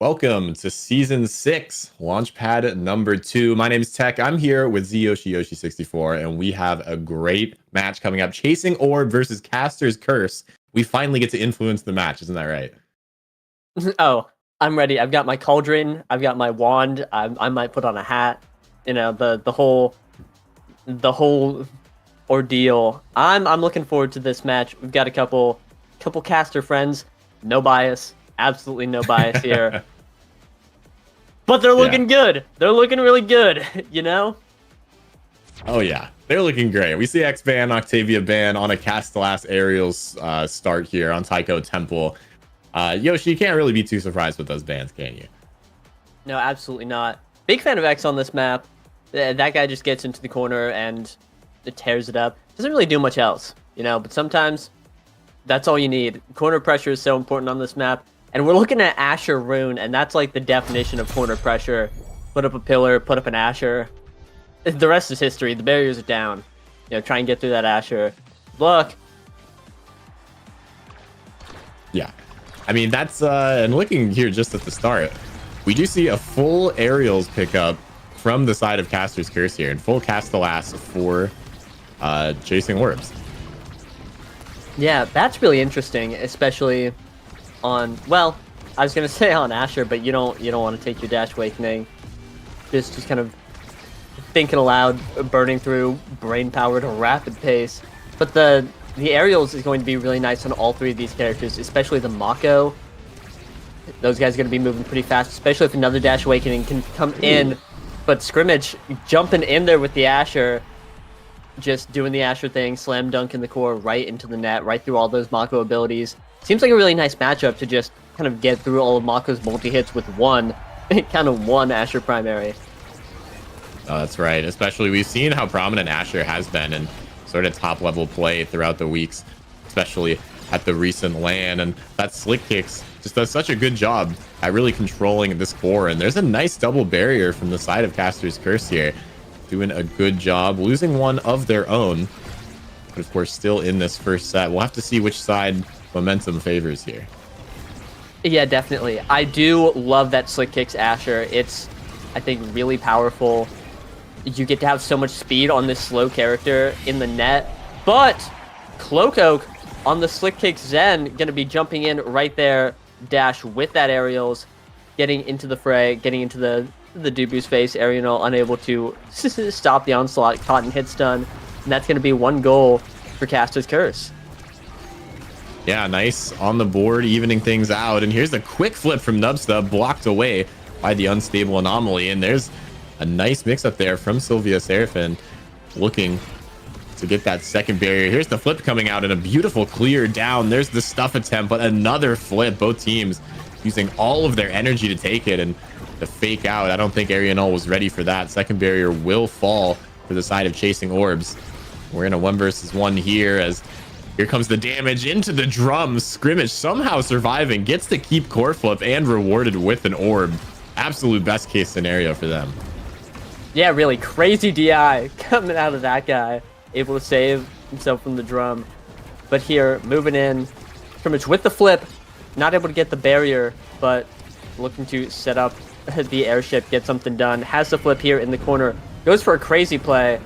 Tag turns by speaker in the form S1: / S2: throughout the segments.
S1: Welcome to season 6, Launchpad number 2. My name is Tech. I'm here with Yoshi64, and we have a great match coming up. Chasing Orb versus Caster's Curse. We finally get to influence the match, isn't that right?
S2: Oh, I'm ready. I've got my cauldron. I've got my wand. I might put on a hat. You know, the whole ordeal. I'm looking forward to this match. We've got a couple caster friends. No bias. Absolutely no bias here. But they're looking good. They're looking really good, you know?
S1: Oh, yeah. They're looking great. We see X-Ban, Octavia Ban on a Castellas Aerials start here on Tycho Temple. Yoshi, you can't really be too surprised with those bans, can you?
S2: No, absolutely not. Big fan of X on this map. That guy just gets into the corner and it tears it up. Doesn't really do much else, you know? But sometimes that's all you need. Corner pressure is so important on this map. And we're looking at Asher Rune, and that's like the definition of corner pressure. Put up a pillar, put up an Asher. The rest is history. The barriers are down. You know, try and get through that Asher. Look.
S1: Yeah. I mean, that's, and looking here just at the start, we do see a full aerials pickup from the side of Caster's Curse here, and full Castellas for Chasing Orbs.
S2: Yeah, that's really interesting, especially on, well, I was gonna say on Asher, but you don't want to take your Dash Awakening. Just kind of thinking aloud, burning through brain power at a rapid pace. But the aerials is going to be really nice on all three of these characters, especially the Mako. Those guys are going to be moving pretty fast, especially if another Dash Awakening can come in. But Scrimmage jumping in there with the Asher, just doing the Asher thing, slam dunk in the core, right into the net, right through all those Mako abilities. Seems like a really nice matchup to just kind of get through all of Mako's multi-hits with one Asher primary.
S1: Oh, that's right. Especially, we've seen how prominent Asher has been in sort of top-level play throughout the weeks, especially at the recent LAN. And that Slick Kicks just does such a good job at really controlling this core. And there's a nice double barrier from the side of Caster's Curse here, doing a good job, losing one of their own. But of course, still in this first set. We'll have to see which side momentum favors here.
S2: Yeah, definitely. I do love that Slick Kicks Asher. It's, I think, really powerful. You get to have so much speed on this slow character in the net. But Cloak Oak on the Slick Kicks Zen, going to be jumping in right there, dash with that aerials, getting into the fray, getting into the Dubu's face. Arianol unable to stop the onslaught, caught and hit stun. And that's going to be one goal for Caster's Curse.
S1: Yeah, nice on the board, evening things out. And here's a quick flip from Nubstub, blocked away by the unstable anomaly. And there's a nice mix-up there from Sylvia Seraphin, looking to get that second barrier. Here's the flip coming out and a beautiful clear down. There's the stuff attempt, but another flip. Both teams using all of their energy to take it and to fake out. I don't think Arianol was ready for that. Second barrier will fall for the side of Chasing Orbs. We're in a 1v1 here as here comes the damage into the drums. Scrimmage somehow surviving, gets to keep core flip and rewarded with an orb. Absolute best case scenario for them.
S2: Yeah, really crazy DI coming out of that guy, able to save himself from the drum. But here, moving in, Scrimmage with the flip, not able to get the barrier, but looking to set up the airship, get something done. Has the flip here in the corner, goes for a crazy play.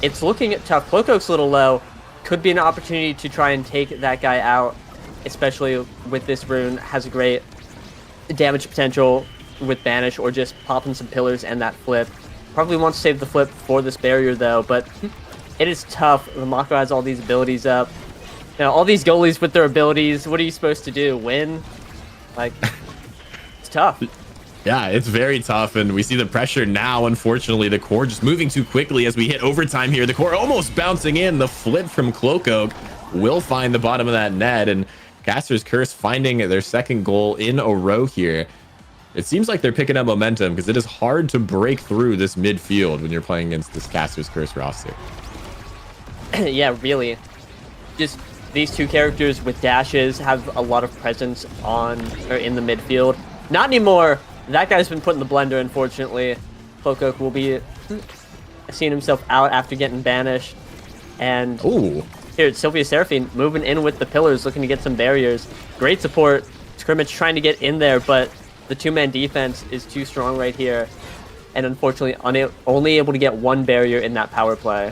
S2: It's looking tough. Cloak Oak's a little low. Could be an opportunity to try and take that guy out, especially with this rune. Has a great damage potential with Banish or just popping some pillars and that flip. Probably wants to save the flip for this barrier though, but it is tough. The Mako has all these abilities up. You know, all these goalies with their abilities, what are you supposed to do? Win? Like, it's tough.
S1: Yeah, it's very tough, and we see the pressure now. Unfortunately, the core just moving too quickly as we hit overtime here. The core almost bouncing in. The flip from Cloak Oak will find the bottom of that net, and Caster's Curse finding their second goal in a row here. It seems like they're picking up momentum because it is hard to break through this midfield when you're playing against this Caster's Curse roster.
S2: Yeah, really. Just these two characters with dashes have a lot of presence on or in the midfield. Not anymore. That guy's been put in the blender, unfortunately. Cloak Oak will be seeing himself out after getting banished. And
S1: ooh,
S2: here it's Sylvia Seraphine moving in with the pillars, looking to get some barriers. Great support. Scrimmage trying to get in there, but the two-man defense is too strong right here. And unfortunately, only able to get one barrier in that power play.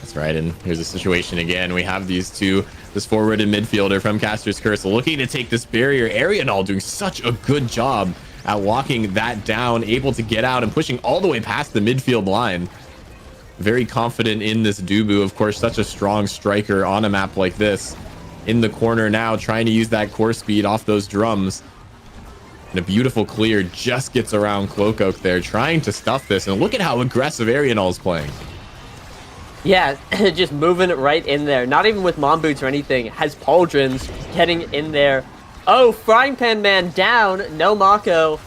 S1: That's right, and here's a situation again. We have these two, this forward and midfielder from Caster's Curse looking to take this barrier. Arianol doing such a good job at walking that down, able to get out and pushing all the way past the midfield line. Very confident in this Dubu, of course, such a strong striker on a map like this. In the corner now, trying to use that core speed off those drums. And a beautiful clear just gets around Cloakoak there, trying to stuff this. And look at how aggressive Arianol is playing.
S2: Yeah, just moving it right in there. Not even with Mom Boots or anything. Has Pauldrons getting in there. Oh, Frying Pan Man down. No Mako.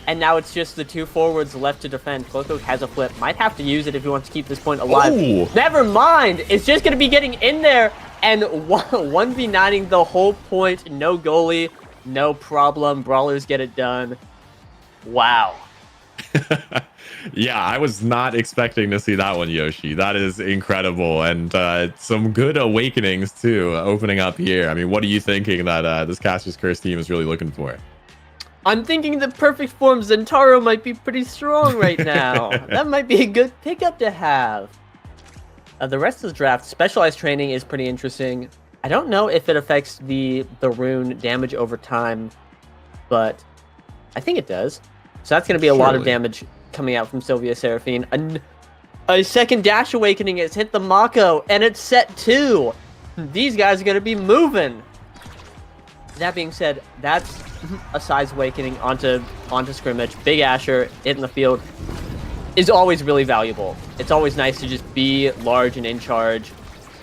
S2: And now it's just the two forwards left to defend. Cloakoak has a flip. Might have to use it if he wants to keep this point alive.
S1: Ooh.
S2: Never mind. It's just going to be getting in there. And 1v9ing the whole point. No goalie. No problem. Brawlers get it done. Wow.
S1: Yeah, I was not expecting to see that one, Yoshi. That is incredible. And some good awakenings, too, opening up here. I mean, what are you thinking that this Caster's Curse team is really looking for?
S2: I'm thinking the perfect form Zentaro might be pretty strong right now. That might be a good pickup to have. The rest of the draft, specialized training is pretty interesting. I don't know if it affects the rune damage over time, but I think it does. So that's going to be a lot of damage coming out from Sylvia Seraphine. A second Dash Awakening has hit the Mako, and it's set 2. These guys are going to be moving. That being said, that's a Size Awakening onto Scrimmage. Big Asher in the field is always really valuable. It's always nice to just be large and in charge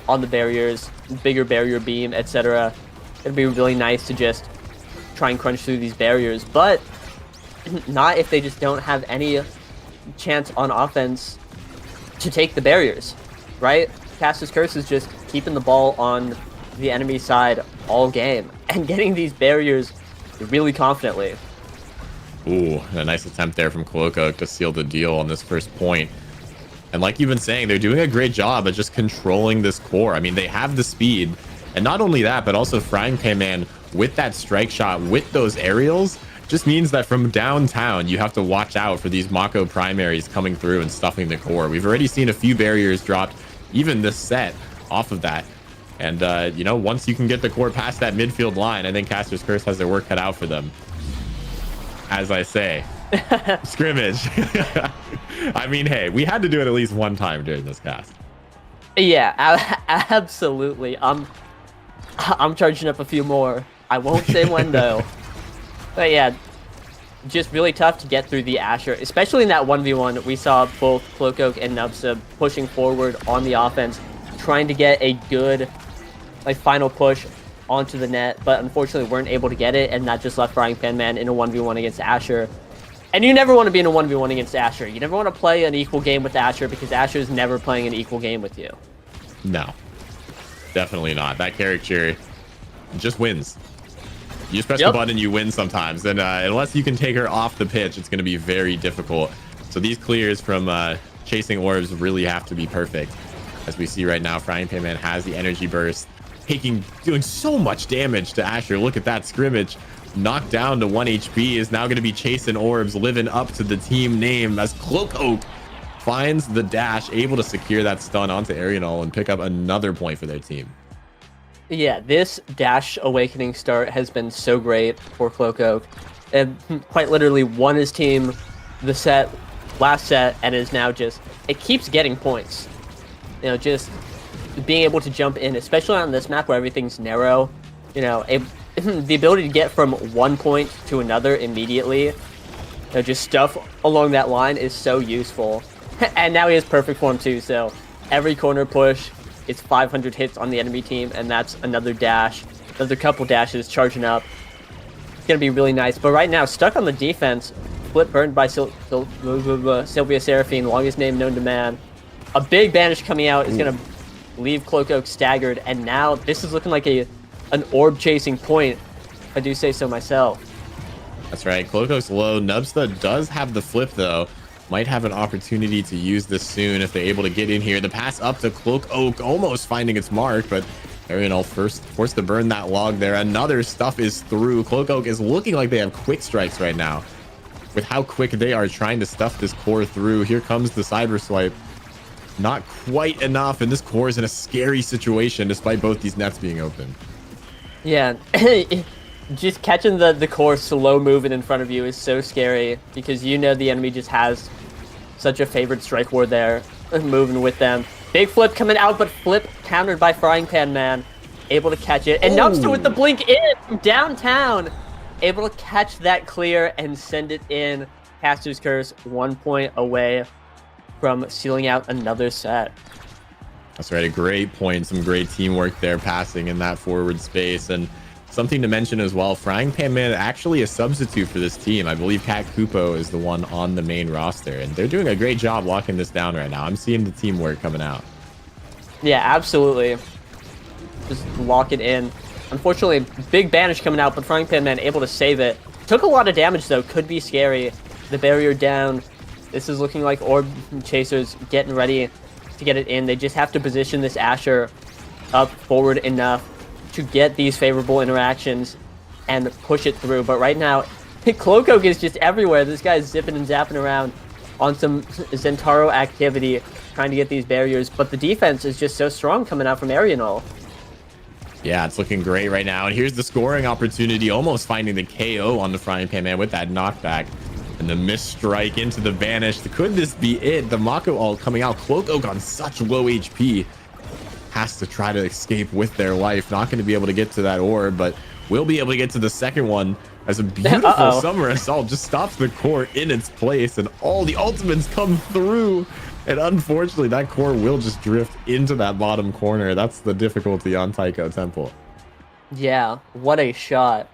S2: on the barriers, bigger barrier beam, etc. It'd be really nice to just try and crunch through these barriers, but not if they just don't have any chance on offense to take the barriers, right? Caster's Curse is just keeping the ball on the enemy side all game and getting these barriers really confidently.
S1: Ooh, a nice attempt there from Cloakoak to seal the deal on this first point. And like you've been saying, they're doing a great job at just controlling this core. I mean, they have the speed. And not only that, but also Frying Pan Man with that strike shot, with those aerials, just means that from downtown, you have to watch out for these Mako primaries coming through and stuffing the core. We've already seen a few barriers dropped, even this set, off of that. And, you know, once you can get the core past that midfield line, I think Caster's Curse has their work cut out for them. As I say, Scrimmage. I mean, hey, we had to do it at least one time during this cast.
S2: Yeah, absolutely. I'm charging up a few more. I won't say when, though. But yeah, just really tough to get through the Asher, especially in that 1v1. We saw both Cloakoak and Nubsub pushing forward on the offense, trying to get a good final push onto the net, but unfortunately weren't able to get it, and that just left Frying Pan Man in a 1v1 against Asher. And you never want to be in a 1v1 against Asher. You never want to play an equal game with Asher, because Asher's never playing an equal game with you.
S1: No, definitely not. That character just wins. You just press the button, you win sometimes. And unless you can take her off the pitch, it's going to be very difficult. So these clears from chasing orbs really have to be perfect. As we see right now, Frying Pan Man has the energy burst, doing so much damage to Asher. Look at that. Scrimmage knocked down to 1 HP, is now going to be chasing orbs, living up to the team name as Cloakoak finds the dash, able to secure that stun onto Arianol and pick up another point for their team.
S2: Yeah, this Dash Awakening start has been so great for Cloakoak. And quite literally won his team the last set, and is now just, it keeps getting points. You know, just being able to jump in, especially on this map where everything's narrow, you know, the ability to get from one point to another immediately, you know, just stuff along that line is so useful. And now he has perfect form too, so every corner push, it's 500 hits on the enemy team, and that's another dash, another couple dashes charging up. It's going to be really nice. But right now, stuck on the defense, flip burned by Sylvia Seraphine, longest name known to man. A big banish coming out is going to leave Cloakoak staggered, and now this is looking like an orb chasing point, if I do say so myself.
S1: That's right. Cloakoak's low. Nubsta does have the flip, though. Might have an opportunity to use this soon if they're able to get in here. The pass up to Cloakoak, almost finding its mark, but Arianel first forced to burn that log there. Another stuff is through. Cloak is looking like they have quick strikes right now. With how quick they are trying to stuff this core through. Here comes the cyber swipe. Not quite enough, and this core is in a scary situation despite both these nets being open.
S2: Yeah, just catching the core slow moving in front of you is so scary because you know the enemy just has such a favored strike ward there, moving with them. Big flip coming out, but flip countered by Frying Pan Man, able to catch it. And Nubster with the blink in from downtown, able to catch that clear and send it in. Caster's Curse 1 point away from sealing out another set.
S1: That's right, a great point. Some great teamwork there, passing in that forward space. And something to mention as well, Frying Pan Man actually a substitute for this team. I believe Cat Kupo is the one on the main roster, and they're doing a great job locking this down right now. I'm seeing the teamwork coming out.
S2: Yeah, absolutely. Just lock it in. Unfortunately, big banish coming out, but Frying Pan Man able to save it. Took a lot of damage though, could be scary. The barrier down. This is looking like Orb Chasers getting ready to get it in. They just have to position this Asher up forward enough to get these favorable interactions and push it through. But right now, Cloak is just everywhere. This guy's zipping and zapping around on some Zentaro activity, trying to get these barriers. But the defense is just so strong coming out from Arianel.
S1: Yeah, it's looking great right now. And here's the scoring opportunity, almost finding the KO on the Frying Pan Man with that knockback. And the missed strike into the vanish. Could this be it? The Mako ult coming out. Cloak on such low HP. Has to try to escape with their life. Not going to be able to get to that orb, but will be able to get to the second one as a beautiful summer assault just stops the core in its place, and all the ultimates come through. And unfortunately, that core will just drift into that bottom corner. That's the difficulty on Taiko Temple.
S2: Yeah, what a shot.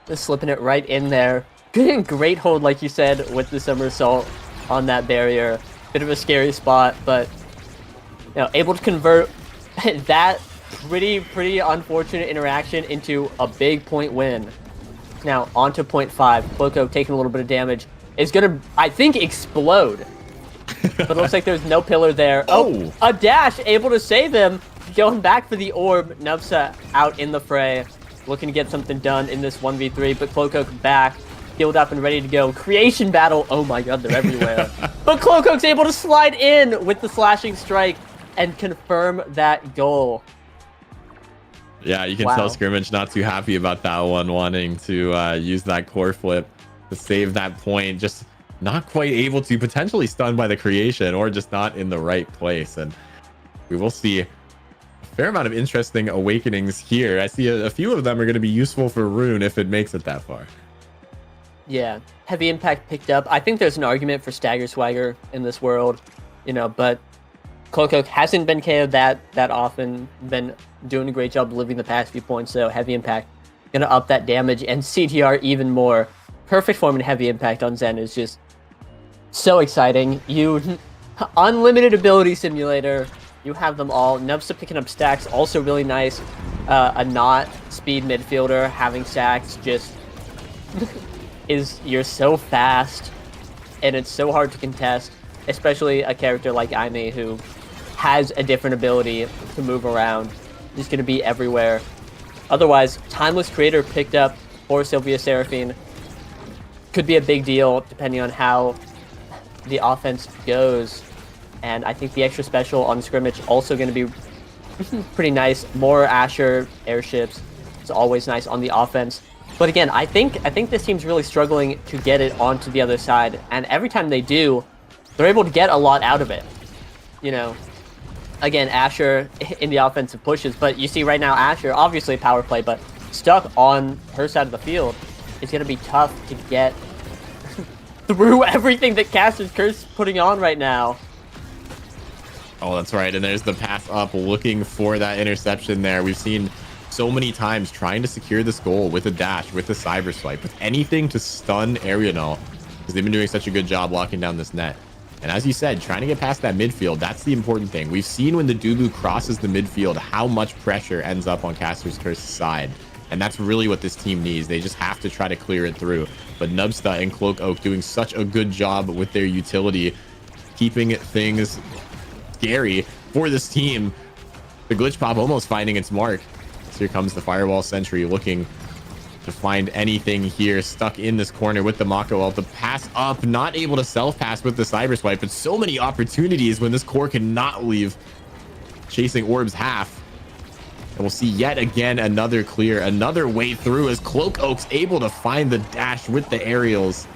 S2: Just slipping it right in there. Great hold, like you said, with the summer assault on that barrier. Bit of a scary spot, but you know, able to convert that pretty unfortunate interaction into a big point win. Now onto point 5. Loco taking a little bit of damage is gonna, I think, explode. But it looks like there's no pillar there. Oh, a dash able to save him. Going back for the orb. Nubsa out in the fray, looking to get something done in this 1v3. But Cloak's back, healed up and ready to go. Creation battle. Oh my god, they're everywhere. But Cloak's able to slide in with the slashing strike and confirm that goal.
S1: Yeah, you can tell Scrimmage not too happy about that one, wanting to use that core flip to save that point. Just not quite able to, potentially stunned by the creation, or just not in the right place. And we will see a fair amount of interesting awakenings here. I see a few of them are going to be useful for Rune if it makes it that far.
S2: Yeah, heavy impact picked up. I think there's an argument for Stagger Swagger in this world, you know, but Cloak hasn't been KO'd that often, been doing a great job living the past few points, so heavy impact gonna up that damage and CTR even more. Perfect form and heavy impact on Zen is just so exciting. You unlimited ability simulator, you have them all. Nubsta picking up stacks, also really nice. A not speed midfielder having stacks just you're so fast and it's so hard to contest, especially a character like Aimee who has a different ability to move around. He's going to be everywhere. Otherwise, Timeless Creator picked up for Sylvia Seraphine. Could be a big deal depending on how the offense goes. And I think the extra special on Scrimmage also going to be pretty nice. More Asher airships. It's always nice on the offense. But again, I think this team's really struggling to get it onto the other side. And every time they do, they're able to get a lot out of it. You know, again, Asher in the offensive pushes, but you see right now Asher, obviously power play, but stuck on her side of the field. It's going to be tough to get through everything that Caster's Curse is putting on right now.
S1: Oh, that's right. And there's the pass up, looking for that interception there. We've seen so many times trying to secure this goal with a dash, with a cyber swipe, with anything to stun Arianel, because they've been doing such a good job locking down this net. And as you said, trying to get past that midfield, that's the important thing. We've seen when the Dubu crosses the midfield, how much pressure ends up on Caster's Curse's side. And that's really what this team needs. They just have to try to clear it through. But Nubsta and Cloak Oak doing such a good job with their utility, keeping things scary for this team. The glitch pop almost finding its mark. So here comes the Firewall Sentry looking to find anything here, stuck in this corner with the Mako ult. The pass up, not able to self-pass with the Cyber Swipe, but so many opportunities when this core cannot leave. Chasing Orbs half. And we'll see yet again another clear, another way through as Cloak Oak's able to find the dash with the aerials.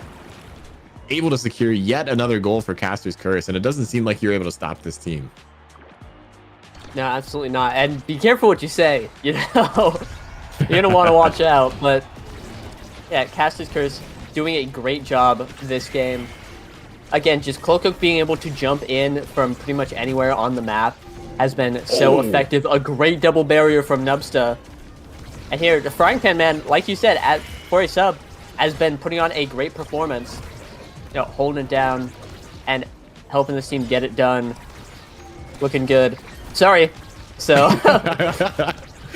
S1: Able to secure yet another goal for Caster's Curse, and it doesn't seem like you're able to stop this team.
S2: No, absolutely not. And be careful what you say, you know? You're going to want to watch out. But, yeah, Caster's Curse doing a great job this game. Again, just Cloak Oak being able to jump in from pretty much anywhere on the map has been so effective. A great double barrier from Nubsta. And here, the Frying Pan Man, like you said, for a sub, has been putting on a great performance. You know, holding it down and helping this team get it done. Looking good. Sorry. So,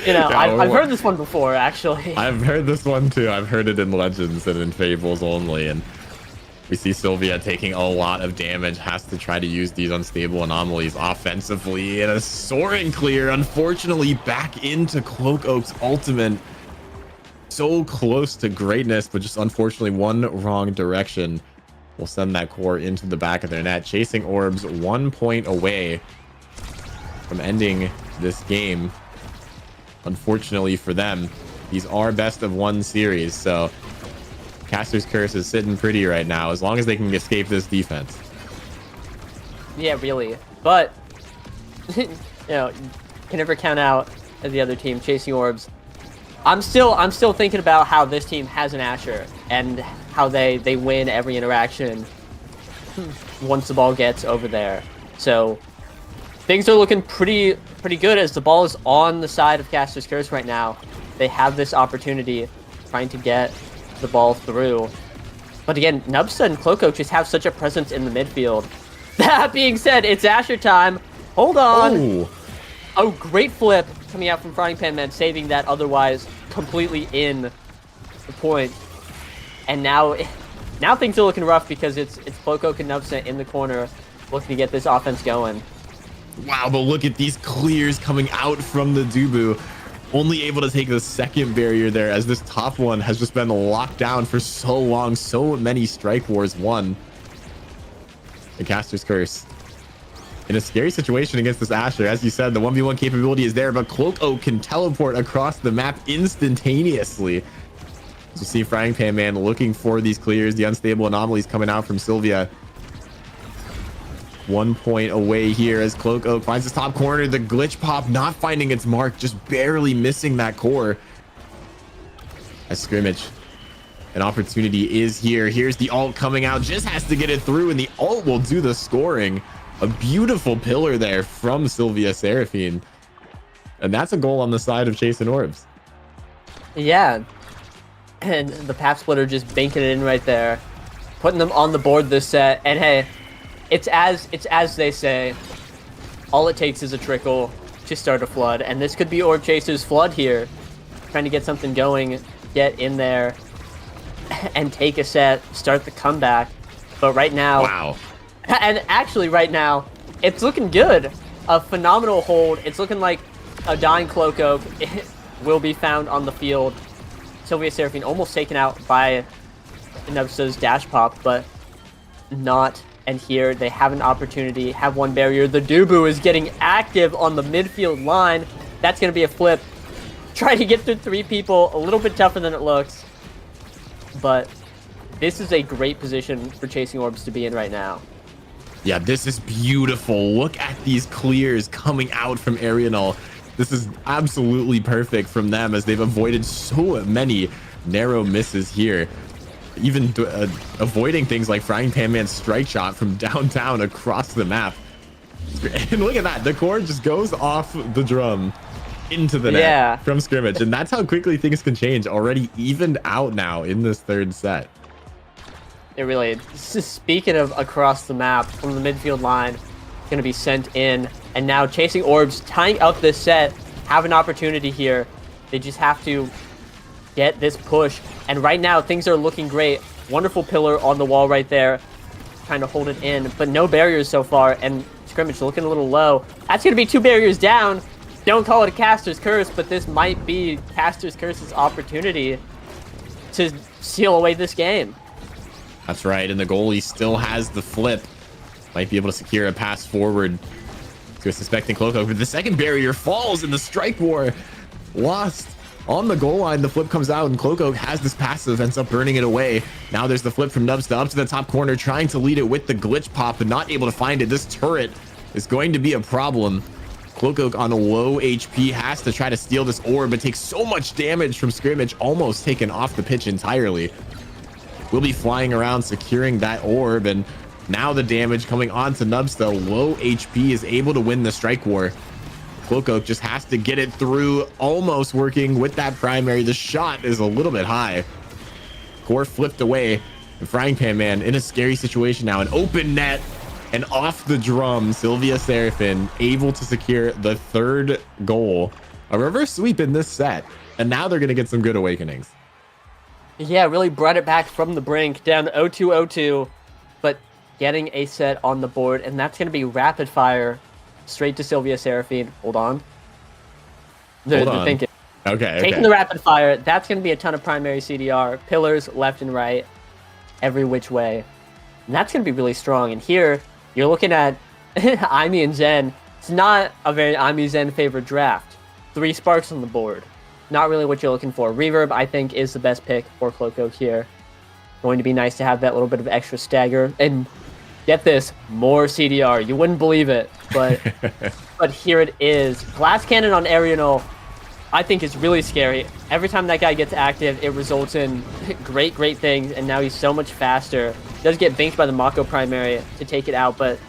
S2: you know, I've heard this one before, actually.
S1: I've heard this one too. I've heard it in Legends and in Fables only. And we see Sylvia taking a lot of damage, has to try to use these unstable anomalies offensively. And a soaring clear, unfortunately, back into Cloak Oak's ultimate. So close to greatness, but just unfortunately one wrong direction will send that core into the back of their net. Chasing Orbs 1 point away from ending this game. Unfortunately for them, these are best of 1 series, so Caster's Curse is sitting pretty right now as long as they can escape this defense.
S2: Yeah, really. But you know, can never count out the other team. Chasing Orbs, I'm still thinking about how this team has an Asher and how they win every interaction once the ball gets over there. So things are looking pretty good as the ball is on the side of Caster's Curse right now. They have this opportunity trying to get the ball through. But again, Nubsta and Cloak Oak just have such a presence in the midfield. That being said, it's Asher time. Hold on.
S1: Oh,
S2: oh, great flip coming out from Frying Pan Man, saving that otherwise completely in the point. And now things are looking rough because it's Cloak Oak and Nubsta in the corner looking to get this offense going.
S1: wow, but look at these clears coming out from the Dubu. Only able to take the second barrier there as this top one has just been locked down for so long. So many strike wars won. The Caster's Curse in a scary situation against this Asher. As you said, the 1v1 capability is there, but Cloak Oak can teleport across the map instantaneously. So you see Frying Pan Man looking for these clears, the unstable anomalies coming out from Sylvia. 1 point away here as Cloak Oak finds his top corner. The glitch pop not finding its mark, just barely missing that core. As Scrimmage, an opportunity is here. Here's the ult coming out, just has to get it through, and the ult will do the scoring. A beautiful pillar there from Sylvia Seraphine. And that's a goal on the side of Chasing Orbs.
S2: Yeah. And the Pap Splitter just banking it in right there. Putting them on the board this set. And hey, it's as they say, all it takes is a trickle to start a flood, and this could be Orb Chaser's flood here, trying to get something going, get in there, and take a set, start the comeback. But right now,
S1: wow,
S2: and actually right now, it's looking good. A phenomenal hold. It's looking like a dying Cloak Oak will be found on the field. Sylvia Seraphine almost taken out by Nubsta's dash pop, but not. And here they have an opportunity, have one barrier. The Dubu is getting active on the midfield line. That's going to be a flip. Trying to get through 3 people, a little bit tougher than it looks. But this is a great position for Chasing Orbs to be in right now.
S1: Yeah, this is beautiful. Look at these clears coming out from Arianol. This is absolutely perfect from them as they've avoided so many narrow misses here. Even avoiding things like Frying Pan Man's strike shot from downtown across the map. And look at that. The core just goes off the drum into the net from Scrimmage. And that's how quickly things can change. Already evened out now in this 3rd set.
S2: It really is. Speaking of across the map from the midfield line, going to be sent in. And now Chasing Orbs tying up this set, have an opportunity here. They just have to get this push. And right now, things are looking great. Wonderful pillar on the wall right there. Trying to hold it in, but no barriers so far. And Scrimmage looking a little low. That's going to be 2 barriers down. don't call it a caster's curse, but this might be caster's curse's opportunity to seal away this game.
S1: That's right, and the goalie still has the flip. Might be able to secure a pass forward to a suspecting Cloco, but the second barrier falls in the strike war. Lost on the goal line. The flip comes out, and Cloco has this passive, ends up burning it away. Now there's the flip from Nubsta up to the top corner, trying to lead it with the glitch pop, but not able to find it. This turret is going to be a problem. Cloco on a low HP has to try to steal this orb, but takes so much damage from scrimmage, almost taken off the pitch entirely. We'll be flying around securing that orb, and now the damage coming onto Nubsta. Low HP is able to win the strike war. Cloco just has to get it through, almost working with that primary. The shot is a little bit high. Core flipped away, and Frying Pan Man in a scary situation now. An open net, and off the drum, Sylvia Seraphin able to secure the third goal. A reverse sweep in this set, and now they're going to get some good awakenings.
S2: Yeah, really brought it back from the brink, down 0-2-0-2, but getting a set on the board, and that's going to be rapid fire straight to Sylvia Seraphine. Hold on. They're thinking.
S1: Okay.
S2: Taking the rapid fire, that's going to be a ton of primary CDR, pillars left and right, every which way. And that's going to be really strong. And here, you're looking at Aimee and Zen. It's not a very Aimee Zen favorite draft. 3 sparks on the board. Not really what you're looking for. Reverb, I think, is the best pick for Cloco here. Going to be nice to have that little bit of extra stagger. And get this, more CDR. You wouldn't believe it, but but here it is. Glass Cannon on Arianol, I think, is really scary. Every time that guy gets active, it results in great things, and now he's so much faster. Does get banked by the Mako primary to take it out, but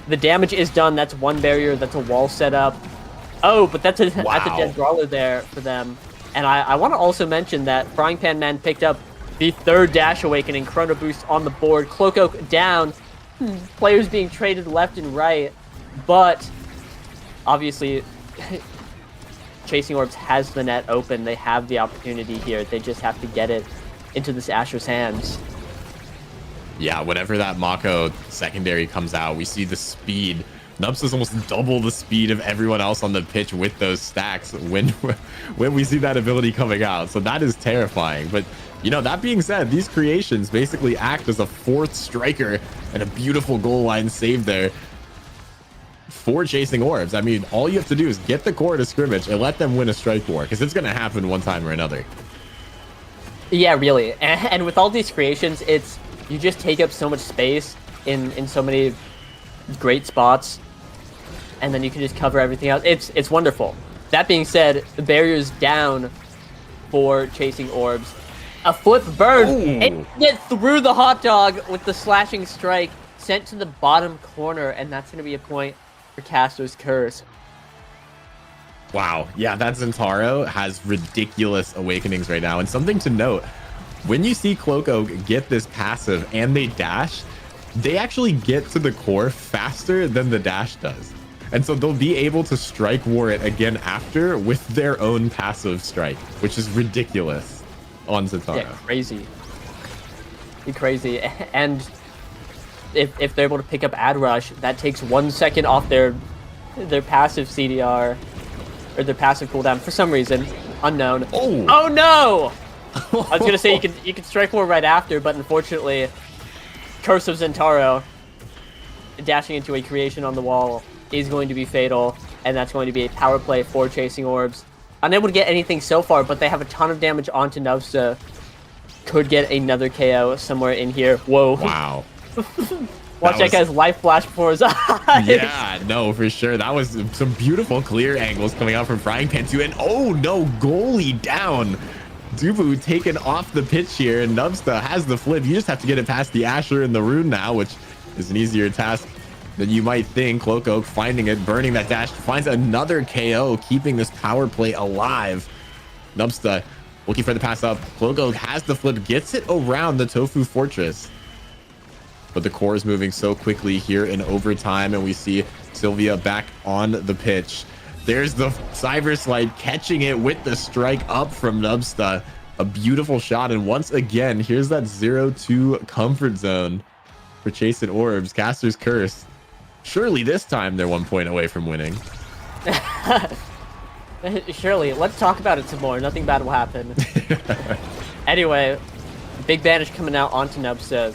S2: the damage is done. That's one barrier. That's a wall set up. Oh, but that's a dead brawler there for them. And I want to also mention that Frying Pan Man picked up the third Dash Awakening. Chrono Boost on the board. Cloco down. Players being traded left and right. But obviously, Chasing Orbs has the net open. They have the opportunity here. They just have to get it into this Asher's hands.
S1: Yeah, whenever that Mako secondary comes out, we see the speed. Nubs is almost double the speed of everyone else on the pitch with those stacks when we see that ability coming out. So that is terrifying. But, you know, that being said, these creations basically act as a fourth striker, and a beautiful goal line save there for Chasing Orbs. I mean, all you have to do is get the core to scrimmage and let them win a strike war, because it's going to happen one time or another.
S2: Yeah, really. And with all these creations, you just take up so much space in so many great spots, and then you can just cover everything else. It's wonderful. That being said, the barrier's down for Chasing Orbs. A flip burn, and get through the hot dog with the slashing strike, sent to the bottom corner, and that's going to be a point for Caster's Curse.
S1: Wow, yeah, that Zentaro has ridiculous awakenings right now. And something to note, when you see Cloco get this passive and they dash, they actually get to the core faster than the dash does. And so they'll be able to strike war it again after with their own passive strike, which is ridiculous on Zentaro.
S2: Yeah, crazy. Crazy. And if they're able to pick up Ad Rush, that takes 1 second off their passive CDR, or their passive cooldown for some reason. Unknown. Oh no! I was gonna say you could strike war right after, but unfortunately, Curse of Zentaro dashing into a creation on the wall is going to be fatal, and that's going to be a power play for Chasing Orbs. Unable to get anything so far, but they have a ton of damage onto Nubsta. Could get another KO somewhere in here. Whoa.
S1: Wow.
S2: Watch that guy's life flash before his eyes.
S1: Yeah, no, for sure. That was some beautiful clear angles coming out from Frying Pan too. And oh no, goalie down. Dubu taken off the pitch here, and Nubsta has the flip. You just have to get it past the Asher and the Rune now, which is an easier task than you might think. Cloco finding it, burning that dash, finds another KO, keeping this power play alive. Nubsta looking for the pass up. Cloco has the flip, gets it around the Tofu Fortress. But the core is moving so quickly here in overtime, and we see Sylvia back on the pitch. There's the Cyber Slide, catching it with the strike up from Nubsta. A beautiful shot, and once again, here's that 0-2 comfort zone for Chasing Orbs. Caster's Curse. Surely this time they're 1 point away from winning.
S2: Surely, let's talk about it some more. Nothing bad will happen. Anyway, big banish coming out onto Nubsta,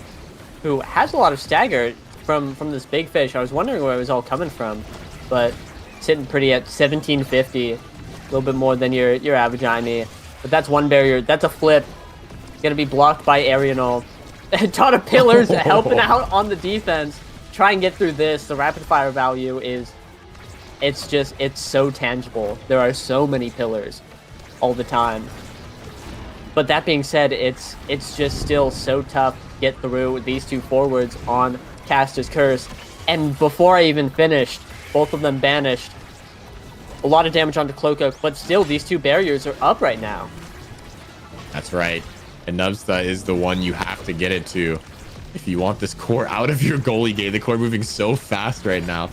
S2: who has a lot of stagger from this big fish. I was wondering where it was all coming from, but sitting pretty at 1750, a little bit more than your average IME. But that's one barrier. That's a flip. Gonna be blocked by Arianol. A ton of pillars helping out on the defense. Try and get through this. The rapid fire value is, it's so tangible. There are so many pillars all the time. But that being said, it's just still so tough to get through these two forwards on Caster's Curse. And before I even finished, both of them banished. A lot of damage onto Cloak, but still these two barriers are up right now.
S1: That's right. And Nubsta is the one you have to get it to if you want this core out of your goalie gate. The core moving so fast right now,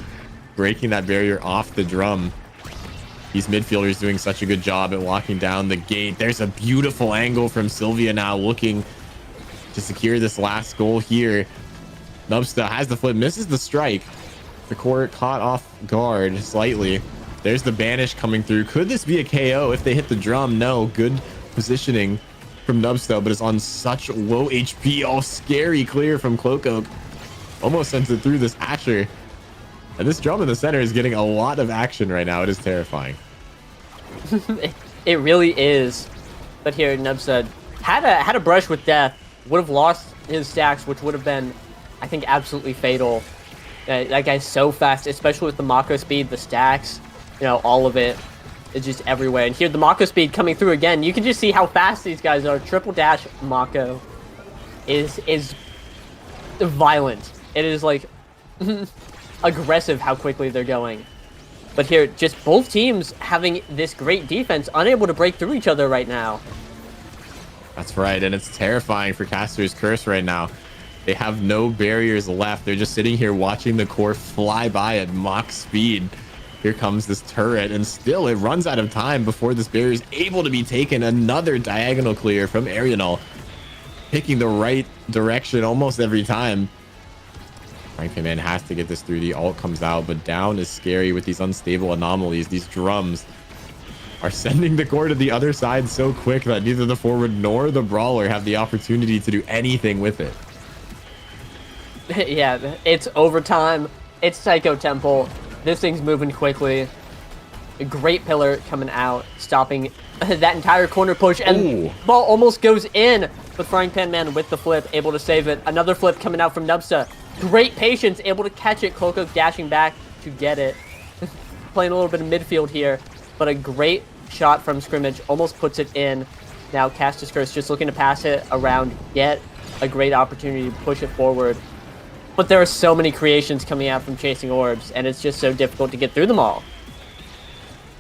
S1: breaking that barrier off the drum. These midfielders doing such a good job at locking down the gate. There's a beautiful angle from Sylvia now, looking to secure this last goal here. Nubsta has the flip, misses the strike. The core caught off guard slightly. There's the banish coming through. Could this be a KO if they hit the drum? No. Good positioning from Nubsta, but it's on such low HP. Oh, scary clear from Cloak. Almost sends it through this Asher. And this drum in the center is getting a lot of action right now. It is terrifying.
S2: It really is. But here, Nubsta had a brush with death. Would have lost his stacks, which would have been, I think, absolutely fatal. That guy's so fast, especially with the Mako speed, the stacks, all of it. It's just everywhere. And here, the Mako speed coming through again. You can just see how fast these guys are. Triple dash Mako is violent. It is like aggressive how quickly they're going. But here, just both teams having this great defense, unable to break through each other right now.
S1: That's right, and it's terrifying for Caster's Curse right now. They have no barriers left. They're just sitting here watching the core fly by at Mach speed. Here comes this turret, and still it runs out of time before this barrier is able to be taken. Another diagonal clear from Arianol, picking the right direction almost every time. Frank Man has to get this through. The ult comes out, but down is scary with these unstable anomalies. These drums are sending the core to the other side so quick that neither the forward nor the brawler have the opportunity to do anything with it.
S2: Yeah, it's overtime. It's Psycho Temple. This thing's moving quickly. A great pillar coming out, stopping that entire corner push, and ball almost goes in. But Frying Pan Man with the flip, able to save it. Another flip coming out from Nubsta. Great patience, able to catch it. Cloak dashing back to get it. Playing a little bit of midfield here, but a great shot from scrimmage almost puts it in. Now Caster's Curse just looking to pass it around, get a great opportunity to push it forward. But there are so many creations coming out from chasing orbs, and it's just so difficult to get through them all.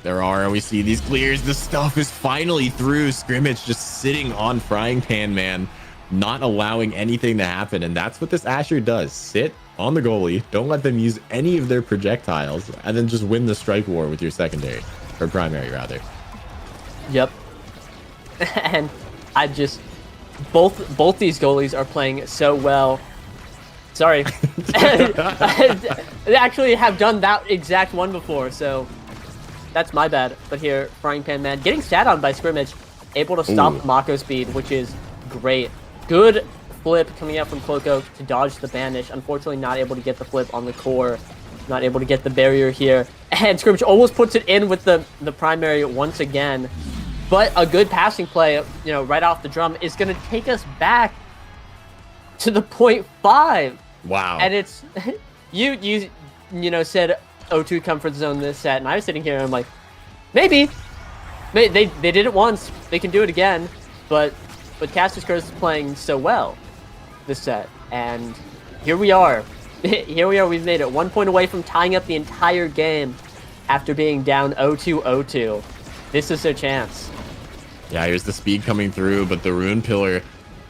S1: There are, and we see these clears. The stuff is finally through. Scrimmage just sitting on Frying Pan Man, not allowing anything to happen. And that's what this Asher does. Sit on the goalie, don't let them use any of their projectiles, and then just win the strike war with your secondary, or primary rather.
S2: Yep. And I just, both these goalies are playing so well. Sorry. They actually have done that exact one before, so that's my bad. But here, Frying Pan Man getting sat on by scrimmage, able to stop Mako speed, which is great. Good flip coming out from Cloak to dodge the banish. Unfortunately, not able to get the flip on the core. Not able to get the barrier here. And scrimmage almost puts it in with the primary once again. But a good passing play, right off the drum is going to take us back to the 0.5.
S1: Wow.
S2: And it's you said O2 comfort zone this set, and I was sitting here and I'm like, maybe they did it once, they can do it again, but Caster's Curse is playing so well this set, and here we are. We've made it 1 point away from tying up the entire game after being down 0-2. This is their chance.
S1: Yeah, here's the speed coming through, but the Rune Pillar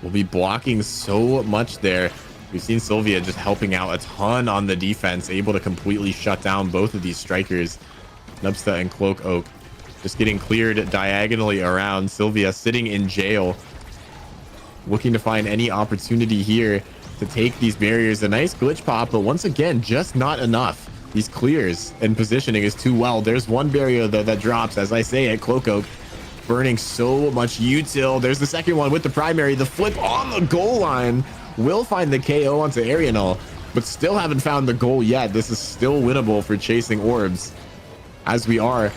S1: will be blocking so much there. We've seen Sylvia just helping out a ton on the defense, able to completely shut down both of these strikers. Nubsta and Cloak just getting cleared diagonally around. Sylvia sitting in jail, looking to find any opportunity here to take these barriers. A nice glitch pop, but once again, just not enough. these clears and positioning is too well. There's one barrier though that drops as I say it. Cloak Oak burning so much util. There's the second one with the primary. The flip on the goal line will find the KO onto Arianel, but still haven't found the goal yet. This is still winnable for chasing orbs, as we are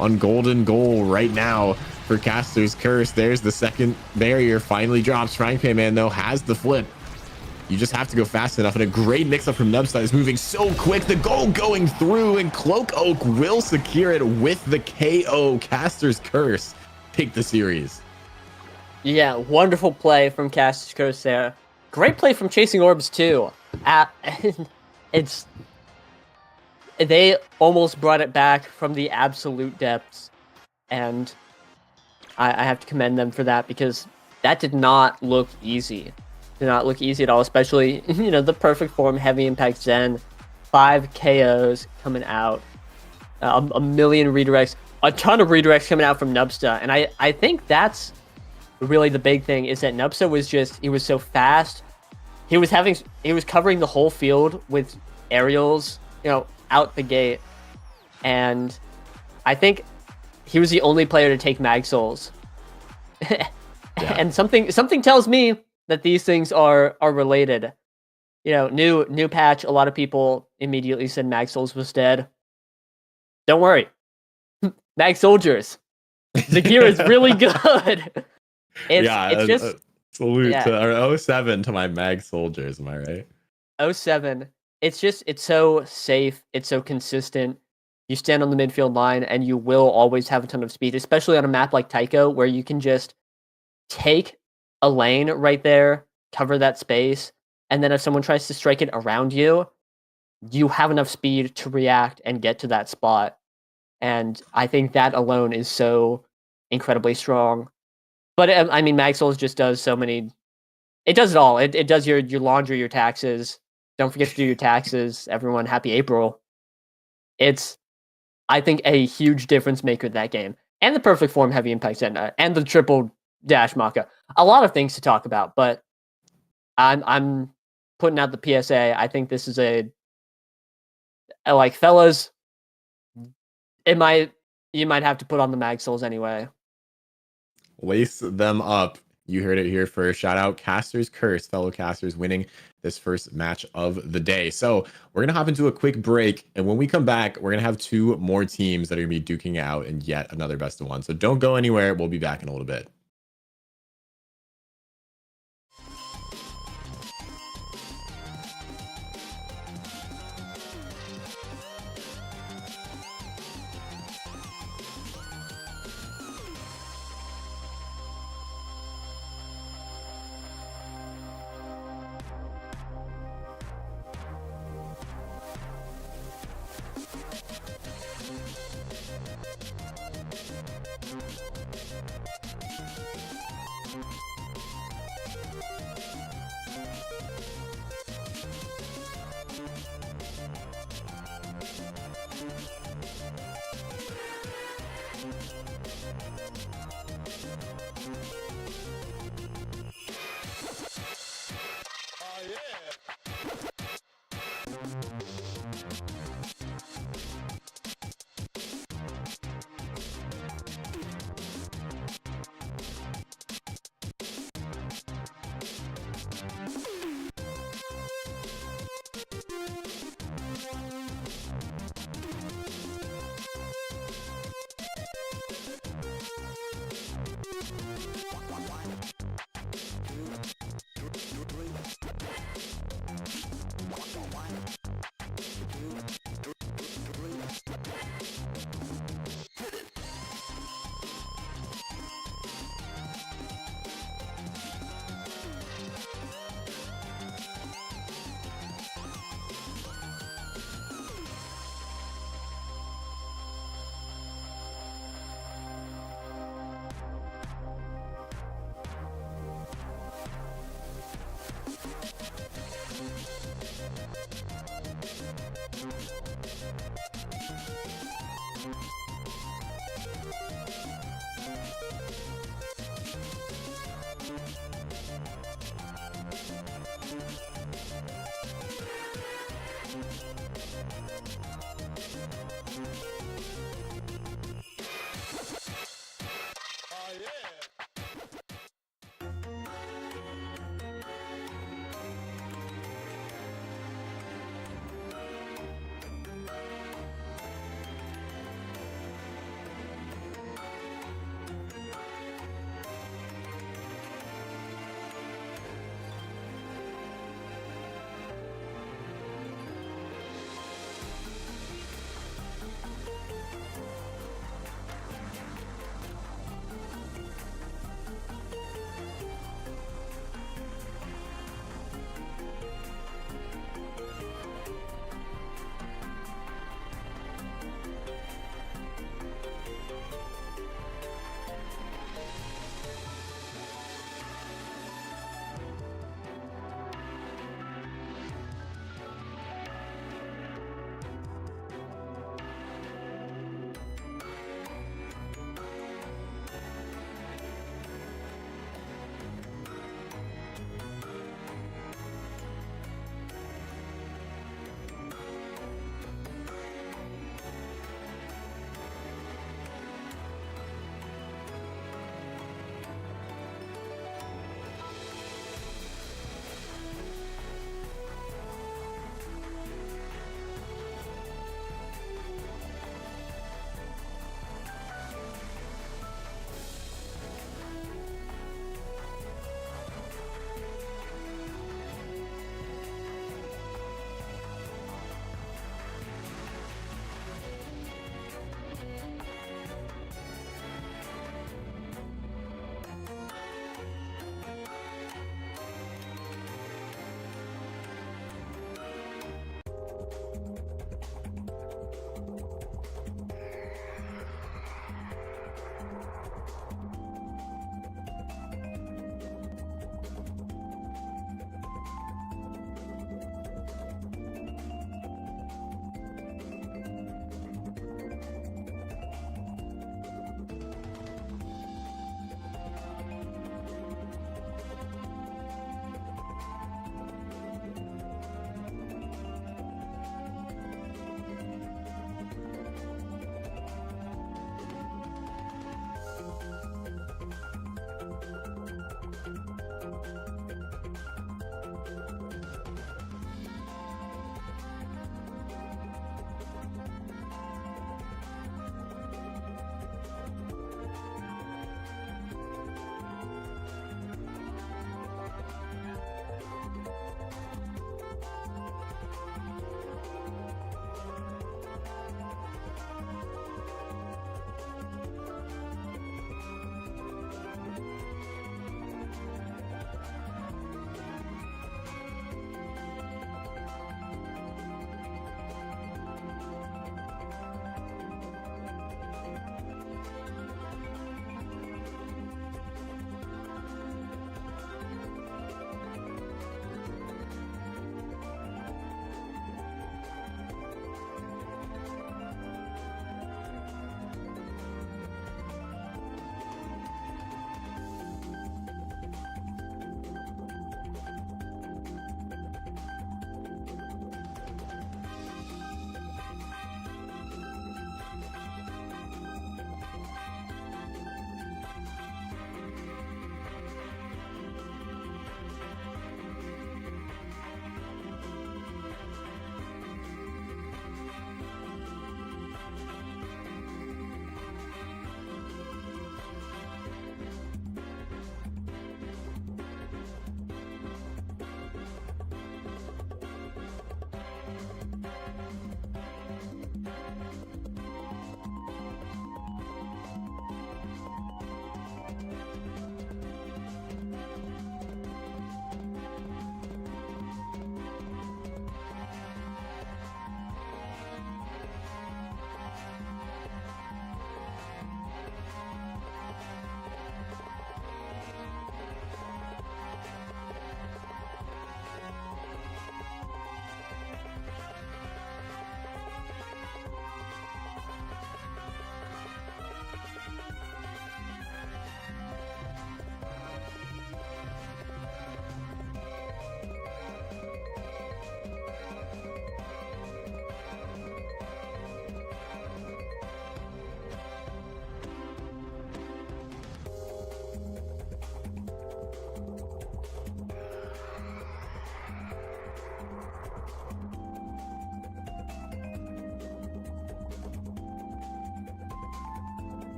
S1: on golden goal right now for Caster's Curse. There's the second barrier, finally drops. Frying Pan Man though has the flip. You just have to go fast enough, and a great mix-up from Nubside is moving so quick. The goal going through, and Cloak Oak will secure it with the KO. Caster's Curse take the series.
S2: Yeah, wonderful play from Caster's Curse there. Great play from Chasing Orbs too. They almost brought it back from the absolute depths, and I have to commend them for that, because that did not look easy. Did not look easy at all, especially, you know, the perfect form, heavy impact Zen, 5 KOs coming out, a million redirects, a ton of redirects coming out from Nubsta, and I think that's really the big thing, is that Nubsta was he was so fast. He was covering the whole field with aerials, you know, out the gate, and I think he was the only player to take Mag Souls. Yeah. And something tells me that these things are related. You know, new patch, a lot of people immediately said Mag Souls was dead. Don't worry. Mag Soldiers. The gear is really good. It's just
S1: salute to 07 to my Mag Soldiers, am I right?
S2: 07. It's so safe, it's so consistent. You stand on the midfield line and you will always have a ton of speed, especially on a map like Tycho, where you can just take a lane right there, cover that space, and then if someone tries to strike it around you, you have enough speed to react and get to that spot. And I think that alone is so incredibly strong. But I mean, Mag Souls just does so many. It does it all. It does your laundry, your taxes. Don't forget to do your taxes. Everyone, happy April. It's, I think, a huge difference maker that game. And the perfect form heavy impact Zen, and the triple dash Maka. A lot of things to talk about, but I'm putting out the PSA. I think this is like, fellas, you might have to put on the Mag Souls anyway.
S1: Lace them up. You heard it here first. Shout out Caster's Curse, fellow casters winning this first match of the day. So we're going to hop into a quick break. And when we come back, we're going to have 2 more teams that are going to be duking out in yet another best of 1. So don't go anywhere. We'll be back in a little bit.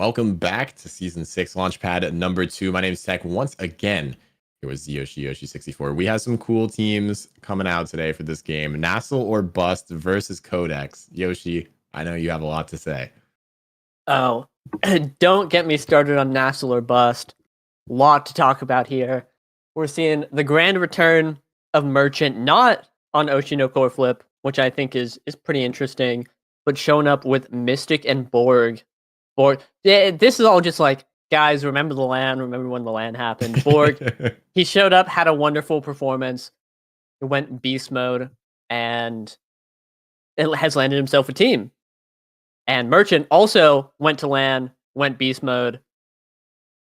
S1: Welcome back to Season 6 Launchpad at number 2. My name is Tech. Once again, it was Yoshi64. We have some cool teams coming out today for this game. Nasl or Bust versus Codex. Yoshi, I know you have a lot to say.
S2: Oh, don't get me started on Nasl or Bust. Lot to talk about here. We're seeing the grand return of Merchant, not on Oshino Core Flip, which I think is pretty interesting, but showing up with Mystic and Borg. This is all just like, guys, remember the LAN, remember when the LAN happened. Borg, he showed up, had a wonderful performance. He went beast mode, and it has landed himself a team. And Merchant also went to LAN, went beast mode,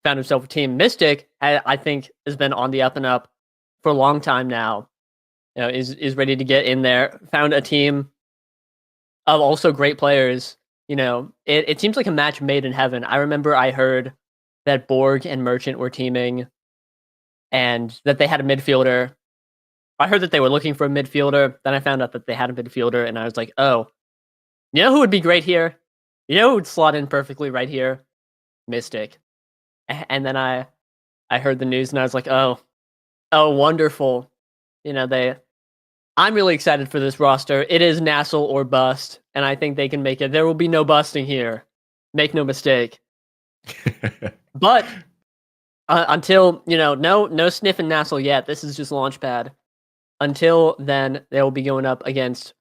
S2: found himself a team. Mystic, I think, has been on the up and up for a long time now. You know, is ready to get in there. Found a team of also great players. You know, it seems like a match made in heaven. I remember I heard that Borg and Merchant were teaming and that they had a midfielder. I heard that they were looking for a midfielder. Then I found out that they had a midfielder, and I was like, oh, you know who would be great here? You know who would slot in perfectly right here? Mystic. And then I heard the news, and I was like, oh, wonderful. You know, I'm really excited for this roster. It is Nasl or Bust, and I think they can make it. There will be no busting here. Make no mistake. But until, you know, no sniffing Nasl yet. This is just Launchpad. Until then, they will be going up against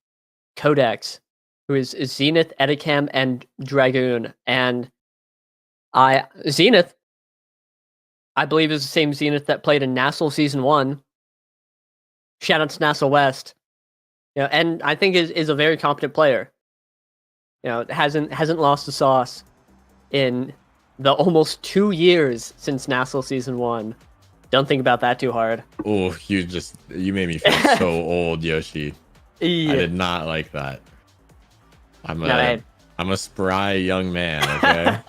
S2: Codex, who is Zenith, Edicam, and Dragoon. And Zenith, I believe, is the same Zenith that played in Nasl Season 1. Shout out to Nasl West. You know, and I think is a very competent player. You know, hasn't lost the sauce in the almost 2 years since Nasl Season 1. Don't think about that too hard.
S1: Oh, you made me feel so old, Yoshi. Yeah. I did not like that. I'm a spry young man, okay?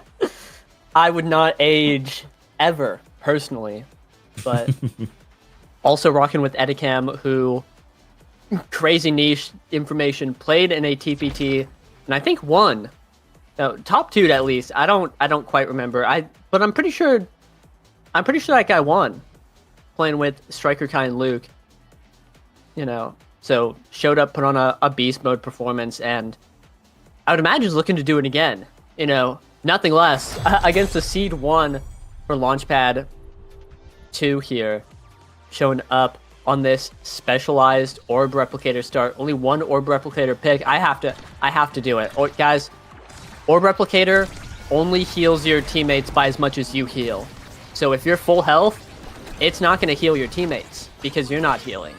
S2: I would not age ever, personally. But also rocking with Edicam, who, crazy niche information, played in a TPT, and I think won. No, top 2 at least. I don't quite remember. But I'm pretty sure that guy won, playing with Striker Kai and Luke. You know, so showed up, put on a beast mode performance, and I would imagine is looking to do it again. You know, nothing less against the Seed 1 for Launchpad 2 here, showing up on this specialized orb replicator start. Only one orb replicator pick. I have to do it. Or, guys, orb replicator only heals your teammates by as much as you heal. So if you're full health, it's not going to heal your teammates because you're not healing.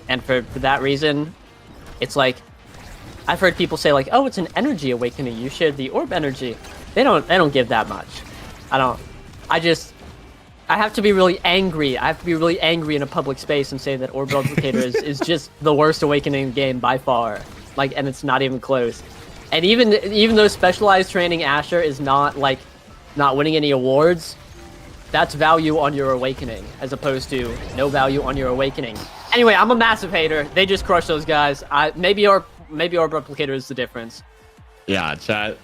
S2: And for that reason, it's like, I've heard people say like, oh, it's an energy awakening. You shared the orb energy. They don't give that much. I have to be really angry. I have to be really angry in a public space and say that Orb Replicator is just the worst awakening in the game by far. Like, and it's not even close. And even though specialized training Asher is not winning any awards, that's value on your awakening as opposed to no value on your awakening. Anyway, I'm a massive hater. They just crush those guys. Maybe Orb Replicator is the difference.
S1: Yeah, chat.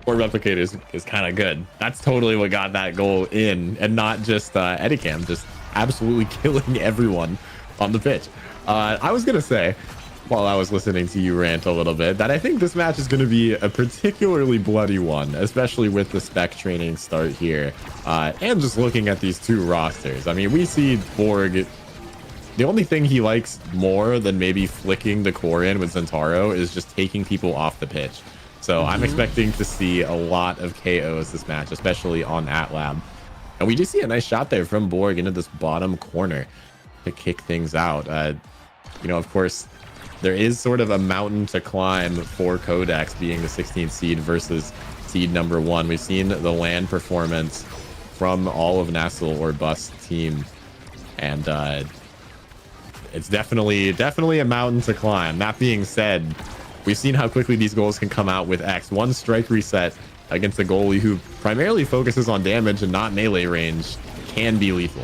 S1: Orb Replicator is kind of good. That's totally what got that goal in, and not just Edicam, just absolutely killing everyone on the pitch. I was gonna say, while I was listening to you rant a little bit, that I think this match is going to be a particularly bloody one, especially with the spec training start here, and just looking at these two rosters. I mean, we see Borg. The only thing he likes more than maybe flicking the core in with Zentaro is just taking people off the pitch. So I'm expecting to see a lot of KOs this match, especially on AtLab. And we do see a nice shot there from Borg into this bottom corner to kick things out. You know, of course, there is sort of a mountain to climb for Codex being the 16th seed versus seed number 1. We've seen the LAN performance from all of Nasl or Bust team. And it's definitely a mountain to climb. That being said, we've seen how quickly these goals can come out with X. One strike reset against a goalie who primarily focuses on damage and not melee range can be lethal.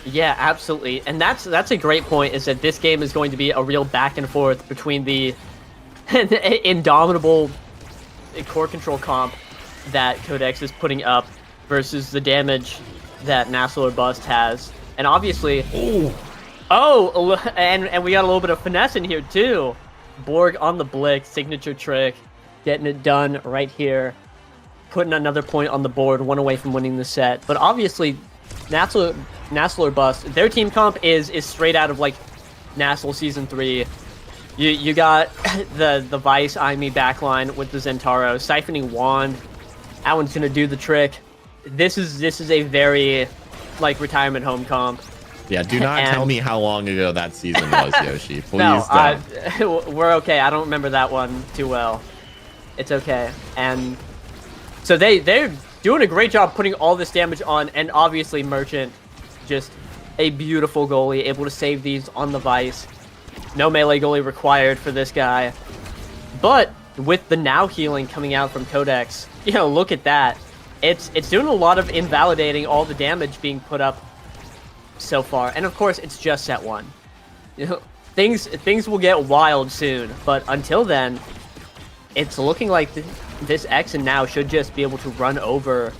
S2: Yeah, absolutely. And that's a great point, is that this game is going to be a real back and forth between the indomitable core control comp that Codex is putting up versus the damage that Nasl or Bust has. And obviously, and we got a little bit of finesse in here too. Borg on the Blick, signature trick, getting it done right here, putting another point on the board, one away from winning the set. But obviously, Nasl or Bust, their team comp is straight out of like Nasl Season 3. You got the Vice Aimi backline with the Zentaro, siphoning Wand. That one's gonna do the trick. This is a very like retirement home comp.
S1: Yeah, do not tell me how long ago that season was, Yoshi. Please
S2: no, we're okay. I don't remember that one too well. It's okay. And so they're doing a great job putting all this damage on, and obviously Merchant, just a beautiful goalie, able to save these on the Vice. No melee goalie required for this guy. But with the now healing coming out from Codex, look at that. It's doing a lot of invalidating all the damage being put up so far. And of course, it's just set 1. Things will get wild soon, but until then, it's looking like this X and Now should just be able to run over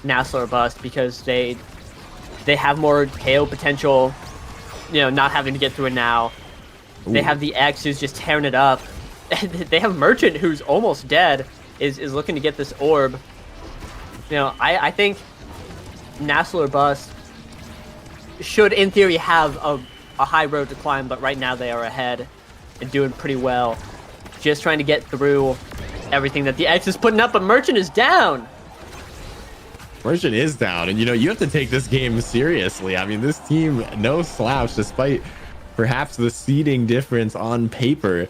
S2: Nasl or Bust because they have more KO potential, not having to get through it now. Ooh. They have the X who's just tearing it up. They have Merchant who's almost dead, is looking to get this orb. I think Nasl or Bust should, in theory, have a high road to climb, but right now they are ahead and doing pretty well. Just trying to get through everything that the X is putting up, but Merchant is down.
S1: Merchant is down, and you have to take this game seriously. I mean, this team, no slouch, despite perhaps the seeding difference on paper.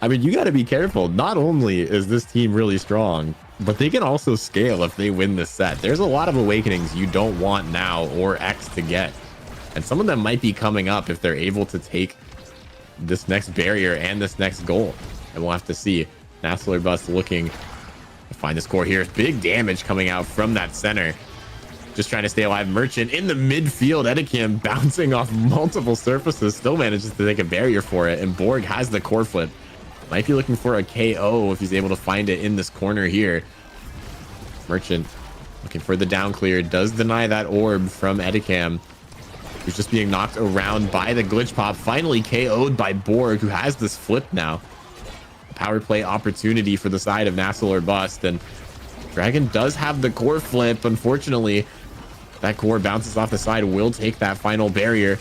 S1: I mean, you got to be careful. Not only is this team really strong, but they can also scale if they win this set. There's a lot of awakenings you don't want Now or X to get, and some of them might be coming up if they're able to take this next barrier and this next goal, and we'll have to see. Nasl or Bust looking to find the score here. Big damage coming out from that center, just trying to stay alive. Merchant in the midfield, Edicam bouncing off multiple surfaces, still manages to take a barrier for it, and Borg has the core flip. Might be looking for a KO if he's able to find it in this corner here. Merchant looking for the down clear, does deny that orb from Edicam, who's just being knocked around by the glitch pop. Finally KO'd by Borg, who has this flip now. A power play opportunity for the side of Nasl or Bust, and Dragon does have the core flip. Unfortunately, that core bounces off the side, will take that final barrier,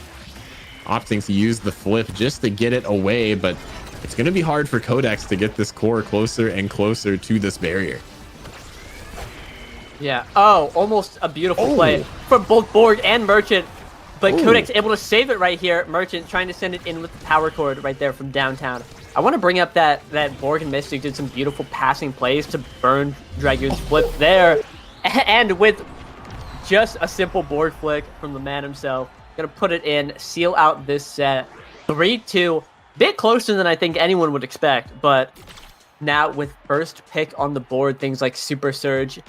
S1: opting to use the flip just to get it away, but it's going to be hard for Codex to get this core closer and closer to this barrier.
S2: Yeah. Oh, almost a beautiful play from both Borg and Merchant. But Codex able to save it right here. Merchant trying to send it in with the power cord right there from downtown. I want to bring up that Borg and Mystic did some beautiful passing plays to burn Dragoon's flip there. And with just a simple board flick from the man himself, going to put it in, seal out this set. 3-2. Bit closer than I think anyone would expect, but now with first pick on the board, things like Super Surge,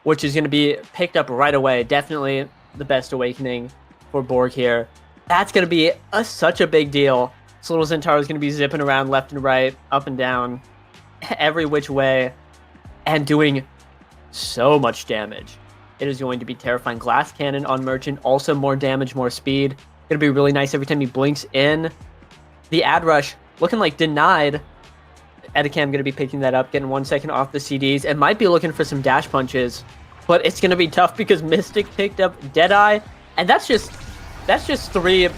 S2: which is going to be picked up right away. Definitely the best awakening for Borg here. That's going to be such a big deal. This little Zentaro is going to be zipping around left and right, up and down, every which way, and doing so much damage. It is going to be terrifying. Glass Cannon on Merchant, also more damage, more speed. Going to be really nice every time he blinks in. The ad rush looking like denied. Edicam going to be picking that up, getting 1 second off the CDs, and might be looking for some dash punches, but it's going to be tough because Mystic picked up Deadeye, and that's just three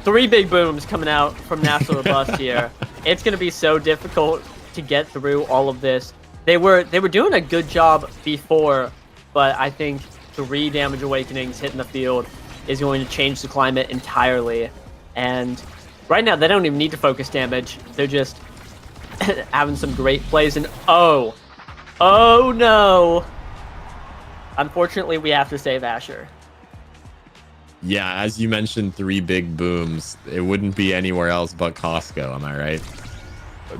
S2: big booms coming out from Nasl or Bust here. It's going to be so difficult to get through all of this. They were doing a good job before, but I think 3 damage awakenings hitting the field is going to change the climate entirely, and right now, they don't even need to focus damage. They're just having some great plays. And oh no. Unfortunately, we have to save Asher.
S1: Yeah, as you mentioned, 3 big booms. It wouldn't be anywhere else but Costco, am I right?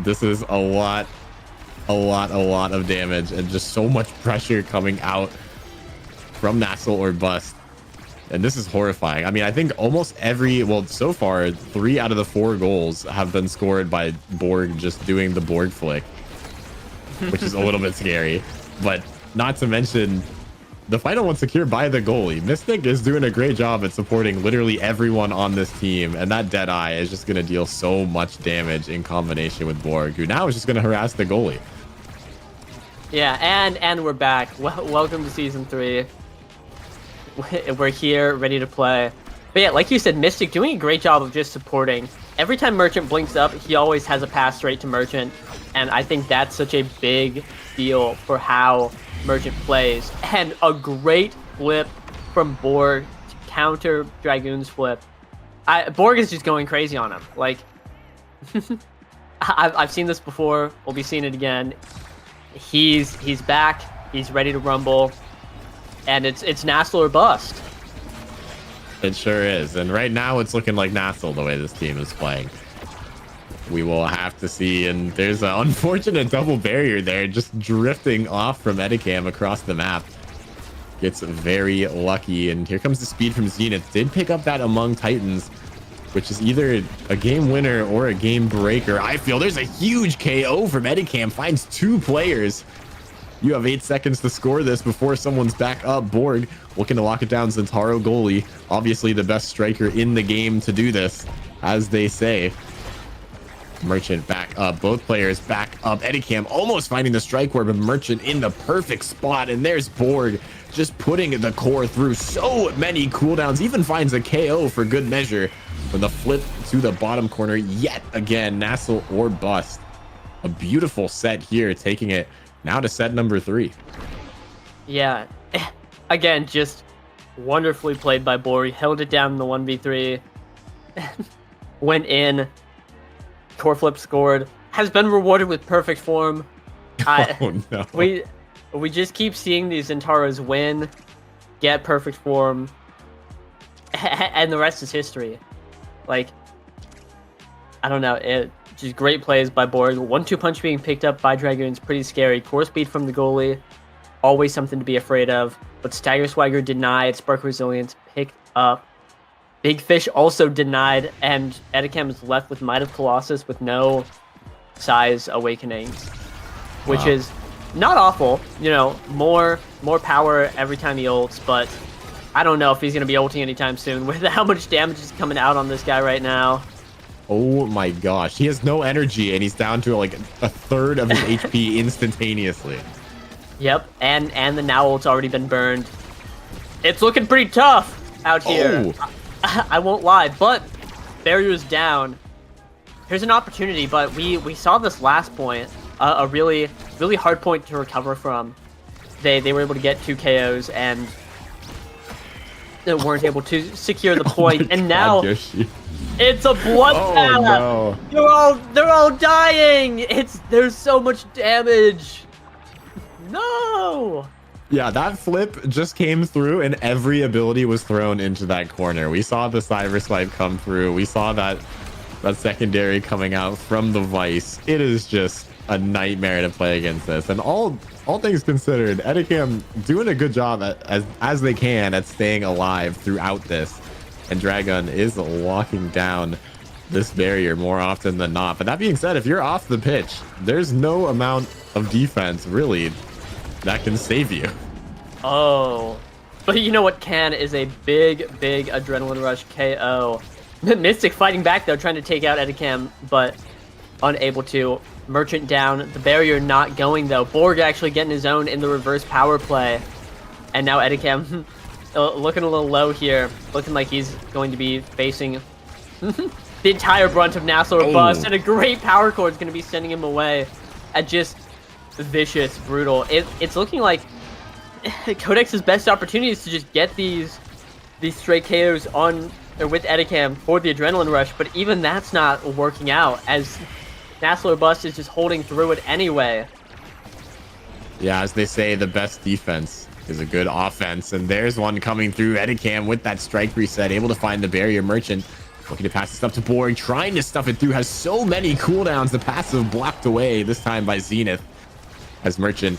S1: This is a lot of damage and just so much pressure coming out from Nasl or Bust. And this is horrifying. I mean, I think almost so far, 3 out of the 4 goals have been scored by Borg just doing the Borg flick, which is a little bit scary. But Not to mention the final one secured by the goalie. Mystic is doing a great job at supporting literally everyone on this team, and that Deadeye is just going to deal so much damage in combination with Borg, who now is just going to harass the goalie.
S2: Yeah, and we're back. Welcome to Season 3. We're here, ready to play. But yeah, like you said, Mystic doing a great job of just supporting. Every time Merchant blinks up, he always has a pass straight to Merchant, and I think that's such a big deal for how Merchant plays. And a great flip from Borg to counter Dragoon's flip. Borg is just going crazy on him. Like, I've seen this before. We'll be seeing it again. He's back. He's ready to rumble. And it's Nasl or bust.
S1: It sure is. And right now it's looking like Nasl the way this team is playing. We will have to see. And there's an unfortunate double barrier there, just drifting off from Edicam across the map. Gets very lucky. And here comes the speed from Zenith. Did pick up that Among Titans, which is either a game winner or a game breaker. I feel there's a huge KO from Edicam. Finds 2 players. You have 8 seconds to score this before someone's back up. Borg looking to lock it down. Zentaro goalie, obviously the best striker in the game to do this, as they say. Merchant back up. Both players back up. Edicam almost finding the strike orb, and Merchant in the perfect spot. And there's Borg just putting the core through so many cooldowns. Even finds a KO for good measure. From the flip to the bottom corner yet again. Nasl or bust. A beautiful set here, taking it now to set number 3.
S2: Yeah, again, just wonderfully played by Borg. Held it down in the 1v3. Went in. Core flip scored. Has been rewarded with perfect form.
S1: Oh no.
S2: We just keep seeing these Zentaros win, get perfect form, and the rest is history. Like, I don't know. It just great plays by Borg. 1-2 punch being picked up by Dragoons, pretty scary. Core speed from the goalie, always something to be afraid of. But Stagger Swagger denied. Spark Resilience picked up. Big Fish also denied, and Edicam is left with Might of Colossus with no size awakenings, which is not awful. You know, more power every time he ults, but I don't know if he's going to be ulting anytime soon with how much damage is coming out on this guy right now.
S1: Oh my gosh, he has no energy, and he's down to like a third of his HP instantaneously.
S2: Yep, and the now ult's already been burned. It's looking pretty tough out here.
S1: Oh.
S2: I won't lie, but barrier's down. Here's an opportunity, but we saw this last point, a really hard point to recover from. They were able to get 2 KOs and they weren't able to secure the point, and now
S1: Yoshi.
S2: it's a bloodbath.
S1: Oh no.
S2: They're all dying. There's so much damage. No.
S1: Yeah, that flip just came through and every ability was thrown into that corner. We saw the Cyber Swipe come through. We saw that secondary coming out from the Vice. It is just a nightmare to play against this. And all things considered, Edicam doing a good job as they can at staying alive throughout this. And Dragon is locking down this barrier more often than not. But that being said, if you're off the pitch, there's no amount of defense really that can save you.
S2: Oh, but you know what can is a big adrenaline rush KO. Mystic fighting back though, trying to take out Edicam, but unable to. Merchant down, the barrier not going though. Borg actually getting his own in the reverse power play. And now Edicam looking a little low here, looking like he's going to be facing the entire brunt of Nasl or bust, and a great power core is going to be sending him away at just vicious, brutal. It's looking like Codex's best opportunity is to just get these straight KOs on or with Edicam for the adrenaline rush, but even that's not working out as Nasl or bust is just holding through it anyway.
S1: Yeah, as they say, the best defense is a good offense, and there's one coming through. Edicam with that strike reset, able to find the barrier. Merchant looking to pass the stuff to Borg, trying to stuff it through, has so many cooldowns. The passive blocked away, this time by Zenith, as Merchant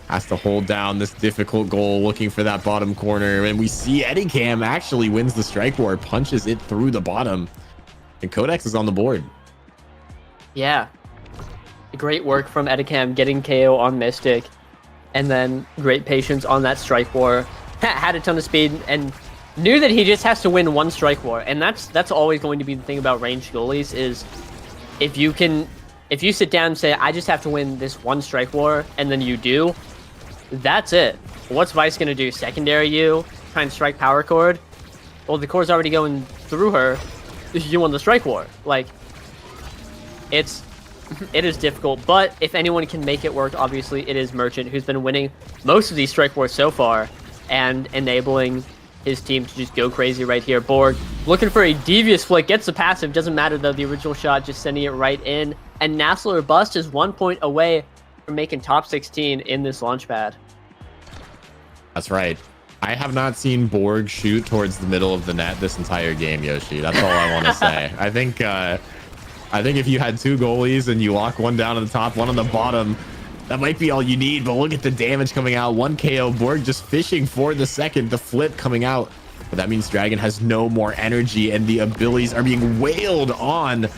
S1: has to hold down this difficult goal, looking for that bottom corner. And we see Edicam actually wins the strike war, punches it through the bottom, and Codex is on the board.
S2: Yeah. Great work from Edicam getting KO on Mystic. and then great patience on that strike war. Had a ton of speed and knew that he just has to win one strike war, and that's always going to be the thing about ranged goalies is if you sit down and say I just have to win this one strike war, and then you do, that's it. What's Vice gonna do? Secondary you, try and strike power chord? Well, the core's already going through her. You won the strike war. Like, it is difficult, but if anyone can make it work, obviously it is Merchant, who's been winning most of these strike wars so far and enabling his team to just go crazy right here. Borg looking for a devious flick, gets the passive, doesn't matter though, the original shot just sending it right in, and Nasl or bust is 1 point away from making top 16 in this Launchpad.
S1: That's right. I have not seen Borg shoot towards the middle of the net this entire game, Yoshi. That's all I want to say. I think if you had two goalies and you lock one down on the top, one on the bottom, that might be all you need. But look at the damage coming out. 1 KO. Borg just fishing for the second. The flip coming out. But that means Dragon has no more energy, and the abilities are being wailed on.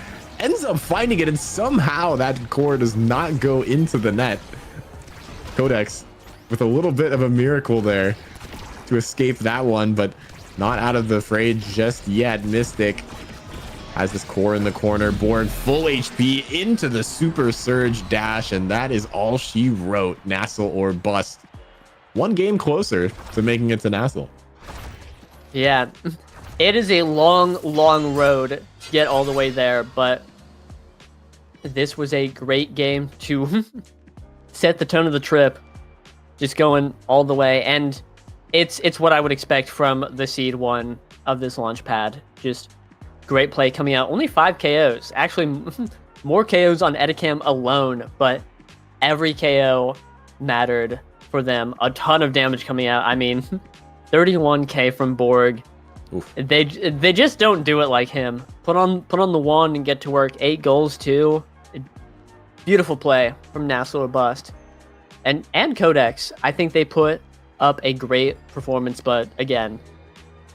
S1: Ends up finding it, and somehow that core does not go into the net. Codex with a little bit of a miracle there to escape that one, but not out of the fray just yet. Mystic has this core in the corner. Born full HP into the super surge dash, and that is all she wrote. Nasl or bust. One game closer to making it to Nasl.
S2: Yeah, it is a long road to get all the way there, but this was a great game to set the tone of the trip, just going all the way. And it's what I would expect from the seed one of this Launchpad. Just great play coming out. Only 5 KOs. Actually, more KOs on Edicam alone, but every KO mattered for them. A ton of damage coming out. I mean, 31k from Borg.
S1: Oof.
S2: They just don't do it like him. Put on the one and get to work. 8 goals too. Beautiful play from Nasl or bust. And Codex. I think they put up a great performance, but again,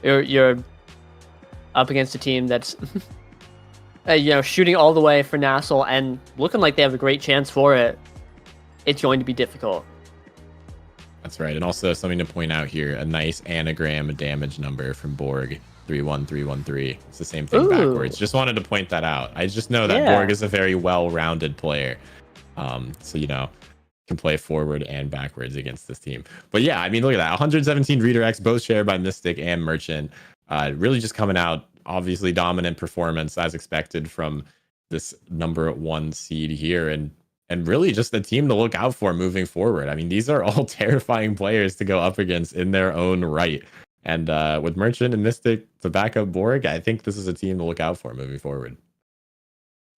S2: you're up against a team that's shooting all the way for Nasl and looking like they have a great chance for it. It's going to be difficult.
S1: That's right. And also something to point out here, a nice anagram damage number from Borg, 31313. It's the same thing. Ooh. Backwards. Just wanted to point that out. I just know that Borg is a very well-rounded player. So, can play forward and backwards against this team. But yeah, I mean, look at that. 117 redirects, both shared by Mystic and Merchant. Really just coming out, obviously dominant performance as expected from this number 1 seed here. And really just the team to look out for moving forward. I mean, these are all terrifying players to go up against in their own right. And with Merchant and Mystic to back up Borg, I think this is a team to look out for moving forward.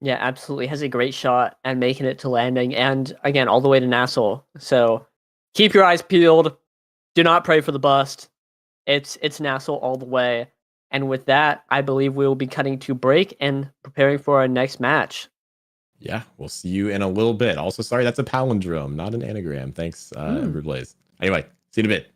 S2: Yeah, absolutely. Has a great shot at making it to landing. And again, all the way to Nasl. So keep your eyes peeled. Do not pray for the bust. It's Nasl all the way. And with that, I believe we will be cutting to break and preparing for our next match.
S1: Yeah, we'll see you in a little bit. Also, sorry, that's a palindrome, not an anagram. Thanks, Everblaze. Anyway, see you in a bit.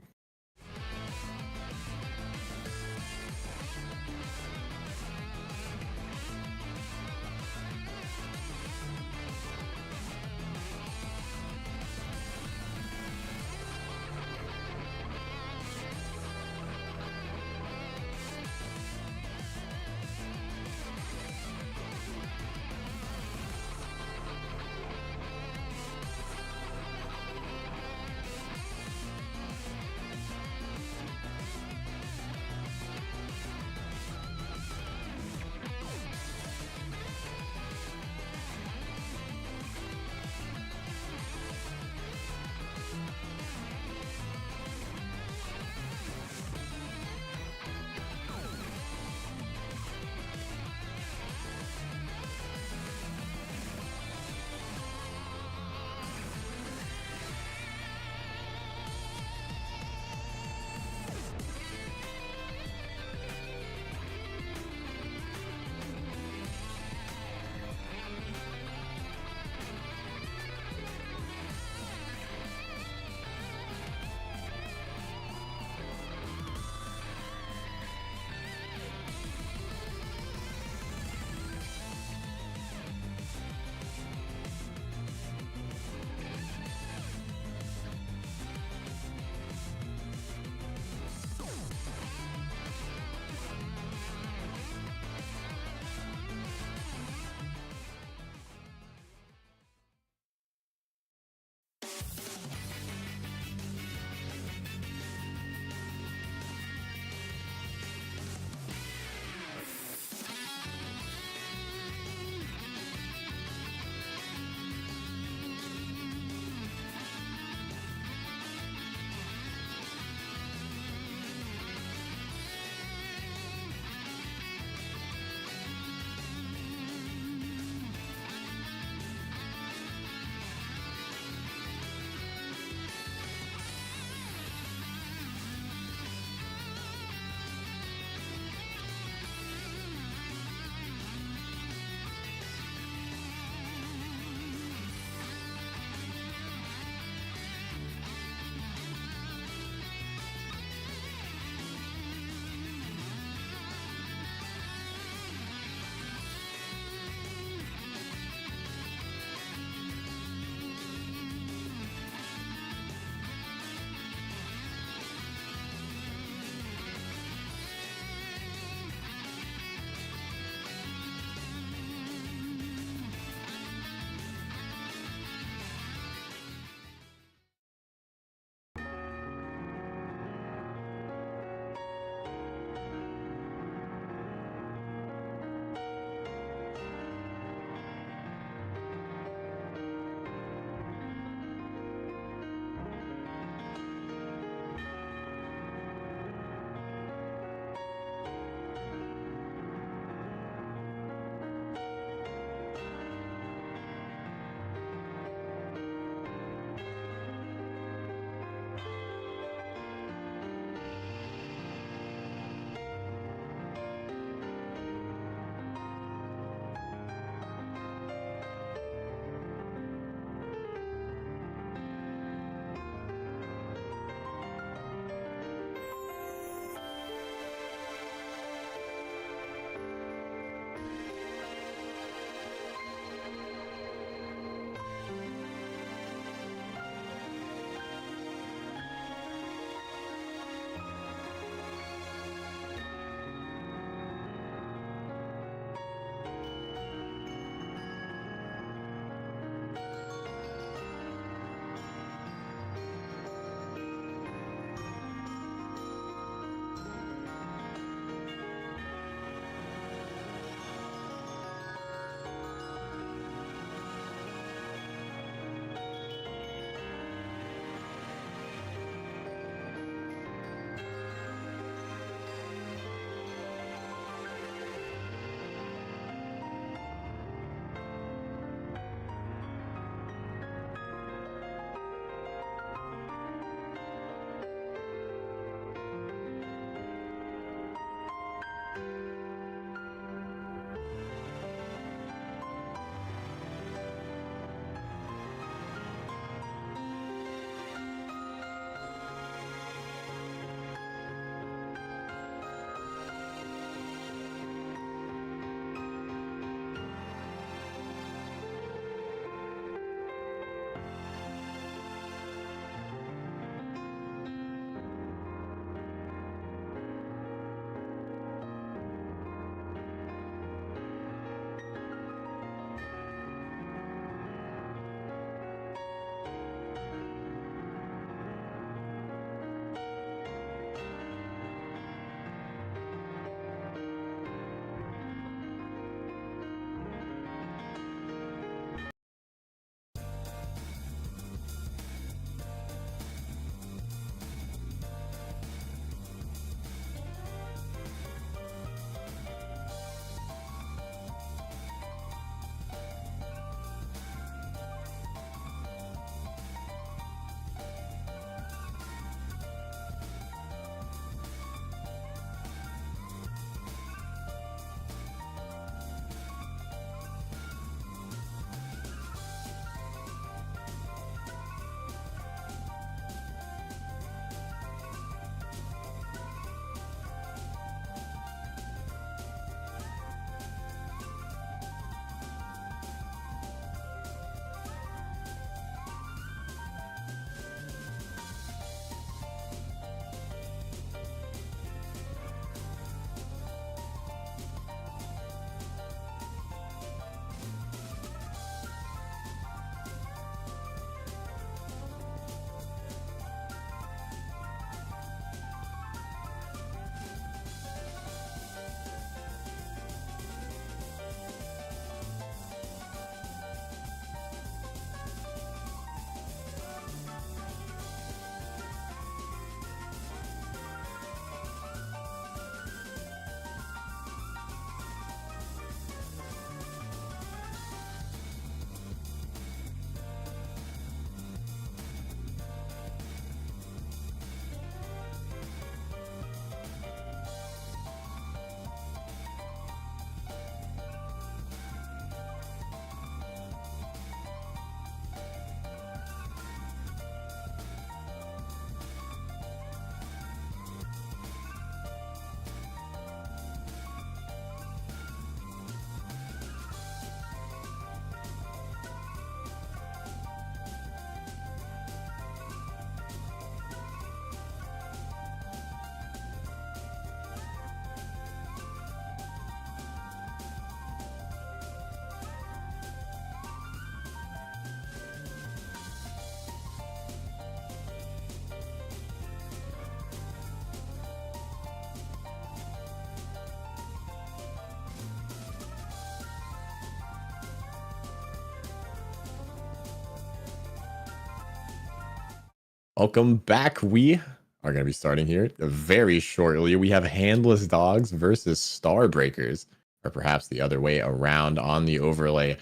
S1: Welcome back. We are going to be starting here very shortly. We have Handless Dogs versus Starbreakers, or perhaps the other way around on the overlay.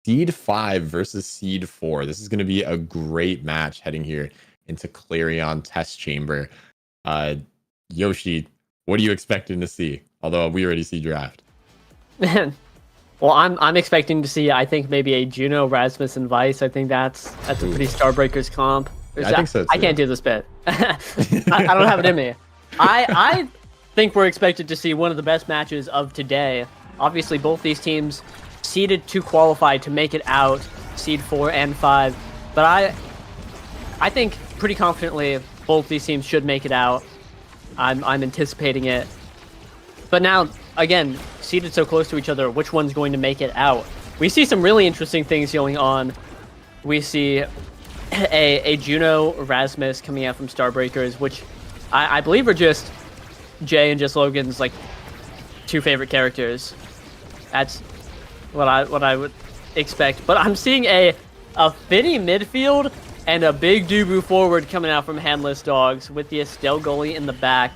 S1: Seed 5 versus Seed 4. This is going to be a great match heading here into Clarion Test Chamber. Yoshi, what are you expecting to see? Although we already see draft.
S2: Man, well, I'm expecting to see, I think, maybe a Juno, Rasmus, and Vice. I think that's a pretty Starbreakers comp.
S1: Yeah, I think so too.
S2: I can't do this bit. I don't have it in me. I think we're expected to see one of the best matches of today. Obviously, both these teams seeded to qualify to make it out, seed 4 and 5. But I think pretty confidently both these teams should make it out. I'm anticipating it. But now, again, seeded so close to each other, which one's going to make it out? We see some really interesting things going on. We see a Juno Rasmus coming out from Starbreakers, which I believe are just Jay and just Logan's like two favorite characters. That's what I would expect. But I'm seeing a Finny midfield and a big Dubu forward coming out from Handless Dogs with the Estelle goalie in the back.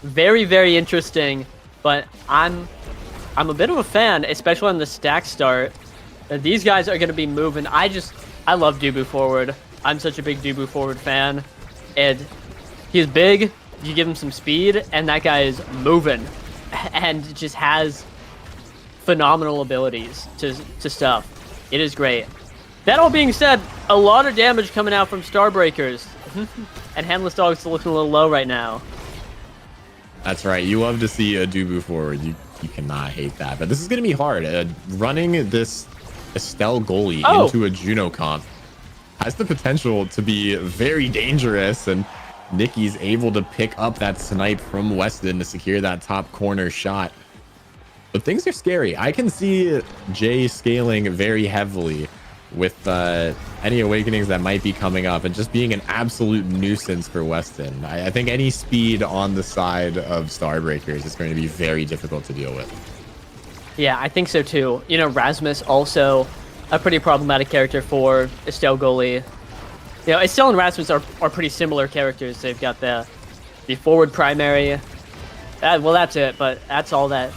S2: Very, very interesting. But I'm a bit of a fan, especially on the stack start. These guys are going to be moving. I love Dubu forward. I'm such a big Dubu forward fan. And he's big, you give him some speed, and that guy is moving. And just has phenomenal abilities to stuff. It is great. That all being said, a lot of damage coming out from Starbreakers. And Handless Dogs are looking a little low right now.
S1: That's right. You love to see a Dubu forward. You cannot hate that. But this is going to be hard. Running this Estelle goalie into a Juno comp has the potential to be very dangerous. And Nikki's able to pick up that snipe from Weston to secure that top corner shot. But things are scary. I can see Jay scaling very heavily with any awakenings that might be coming up and just being an absolute nuisance for Weston. I think any speed on the side of Starbreakers is going to be very difficult to deal with.
S2: Yeah, I think so too. You know, Rasmus also a pretty problematic character for Estelle goalie. You know, Estelle and Rasmus are pretty similar characters. They've got the forward primary. Well, that's it, but that's all that...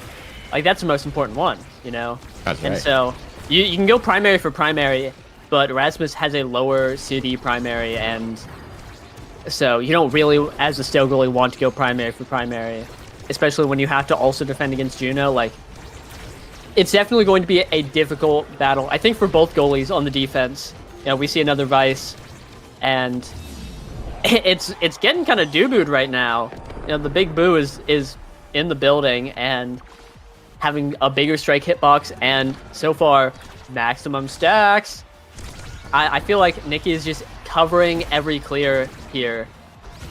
S2: Like, that's the most important one, you know?
S1: That's right.
S2: And so... You can go primary for primary, but Rasmus has a lower CD primary, and so you don't really, as a Stale goalie, want to go primary for primary, especially when you have to also defend against Juno. Like, it's definitely going to be a difficult battle, I think, for both goalies on the defense. You know, we see another Vice, and it's getting kind of Dubu'd right now. You know, the big boo is in the building, and having a bigger strike hitbox, and so far, maximum stacks. I feel like Nikki is just covering every clear here,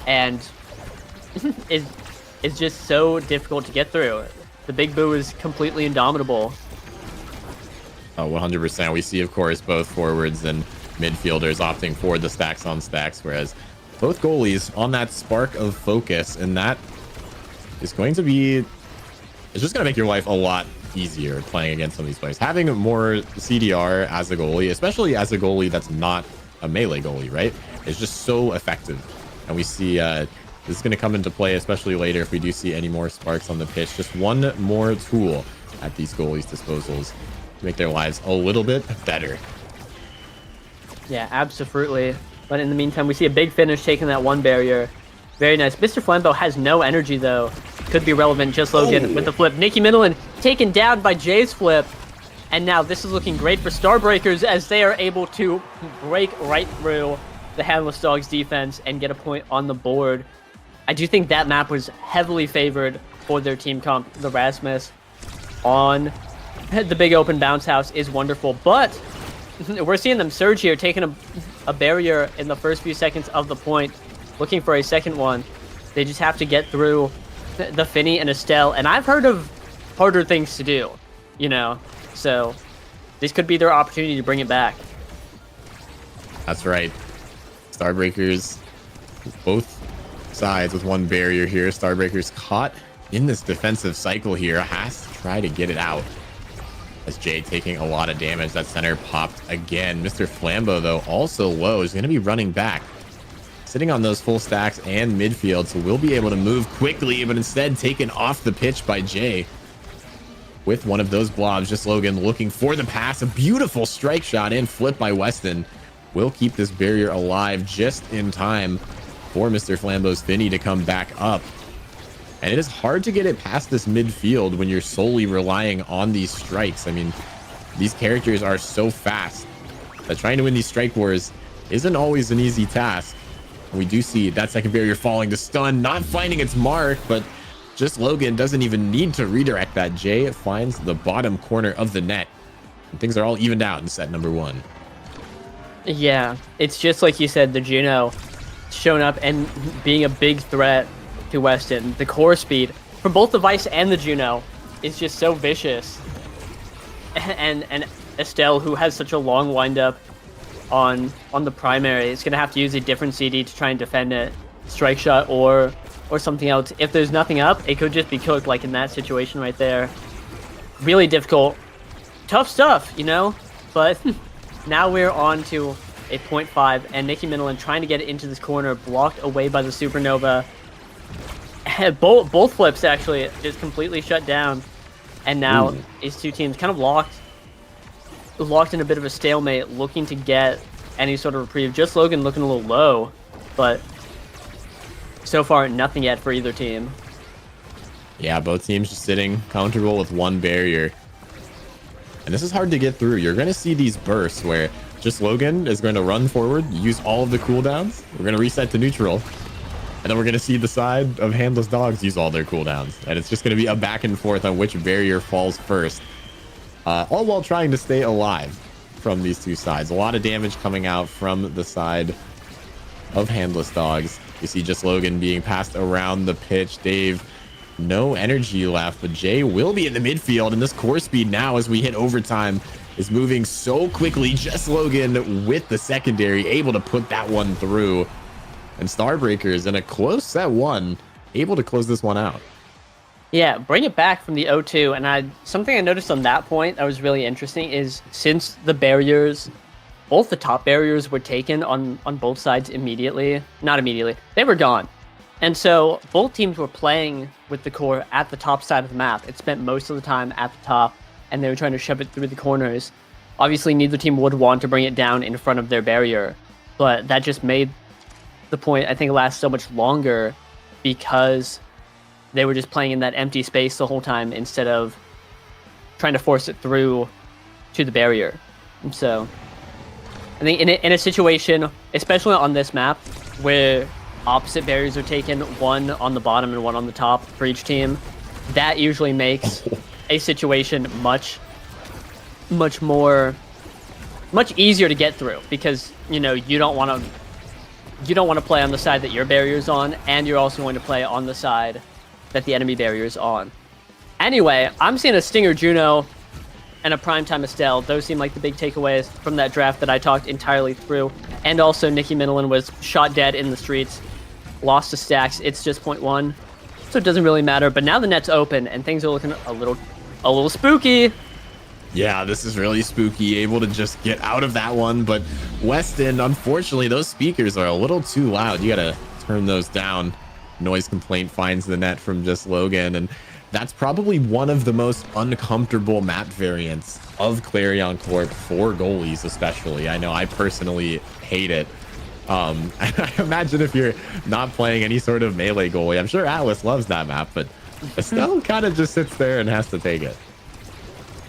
S2: and is just so difficult to get through. The big boo is completely indomitable.
S1: 100%. We see, of course, both forwards and midfielders opting for the stacks on stacks, whereas both goalies on that spark of focus, and that is going to be... It's just going to make your life a lot easier playing against some of these players. Having more CDR as a goalie, especially as a goalie that's not a melee goalie, right? It's just so effective. And we see this is going to come into play, especially later if we do see any more sparks on the pitch. Just one more tool at these goalies' disposals to make their lives a little bit better.
S2: Yeah, absolutely. But in the meantime, we see a big finish taking that one barrier. Very nice. Mr. Flambeau has no energy, though. Could be relevant. Just Logan with the flip. Nikki Middleton taken down by Jay's flip. And now this is looking great for Starbreakers as they are able to break right through the Handless Dogs defense and get a point on the board. I do think that map was heavily favored for their team comp. The Rasmus on the big open bounce house is wonderful. But we're seeing them surge here, taking a barrier in the first few seconds of the point. Looking for a second one. They just have to get through the Finny and Estelle, and I've heard of harder things to do, you know, so this could be their opportunity to bring it back.
S1: That's right. Starbreakers, both sides with one barrier here. Starbreakers caught in this defensive cycle here, has to try to get it out. As Jay taking a lot of damage. That center popped again. Mr. Flambeau, though, also low, is going to be running back. sitting on those full stacks and midfield, so we'll be able to move quickly, but instead taken off the pitch by Jay with one of those blobs. Just Logan looking for the pass. A beautiful strike shot and flip by Weston will keep this barrier alive just in time for Mr. Flambeau's Finny to come back up. And it is hard to get it past this midfield when you're solely relying on these strikes. I mean, these characters are so fast that trying to win these strike wars isn't always an easy task. And we do see that second barrier falling to stun, not finding its mark, but just Logan doesn't even need to redirect that. Jay finds the bottom corner of the net. And things are all evened out in set number 1.
S2: Yeah, it's just like you said, the Juno showing up and being a big threat to Weston. The core speed for both the Vice and the Juno is just so vicious. And Estelle, who has such a long windup on the primary, is going to have to use a different CD to try and defend it. Strike shot or something else. If there's nothing up, it could just be cooked, like in that situation right there. Really difficult. Tough stuff, you know? But now we're on to a 0.5, and Nikki Minilin trying to get it into this corner, blocked away by the Supernova. Both flips actually just completely shut down. And now these two teams kind of locked in a bit of a stalemate, looking to get any sort of reprieve. Just Logan looking a little low, but so far nothing yet for either team.
S1: Yeah, both teams just sitting comfortable with one barrier. And this is hard to get through. You're going to see these bursts where just Logan is going to run forward, use all of the cooldowns. We're going to reset to neutral. And then we're going to see the side of Handless Dogs use all their cooldowns. And it's just going to be a back and forth on which barrier falls first. All while trying to stay alive from these two sides. A lot of damage coming out from the side of Handless Dogs. You see just Logan being passed around the pitch. Dave, no energy left, but Jay will be in the midfield. And this core speed now as we hit overtime is moving so quickly. Just Logan with the secondary able to put that one through. And Starbreakers in a close set 1, able to close this one out.
S2: Yeah, bring it back from the 0-2. And something I noticed on that point that was really interesting is since the barriers, both the top barriers were taken on both sides immediately. Not immediately. They were gone. And so both teams were playing with the core at the top side of the map. It spent most of the time at the top, and they were trying to shove it through the corners. Obviously, neither team would want to bring it down in front of their barrier, but that just made the point, I think, last so much longer because they were just playing in that empty space the whole time instead of trying to force it through to the barrier. And so I think in a situation, especially on this map, where opposite barriers are taken, one on the bottom and one on the top for each team, that usually makes a situation much easier to get through, because you know you don't want to play on the side that your barrier's on, and you're also going to play on the side that the enemy barrier's on. Anyway, I'm seeing a Stinger Juno and a Primetime Estelle. Those seem like the big takeaways from that draft that I talked entirely through. And also Nikki Minilin was shot dead in the streets, lost to stacks. It's just 0.1, so it doesn't really matter. But now the net's open and things are looking a little spooky.
S1: Yeah, this is really spooky. Able to just get out of that one, but Weston, unfortunately, those speakers are a little too loud. You gotta turn those down. Noise complaint finds the net from just Logan, and that's probably one of the most uncomfortable map variants of Clarion Corp for goalies, especially. I know I personally hate it. I imagine if you're not playing any sort of melee goalie, I'm sure Atlas loves that map, but Estelle kind of just sits there and has to take it.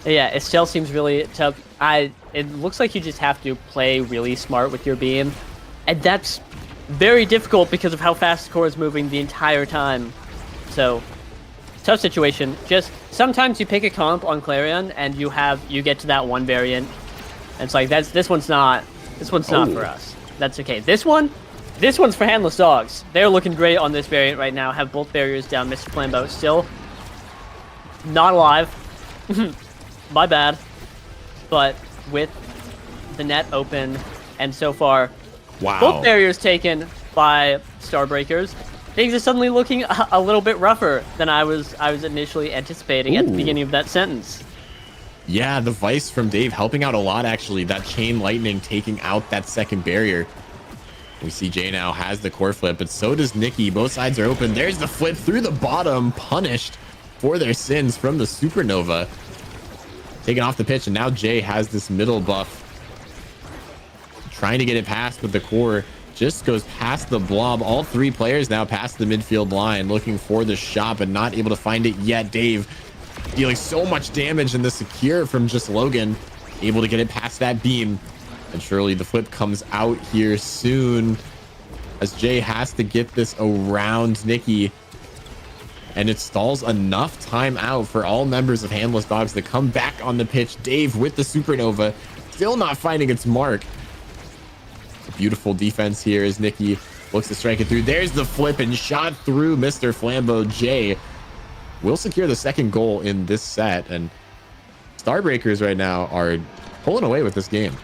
S2: Yeah, Estelle seems really tough. It looks like you just have to play really smart with your beam, and that's very difficult because of how fast the core is moving the entire time. So, tough situation. Just sometimes you pick a comp on Clarion and you get to that one variant, and it's like this one's not for us. That's okay. This one's for Handless Dogs. They're looking great on this variant right now. Have both barriers down. Mr. Flambeau still not alive. My bad. But with the net open, and so far,
S1: wow,
S2: both barriers taken by Starbreakers, things are suddenly looking a little bit rougher than I was initially anticipating at the beginning of that sentence.
S1: Yeah, the Vice from Dave helping out a lot, actually. That Chain Lightning taking out that second barrier. We see Jay now has the core flip, but so does Nikki. Both sides are open. There's the flip through the bottom, punished for their sins from the Supernova. Taken off the pitch, and now Jay has this middle buff. Trying to get it past, but the core just goes past the blob. All three players now past the midfield line, looking for the shot, but not able to find it yet. Dave dealing so much damage in the secure from just Logan, able to get it past that beam. And surely the flip comes out here soon, as Jay has to get this around Nikki. And it stalls enough time out for all members of Handless Dogs to come back on the pitch. Dave with the Supernova, still not finding its mark. Beautiful defense here as Nikki looks to strike it through. There's the flip and shot through Mr. Flambeau. Jay will secure the second goal in this set, and Starbreakers right now are pulling away with this game.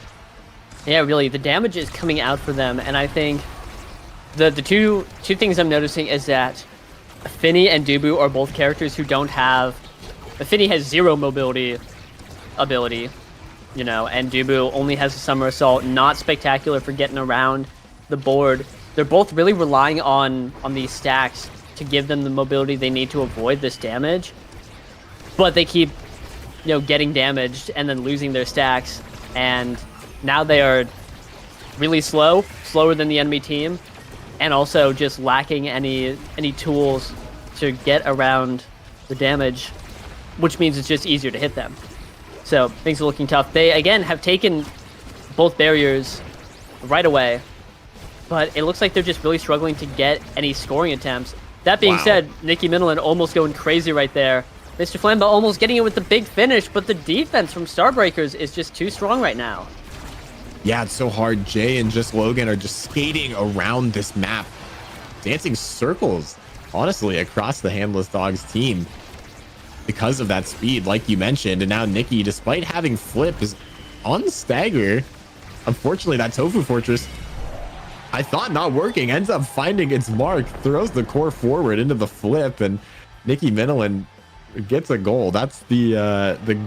S2: Yeah, really, the damage is coming out for them, and I think the two things I'm noticing is that Finny and Dubu are both characters who don't have... Finny has 0 mobility ability, you know, and Dubu only has a Summer Assault, not spectacular for getting around the board. They're both really relying on these stacks to give them the mobility they need to avoid this damage, but they keep, you know, getting damaged and then losing their stacks, and now they are really slower than the enemy team, and also just lacking any tools to get around the damage, which means it's just easier to hit them. So things are looking tough. They, again, have taken both barriers right away, but it looks like they're just really struggling to get any scoring attempts. That being said, Nikki Minlin almost going crazy right there. Mr. Flambeau almost getting it with the big finish, but the defense from Starbreakers is just too strong right now.
S1: Yeah, it's so hard. Jay and just Logan are just skating around this map, dancing circles, honestly, across the Handless Dogs team because of that speed, like you mentioned. And now Nikki, despite having flip, is on the stagger. Unfortunately, that Tofu Fortress, I thought not working, ends up finding its mark, throws the core forward into the flip, and Nikki Minlin gets a goal. That's the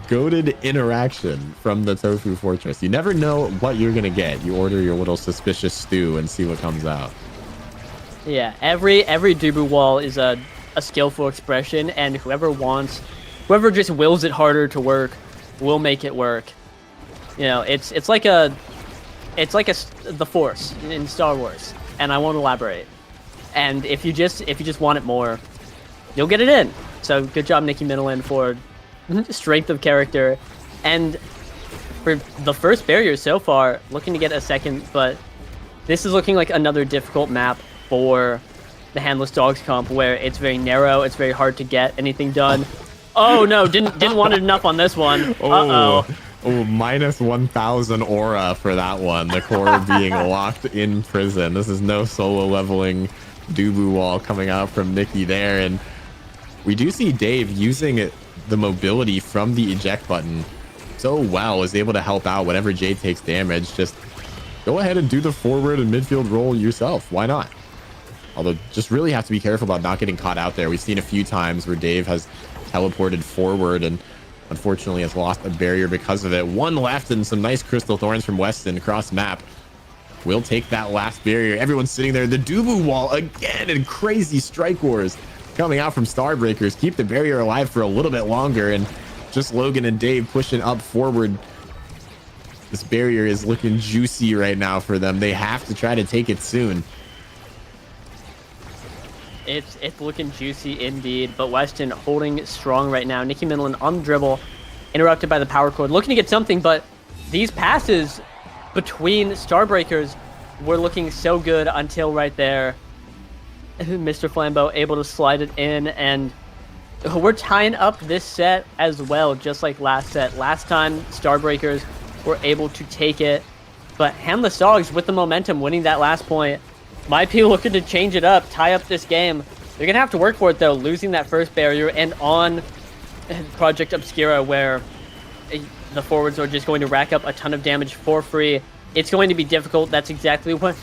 S1: goated interaction from the Tofu Fortress. You never know what you're gonna get. You order your little suspicious stew and see what comes out.
S2: Yeah, every Dubu wall is a skillful expression, and whoever just wills it harder to work will make it work. You know, it's like the Force in Star Wars, and I won't elaborate. And if you just want it more, you'll get it in. So good job, Nikki Minlin, for strength of character. And for the first barrier so far, looking to get a second, but this is looking like another difficult map for the Handless Dogs comp, where it's very narrow, it's very hard to get anything done. Oh no, didn't want it enough on this one. Uh-oh.
S1: Oh, minus 1,000 aura for that one. The core being locked in prison. This is no solo leveling Dubu wall coming out from Nikki there. And we do see Dave using the mobility from the eject button so well, is able to help out whenever Jay takes damage. Just go ahead and do the forward and midfield roll yourself. Why not? Although just really have to be careful about not getting caught out there. We've seen a few times where Dave has teleported forward and unfortunately has lost a barrier because of it. One left and some nice Crystal Thorns from Weston across map. We'll take that last barrier. Everyone's sitting there. The Dubu wall again, and crazy strike wars coming out from Starbreakers. Keep the barrier alive for a little bit longer, and just Logan and Dave pushing up forward. This barrier is looking juicy right now for them. They have to try to take it soon.
S2: It's looking juicy indeed, but Weston holding strong right now. Nikki Minlin on the dribble, interrupted by the power chord, looking to get something, but these passes between Starbreakers were looking so good until right there. Mr. Flambeau able to slide it in, and we're tying up this set as well, just like last set. Last time, Starbreakers were able to take it, but Handless Dogs with the momentum, winning that last point. Might be looking to change it up, tie up this game. They're going to have to work for it, though, losing that first barrier, and on Project Obscura, where the forwards are just going to rack up a ton of damage for free. It's going to be difficult. That's exactly what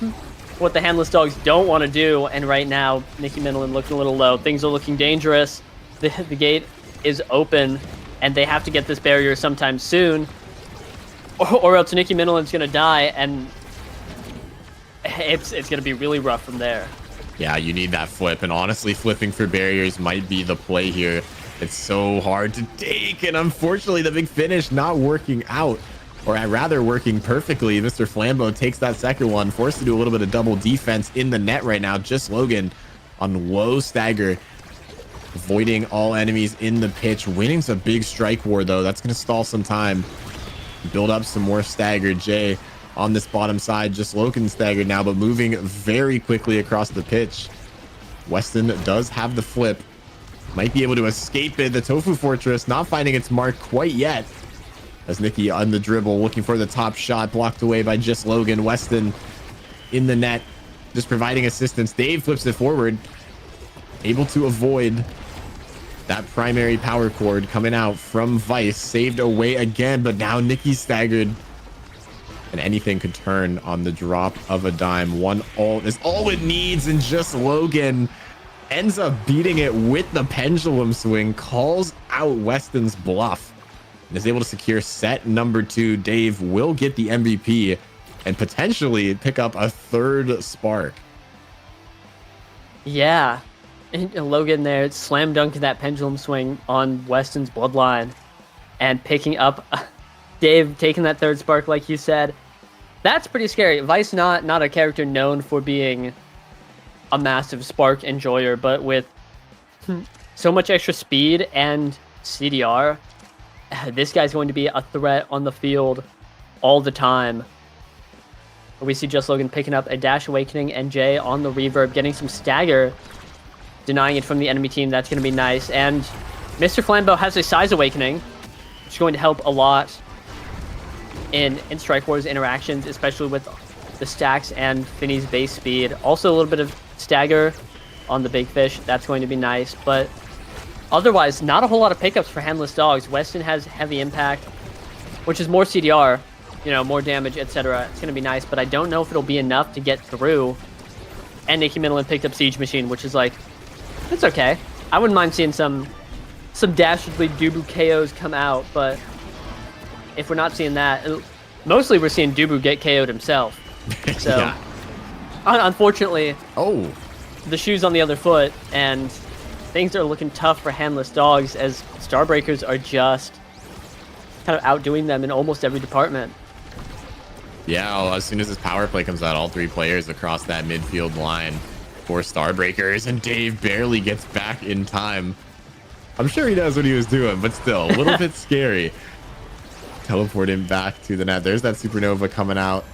S2: the Handless Dogs don't want to do, and right now, Nikki Minlin looking a little low. Things are looking dangerous. The gate is open, and they have to get this barrier sometime soon, or else Nikki Minlin's going to die, and it's gonna be really rough from there.
S1: Yeah, you need that flip, and honestly, flipping for barriers might be the play here. It's so hard to take, and unfortunately, the big finish not working out, or rather working perfectly. Mr. Flambeau takes that second one, forced to do a little bit of double defense in the net right now. Just Logan on low stagger, avoiding all enemies in the pitch. Winning's a big strike war, though. That's going to stall some time. Build up some more stagger. Jay on this bottom side, just Logan staggered now, but moving very quickly across the pitch. Weston does have the flip. Might be able to escape it. The Tofu Fortress not finding its mark quite yet. As Nikki on the dribble, looking for the top shot, blocked away by just Logan. Weston in the net, just providing assistance. Dave flips it forward, able to avoid that primary power cord coming out from Vice. Saved away again, but now Nikki staggered. And anything could turn on the drop of a dime. One ult is all it needs, and just Logan ends up beating it with the pendulum swing, calls out Weston's bluff, and is able to secure set number 2. Dave will get the MVP and potentially pick up a 3rd spark.
S2: Yeah. And Logan there slam dunking that pendulum swing on Weston's bloodline and picking up Dave taking that 3rd spark, like you said. That's pretty scary. Vice not a character known for being a massive spark enjoyer, but with so much extra speed and CDR, this guy's going to be a threat on the field all the time. We see Just Logan picking up a Dash Awakening, and Jay on the reverb getting some stagger, denying it from the enemy team. That's going to be nice. And Mr. Flambeau has a Size Awakening, which is going to help a lot in Strike Wars interactions, especially with the stacks and Finny's base speed. Also a little bit of stagger on the big fish. That's going to be nice, but otherwise not a whole lot of pickups for Handless Dogs. Weston has heavy impact, which is more CDR, you know, more damage, etc. It's going to be nice, but I don't know if it'll be enough to get through. And Nikki Middleton picked up Siege Machine, which is like, it's okay. I wouldn't mind seeing some dastardly Dubu KOs come out, but if we're not seeing that, mostly we're seeing Dubu get KO'd himself. So, yeah. Unfortunately, the shoe's on the other foot, and things are looking tough for Handless Dogs as Starbreakers are just kind of outdoing them in almost every department.
S1: Yeah, well, as soon as this power play comes out, all 3 players across that midfield line for Starbreakers, and Dave barely gets back in time. I'm sure he knows what he was doing, but still, a little bit scary. Teleport him back to the net. There's that Supernova coming out,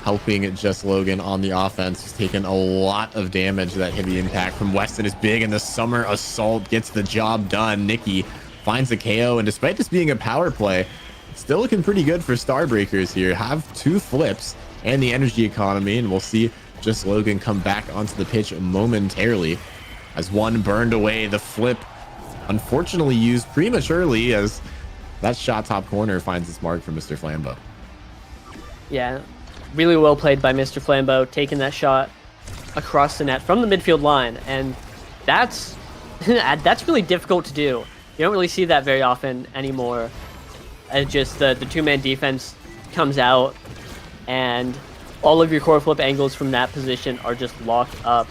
S1: helping just Logan on the offense. He's taken a lot of damage. That heavy impact from Weston is big, and the Summer Assault gets the job done. Nikki finds the KO, and despite this being a power play, it's still looking pretty good for Starbreakers here. Have 2 flips and the energy economy, and we'll see just Logan come back onto the pitch momentarily as one burned away. The flip unfortunately used prematurely as that shot top corner finds its mark for Mr. Flambeau.
S2: Yeah, really well played by Mr. Flambeau, taking that shot across the net from the midfield line, and that's really difficult to do. You don't really see that very often anymore. Just the 2-man defense comes out, and all of your core flip angles from that position are just locked up.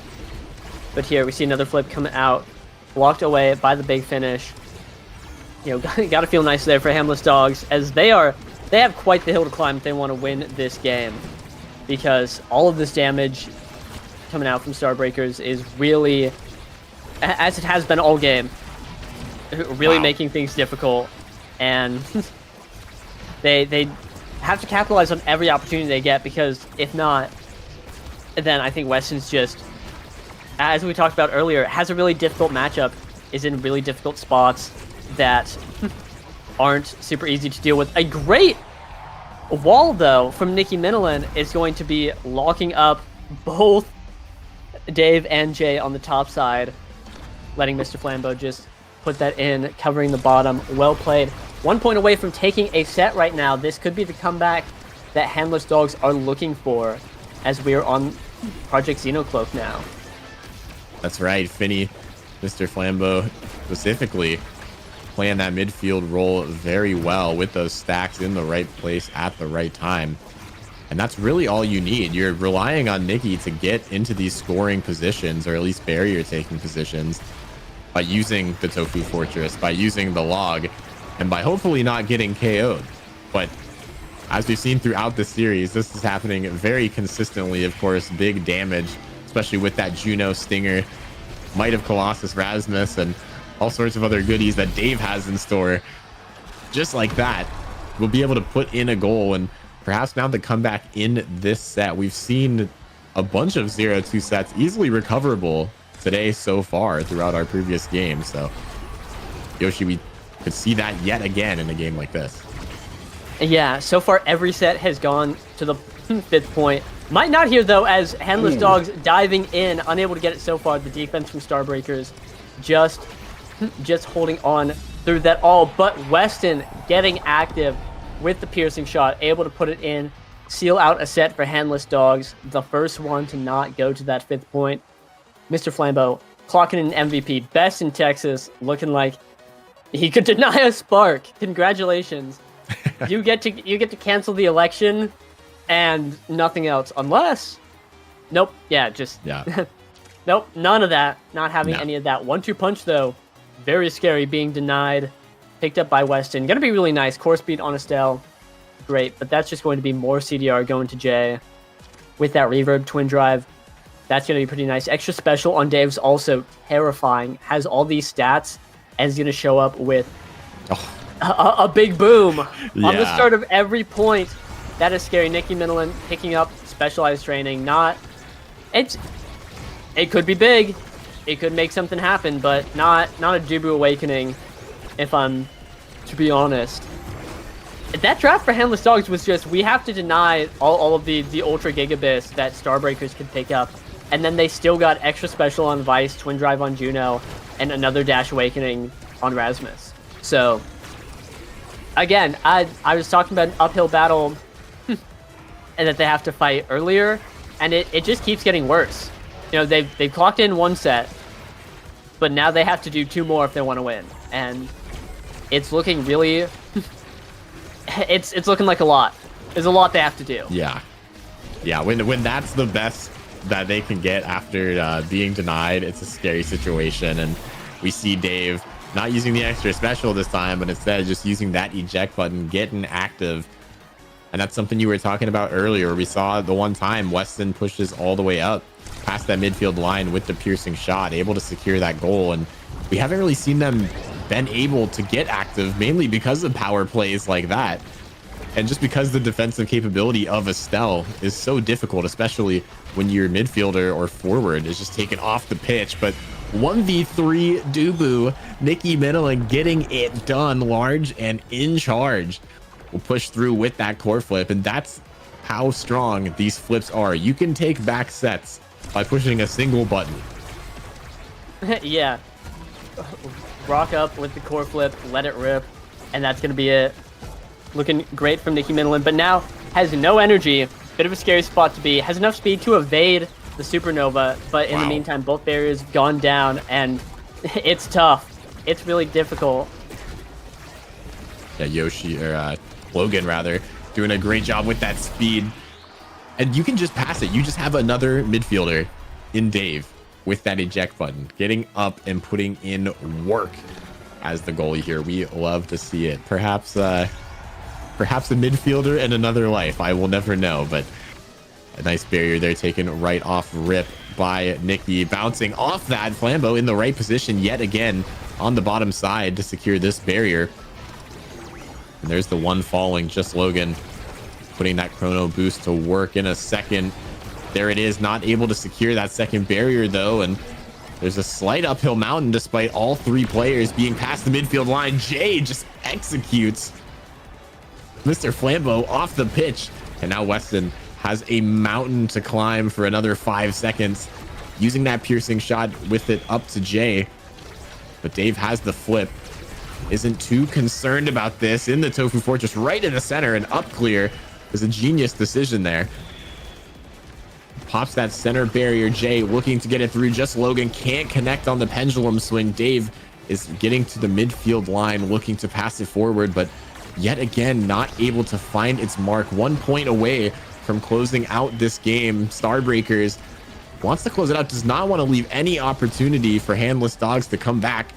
S2: But here we see another flip coming out, blocked away by the big finish. You know, got to feel nice there for Handless Dogs, as they have quite the hill to climb if they want to win this game, because all of this damage coming out from Starbreakers is really, as it has been all game, really making things difficult, and they have to capitalize on every opportunity they get, because if not, then I think Weston's just, as we talked about earlier, has a really difficult matchup, is in really difficult spots that aren't super easy to deal with. A great wall, though, from Nikki Middleton is going to be locking up both Dave and Jay on the top side, letting Mr. Flambeau just put that in, covering the bottom. Well played. 1 point away from taking a set right now. This could be the comeback that Handless Dogs are looking for, as we are on Project Xenocloak now.
S1: That's right, Finny, Mr. Flambeau specifically playing that midfield role very well with those stacks in the right place at the right time. And that's really all you need. You're relying on Nikki to get into these scoring positions, or at least barrier taking positions, by using the Tofu Fortress, by using the log, and by hopefully not getting KO'd. But as we've seen throughout the series, this is happening very consistently. Of course, big damage, especially with that Juno Stinger, Might of Colossus Rasmus, and all sorts of other goodies that Dave has in store. Just like that, we'll be able to put in a goal, and perhaps now the comeback in this set. We've seen a bunch of 0-2 sets easily recoverable today so far throughout our previous games. So Yoshi, we could see that yet again in a game like this.
S2: Yeah, so far every set has gone to the 5th point. Might not here though, as Handless Dogs diving in, unable to get it so far. The defense from Starbreakers just holding on through that all, but Weston getting active with the piercing shot, able to put it in, seal out a set for Handless Dogs, the first one to not go to that 5th point. Mr. Flambeau clocking in MVP, best in Texas, looking like he could deny a spark. Congratulations. You get to cancel the election and nothing else, unless nope, nope, none of that. Not having any of that. 1-2 punch though, very scary, being denied. Picked up by Weston. Gonna be really nice. Core speed on Estelle. Great. But that's just going to be more CDR going to Jay. With that reverb twin drive. That's going to be pretty nice. Extra special on Dave's also terrifying. Has all these stats. And is going to show up with a big boom. On the start of every point. That is scary. Nikki Minilin picking up specialized training. It could be big. It could make something happen. But not a Dubu Awakening. If I'm to be honest. That draft for Handless Dogs was just, we have to deny all of the Ultra Gigabits that Starbreakers could pick up. And then they still got extra special on Vice, Twin Drive on Juno, and another Dash Awakening on Rasmus. So, again, I was talking about an uphill battle and that they have to fight earlier, and it just keeps getting worse. You know, they've clocked in 1 set, but now they have to do 2 more if they want to win. And it's looking really... it's looking like a lot. There's a lot they have to do. Yeah. When that's the best that they can get after being denied, it's a scary situation. And we see Dave not using the extra special this time, but instead just using that eject button, getting active. And that's something you were talking about earlier. We saw the one time Weston pushes all the way up past that midfield line with the piercing shot, able to secure that goal. And we haven't really seen them been able to get active, mainly because of power plays like that. And just because the defensive capability of Estelle is so difficult, especially when your midfielder or forward is just taken off the pitch. But 1v3 Dubu, Nikki Minilin getting it done, large and in charge. Will push through with that core flip, and that's how strong these flips are. You can take back sets by pushing a single button. Yeah. Rock up with the core flip, let it rip, and that's going to be it. Looking great from Nikki Minilin, but now has no energy. Bit of a scary spot to be. Has enough speed to evade the supernova, but in the meantime, both barriers gone down, and it's tough. It's really difficult. Yeah, Yoshi, or Logan rather, doing a great job with that speed. And you can just pass it. You just have another midfielder in Dave with that eject button, getting up and putting in work as the goalie here. We love to see it. Perhaps a midfielder and another life. I will never know, but a nice barrier there taken right off rip by Nikki. Bouncing off that, Flambeau in the right position yet again on the bottom side to secure this barrier. And there's the one falling, just Logan putting that chrono boost to work in a second. There it is, not able to secure that second barrier though, and there's a slight uphill mountain despite all 3 players being past the midfield line. Jay just executes Mr. Flambeau off the pitch, and now Weston has a mountain to climb for another 5 seconds, using that piercing shot with it up to Jay. But Dave has the flip, isn't too concerned about this in the Tofu Fortress, right in the center, and up clear is a genius decision there. Pops that center barrier. Jay looking to get it through. Just Logan can't connect on the pendulum swing. Dave is getting to the midfield line, looking to pass it forward, but yet again, not able to find its mark. 1 point away
S1: from closing out this game. Starbreakers wants to close it out, does not want to leave any opportunity for Handless Dogs to come back.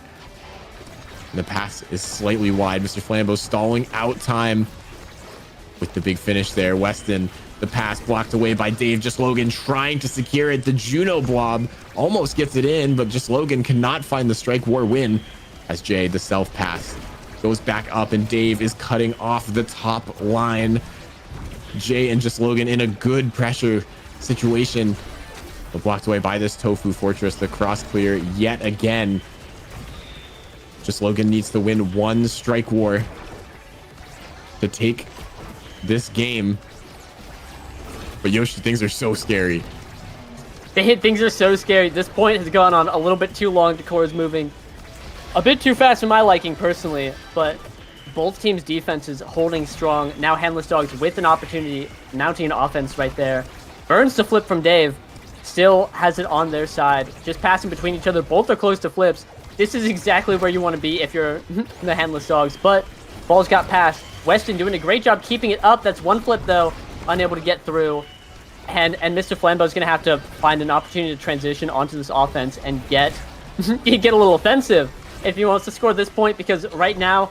S1: And the pass is slightly wide. Mr. Flambeau stalling out time with the big finish there. Weston, the pass blocked away by Dave. Just Logan trying to secure it. The Juno blob almost gets it in, but Just Logan cannot find the strike war win as Jay, the self pass, goes back up and Dave is cutting off the top line. Jay and Just Logan in a good pressure situation, but blocked away by this Tofu Fortress. The cross clear yet again. Just Logan needs to win one strike war to take this game. But Yoshi, things are so scary.
S2: Things are so scary. This point has gone on a little bit too long. Decor is moving a bit too fast for my liking personally, but both teams' defenses holding strong. Now Handless Dogs with an opportunity, mounting an offense right there. Burns the flip from Dave. Still has it on their side. Just passing between each other. Both are close to flips. This is exactly where you want to be if you're the Handless Dogs, but ball's got passed. Weston doing a great job keeping it up. That's one flip, though, unable to get through. And Mr. Flambeau is going to have to find an opportunity to transition onto this offense and get a little offensive if he wants to score this point, because right now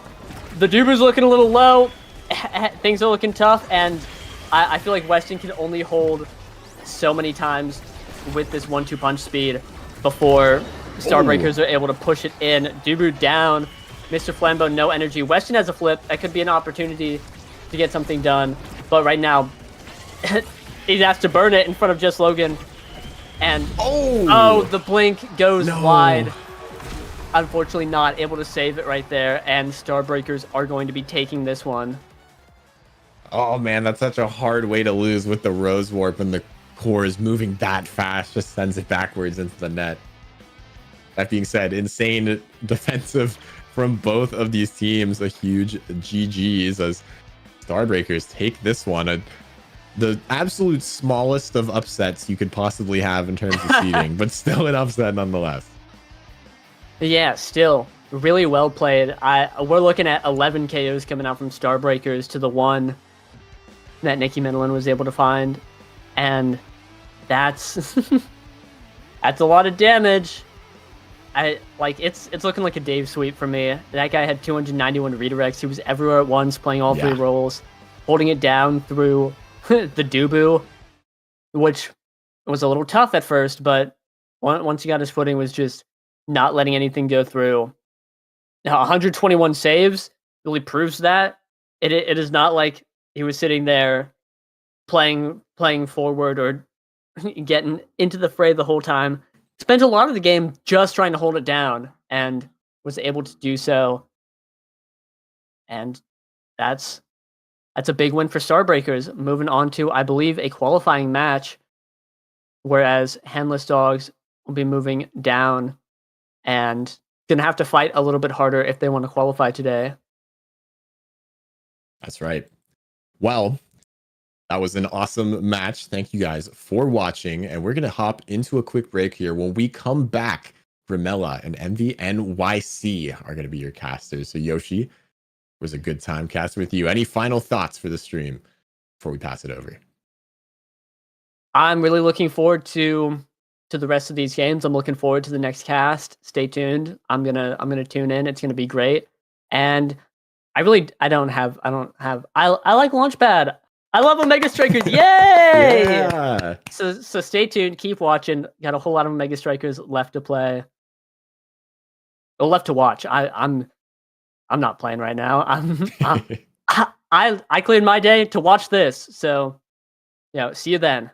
S2: the Duber's looking a little low. Things are looking tough, and I feel like Weston can only hold so many times with this 1-2 punch speed before Starbreakers are able to push it in. Dubu down. Mr. Flambeau, no energy. Weston has a flip. That could be an opportunity to get something done. But right now, he has to burn it in front of Just Logan. And, the blink goes wide. Unfortunately, not able to save it right there. And Starbreakers are going to be taking this one.
S1: Oh, man, that's such a hard way to lose with the Rose Warp, and the core is moving that fast. Just sends it backwards into the net. That being said, insane defensive from both of these teams. A huge GG's as Starbreakers take this one. The absolute smallest of upsets you could possibly have in terms of seeding, but still an upset nonetheless.
S2: Yeah, still really well played. We're looking at 11 KOs coming out from Starbreakers to the one that Nikki Mendelin was able to find, and that's that's a lot of damage. It's looking like a Dave sweep for me. That guy had 291 redirects. He was everywhere at once, playing all three roles, holding it down through the Dubu, which was a little tough at first, but once he got his footing, was just not letting anything go through. Now, 121 saves really proves that. It is not like he was sitting there playing forward or getting into the fray the whole time. Spent a lot of the game just trying to hold it down and was able to do so. And that's a big win for Starbreakers. Moving on to, I believe, a qualifying match, whereas Handless Dogs will be moving down and gonna have to fight a little bit harder if they want to qualify today.
S1: That's right. Well, that was an awesome match. Thank you guys for watching. And we're going to hop into a quick break here. When we come back, Grimella and MVNYC are going to be your casters. So Yoshi, it was a good time casting with you. Any final thoughts for the stream before we pass it over?
S2: I'm really looking forward to the rest of these games. I'm looking forward to the next cast. Stay tuned. I'm gonna tune in. It's gonna be great. And I like Launchpad. I love Omega Strikers. Yay!
S1: Yeah.
S2: So stay tuned. Keep watching. Got a whole lot of Omega Strikers left to play. Or left to watch. I'm not playing right now. I cleared my day to watch this. So see you then.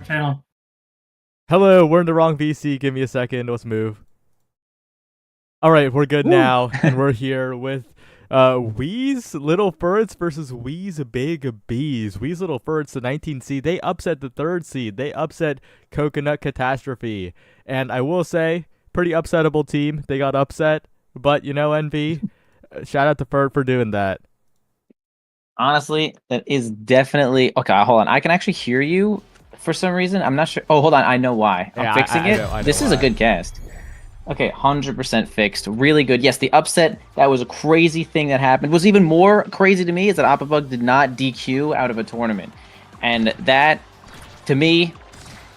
S3: channel.
S4: Hello, we're in the wrong VC. Give me a second. Let's move. All right, we're good now, and we're here with Wee's Little Ferrets versus Wee's Big Bees. Wee's Little Ferrets, the 19th seed, they upset the 3rd seed. They upset Coconut Catastrophe. And I will say, pretty upsettable team. They got upset, but you know, NV, shout out to Ferret for doing that.
S5: Honestly, that is definitely okay. Hold on, I can actually hear you for some reason. I'm not sure. Oh, hold on, I know why. I'm fixing it.
S4: I know
S5: this is a good cast. Okay, 100% fixed. Really good. Yes, the upset, that was a crazy thing that happened. What's even more crazy to me is that Opabug did not DQ out of a tournament. And that, to me,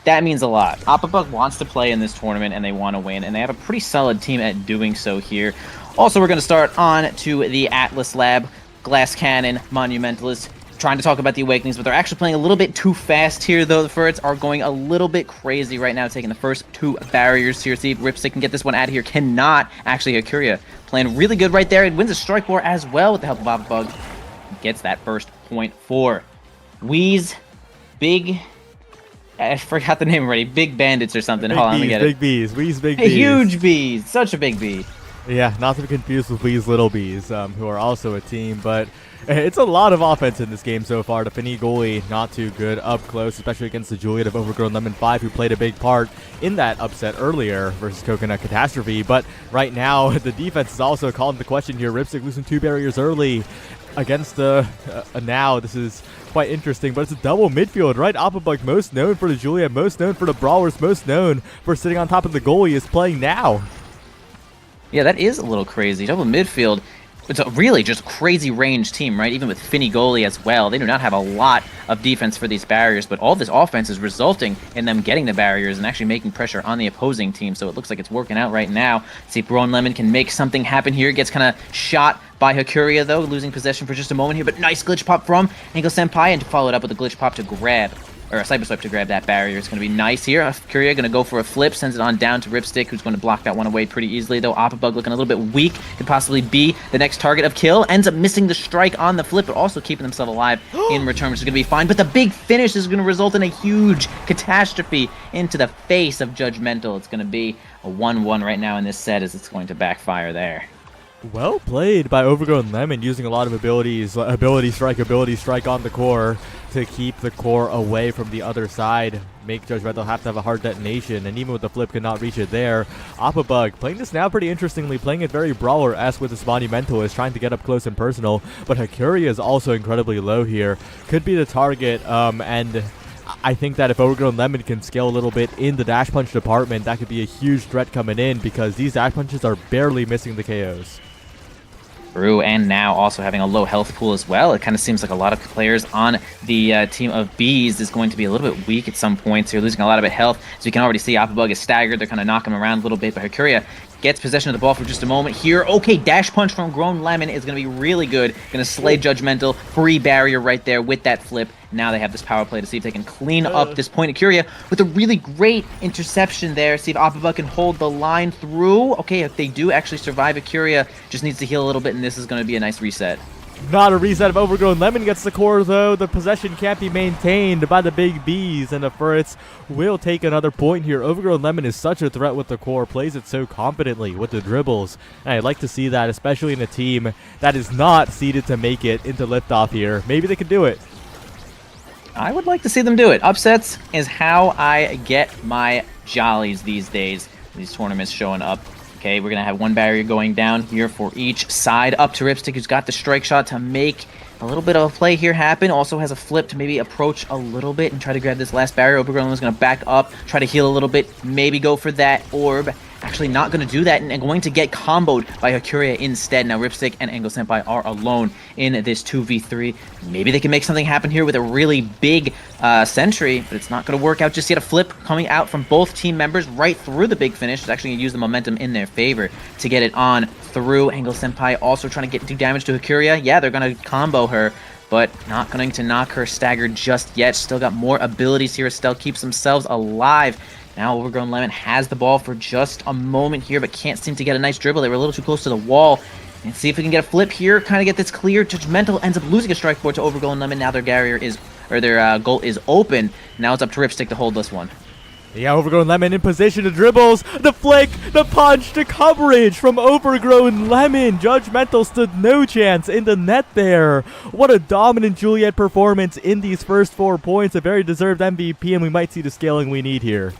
S5: that means a lot. Opabug wants to play in this tournament and they want to win, and they have a pretty solid team at doing so here. Also, we're going to start on to the Atlas Lab. Glass Cannon, Monumentalist, trying to talk about the Awakenings, but they're actually playing a little bit too fast here, though. The Ferrets are going a little bit crazy right now, taking the first 2 barriers here. See if Ripstick can get this one out of here. Cannot. Actually, Hakuria playing really good right there. It wins a strike war as well with the help of Opabug. Gets that first point for Wee's Big... I forgot the name already. Big Bandits or something. Hold on, let me get
S4: Big Bees. Wee's Big Bees.
S5: Huge Bees. Such a big bee.
S4: Yeah, not to be confused with Wee's Little Bees, who are also a team, but it's a lot of offense in this game so far. The Finny goalie, not too good up close, especially against the Juliet of Overgrown Lemon 5, who played a big part in that upset earlier versus Coconut Catastrophe. But right now, the defense is also calling the question here. Ripstick losing 2 barriers early against the now. This is quite interesting, but it's a double midfield, right? Opabug, most known for the Juliet, most known for the Brawlers, most known for sitting on top of the goalie, is playing now.
S5: Yeah, that is a little crazy. Double midfield. It's a really just crazy range team, right? Even with Finny goalie as well. They do not have a lot of defense for these barriers, but all this offense is resulting in them getting the barriers and actually making pressure on the opposing team. So it looks like it's working out right now. See if Grown Lemon can make something happen here. Gets kind of shot by Hakuria, though, losing possession for just a moment here. But nice glitch pop from Angle Senpai, and followed up with a glitch pop to grab, or a cyber swipe to grab that barrier. It's going to be nice here. Hakuria going to go for a flip, sends it on down to Ripstick, who's going to block that one away pretty easily, though. Opabug looking a little bit weak, could possibly be the next target of kill. Ends up missing the strike on the flip, but also keeping himself alive in return, which is going to be fine. But the big finish is going to result in a huge catastrophe into the face of Judgmental. It's going to be a 1-1 right now in this set, as it's going to backfire there.
S4: Well played by Overgrown Lemon, using a lot of abilities, ability strike on the core to keep the core away from the other side. Make Judgmental have to have a hard detonation, and even with the flip could not reach it there. Opabug playing this now pretty interestingly, playing it very Brawler-esque with this Monumentalist, trying to get up close and personal, but Hakuria is also incredibly low here. Could be the target, and I think that if Overgrown Lemon can scale a little bit in the dash punch department, that could be a huge threat coming in, because these dash punches are barely missing the KOs.
S5: True, and now also having a low health pool as well. It kind of seems like a lot of players on the team of Bees is going to be a little bit weak at some points. They're losing a lot of health, so you can already see Opabug is staggered. They're kind of knocking him around a little bit, but Hakuria gets possession of the ball for just a moment here. Okay, dash punch from Grown Lemon is going to be really good. Going to slay Judgmental. Free barrier right there with that flip. Now they have this power play to see if they can clean up this point. Hakuria with a really great interception there. See if Opabug can hold the line through. Okay, if they do actually survive, Hakuria just needs to heal a little bit, and this is going to be a nice reset.
S4: Not a reset of Overgrown Lemon gets the core, though. The possession can't be maintained by the Big Bees, and the Ferrets will take another point here. Overgrown Lemon is such a threat with the core, plays it so confidently with the dribbles, and I'd like to see that, especially in a team that is not seeded to make it into liftoff here. Maybe they could do it.
S5: I would like to see them do it. Upsets is how I get my jollies these days. These tournaments showing up. Okay, we're going to have one barrier going down here for each side. Up to Ripstick, who's got the strike shot to make a little bit of a play here happen. Also has a flip to maybe approach a little bit and try to grab this last barrier. Overgrown is going to back up, try to heal a little bit, maybe go for that orb. Actually not going to do that, and going to get comboed by Hakuria instead. Now Ripstick and Angle Senpai are alone in this 2v3. Maybe they can make something happen here with a really big sentry, but it's not going to work out just yet. A flip coming out from both team members right through the big finish. It's actually going to use the momentum in their favor to get it on through. Angle Senpai also trying to do damage to Hakuria. Yeah, they're going to combo her, but not going to knock her staggered just yet. Still got more abilities here. Estelle keeps themselves alive. Now Overgrown Lemon has the ball for just a moment here, but can't seem to get a nice dribble. They were a little too close to the wall. And see if we can get a flip here, kind of get this clear. Judgmental ends up losing a strike board to Overgrown Lemon. Now their barrier is or their goal is open. Now it's up to Ripstick to hold this one.
S4: Yeah, Overgrown Lemon in position to dribbles. The flick, the punch, the coverage from Overgrown Lemon. Judgmental stood no chance in the net there. What a dominant Juliet performance in these first 4 points. A very deserved MVP, and we might see the scaling we need here.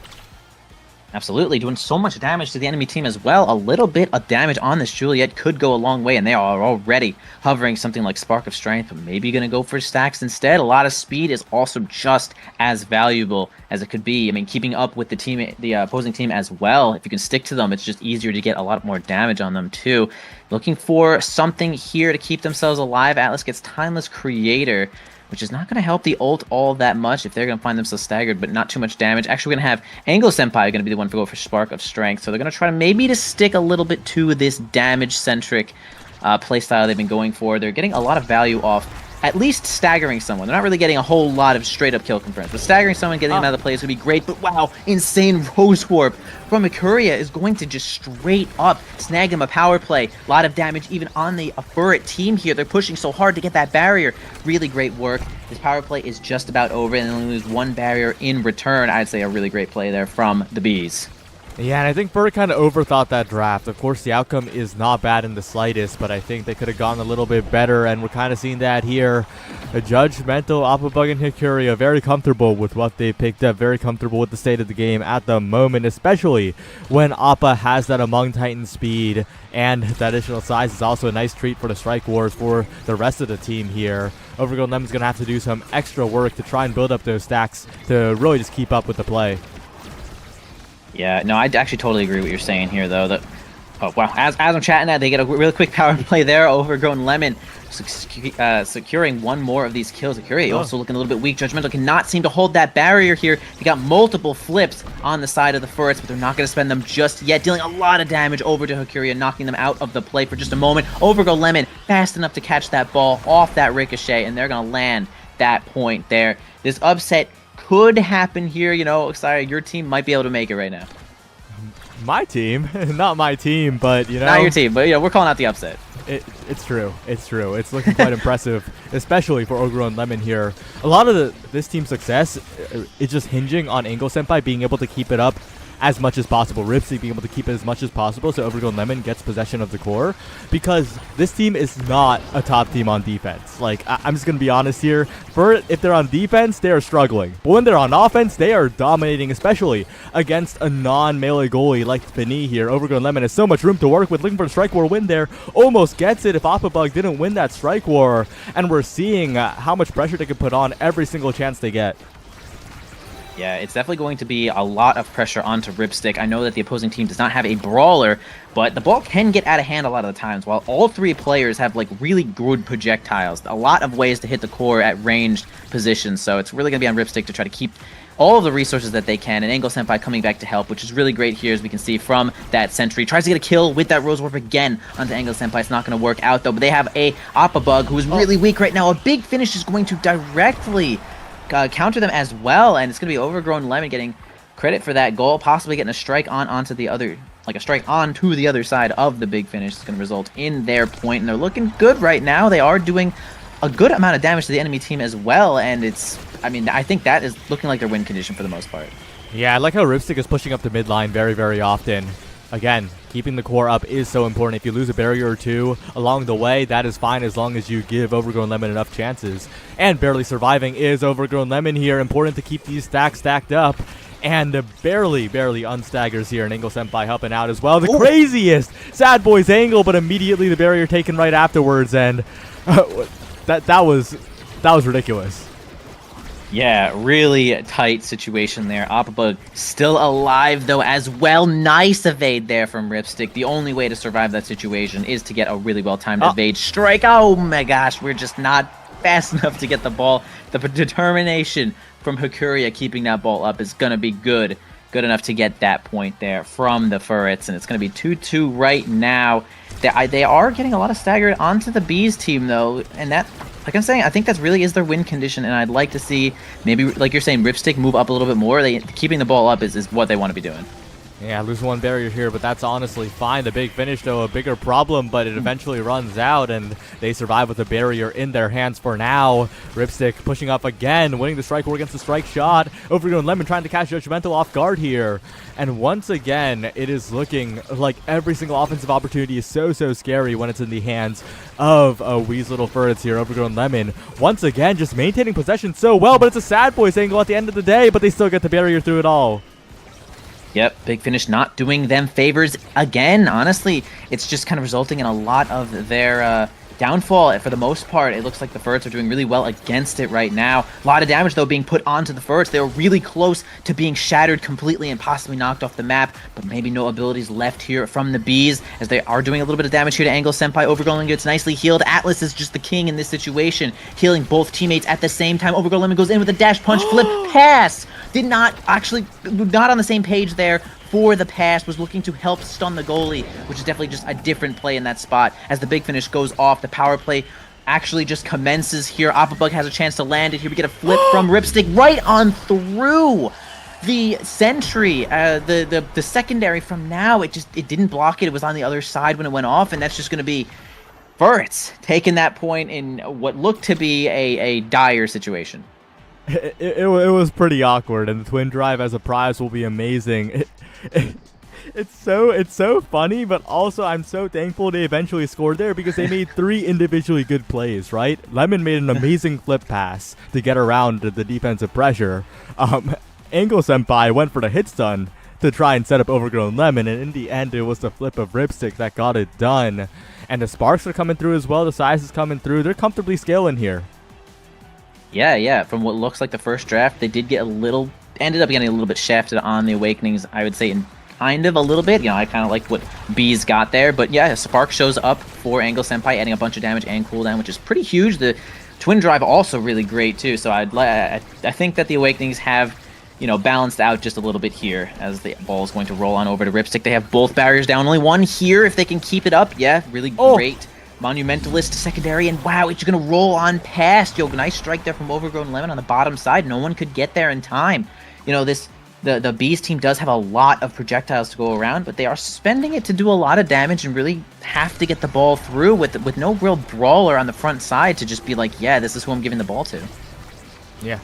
S5: Absolutely, doing so much damage to the enemy team as well. A little bit of damage on this Juliet could go a long way, and they are already hovering something like Spark of Strength, but maybe going to go for stacks instead. A lot of speed is also just as valuable as it could be. I mean, keeping up with the opposing team as well. If you can stick to them, it's just easier to get a lot more damage on them too. Looking for something here to keep themselves alive. Atlas gets Timeless Creator, which is not going to help the ult all that much if they're going to find themselves staggered, but not too much damage. Actually, we're going to have Anglo Senpai going to be the one to go for Spark of Strength, so they're going to try to maybe to stick a little bit to this damage-centric playstyle they've been going for. They're getting a lot of value off at least staggering someone. They're not really getting a whole lot of straight-up kill confirms, but staggering someone, getting them out of the play is going to be great. But wow, insane Rose Warp from Ikuria is going to just straight up snag them a power play. A lot of damage even on the Furret team here. They're pushing so hard to get that barrier. Really great work. This power play is just about over, and they only lose one barrier in return. I'd say a really great play there from the Bees.
S4: Yeah, and I think Furret kind of overthought that draft. Of course, the outcome is not bad in the slightest, but I think they could have gone a little bit better, and we're kind of seeing that here. A Judgmental, Appabug, and Hikuria very comfortable with what they picked up, very comfortable with the state of the game at the moment, especially when Appa has that Among Titan speed, and the additional size is also a nice treat for the Strike Wars for the rest of the team here. Overgrown Lemon's going to have to do some extra work to try and build up those stacks to really just keep up with the play.
S5: Yeah, no, I actually totally agree with what you're saying here, though. Oh, wow. As I'm chatting that, they get a really quick power play there. Overgrown Lemon securing one more of these kills. Ikuria also looking a little bit weak. Judgmental cannot seem to hold that barrier here. They got multiple flips on the side of the Furrets, but they're not going to spend them just yet. Dealing a lot of damage over to Hikuria, knocking them out of the play for just a moment. Overgrown Lemon fast enough to catch that ball off that ricochet, and they're going to land that point there. This upset could happen here, you know. Sorry, your team might be able to make it right now.
S4: My team? Not my team, but, you know.
S5: Not your team, but, we're calling out the upset.
S4: It's true. It's true. It's looking quite impressive, especially for Overgrown Lemon here. A lot of this team's success is just hinging on Angle Senpai being able to keep it up as much as possible. Ripsy being able to keep it as much as possible so Overgrown Lemon gets possession of the core, because this team is not a top team on defense. Like, I'm just going to be honest here. If they're on defense, they are struggling. But when they're on offense, they are dominating, especially against a non-melee goalie like Fini here. Overgrown Lemon has so much room to work with, looking for a Strike War win there. Almost gets it if Appabug didn't win that Strike War. And we're seeing how much pressure they can put on every single chance they get.
S5: Yeah, it's definitely going to be a lot of pressure onto Ripstick. I know that the opposing team does not have a brawler, but the ball can get out of hand a lot of the times, while all three players have like really good projectiles. A lot of ways to hit the core at ranged positions, so it's really going to be on Ripstick to try to keep all of the resources that they can, and Angle Senpai coming back to help, which is really great here, as we can see from that sentry. Tries to get a kill with that Rose Warp again onto Angle Senpai. It's not going to work out, though, but they have a Appabug who is really weak right now. A big finish is going to directly counter them as well, and it's going to be Overgrown Lemon getting credit for that goal, possibly getting a strike onto the other, like a strike onto the other side of the big finish. It's going to result in their point, and they're looking good right now. They are doing a good amount of damage to the enemy team as well, and I think that is looking like their win condition for the most part.
S4: Yeah, I like how Ripstick is pushing up the mid line very, very often. Again, keeping the core up is so important. If you lose a barrier or two along the way, that is fine as long as you give Overgrown Lemon enough chances. And barely surviving is Overgrown Lemon here. Important to keep these stacks stacked up. And barely unstaggers here, and Angle Senpai helping out as well. The craziest Sad Boys angle, but immediately the barrier taken right afterwards, and that was ridiculous.
S5: Yeah, really tight situation there. Appabug still alive, though, as well. Nice evade there from Ripstick. The only way to survive that situation is to get a really well-timed evade strike. Oh my gosh, we're just not fast enough to get the ball. The determination from Hikuria keeping that ball up is going to be good enough to get that point there from the Furrets, and it's going to be 2-2 right now. They are getting a lot of staggered onto the Bees team, though, and that, like I'm saying, I think that really is their win condition, and I'd like to see maybe, like you're saying, Ripstick move up a little bit more. Keeping the ball up is what they want to be doing.
S4: Yeah, lose one barrier here, but that's honestly fine. The big finish, though, a bigger problem, but it eventually runs out, and they survive with the barrier in their hands for now. Ripstick pushing up again, winning the strike war against the strike shot. Overgrown Lemon trying to catch Judgmental off guard here. And once again, it is looking like every single offensive opportunity is so scary when it's in the hands of Wee's Little Furrets here. Overgrown Lemon, once again, just maintaining possession so well, but it's a sad boys angle at the end of the day, but they still get the barrier through it all.
S5: Yep, Big Finish not doing them favors again. Honestly, it's just kind of resulting in a lot of their downfall for the most part. It looks like the Furrets are doing really well against it right now. A lot of damage, though, being put onto the Furrets. They were really close to being shattered completely and possibly knocked off the map, but maybe no abilities left here from the Bees, as they are doing a little bit of damage here to Angle Senpai. Overgrown Lemon gets nicely healed. Atlas is just the king in this situation, healing both teammates at the same time. Overgrown Lemon goes in with a dash punch, flip, pass! Not on the same page there for the pass, was looking to help stun the goalie, which is definitely just a different play in that spot. As the Big Finish goes off, the power play actually just commences here. Oppabug has a chance to land it here. We get a flip from Ripstick right on through the sentry, the secondary from now. It didn't block it. It was on the other side when it went off, and that's just going to be Furrets taking that point in what looked to be a dire situation.
S4: It was pretty awkward, and the twin drive as a prize will be amazing. It's so funny, but also I'm so thankful they eventually scored there because they made 3 individually good plays, right? Lemon made an amazing flip pass to get around the defensive pressure. Angle Senpai went for the hit stun to try and set up Overgrown Lemon, and in the end it was the flip of Ripstick that got it done. And the sparks are coming through as well, the size is coming through. They're comfortably scaling here.
S5: Yeah. From what looks like the first draft, they did get ended up getting a little bit shafted on the Awakenings, I would say, in kind of a little bit. I kind of like what Bees got there. But yeah, Spark shows up for Angle Senpai, adding a bunch of damage and cooldown, which is pretty huge. The Twin Drive also really great, too. So I think that the Awakenings have, balanced out just a little bit here as the ball is going to roll on over to Ripstick. They have both barriers down. Only one here if they can keep it up. Yeah, really great. Monumentalist secondary, and wow, it's gonna roll on past. Nice strike there from Overgrown Lemon on the bottom side. No one could get there in time. The Bees team does have a lot of projectiles to go around, but they are spending it to do a lot of damage and really have to get the ball through with no real brawler on the front side to just be like, yeah, this is who I'm giving the ball to.
S4: Yeah,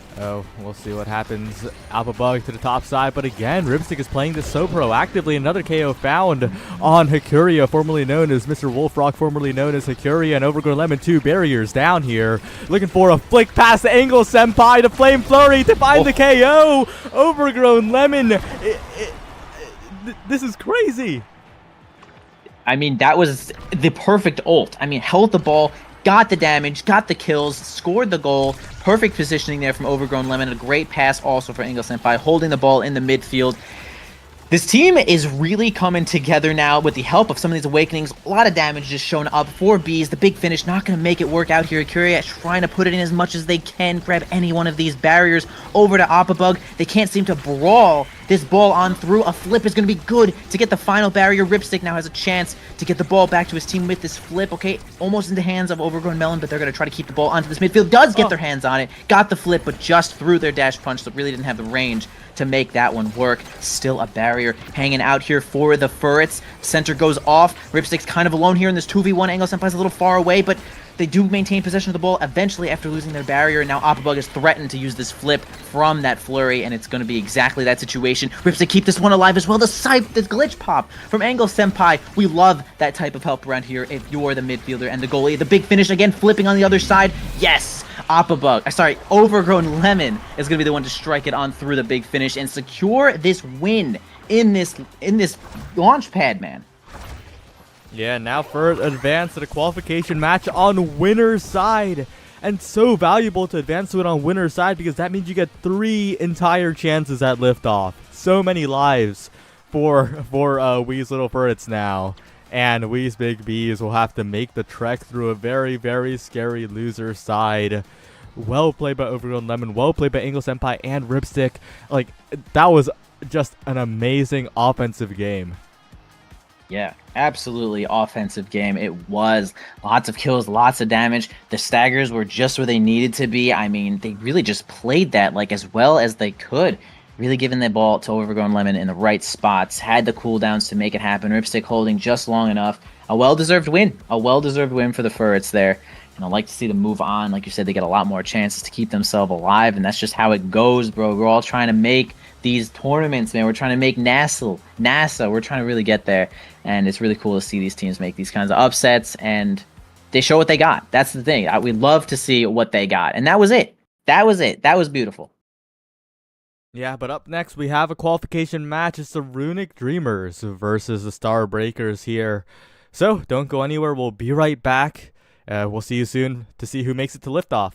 S4: we'll see what happens. Oppabug to the top side, but again, Ripstick is playing this so proactively. Another KO found on Hakuria, formerly known as Mr. Wolfrock, formerly known as Hakuria, and Overgrown Lemon, 2 barriers down here. Looking for a flick past the Angle Senpai to Flame Flurry to find the KO. Overgrown Lemon, this is crazy.
S5: I mean, that was the perfect ult. I mean, held the ball, got the damage, got the kills, scored the goal. Perfect positioning there from Overgrown Lemon. A great pass also for Angle Senpai, holding the ball in the midfield. This team is really coming together now with the help of some of these Awakenings. A lot of damage just shown up for Bees. The Big Finish not going to make it work out here. Curia trying to put it in as much as they can. Grab any one of these barriers over to Oppabug. They can't seem to brawl this ball on through. A flip is going to be good to get the final barrier. Ripstick now has a chance to get the ball back to his team with this flip. Okay, almost in the hands of Overgrown Melon, but they're going to try to keep the ball onto this midfield. Does get their hands on it. Got the flip, but just through their dash punch, so really didn't have the range to make that one work. Still a barrier hanging out here for the Furrets. Center goes off. Ripstick's kind of alone here in this 2v1. Angle Senpai's a little far away, but they do maintain possession of the ball eventually after losing their barrier. Now Oppabug is threatened to use this flip from that flurry, and it's going to be exactly that situation. Ripstick keep this one alive as well. The glitch pop from Angle Senpai. We love that type of help around here if you're the midfielder and the goalie. The Big Finish again flipping on the other side. Yes! Overgrown Lemon is going to be the one to strike it on through the Big Finish and secure this win in this Launchpad, man.
S4: Yeah, now for advance to the qualification match on winner's side. And so valuable to advance to it on winner's side because that means you get 3 entire chances at liftoff. So many lives for Wee's Little Furrets now. And Wee's Big Bees will have to make the trek through a very, very scary loser side. Well played by Overgrown Lemon. Well played by Angle Senpai and Ripstick. Like, that was just an amazing offensive game.
S5: Yeah, absolutely offensive game. It was lots of kills, lots of damage. The staggers were just where they needed to be. I mean, they really just played that like as well as they could. really giving the ball to Overgrown Lemon in the right spots, had the cooldowns to make it happen. Ripstick holding just long enough. A well-deserved win. A well-deserved win for the Ferrets there. And I'd like to see them move on. Like you said, they get a lot more chances to keep themselves alive, and that's just how it goes, bro. We're all trying to make these tournaments, man. We're trying to make Nasl, NASA. We're trying to really get there, and it's really cool to see these teams make these kinds of upsets, and they show what they got. That's the thing. We love to see what they got, and that was it. That was it. That was beautiful.
S4: Yeah, but up next we have a qualification match. It's the Runic Dreamers versus the Star Breakers here. So don't go anywhere. We'll be right back. We'll see you soon to see who makes it to liftoff.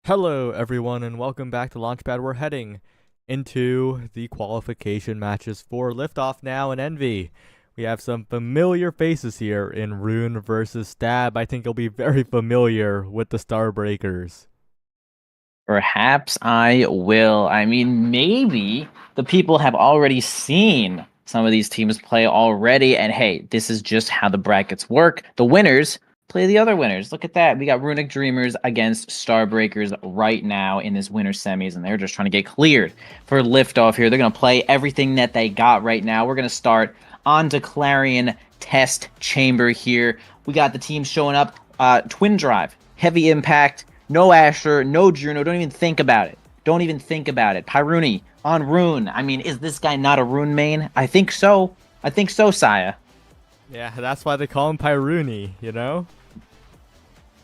S4: Hello, everyone, and welcome back to Launchpad. We're heading into the qualification matches for Liftoff now and Envy. We have some familiar faces here in Rune versus Stab. I think you'll be very familiar with the Starbreakers.
S5: Perhaps I will. I mean, maybe the people have already seen some of these teams play already, and hey, this is just how the brackets work. The winners play the other winners. Look at that. We got Runic Dreamers against Starbreakers right now in this winter semis, and they're just trying to get cleared for liftoff here. They're going to play everything that they got right now. We're going to start on Declarion Test Chamber here. We got the team showing up. Twin Drive, Heavy Impact, no Asher, no Juno. Don't even think about it. Don't even think about it. Pyruni on Rune. I mean, is this guy not a Rune main? I think so. I think so, Saya.
S4: Yeah, that's why they call him Pyruni, you know?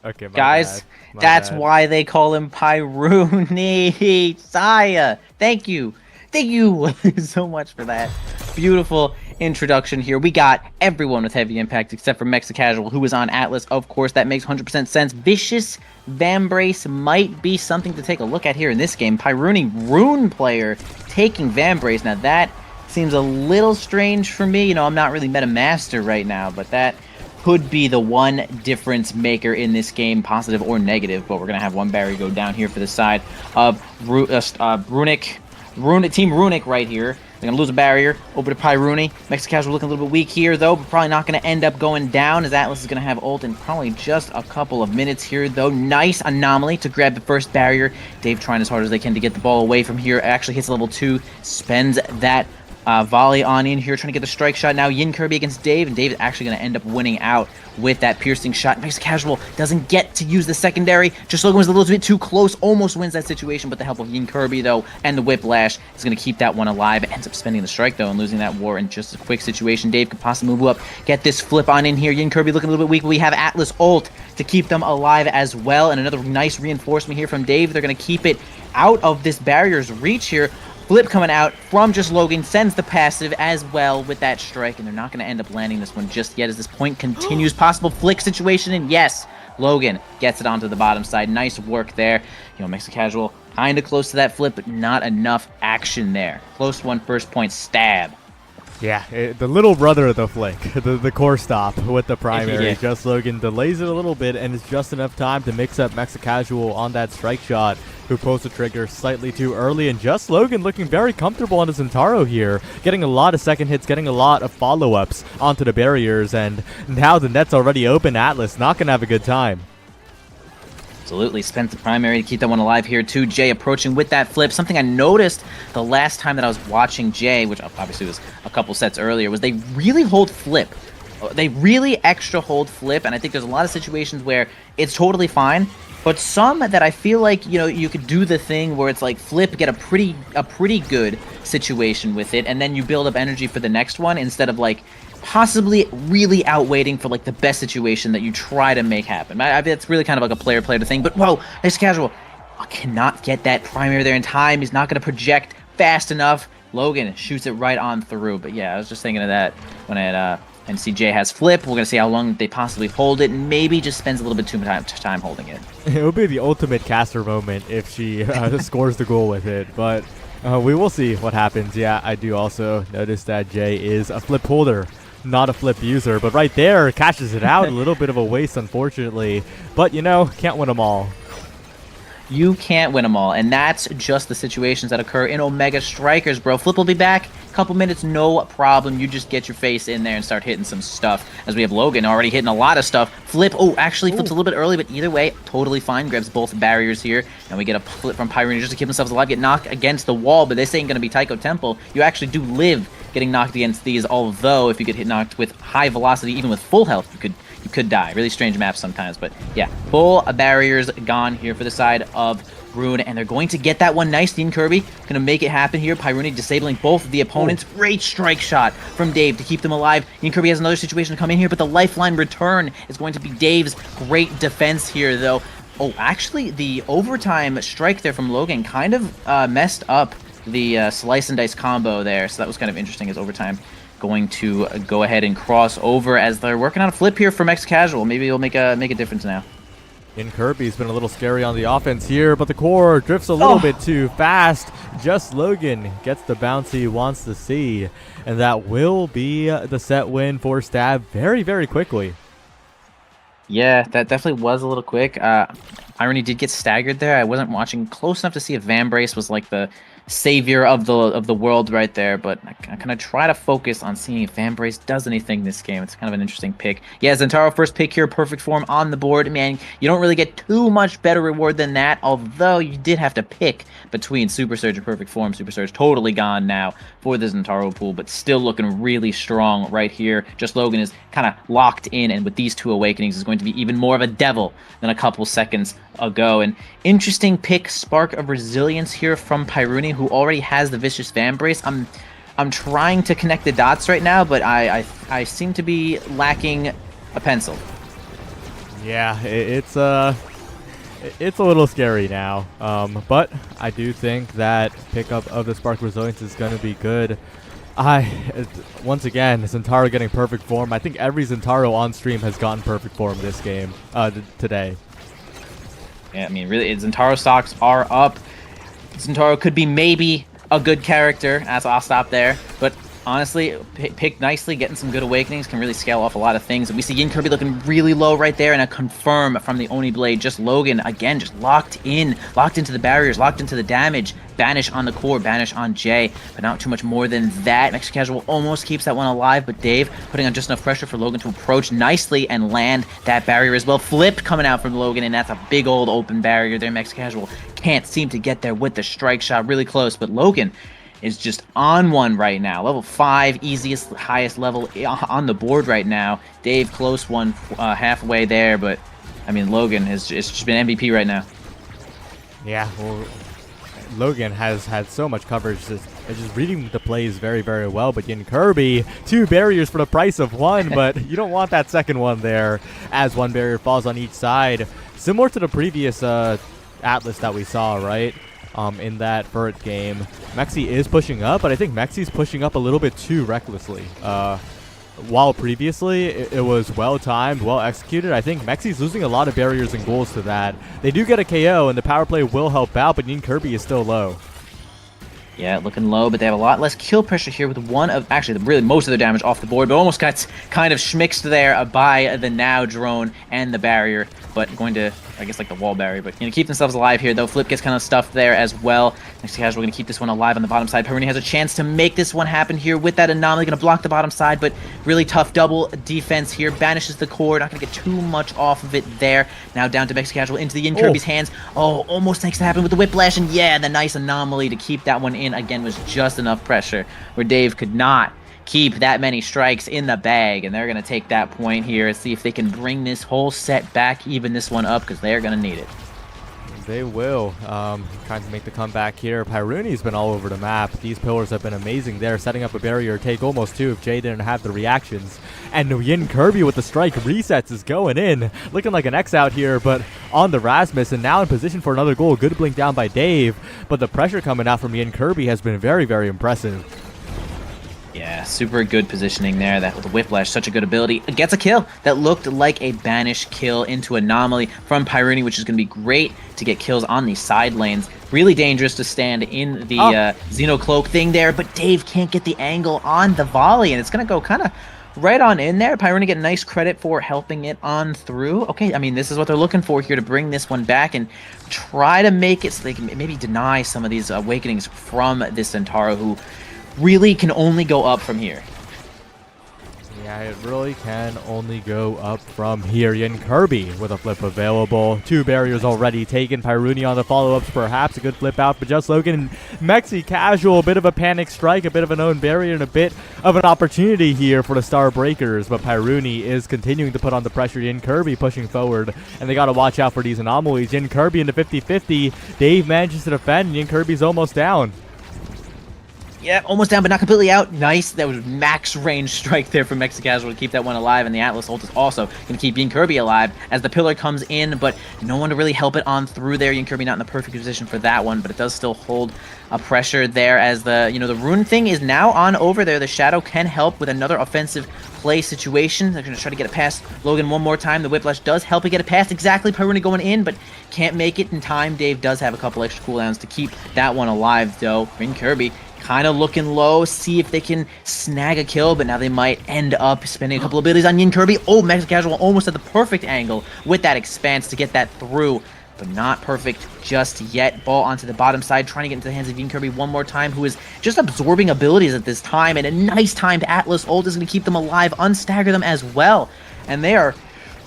S4: Okay,
S5: guys,
S4: bad.
S5: That's why they call him Pyruni. Saya, thank you. Thank you so much for that beautiful introduction here. We got everyone with Heavy Impact except for Mexa Casual, who is on Atlas. Of course, that makes 100% sense. Vicious Vambrace might be something to take a look at here in this game. Pyruni, Rune player, taking Vambrace. Now, that seems a little strange for me. You know, I'm not really Meta Master right now, but that could be the one difference maker in this game, positive or negative. But we're going to have one barrier go down here for the side of Team Runic right here. They're going to lose a barrier over to Pyruni. Mexican Casual looking a little bit weak here, though, but probably not going to end up going down, as Atlas is going to have ult in probably just a couple of minutes here, though. Nice Anomaly to grab the first barrier. Dave trying as hard as they can to get the ball away from here. Actually hits level 2, spends that volley on in here, trying to get the strike shot. Now Yin Kirby against Dave, and Dave is actually going to end up winning out with that piercing shot. Mexican Casual doesn't get to use the secondary. Just Logan was a little bit too close, almost wins that situation, but the help of Yin Kirby, though, and the Whiplash is going to keep that one alive. Ends up spending the strike, though, and losing that war in just a quick situation. Dave could possibly move up, get this flip on in here. Yin Kirby looking a little bit weak, but we have Atlas ult to keep them alive as well, and another nice reinforcement here from Dave. They're going to keep it out of this barrier's reach here. Flip coming out from just Logan, sends the passive as well with that strike, and they're not going to end up landing this one just yet as this point continues. Possible flick situation, and yes, Logan gets it onto the bottom side. Nice work there. You know, Mexican Casual kind of close to that flip, but not enough action there. Close one, first point, Stab.
S4: Yeah, the little brother of the flick, the core stop with the primary.
S5: Yeah.
S4: Just Logan delays it a little bit, and it's just enough time to mix up Mexa Casual on that strike shot, who pulls the trigger slightly too early. And Just Logan looking very comfortable on his Zentaro here, getting a lot of second hits, getting a lot of follow-ups onto the barriers, and now the net's already open. Atlas not going to have a good time.
S5: Absolutely, spent the primary to keep that one alive here too. Jay approaching with that flip. Something I noticed the last time that I was watching Jay, which obviously was a couple sets earlier, was they really hold flip. They really extra hold flip, and I think there's a lot of situations where it's totally fine, but some that I feel like, you know, you could do the thing where it's like flip, get a pretty good situation with it, and then you build up energy for the next one instead of like possibly really outwaiting for like the best situation that you try to make happen. It's really kind of like a player thing, but whoa, nice Casual. I cannot get that primary there in time. He's not going to project fast enough. Logan shoots it right on through, but yeah, I was just thinking of that when I and CJ has flip. We're going to see how long they possibly hold it, and maybe just spends a little bit too much time holding it.
S4: It would be the ultimate caster moment if she scores the goal with it, but we will see what happens. Yeah, I do also notice that Jay is a flip holder, not a flip user, but right there catches it out. A little bit of a waste, unfortunately, but you know, can't win them all.
S5: You can't win them all, and that's just the situations that occur in Omega Strikers, bro. Flip will be back. Couple minutes, no problem. You just get your face in there and start hitting some stuff, as we have Logan already hitting a lot of stuff. Flip, actually flips a little bit early, but either way, totally fine. Grabs both barriers here, and we get a flip from Pyrene just to keep themselves alive. Get knocked against the wall, but this ain't going to be Taiko Temple. You actually do live getting knocked against these, although if you get hit knocked with high velocity, even with full health, you could die. Really strange maps sometimes, but yeah, full barriers gone here for the side of Rune, and they're going to get that one nice. Dean Kirby gonna make it happen here. Pyrene disabling both of the opponents. Great strike shot from Dave to keep them alive. Dean Kirby has another situation to come in here, but the lifeline return is going to be Dave's great defense here, though. Oh, actually, the overtime strike there from Logan kind of messed up the slice and dice combo there, so that was kind of interesting as overtime going to go ahead and cross over as they're working on a flip here for Mex Casual. Maybe it'll make a difference now.
S4: And Kirby's been a little scary on the offense here, but the core drifts a little bit too fast. Just Logan gets the bounce he wants to see, and that will be the set win for Stab very, very quickly.
S5: Yeah, that definitely was a little quick. Irony did get staggered there. I wasn't watching close enough to see if Vambrace was like the savior of the world right there, but I kind of try to focus on seeing if Vambrace does anything this game. It's kind of an interesting pick. Yeah, Zentaro first pick here, perfect form on the board. Man, you don't really get too much better reward than that, although you did have to pick between Super Surge and perfect form. Super Surge totally gone now for the Zentaro pool, but still looking really strong right here. Just Logan is kind of locked in, and with these two awakenings is going to be even more of a devil than a couple seconds ago. And interesting pick, Spark of Resilience here from Pyruni, who already has the Vicious Vambrace. I'm trying to connect the dots right now, but I seem to be lacking a pencil.
S4: Yeah, it's a little scary now, but I do think that pickup of the Spark Resilience is going to be good. Once again, Zentaro getting perfect form. I think every Zentaro on stream has gotten perfect form this game, today.
S5: Yeah, I mean, really, Zentaro stocks are up. Zentaro could be maybe a good character, as I'll stop there. But honestly, picked nicely, getting some good awakenings, can really scale off a lot of things. And we see Yin Kirby looking really low right there, and a confirm from the Oni Blade. Just Logan, again, just locked into the barriers, locked into the damage. Banish on the core, banish on Jay, but not too much more than that. Mexican Casual almost keeps that one alive, but Dave putting on just enough pressure for Logan to approach nicely and land that barrier as well. Flip coming out from Logan, and that's a big old open barrier there. Mexican Casual can't seem to get there with the strike shot, really close, but Logan is just on one right now. Level 5, easiest, highest level on the board right now. Dave close one halfway there, but I mean, Logan has just been MVP right now.
S4: Yeah, well, Logan has had so much coverage, just reading the plays very, very well. But Yin Kirby, 2 barriers for the price of 1, but you don't want that second one there, as 1 barrier falls on each side. Similar to the previous Atlas that we saw, right? In that Burt game. Mexi is pushing up, but I think Mexi's pushing up a little bit too recklessly. While previously it was well-timed, well-executed, I think Mexi's losing a lot of barriers and goals to that. They do get a KO, and the power play will help out, but Yin Kirby is still low.
S5: Yeah, looking low, but they have a lot less kill pressure here with one of, actually, really most of their damage off the board, but almost got kind of schmixed there by the now drone and the barrier, but going to, I guess, like the wall barrier, but, keep themselves alive here, though. Flip gets kind of stuffed there as well. Next to Casual, going to keep this one alive on the bottom side. Pyruni has a chance to make this one happen here with that anomaly, going to block the bottom side, but really tough double defense here. Banishes the core, not going to get too much off of it there. Now down to Mexican Casual into the Yin Kirby's hands. Oh, almost makes it happen with the Whiplash, and yeah, the nice anomaly to keep that one in. Again, was just enough pressure where Dave could not keep that many strikes in the bag, and they're going to take that point here and see if they can bring this whole set back, even this one up, because they're going to need it.
S4: They will. Trying to make the comeback here. Pyruni's been all over the map. These pillars have been amazing there, setting up a barrier, take almost 2 if Jay didn't have the reactions. And Yin Kirby with the strike resets is going in. Looking like an X out here, but on the Rasmus, and now in position for another goal. Good blink down by Dave, but the pressure coming out from Yin Kirby has been very, very impressive.
S5: Yeah, super good positioning there. That with the Whiplash, such a good ability. It gets a kill that looked like a banish kill into Anomaly from Pyruni, which is going to be great to get kills on these side lanes. Really dangerous to stand in the Xenocloak thing there, but Dave can't get the angle on the volley, and it's going to go kind of right on in there. Pyruni get nice credit for helping it on through. Okay, I mean, this is what they're looking for here to bring this one back and try to make it so they can maybe deny some of these awakenings from this Centauro, who really can only go up from here.
S4: Yeah, it really can only go up from here. Yin Kirby with a flip available. 2 barriers already taken. Pyruni on the follow-ups, perhaps a good flip out, but just Logan. Mexi Casual, a bit of a panic strike, a bit of an own barrier, and a bit of an opportunity here for the Star Breakers, but Pyruni is continuing to put on the pressure. Yin Kirby pushing forward, and they got to watch out for these anomalies. Yin Kirby into 50-50. Dave manages to defend, and Yin Kirby's almost down.
S5: Yeah, almost down, but not completely out. Nice. That was max range strike there from Mexicasual to keep that one alive, and the Atlas ult is also going to keep Yin Kirby alive as the pillar comes in, but no one to really help it on through there. Yin Kirby not in the perfect position for that one, but it does still hold a pressure there as the, the rune thing is now on over there. The Shadow can help with another offensive play situation. They're going to try to get it past Logan one more time. The Whiplash does help it get it past exactly. Pyrrhuni going in, but can't make it in time. Dave does have a couple extra cooldowns to keep that one alive, though. Yin Kirby kind of looking low, see if they can snag a kill, but now they might end up spending a couple of abilities on Yin Kirby. Oh, Mexicasual almost at the perfect angle with that expanse to get that through, but not perfect just yet. Ball onto the bottom side, trying to get into the hands of Yin Kirby one more time, who is just absorbing abilities at this time, and a nice timed Atlas ult is going to keep them alive, unstagger them as well, and they are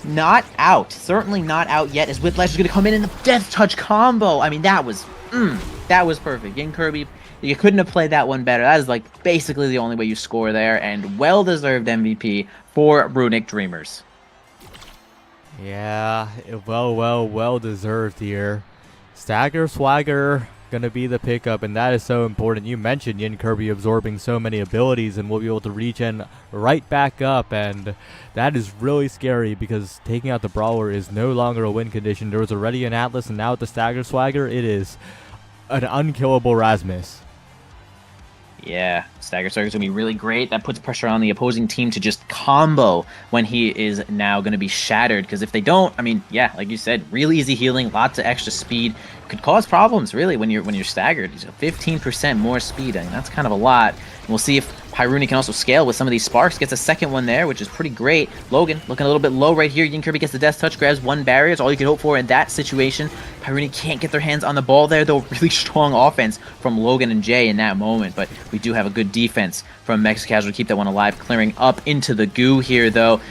S5: not out, certainly not out yet, as Whiplash is going to come in the Death Touch combo. I mean, that was perfect. Yin Kirby, you couldn't have played that one better. That is like basically the only way you score there, and well-deserved MVP for Runic Dreamers.
S4: Yeah, well deserved here. Stagger Swagger gonna be the pickup, and that is so important. You mentioned Yin Kirby absorbing so many abilities and will be able to regen right back up, and that is really scary because taking out the Brawler is no longer a win condition. There was already an Atlas, and now with the Stagger Swagger, it is an unkillable Rasmus.
S5: Yeah, Stagger Swagger is going to be really great. That puts pressure on the opposing team to just combo when he is now going to be shattered. Because if they don't, I mean, yeah, like you said, real easy healing, lots of extra speed. Could cause problems, really, when you're staggered. 15% more speed, I mean, that's kind of a lot. And we'll see if Pyrrhuni can also scale with some of these sparks. Gets a second one there, which is pretty great. Logan looking a little bit low right here. Yin Kirby gets the Death Touch, grabs one barrier. It's all you could hope for in that situation. Pyrrhuni can't get their hands on the ball there, though. Really strong offense from Logan and Jay in that moment. But we do have a good defense from Mexicasual to keep that one alive. Clearing up into the goo here, though.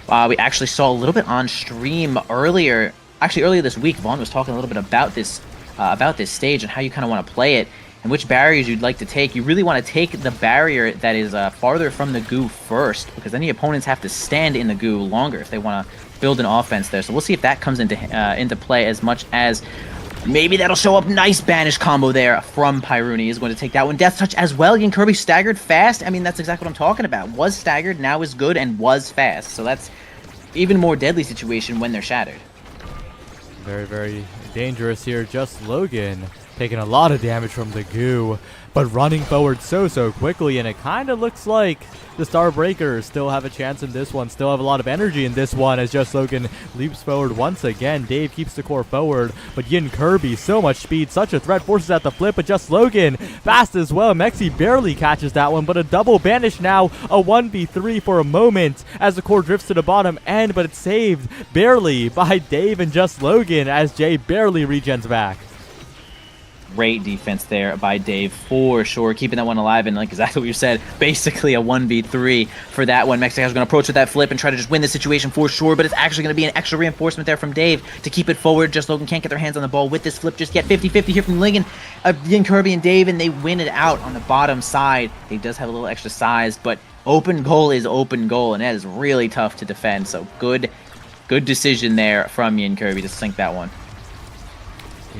S5: We actually saw a little bit on stream earlier. Actually, earlier this week, Vaughn was talking a little bit about this stage and how you kind of want to play it and which barriers you'd like to take. You really want to take the barrier that is farther from the goo first, because then the opponents have to stand in the goo longer if they want to build an offense there. So we'll see if that comes into play as much as maybe that'll show up. Nice banish combo there from Pyrrhuni. Is going to take that one. Death Touch as well. Yin Kirby staggered fast. I mean, that's exactly what I'm talking about. Was staggered, now is good, and was fast. So that's even more deadly situation when they're shattered.
S4: Very, very dangerous here. Just Logan taking a lot of damage from the goo, but running forward so quickly, and it kind of looks like the Starbreakers still have a chance in this one, still have a lot of energy in this one, as Just Logan leaps forward once again. Dave keeps the core forward, but Yin Kirby, so much speed, such a threat, forces out the flip, but Just Logan fast as well. Mexi barely catches that one, but a double banish now, a 1v3 for a moment as the core drifts to the bottom end, but it's saved barely by Dave and Just Logan as Jay barely regens back.
S5: Great defense there by Dave for sure, keeping that one alive, and like exactly what you said, basically a 1v3 for that one. Mexico's going to approach with that flip and try to just win the situation for sure, but it's actually going to be an extra reinforcement there from Dave to keep it forward. Just Logan can't get their hands on the ball with this flip just yet. 50-50 here from Yin Kirby and Dave, and they win it out on the bottom side. Dave does have a little extra size, but open goal is open goal, and that is really tough to defend, so good decision there from Yin Kirby to sink that one.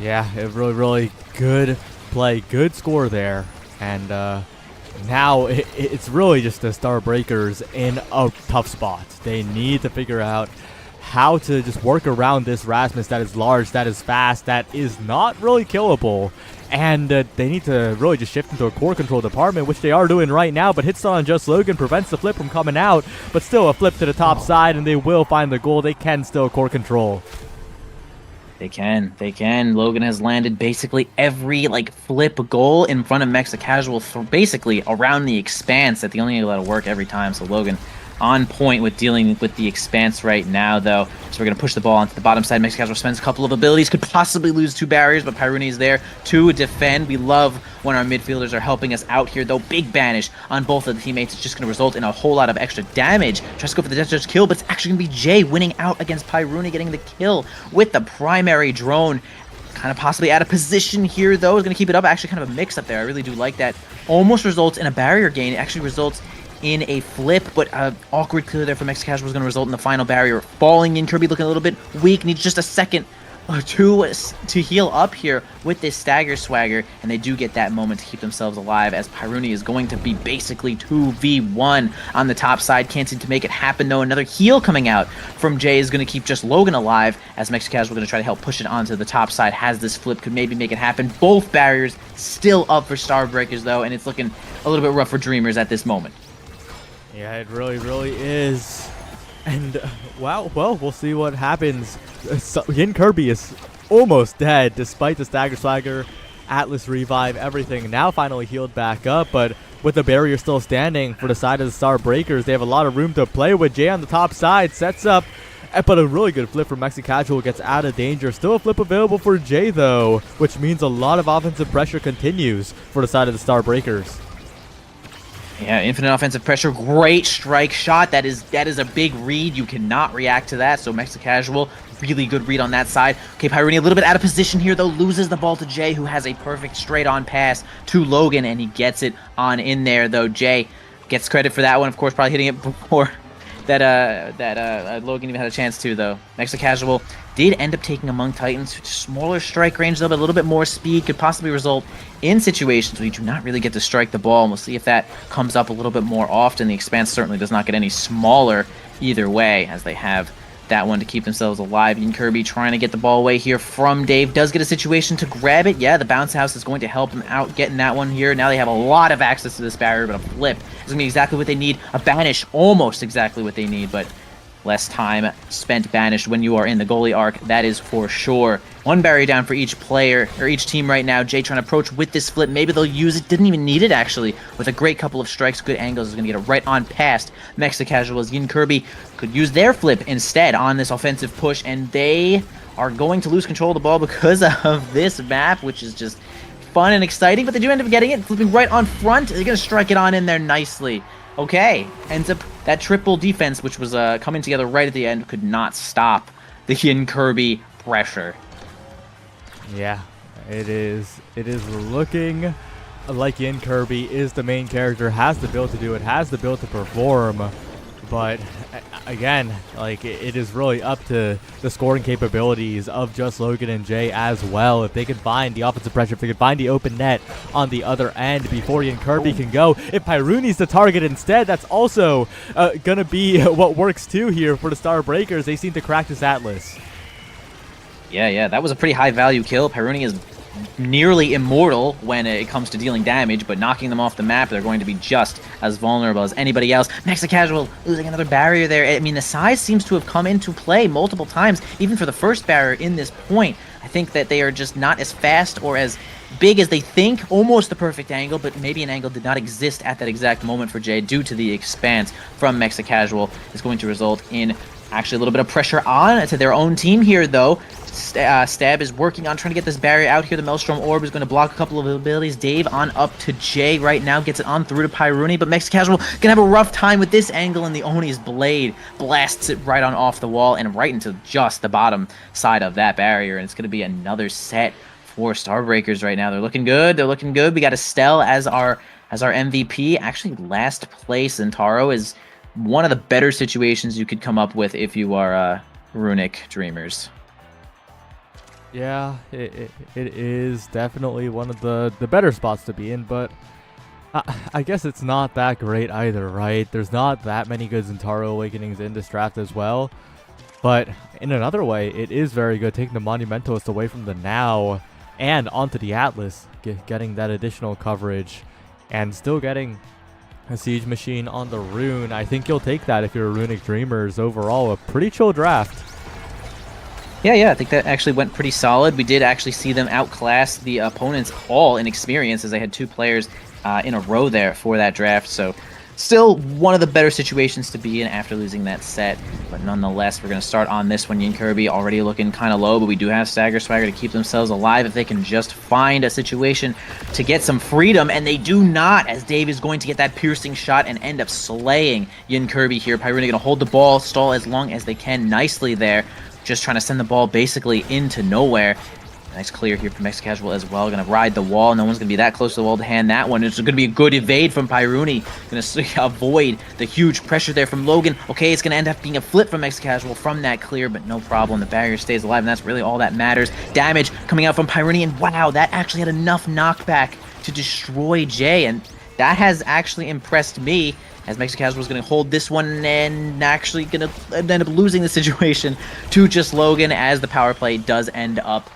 S4: Yeah, it really good play, good score there, and now it's really just the Starbreakers in a tough spot. They need to figure out how to just work around this Rasmus that is large, that is fast, that is not really killable, and they need to really just shift into a core control department, which they are doing right now, but hits on Just Logan prevents the flip from coming out, but still a flip to the top side, and they will find the goal. They can still core control.
S5: They can. Logan has landed basically every flip goal in front of Mexicasual, basically around the expanse. That the only let it work every time. So Logan on point with dealing with the expanse right now, though. So we're going to push the ball onto the bottom side. Mexicasual spends a couple of abilities, could possibly lose 2 barriers, but Pyrrhuni is there to defend. We love when our midfielders are helping us out here, though. Big banish on both of the teammates. It's just going to result in a whole lot of extra damage. Tries to go for the Death Touch kill, but it's actually going to be Jay winning out against Pyrrhuni, getting the kill with the primary drone. Kind of possibly out of position here, though. Is going to keep it up. Actually, kind of a mix-up there. I really do like that. Almost results in a barrier gain. It actually results in a flip, but awkward clear there for Mexicasual was going to result in the final barrier falling. In Kirby looking a little bit weak, needs just a second to heal up here with this stagger swagger, and they do get that moment to keep themselves alive as Pyruni is going to be basically 2v1 on the top side. Can't seem to make it happen though. Another heal coming out from Jay is going to keep just Logan alive as Mexicasual going to try to help push it onto the top side. Has this flip, could maybe make it happen. Both barriers still up for Starbreakers though, and it's looking a little bit rough for Dreamers at this moment.
S4: Yeah, it really, really is. And, wow, well, we'll see what happens. Yin Kirby is almost dead, despite the Stagger Swagger, Atlas revive, everything. Now finally healed back up, but with the barrier still standing for the side of the Star Breakers, they have a lot of room to play with. Jay on the top side sets up, but a really good flip from Mexicasual gets out of danger. Still a flip available for Jay, though, which means a lot of offensive pressure continues for the side of the Star Breakers.
S5: Yeah, infinite offensive pressure. Great strike shot. That is a big read. You cannot react to that. So Mexicasual, really good read on that side. Okay, Pyruni a little bit out of position here, though. Loses the ball to Jay, who has a perfect straight-on pass to Logan, and he gets it on in there, though. Jay gets credit for that one. Of course, probably hitting it before that Logan even had a chance to, though. Mexicasual did end up taking Among Titans. Smaller strike range, though, but a little bit more speed could possibly result in situations where you do not really get to strike the ball. And we'll see if that comes up a little bit more often. The Expanse certainly does not get any smaller either way, as they have that one to keep themselves alive. Yin Kirby trying to get the ball away here from Dave. Does get a situation to grab it. Yeah, the bounce house is going to help him out getting that one here. Now they have a lot of access to this barrier, but a flip is going to be exactly what they need. A banish, almost exactly what they need, but less time spent banished when you are in the goalie arc, that is for sure. One barrier down for each player, or each team right now. Jay trying to approach with this flip. Maybe they'll use it. Didn't even need it, actually. With a great couple of strikes, good angles, is going to get it right on past Mexicasual. Yin Kirby could use their flip instead on this offensive push, and they are going to lose control of the ball because of this map, which is just fun and exciting, but they do end up getting it, flipping right on front. They're going to strike it on in there nicely. Okay, ends up that triple defense, which was coming together right at the end, could not stop the Yin Kirby pressure.
S4: Yeah, it is looking like Yin Kirby is the main character, has the build to do it, has the build to perform, but again, like, it is really up to the scoring capabilities of just Logan and Jay as well. If they can find the offensive pressure, if they can find the open net on the other end before Yin Kirby can go. If Pyruni's the target instead, that's also gonna be what works too here for the Star Breakers. They seem to crack this Atlas.
S5: Yeah, that was a pretty high value kill. Pyruni is nearly immortal when it comes to dealing damage, but knocking them off the map, they're going to be just as vulnerable as anybody else. Mexicasual losing another barrier there. I mean, the size seems to have come into play multiple times, even for the first barrier in this point. I think that they are just not as fast or as big as they think. Almost the perfect angle, but maybe an angle did not exist at that exact moment for Jay due to the expanse from Mexicasual. Is going to result in actually a little bit of pressure on to their own team here, though. Stab is working on trying to get this barrier out here. The Maelstrom Orb is going to block a couple of abilities. Dave on up to Jay right now. Gets it on through to Pyruni, but Mexicasual going to have a rough time with this angle, and the Oni's blade blasts it right on off the wall and right into just the bottom side of that barrier, and it's going to be another set for Starbreakers right now. They're looking good. They're looking good. We got Estelle as our MVP. Actually, last place, and Taro is one of the better situations you could come up with if you are Runic Dreamers.
S4: Yeah, it is definitely one of the better spots to be in, but I guess it's not that great either, right? There's not that many good Zentaro Awakenings in this draft as well, but in another way, it is very good taking the Monumentalist away from the Now and onto the Atlas, getting that additional coverage and still getting a Siege Machine on the Rune. I think you'll take that if you're a Runic Dreamers. Overall, a pretty chill draft.
S5: Yeah, I think that actually went pretty solid. We did actually see them outclass the opponents all in experience, as they had two players in a row there for that draft. So still one of the better situations to be in after losing that set. But nonetheless, we're going to start on this one. Yin Kirby already looking kind of low, but we do have Stagger Swagger to keep themselves alive if they can just find a situation to get some freedom, and they do not, as Dave is going to get that piercing shot and end up slaying Yin Kirby here. Pyruni going to hold the ball, stall as long as they can nicely there. Just trying to send the ball basically into nowhere. Nice clear here from Casual as well. Gonna ride the wall. No one's gonna be that close to the wall to hand that one. It's gonna be a good evade from Pyruni. Gonna avoid the huge pressure there from Logan. Okay, it's gonna end up being a flip from Casual from that clear, but no problem. The barrier stays alive, and that's really all that matters. Damage coming out from Pyruni, and wow, that actually had enough knockback to destroy Jay, and that has actually impressed me. As Casual is going to hold this one and actually going to end up losing the situation to just Logan, as the power play does end up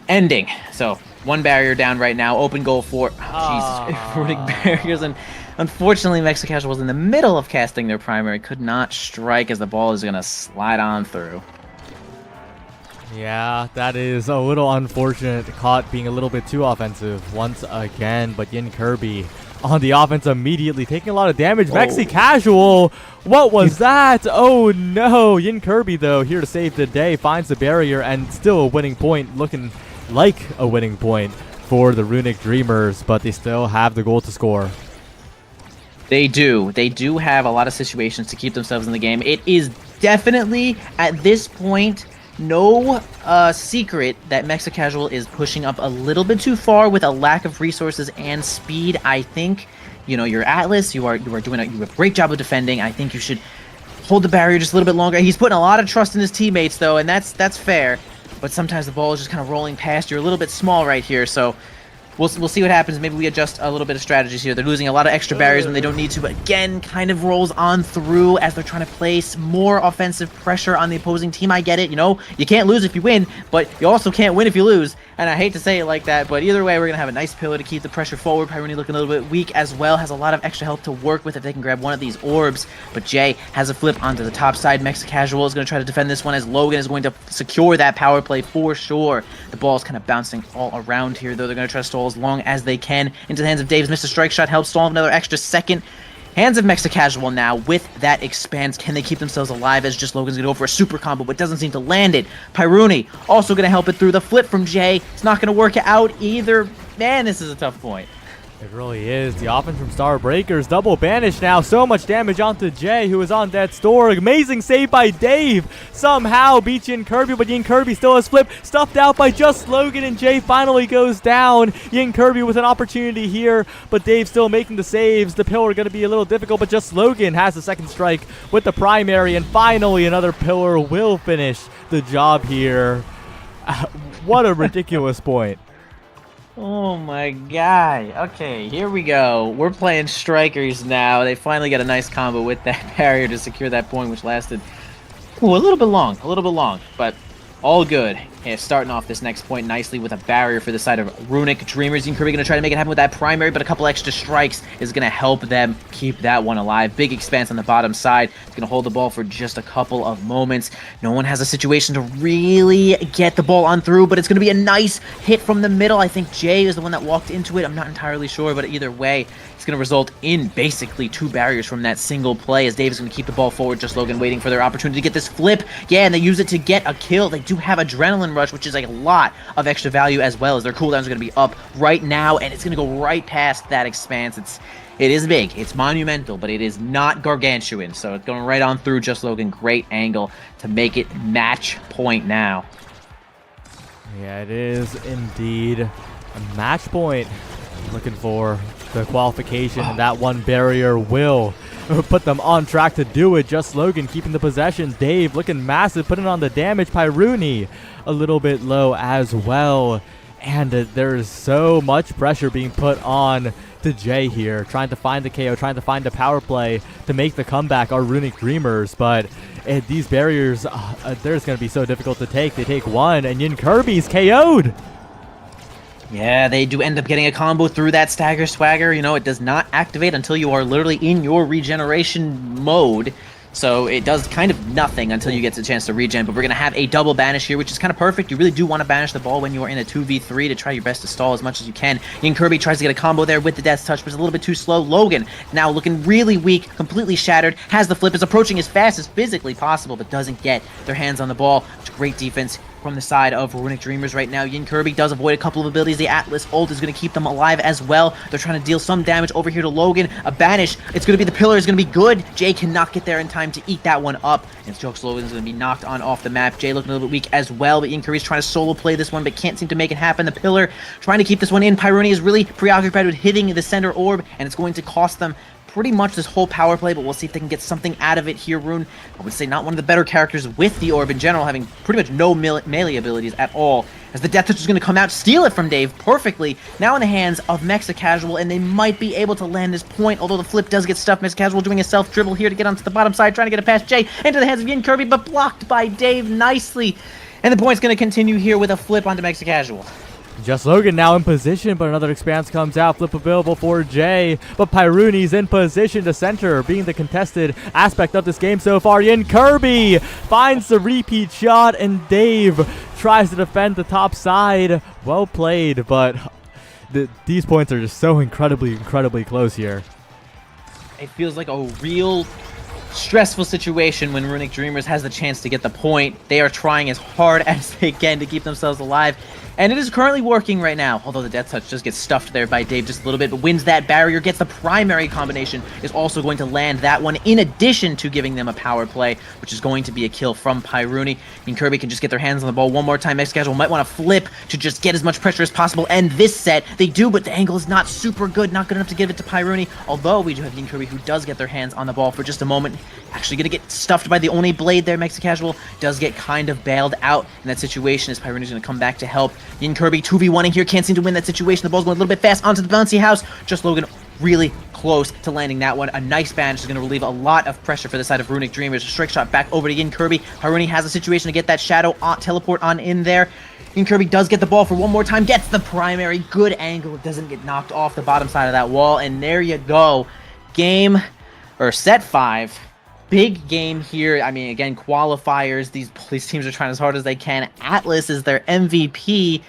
S5: ending. So 1 barrier down right now. Open goal for Jesus, runic barriers, and unfortunately Casual was in the middle of casting their primary, could not strike as the ball is going to slide on through.
S4: Yeah, that is a little unfortunate. Caught being a little bit too offensive once again, but Yin Kirby on the offense immediately taking a lot of damage. Casual, what was that? Oh no, Yin Kirby though here to save the day, finds the barrier, and still a winning point, looking like a winning point for the Runic Dreamers, but they still have the goal to score.
S5: They do have a lot of situations to keep themselves in the game. It is definitely at this point no secret that Casual is pushing up a little bit too far with a lack of resources and speed. I think, you know, your Atlas, you are doing a great job of defending. I think you should hold the barrier just a little bit longer. He's putting a lot of trust in his teammates though, and that's fair. But sometimes the ball is just kind of rolling past. You're a little bit small right here, so we'll see what happens. Maybe we adjust a little bit of strategies here. They're losing a lot of extra barriers when they don't need to, but again, kind of rolls on through as they're trying to place more offensive pressure on the opposing team. I get it, you know, you can't lose if you win, but you also can't win if you lose. And I hate to say it like that, but either way, we're going to have a nice pillar to keep the pressure forward. Pyruni looking a little bit weak as well, has a lot of extra health to work with if they can grab one of these orbs. But Jay has a flip onto the top side. Casual is going to try to defend this one as Logan is going to secure that power play for sure. The ball's kind of bouncing all around here, though. They're going to try to stall as long as they can into the hands of Dave's Mr. Strike Shot. Helps stall another extra second. Hands of Casual now with that expanse. Can they keep themselves alive as just Logan's going to go for a super combo, but doesn't seem to land it. Pyruni also going to help it through. The flip from Jay. It's not going to work out either. Man, this is a tough point.
S4: It really is. The offense from Star Breakers. Double banish now. So much damage onto Jay, who is on death's door. Amazing save by Dave. Somehow beats Yin Kirby, but Yin Kirby still has flip. Stuffed out by just Logan, and Jay finally goes down. Yin Kirby with an opportunity here, but Dave still making the saves. The pillar going to be a little difficult, but just Logan has the second strike with the primary, and finally another pillar will finish the job here. What a ridiculous point.
S5: Oh my god. Okay, here we go. We're playing strikers now. They finally got a nice combo with that barrier to secure that point, which lasted a little bit long, but all good. Yeah, starting off this next point nicely with a barrier for the side of Runic Dreamers. Yin Kirby going to try to make it happen with that primary, but a couple extra strikes is going to help them keep that one alive. Big expanse on the bottom side. It's going to hold the ball for just a couple of moments. No one has a situation to really get the ball on through, but it's going to be a nice hit from the middle. I think Jay is the one that walked into it. I'm not entirely sure, but either way, it's going to result in basically 2 barriers from that single play as Dave is going to keep the ball forward. Just Logan waiting for their opportunity to get this flip. Yeah, and they use it to get a kill. They do have Adrenaline Rush, which is like a lot of extra value as well, as their cooldowns are going to be up right now, and it's going to go right past that expanse. It is big, it's monumental, but it is not gargantuan, so it's going right on through Just Logan. Great angle to make it match point now.
S4: Yeah, it is indeed a match point. Looking for the qualification, and that 1 barrier will put them on track to do it. Just Logan keeping the possession. Dave looking massive, putting on the damage. Pyruni a little bit low as well. And there's so much pressure being put on to Jay here, trying to find the KO, trying to find the power play to make the comeback, our Runic Dreamers. But these barriers, there's going to be so difficult to take. They take 1, and Yin Kirby's KO'd.
S5: Yeah, they do end up getting a combo through that Stagger Swagger. You know, it does not activate until you are literally in your regeneration mode. So it does kind of nothing until you get the chance to regen. But we're going to have a double banish here, which is kind of perfect. You really do want to banish the ball when you are in a 2v3 to try your best to stall as much as you can. Yin Kirby tries to get a combo there with the Death Touch, but it's a little bit too slow. Logan now looking really weak, completely shattered, has the flip, is approaching as fast as physically possible, but doesn't get their hands on the ball. It's great defense. from the side of Runic Dreamers right now. Yin Kirby does avoid a couple of abilities. The Atlas ult is going to keep them alive as well. They're trying to deal some damage over here to Logan. A banish. It's going to be the pillar is going to be good. Jay cannot get there in time to eat that one up. And Jokes Logan is going to be knocked on off the map. Jay looking a little bit weak as well, but Yin Kirby's trying to solo play this one, but can't seem to make it happen. The pillar trying to keep this one in. Pyroni is really preoccupied with hitting the center orb, and it's going to cost them pretty much this whole power play, but we'll see if they can get something out of it here. Rune, I would say not one of the better characters with the orb in general, having pretty much no melee abilities at all, as the Death Touch is going to come out, steal it from Dave perfectly, now in the hands of Mexa Casual, and they might be able to land this point, although the flip does get stuffed. Mexa Casual doing a self-dribble here to get onto the bottom side, trying to get it past Jay, into the hands of Yin Kirby, but blocked by Dave nicely, and the point's going to continue here with a flip onto Mexa Casual.
S4: Just Logan now in position, but another expanse comes out. Flip available for Jay, but Pyruni's in position to center, being the contested aspect of this game so far. Yin Kirby finds the repeat shot, and Dave tries to defend the top side. Well played, but these points are just so incredibly close here.
S5: It feels like a real stressful situation when Runic Dreamers has the chance to get the point. They are trying as hard as they can to keep themselves alive, and it is currently working right now, although the Death Touch just gets stuffed there by Dave just a little bit, but wins that barrier, gets the primary combination, is also going to land that one, in addition to giving them a power play, which is going to be a kill from Pyruni. And Kirby can just get their hands on the ball one more time. Mexa Casual might want to flip to just get as much pressure as possible, and this set, they do, but the angle is not super good, not good enough to give it to Pyruni, although we do have Yin Kirby who does get their hands on the ball for just a moment. Actually going to get stuffed by the only blade there. Mexa Casual does get kind of bailed out in that situation as Pyruni's going to come back to help. Yin Kirby 2v1ing here, can't seem to win that situation. The ball's going a little bit fast onto the bouncy house. Just Logan really close to landing that one. A nice banish is going to relieve a lot of pressure for the side of Runic Dreamers. A strike shot back over to Yin Kirby. Pyruni has a situation to get that shadow teleport on in there. Yin Kirby does get the ball for one more time, gets the primary, good angle, doesn't get knocked off the bottom side of that wall, and there you go. Set 5. Big game here. I mean, again, qualifiers. These teams are trying as hard as they can. Atlas is their MVP.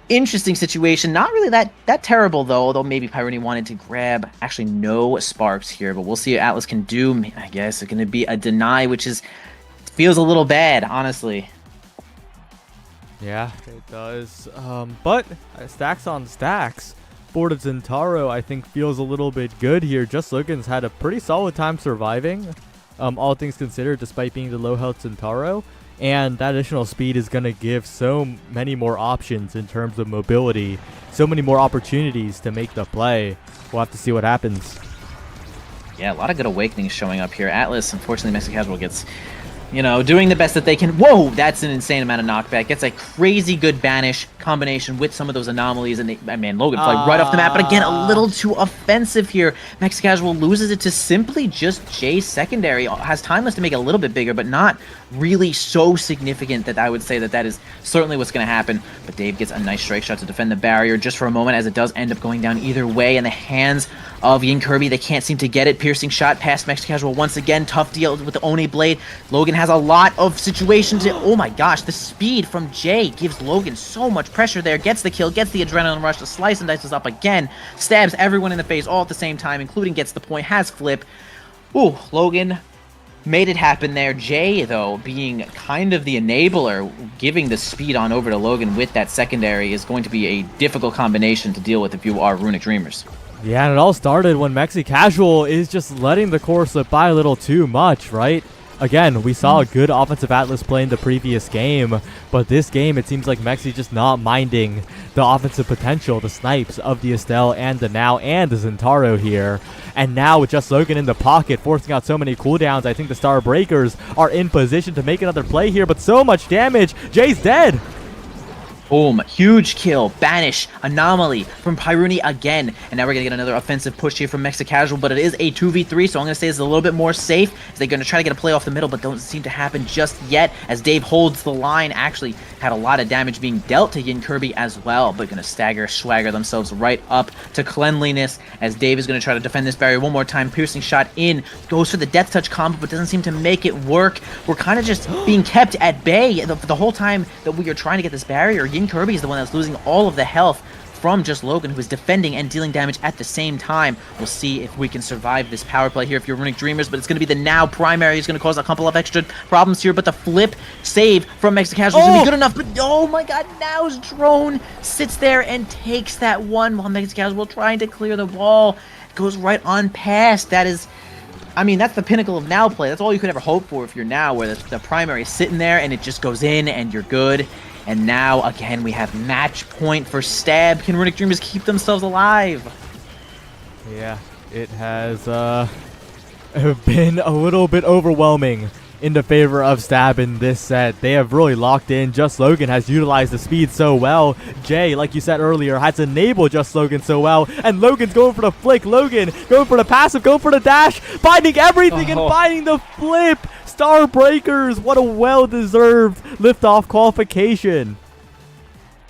S5: Interesting situation. Not really that terrible, though. Although maybe Pyroni wanted to grab... Actually, no sparks here. But we'll see what Atlas can do. I guess it's going to be a deny, which feels a little bad, honestly.
S4: Yeah, it does. But stacks on stacks. Board of Zentaro, I think, feels a little bit good here. Just Logan's had a pretty solid time surviving. All things considered, despite being the low health Centauro, and that additional speed is going to give so many more options in terms of mobility, so many more opportunities to make the play. We'll have to see what happens.
S5: Yeah, a lot of good awakenings showing up here. Atlas, unfortunately, Mexa Casual gets, doing the best that they can. Whoa, that's an insane amount of knockback. Gets a crazy good banish combination with some of those anomalies, and Logan fly right off the map, but again, a little too offensive here. Mexa Casual loses it to simply just Jay's secondary. Has timeless to make it a little bit bigger, but not really so significant that I would say that is certainly what's going to happen. But Dave gets a nice strike shot to defend the barrier just for a moment, as it does end up going down either way in the hands of Yin Kirby. They can't seem to get it. Piercing shot past Mexa Casual once again. Tough deal with the Oni blade. Logan has a lot of situations. Oh my gosh, the speed from Jay gives Logan so much pressure there. Gets the kill, gets the adrenaline rush. The slice and dice is up again. Stabs everyone in the face all at the same time, including gets the point. Has flip. Ooh, Logan made it happen there. Jay, though, being kind of the enabler, giving the speed on over to Logan with that secondary is going to be a difficult combination to deal with if you are Runic Dreamers.
S4: Yeah, and it all started when Mexi Casual is just letting the core slip by a little too much, right? Again, we saw a good offensive Atlas play in the previous game, but this game, it seems like Mexi just not minding the offensive potential, the snipes of the Estelle and the Now and the Zentaro here. And now with just Logan in the pocket, forcing out so many cooldowns, I think the Star Breakers are in position to make another play here, but so much damage. Jay's dead.
S5: Boom, huge kill, banish, anomaly from Pyruni again, and now we're gonna get another offensive push here from Mexa Casual, but it is a 2v3, so I'm gonna say it's a little bit more safe, as they're gonna try to get a play off the middle, but don't seem to happen just yet, as Dave holds the line. Actually had a lot of damage being dealt to Yin Kirby as well, but gonna swagger themselves right up to cleanliness, as Dave is gonna try to defend this barrier one more time. Piercing shot in, goes for the death touch combo, but doesn't seem to make it work. We're kind of just being kept at bay the whole time that we are trying to get this barrier. Yin Kirby is the one that's losing all of the health from Just Logan, who is defending and dealing damage at the same time. We'll see if we can survive this power play here if you're Runic Dreamers, but it's going to be the Now primary. It's going to cause a couple of extra problems here, but the flip save from Mexican Casual is going to be good enough. But oh my god, Now's drone sits there and takes that one while Mexican Casual trying to clear the ball. Goes right on past. That is... I mean, that's the pinnacle of Now play. That's all you could ever hope for if you're Now, where the primary is sitting there and it just goes in and you're good. And now, again, we have match point for Stab. Can Runic Dreamers keep themselves alive?
S4: Yeah, it has been a little bit overwhelming in the favor of Stab in this set. They have really locked in. Just Logan has utilized the speed so well. Jay, like you said earlier, has enabled Just Logan so well. And Logan's going for the flick. Logan going for the passive, going for the dash, finding everything and finding the flip. Star Breakers, what a well-deserved liftoff qualification.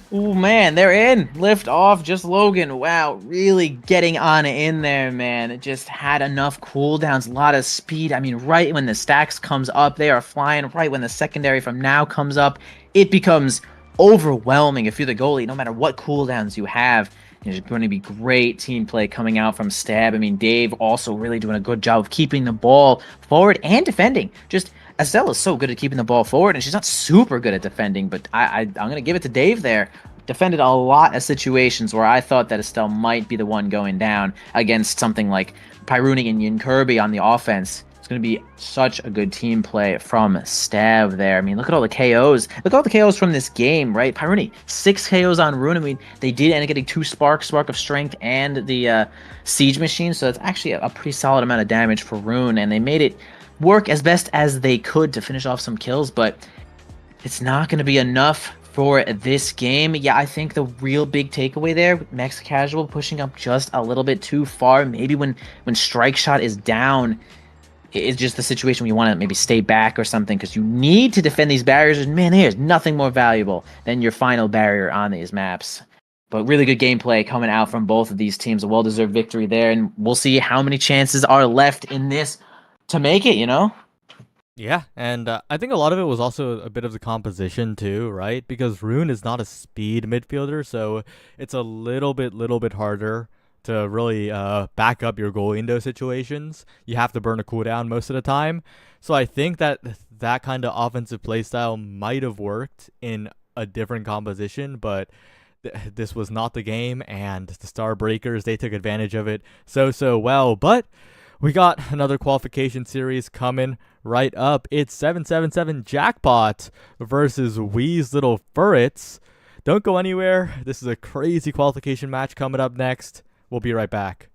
S5: Oh man, they're in. Lift off, Just Logan. Wow, really getting on in there, man. It just had enough cooldowns, a lot of speed. I mean, right when the stacks comes up, they are flying. Right when the secondary from Now comes up, it becomes overwhelming if you're the goalie, no matter what cooldowns you have. There's going to be great team play coming out from Stab. I mean, Dave also really doing a good job of keeping the ball forward and defending. Just Estelle is so good at keeping the ball forward, and she's not super good at defending, but I'm going to give it to Dave there. Defended a lot of situations where I thought that Estelle might be the one going down against something like Pyrunic and Yin Kirby on the offense. It's going to be such a good team play from Stab there. I mean, look at all the KOs. Look at all the KOs from this game, right? Pyrunic, 6 KOs on Rune. I mean, they did end up getting 2 Spark of Strength, and the Siege Machine, so it's actually a pretty solid amount of damage for Rune, and they made it work as best as they could to finish off some kills, but it's not going to be enough for this game. Yeah, I think the real big takeaway there, Mex Casual pushing up just a little bit too far. Maybe when Strike Shot is down, it's just the situation where you want to maybe stay back or something, because you need to defend these barriers. And man, there's nothing more valuable than your final barrier on these maps. But really good gameplay coming out from both of these teams. A well-deserved victory there, and we'll see how many chances are left in this to make it, you know?
S4: Yeah, and I think a lot of it was also a bit of the composition too, right? Because Rune is not a speed midfielder, so it's a little bit harder to really back up your goalie in those situations. You have to burn a cooldown most of the time. So I think that kind of offensive playstyle might have worked in a different composition, but this was not the game, and the Star Breakers, they took advantage of it so well. But we got another qualification series coming right up. It's 777 Jackpot versus Wee's Little Furrets. Don't go anywhere. This is a crazy qualification match coming up next. We'll be right back.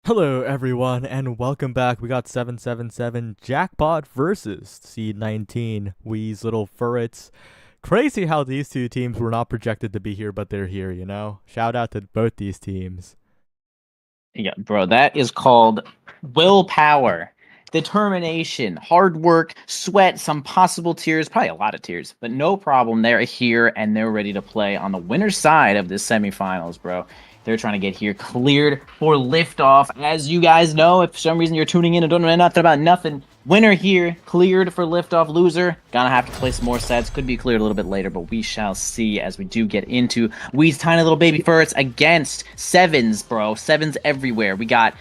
S4: Hello everyone and welcome back. We got 777 Jackpot versus Seed 19 Wee's Little Furrets. Crazy how these two teams were not projected to be here, but they're here, you know? Shout out to both these teams.
S5: Yeah, bro, that is called willpower, determination, hard work, sweat, some possible tears, probably a lot of tears, but no problem. They're here and they're ready to play on the winner's side of this semifinals, bro. They're trying to get here cleared for liftoff. As you guys know, if for some reason you're tuning in and don't know nothing about nothing, winner here, cleared for liftoff. Loser, gonna have to play some more sets. Could be cleared a little bit later, but we shall see as we do get into Wee's tiny little baby Furrets against Sevens, bro. Sevens everywhere. We got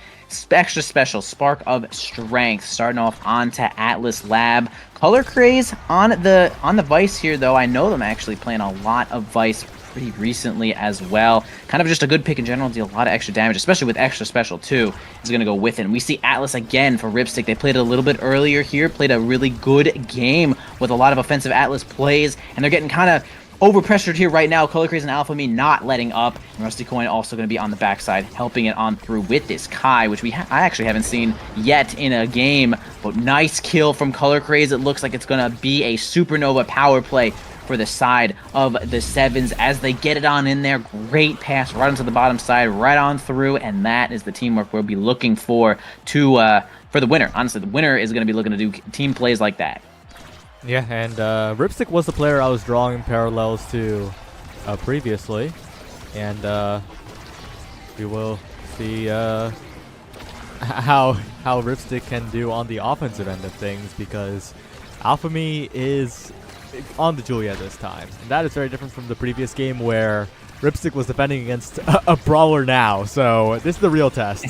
S5: extra special Spark of Strength starting off onto Atlas Lab. Color Craze on the Vice here, though. I know them actually playing a lot of Vice pretty recently as well. Kind of just a good pick in general, deal a lot of extra damage, especially with extra special too. Is going to go with it. And we see Atlas again for Ripstick. They played it a little bit earlier here, played a really good game with a lot of offensive Atlas plays, and they're getting kind of overpressured here right now. Color Craze and Alpha Me not letting up. And Rusty Coin also going to be on the backside, helping it on through with this Kai, which I actually haven't seen yet in a game. But nice kill from Color Craze. It looks like it's going to be a Supernova power play for the side of the Sevens as they get it on in there. Great pass right onto the bottom side, right on through, and that is the teamwork we'll be looking for the winner. Honestly, the winner is going to be looking to do team plays like that.
S4: Yeah, and Ripstick was the player I was drawing parallels to previously, and we will see how Ripstick can do on the offensive end of things, because Alpha Me is on the Julia this time. And that is very different from the previous game where Ripstick was defending against a brawler now. So this is the real test.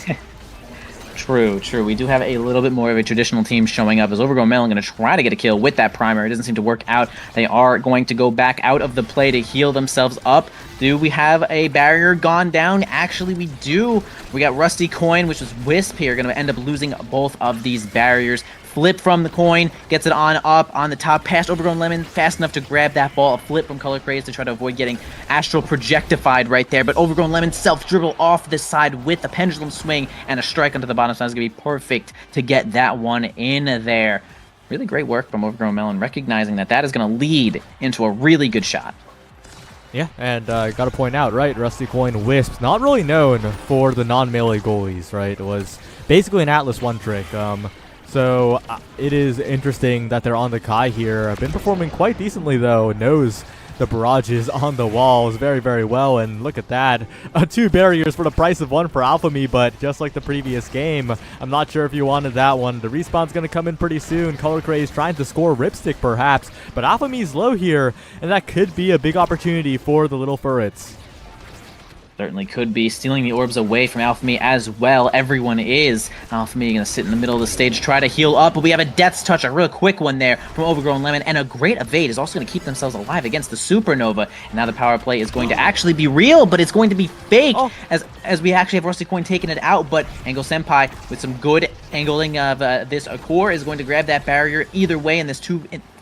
S5: True. We do have a little bit more of a traditional team showing up as Overgrown Melon going to try to get a kill with that primer. It doesn't seem to work out. They are going to go back out of the play to heal themselves up. Do we have a barrier gone down? Actually, we do. We got Rusty Coin, which was Wisp here, going to end up losing both of these barriers. Flip from the coin, gets it on up on the top, past Overgrown Lemon, fast enough to grab that ball. A flip from Color Craze to try to avoid getting Astral Projectified right there, but Overgrown Lemon self-dribble off this side with a pendulum swing and a strike onto the bottom side is going to be perfect to get that one in there. Really great work from Overgrown Melon, recognizing that is going to lead into a really good shot.
S4: Yeah, and got to point out, right, Rusty Coin Wisp, not really known for the non-melee goalies, right? It was basically an Atlas one trick. So it is interesting that they're on the Kai here. Been performing quite decently, though. Knows the barrages on the walls very, very well. And look at that. 2 barriers for the price of 1 for Alpha Me, but just like the previous game, I'm not sure if you wanted that one. The respawn's going to come in pretty soon. Color Craze trying to score Ripstick, perhaps. But Alpha Me's low here, and that could be a big opportunity for the Little Furrets.
S5: Certainly could be stealing the orbs away from Alpha Me as well. Everyone is. Alpha Me going to sit in the middle of the stage, try to heal up, but we have a Death's Touch, a real quick one there from Overgrown Lemon, and a great evade is also going to keep themselves alive against the Supernova. And now the power play is going to actually be real, but it's going to be fake as we actually have Rusty Coin taking it out, but Angle Senpai with some good angling of this core is going to grab that barrier either way in this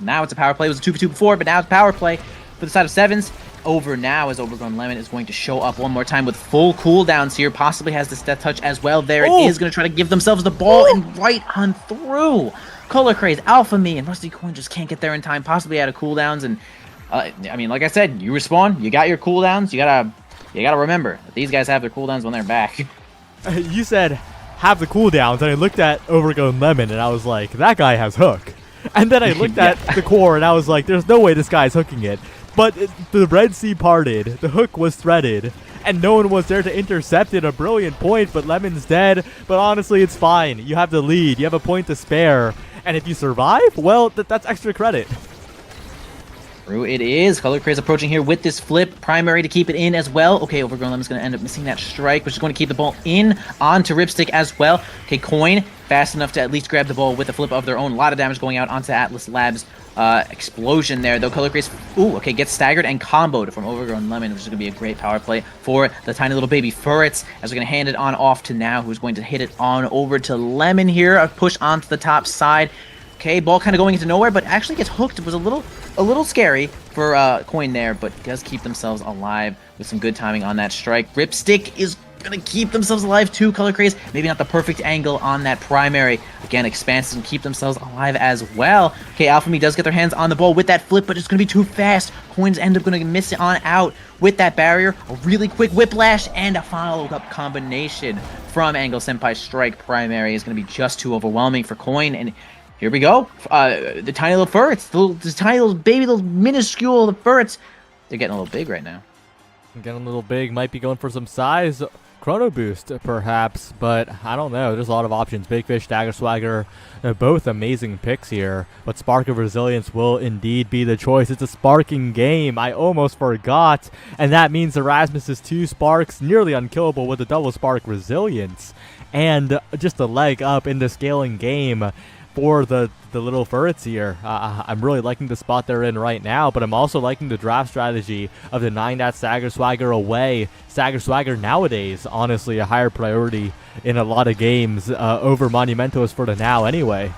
S5: now it's a power play. It was a 2v2 before, but now it's a power play for the side of Sevens. Over now as Overgrown Lemon is going to show up one more time with full cooldowns here. Possibly has this Death Touch as well there. It is going to try to give themselves the ball and right on through. Color Craze, Alpha Me, and Rusty Coin just can't get there in time. Possibly out of cooldowns. And I mean, like I said, you respawn, you got your cooldowns. You gotta remember that these guys have their cooldowns when they're back.
S4: You said have the cooldowns, and I looked at Overgrown Lemon, and I was like, that guy has hook. And then I looked at the core, and I was like, there's no way this guy's hooking it. But the Red Sea parted, the hook was threaded, and no one was there to intercept it. A brilliant point, but Lemon's dead. But honestly, it's fine. You have the lead. You have a point to spare. And if you survive, well, that's extra credit.
S5: True it is. Color Craze approaching here with this flip. Primary to keep it in as well. Okay, Overgrown Lemon's going to end up missing that strike, which is going to keep the ball in onto Ripstick as well. Okay, Coin fast enough to at least grab the ball with a flip of their own. A lot of damage going out onto Atlas Labs. Explosion there, though. Color Craze, gets staggered and comboed from Overgrown Lemon, which is going to be a great power play for the tiny little baby Furrets, as we're going to hand it on off to now, who's going to hit it on over to Lemon here. A push onto the top side. Okay, ball kind of going into nowhere, but actually gets hooked. It was a little scary for Coin there, but does keep themselves alive with some good timing on that strike. Ripstick is gonna keep themselves alive. 2 Color Craze, maybe not the perfect angle on that primary. Again, Expanses and keep themselves alive as well. Okay, Alchemy does get their hands on the ball with that flip, but it's gonna be too fast. Coins end up gonna miss it on out with that barrier. A really quick whiplash and a follow-up combination from Angle Senpai's strike primary is gonna be just too overwhelming for Coin, and here we go. The tiny little ferrets, the tiny little baby, little minuscule ferrets, they're getting a little big right now.
S4: Getting a little big, might be going for some size. Chrono Boost, perhaps, but I don't know. There's a lot of options. Big Fish, Dagger Swagger, both amazing picks here. But Spark of Resilience will indeed be the choice. It's a sparking game. I almost forgot. And that means Erasmus is 2 sparks, nearly unkillable with a double Spark Resilience. And just a leg up in the scaling game for the little ferrets here. I'm really liking the spot they're in right now, but I'm also liking the draft strategy of denying that Stagger Swagger away. Stagger Swagger nowadays, honestly, a higher priority in a lot of games over Monumentos for the now anyway.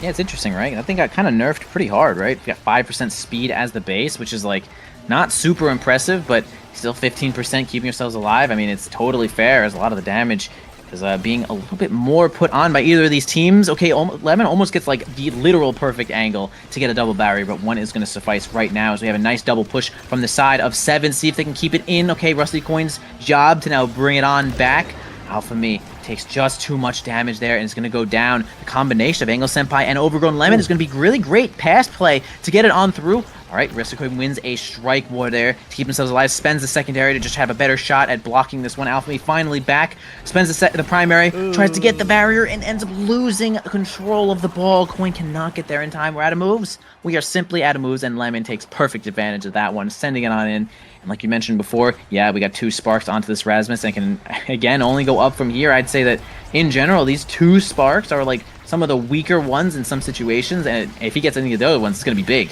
S5: Yeah, it's interesting, right? I think got kind of nerfed pretty hard, right? We got 5% speed as the base, which is like not super impressive, but still 15% keeping yourselves alive. I mean, it's totally fair as a lot of the damage is being a little bit more put on by either of these teams. Okay, Lemon almost gets like the literal perfect angle to get a double barrier, but one is going to suffice right now as we have a nice double push from the side of 7. See if they can keep it in. Okay, Rusty Coin's job to now bring it on back. Alpha Me takes just too much damage there and it's going to go down. The combination of Angle Senpai and Overgrown Lemon is going to be really great pass play to get it on through. All right, Risikoid wins a strike war there to keep themselves alive. Spends the secondary to just have a better shot at blocking this one. Alpha Me finally back. Spends the primary, tries to get the barrier, and ends up losing control of the ball. Coin cannot get there in time. We're out of moves. We are simply out of moves, and Lemon takes perfect advantage of that one, sending it on in. And like you mentioned before, yeah, we got 2 sparks onto this Rasmus and can, again, only go up from here. I'd say that, in general, these 2 sparks are like some of the weaker ones in some situations, and if he gets any of the other ones, it's going to be big.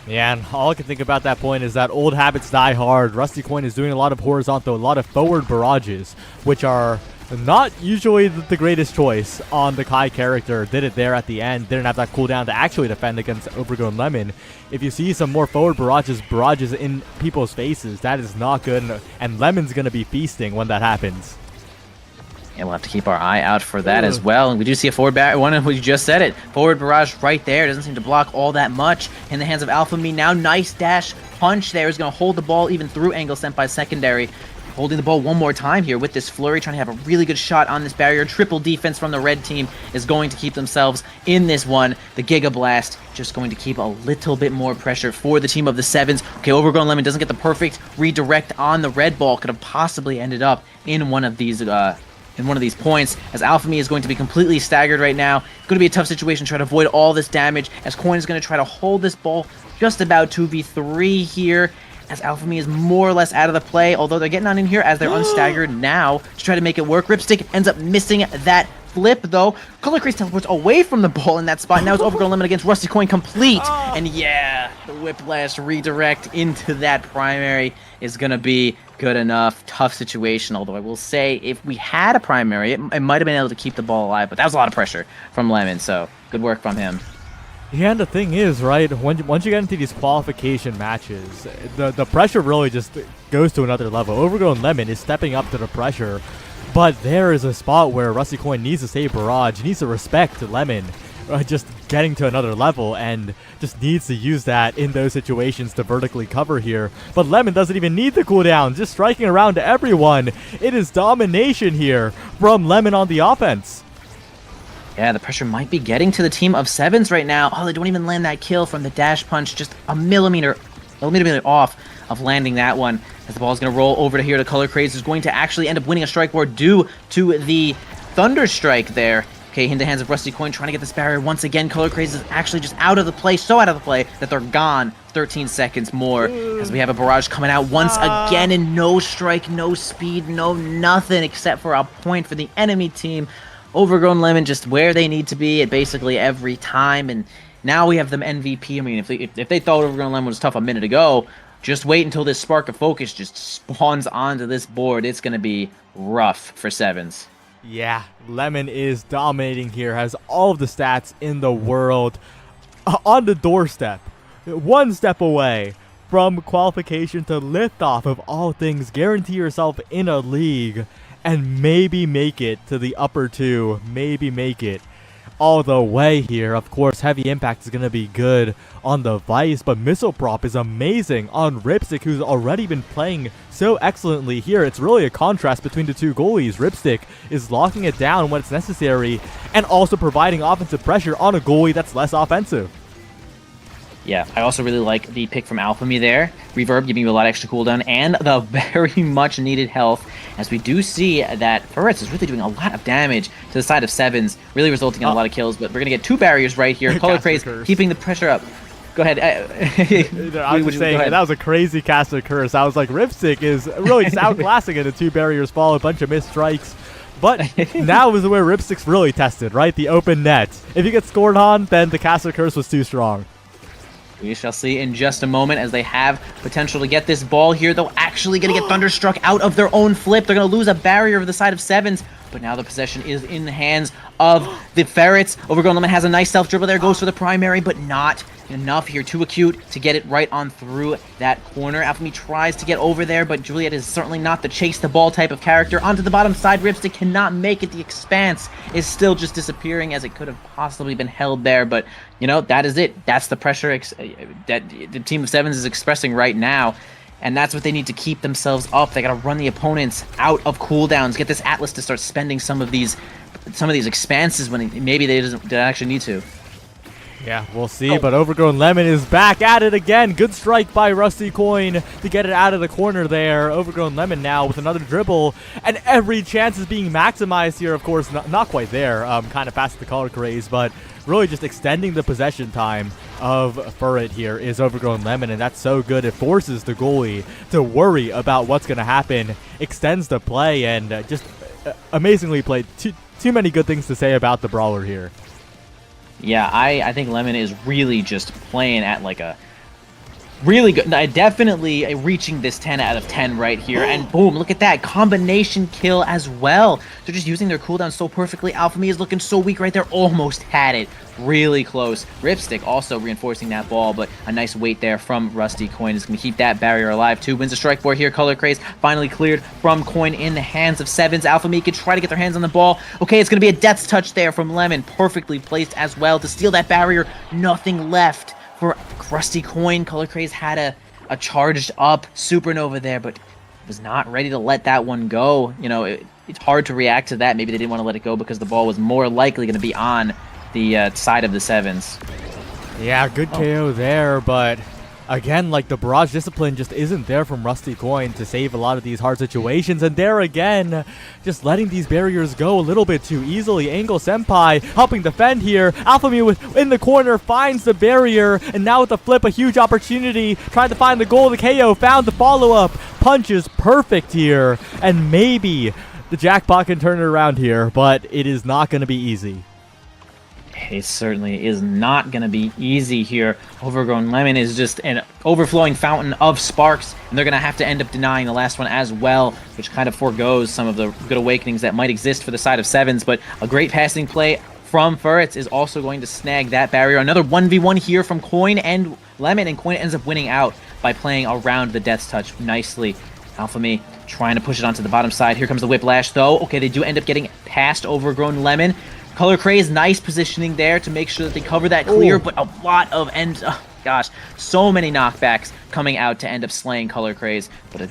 S4: Yeah, and all I can think about that point is that old habits die hard. Rusty Coin is doing a lot of horizontal, a lot of forward barrages, which are not usually the greatest choice on the Kai character. Did it there at the end, didn't have that cooldown to actually defend against Overgrown Lemon. If you see some more forward barrages in people's faces, that is not good, and Lemon's going to be feasting when that happens.
S5: Yeah, we'll have to keep our eye out for that as well. And we do see a forward barrage. One of you just said it. Forward barrage right there. Doesn't seem to block all that much in the hands of Alpha Me. Now, nice dash punch there is going to hold the ball even through Angle Senpai's secondary. Holding the ball one more time here with this flurry, trying to have a really good shot on this barrier. Triple defense from the red team is going to keep themselves in this one. The Giga Blast just going to keep a little bit more pressure for the team of the 7s. Okay, Overgrown Lemon doesn't get the perfect redirect on the red ball. Could have possibly ended up in one of these points, as Alpha Me is going to be completely staggered right now. Going to be a tough situation trying to avoid all this damage, as Coin is going to try to hold this ball just about 2v3 here, as Alpha Me is more or less out of the play, although they're getting on in here as they're unstaggered now to try to make it work. Ripstick ends up missing that flip, though. Color Craze teleports away from the ball in that spot. Now it's Overgrown Lemon against Rusty Coin complete. And yeah, the Whiplash redirect into that primary is going to be good enough. Tough situation, although I will say if we had a primary, it might have been able to keep the ball alive, but that was a lot of pressure from Lemon, so good work from him.
S4: Yeah, and the thing is, right, once you get into these qualification matches, the pressure really just goes to another level. Overgrown Lemon is stepping up to the pressure, but there is a spot where Rusty Coin needs to save Barrage, needs to respect Lemon, just getting to another level, and just needs to use that in those situations to vertically cover here. But Lemon doesn't even need the cooldown, just striking around everyone. It is domination here from Lemon on the offense.
S5: Yeah, the pressure might be getting to the team of 7s right now. Oh, they don't even land that kill from the dash punch, just a millimeter off of landing that one. As the ball is going to roll over to here to Color Craze, is going to actually end up winning a strike war due to the Thunder Strike there. Okay, in the hands of Rusty Coin, trying to get this barrier once again. Color Craze is actually just out of the play, so out of the play that they're gone. 13 seconds more as we have a barrage coming out once again, and no strike, no speed, no nothing except for a point for the enemy team. Overgrown Lemon just where they need to be at basically every time, and now we have them MVP. I mean, if they thought Overgrown Lemon was tough a minute ago, just wait until this Spark of Focus just spawns onto this board. It's going to be rough for 7s.
S4: Yeah, Lemon is dominating here, has all of the stats in the world on the doorstep, one step away from qualification to liftoff of all things. Guarantee yourself in a league and maybe make it to the upper two. Maybe make it all the way here. Of course, heavy impact is going to be good on the Vice, but missile prop is amazing on Ripstick, who's already been playing so excellently here. It's really a contrast between the two goalies. Ripstick is locking it down when it's necessary and also providing offensive pressure on a goalie that's less offensive.
S5: Yeah, I also really like the pick from Alphamy there. Reverb giving you a lot of extra cooldown and the very much needed health, as we do see that Furretz is really doing a lot of damage to the side of Sevens, really resulting in a lot of kills, but we're going to get 2 barriers right here. Color Craze keeping the pressure up. Go ahead.
S4: I was just saying, that was a crazy caster curse. I was like, Ripstick is really just outclassing it. The 2 barriers fall, a bunch of missed strikes. But now is where Ripstick's really tested, right? The open net. If you get scored on, then the caster curse was too strong.
S5: We shall see in just a moment, as they have potential to get this ball here. They're actually going to get Thunderstruck out of their own flip. They're going to lose a barrier over the side of Sevens, but now the possession is in the hands of the Ferrets. Overgrown Lemon has a nice self-dribble there, goes for the primary, but not enough here. Too acute to get it right on through that corner. Alphamy tries to get over there, but Juliet is certainly not the chase the ball type of character. Onto the bottom side, Ripstick cannot make it. The Expanse is still just disappearing, as it could have possibly been held there, but you know, that is it. That's the pressure that the team of Sevens is expressing right now. And that's what they need to keep themselves up. They got to run the opponents out of cooldowns, get this Atlas to start spending some of these expanses when maybe they don't actually need to.
S4: Yeah, we'll see, but Overgrown Lemon is back at it again. Good strike by Rusty Coin to get it out of the corner there. Overgrown Lemon now with another dribble, and every chance is being maximized here. Of course, not quite there, kind of past the color craze, but really just extending the possession time of Furret here is Overgrown Lemon, and that's so good. It forces the goalie to worry about what's going to happen, extends the play, and just amazingly played. Too many good things to say about the brawler here.
S5: Yeah, I think Lemon is really just playing at like a really good, definitely reaching this 10 out of 10 right here. And boom, look at that combination kill as well. They're just using their cooldown so perfectly. Alphamy is looking so weak right there. Almost had it. Really close. Ripstick also reinforcing that ball, but a nice weight there from Rusty Coin is going to keep that barrier alive too. Wins the strike board here. Color Craze finally cleared from Coin in the hands of Sevens. Alphamy can try to get their hands on the ball. Okay, it's going to be a death touch there from Lemon. Perfectly placed as well to steal that barrier. Nothing left for Rusty Coin. Color Craze had a charged up Supernova there, but was not ready to let that one go. You know, it's hard to react to that. Maybe they didn't want to let it go because the ball was more likely going to be on the side of the Sevens.
S4: Yeah, good KO there, but again, like, the barrage discipline just isn't there from Rusty Coin to save a lot of these hard situations, and there again, just letting these barriers go a little bit too easily. Angle Senpai helping defend here. Alphamy in the corner finds the barrier, and now with the flip, a huge opportunity, trying to find the goal. The KO found the follow-up. Punch is perfect here, and maybe the jackpot can turn it around here, but it is not going to be easy.
S5: It certainly is not going to be easy here. Overgrown Lemon is just an overflowing fountain of sparks, and they're going to have to end up denying the last one as well, which kind of forgoes some of the good awakenings that might exist for the side of Sevens. But a great passing play from Furretz is also going to snag that barrier. Another 1v1 here from Coin and Lemon, and Coin ends up winning out by playing around the Death Touch nicely. Alphamy trying to push it onto the bottom side. Here comes the Whiplash, though. Okay, they do end up getting past Overgrown Lemon. Color Craze, nice positioning there to make sure that they cover that clear, but a lot of gosh, so many knockbacks coming out to end up slaying Color Craze. But a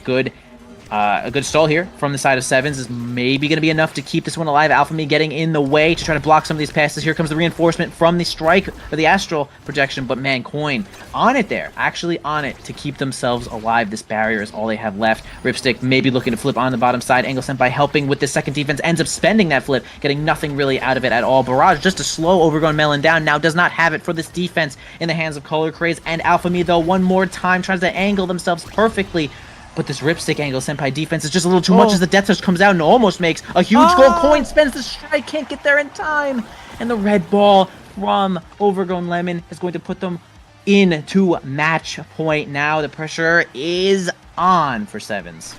S5: good stall here from the side of Sevens is maybe going to be enough to keep this one alive. Alphamy getting in the way to try to block some of these passes. Here comes the reinforcement from the strike, or the astral projection, but man, Coin on it there, actually on it to keep themselves alive. This barrier is all they have left. Ripstick maybe looking to flip on the bottom side. Angle Senpai helping with the second defense, ends up spending that flip, getting nothing really out of it at all. Barrage just a slow Overgrown Melon down, now does not have it for this defense in the hands of Color Craze, and Alphamy though one more time tries to angle themselves perfectly. But this Ripstick Angle Senpai defense is just a little too much as the Death Touch comes out and almost makes a huge goal. Coin spends the strike, can't get there in time. And the red ball from Overgrown Lemon is going to put them into match point now. The pressure is on for Sevens.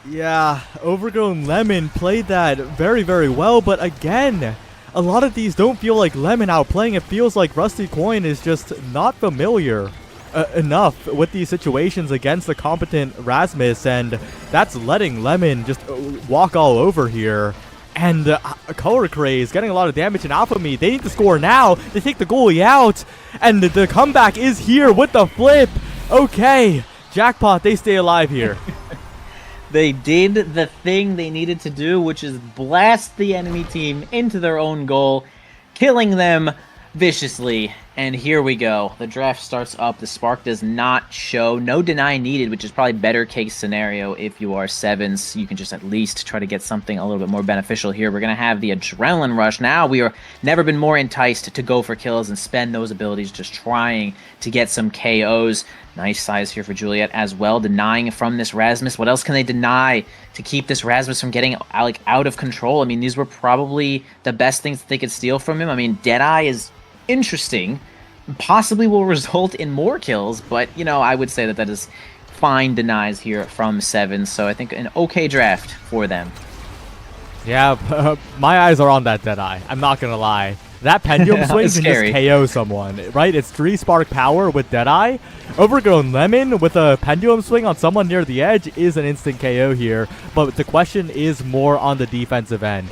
S4: Yeah, Overgrown Lemon played that very, very well, but again, a lot of these don't feel like Lemon outplaying. It feels like Rusty Coin is just not familiar enough with these situations against the competent Rasmus, and that's letting Lemon just walk all over here. And Color Craze getting a lot of damage in Alpha Me. They need to score now. They take the goalie out, and the comeback is here with the flip. Okay, jackpot, they stay alive here.
S5: They did the thing they needed to do, which is blast the enemy team into their own goal, killing them viciously. And here we go. The draft starts up. The spark does not show. No deny needed, which is probably better case scenario if you are sevens. You can just at least try to get something a little bit more beneficial here. We're going to have the adrenaline rush. Now we are never been more enticed to go for kills and spend those abilities just trying to get some KOs. Nice size here for Juliet as well, denying from this Rasmus. What else can they deny to keep this Rasmus from getting like out of control? I mean, these were probably the best things that they could steal from him. I mean, Deadeye is interesting, possibly will result in more kills, but, you know, I would say that that is fine denies here from Seven, so I think an okay draft for them.
S4: Yeah, my eyes are on that Deadeye. I'm not going to lie. That pendulum swing can just KO someone, right? It's 3 spark power with Deadeye. Overgrown Lemon with a pendulum swing on someone near the edge is an instant KO here, but the question is more on the defensive end.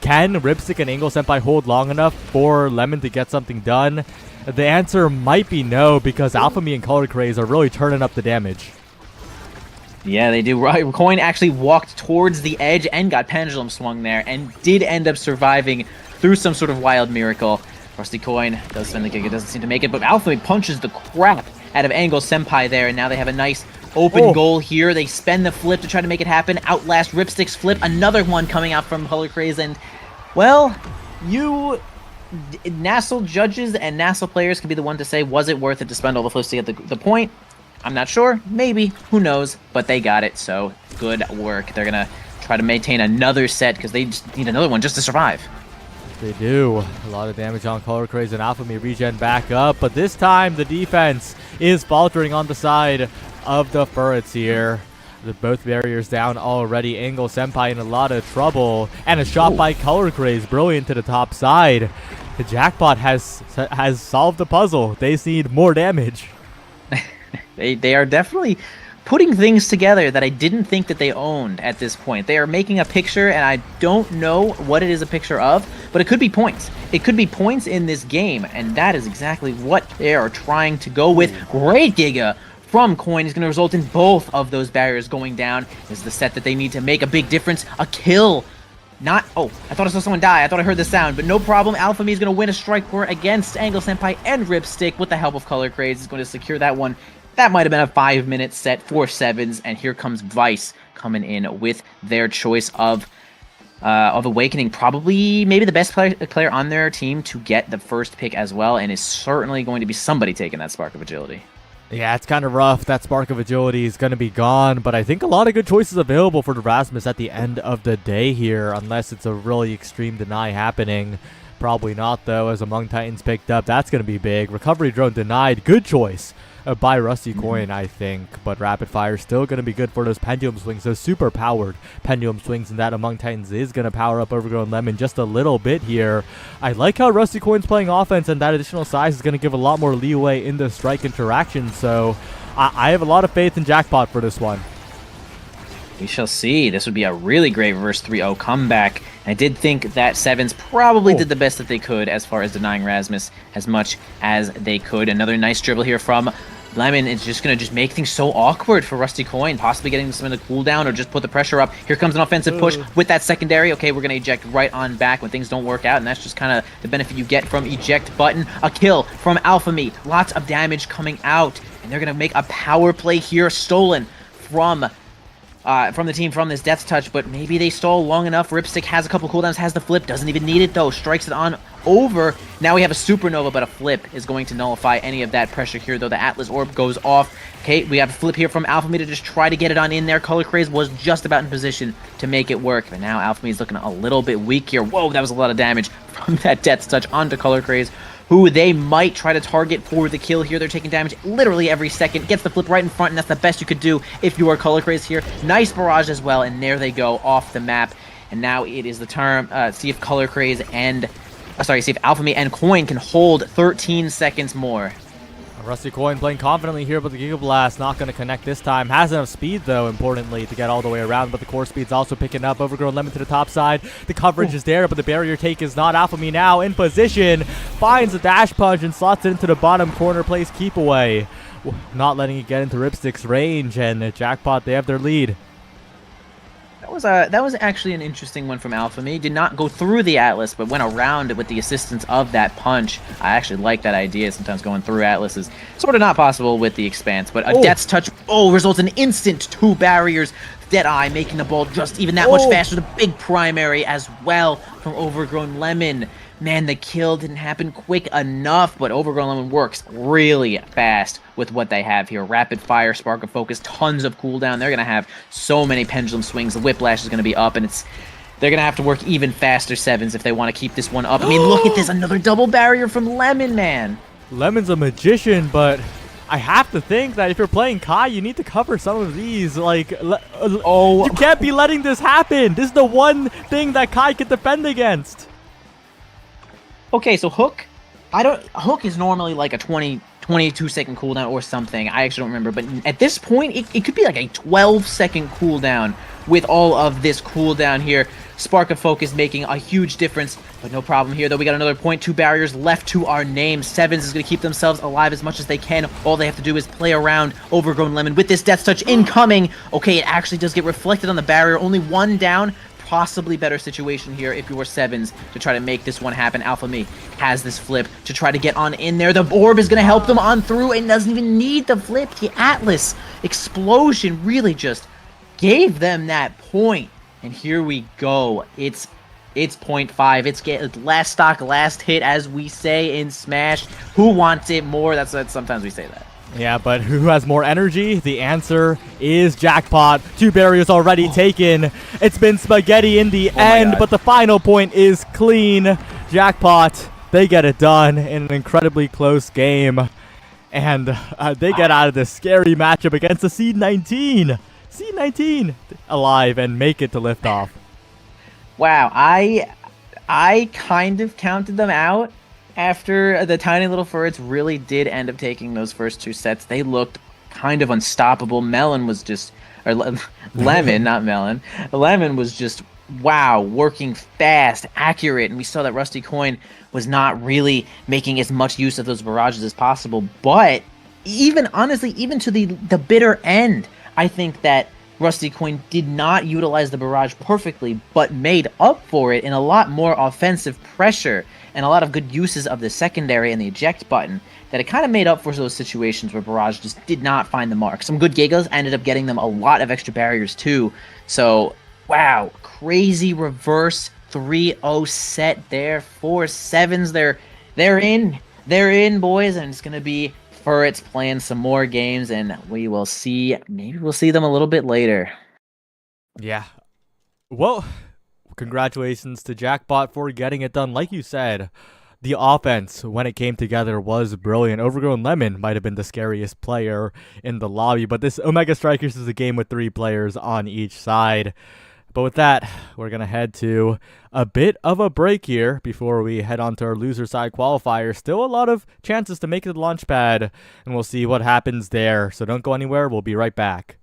S4: Can Ripstick and Angle Senpai hold long enough for Lemon to get something done? The answer might be no, because Alpha Me and Color Craze are really turning up the damage.
S5: Yeah, they do. Right, Coin actually walked towards the edge and got pendulum swung there, and did end up surviving through some sort of wild miracle. Rusty Coin does spend the kick, it doesn't seem to make it, but Alpha Me punches the crap out of Angle Senpai there, and now they have a nice open goal here. They spend the flip to try to make it happen. Outlast Ripstick's flip. Another one coming out from Color Craze, and, well, Nasl judges and Nasl players can be the one to say, was it worth it to spend all the flips to get the point? I'm not sure. Maybe. Who knows? But they got it, so good work. They're going to try to maintain another set because they just need another one just to survive.
S4: They do. A lot of damage on Color Craze, and Alpha Me regen back up, but this time the defense is faltering on the side of the Furrets here. Both barriers down already. Angle Senpai in a lot of trouble, and a shot by Color Craze, brilliant to the top side. The jackpot has solved the puzzle. They need more damage.
S5: They are definitely putting things together that I didn't think that they owned at this point. They are making a picture, and I don't know what it is a picture of, but it could be points. It could be points in this game, and that is exactly what they are trying to go with. Great Giga from Coin is going to result in both of those barriers going down. This is the set that they need to make a big difference. A kill. Not, oh, I thought I saw someone die. I thought I heard the sound, but no problem. Alpha Me is going to win a strike core against Angle Senpai and Ripstick with the help of Color Craze. Is going to secure that one. That might have been a 5-minute set for sevens, and here comes Vice coming in with their choice of Awakening. Probably maybe the best player on their team to get the first pick as well, and is certainly going to be somebody taking that Spark of Agility.
S4: Yeah, it's kind of rough. That Spark of Agility is going to be gone, but I think a lot of good choices available for the Rasmus at the end of the day here, unless it's a really extreme deny happening. Probably not, though, as Among Titans picked up. That's going to be big. Recovery Drone denied. Good choice by Rusty Coin, I think, but Rapid Fire still going to be good for those pendulum swings, those super powered pendulum swings, and that Among Titans is going to power up Overgrown Lemon just a little bit here. I like how Rusty Coin's playing offense, and that additional size is going to give a lot more leeway in the strike interaction, so I have a lot of faith in Jackpot for this one.
S5: We shall see. This would be a really great reverse 3-0 comeback. I did think that Sevens probably did the best that they could as far as denying Rasmus as much as they could. Another nice dribble here from Lemon. It's just going to make things so awkward for Rusty Coin, possibly getting some in the cooldown or just put the pressure up. Here comes an offensive push with that secondary. Okay, we're going to eject right on back when things don't work out, and that's just kind of the benefit you get from eject button. A kill from Alpha Me. Lots of damage coming out, and they're going to make a power play here, stolen from the team from this Death Touch, but maybe they stall long enough. Ripstick has a couple cooldowns, has the flip, doesn't even need it though, strikes it on over. Now we have a Supernova, but a flip is going to nullify any of that pressure here, though the Atlas Orb goes off. Okay, we have a flip here from Alpha Me to just try to get it on in there. Color Craze was just about in position to make it work, but now Alpha Me is looking a little bit weak here. Whoa, that was a lot of damage from that Death Touch onto Color Craze, who they might try to target for the kill here. They're taking damage literally every second. Gets the flip right in front, and that's the best you could do if you are Color Craze here. Nice barrage as well, and there they go off the map. And now it is the turn. See if Color Craze and... see if Alpha Me and Coin can hold 13 seconds more.
S4: Rusty Coin playing confidently here, but the Giga Blast not going to connect this time. Has enough speed, though, importantly, to get all the way around, but the core speed's also picking up. Overgrown Lemon to the top side. The coverage is there, but the barrier take is not. Alphamy now in position. Finds the dash punch and slots it into the bottom corner. Plays keep away. Not letting it get into Ripstick's range, and Jackpot, they have their lead.
S5: That was actually an interesting one from Alphamy. Did not go through the Atlas, but went around it with the assistance of that punch. I actually like that idea. Sometimes going through Atlas is sort of not possible with the Expanse, but a Death's Touch results in instant 2 barriers. Deadeye making the ball just even that much faster. The big primary as well from Overgrown Lemon. Man, the kill didn't happen quick enough, but Overgrown Lemon works really fast with what they have here. Rapid Fire, Spark of Focus, tons of cooldown. They're going to have so many pendulum swings. The Whiplash is going to be up, and they're going to have to work even faster sevens if they want to keep this one up. I mean, look at this. Another double barrier from Lemon, man.
S4: Lemon's a magician, but I have to think that if you're playing Kai, you need to cover some of these. Like, you can't be letting this happen. This is the one thing that Kai can defend against.
S5: Okay, so Hook, Hook is normally like a 22-second cooldown or something. I actually don't remember, but at this point, it could be like a 12-second cooldown with all of this cooldown here. Spark of Focus making a huge difference, but no problem here, though. We got another point, 2 barriers left to our name. Sevens is going to keep themselves alive as much as they can. All they have to do is play around Overgrown Lemon with this Death Touch incoming. Okay, it actually does get reflected on the barrier. Only 1 down. Possibly better situation here if you were sevens to try to make this one happen. Alphamy has this flip to try to get on in there. The orb is going to help them on through and doesn't even need the flip. The Atlas explosion really just gave them that point. And here we go. It's 0.5. It's last stock, last hit, as we say in Smash. Who wants it more? That's sometimes we say that.
S4: Yeah, but who has more energy? The answer is Jackpot. 2 barriers already taken. It's been spaghetti in the end, but the final point is clean. Jackpot, they get it done in an incredibly close game. And they get out of this scary matchup against the Seed 19. Seed 19 alive and make it to liftoff.
S5: Wow, I kind of counted them out. After the tiny little furrets really did end up taking those first 2 sets, they looked kind of unstoppable. Melon was just, or Lemon, not Melon. Lemon was just, wow, working fast, accurate, and we saw that Rusty Coin was not really making as much use of those barrages as possible. But even, honestly, even to the bitter end, I think that Rusty Coin did not utilize the barrage perfectly, but made up for it in a lot more offensive pressure and a lot of good uses of the secondary and the eject button, that it kind of made up for those situations where Barrage just did not find the mark. Some good Gigas ended up getting them a lot of extra barriers too. So, wow, crazy reverse 3-0 set there. 4 sevens, they're in, boys, and it's gonna be Furrets playing some more games, and we will see. Maybe we'll see them a little bit later.
S4: Yeah. Well, congratulations to Jackpot for getting it done. Like you said, the offense, when it came together, was brilliant. Overgrown Lemon might have been the scariest player in the lobby, but this Omega Strikers is a game with 3 players on each side. But with that, we're going to head to a bit of a break here before we head on to our loser side qualifier. Still a lot of chances to make it to the Launchpad, and we'll see what happens there. So don't go anywhere. We'll be right back.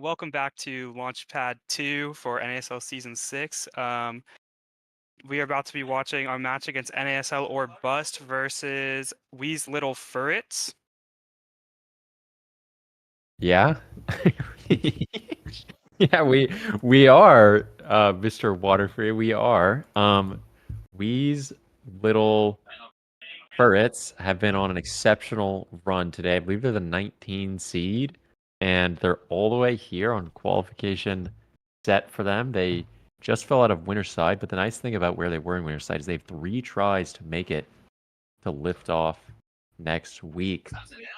S3: welcome back to Launchpad 2 for NASL Season 6. We are about to be watching our match against NASL or Bust versus Wee's Little Furrets.
S6: Yeah. Yeah, we are, Mr. Waterfree. We are. Wee's Little Furrets have been on an exceptional run today. I believe they're the 19 seed, and they're all the way here on qualification set for them. They just fell out of Winterside, but the nice thing about where they were in Winterside is they have 3 tries to make it to lift off next week.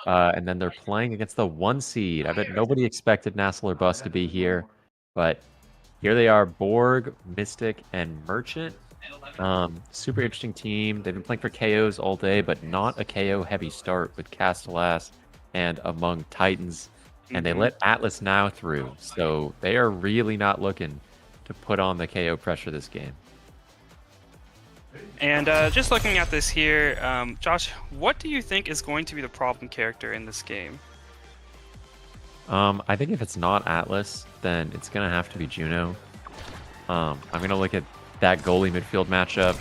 S6: And then they're playing against the 1 seed. I bet nobody expected Nasl or Bust to be here, but here they are, Borg, Mystic, and Merchant. Super interesting team. They've been playing for KOs all day, but not a KO heavy start with Castellas and Among Titans. And they let Atlas now through, so they are really not looking to put on the KO pressure this game.
S3: And just looking at this here, Josh, what do you think is going to be the problem character in this game?
S6: I think if it's not Atlas, then it's gonna have to be Juno. I'm gonna look at that goalie midfield matchup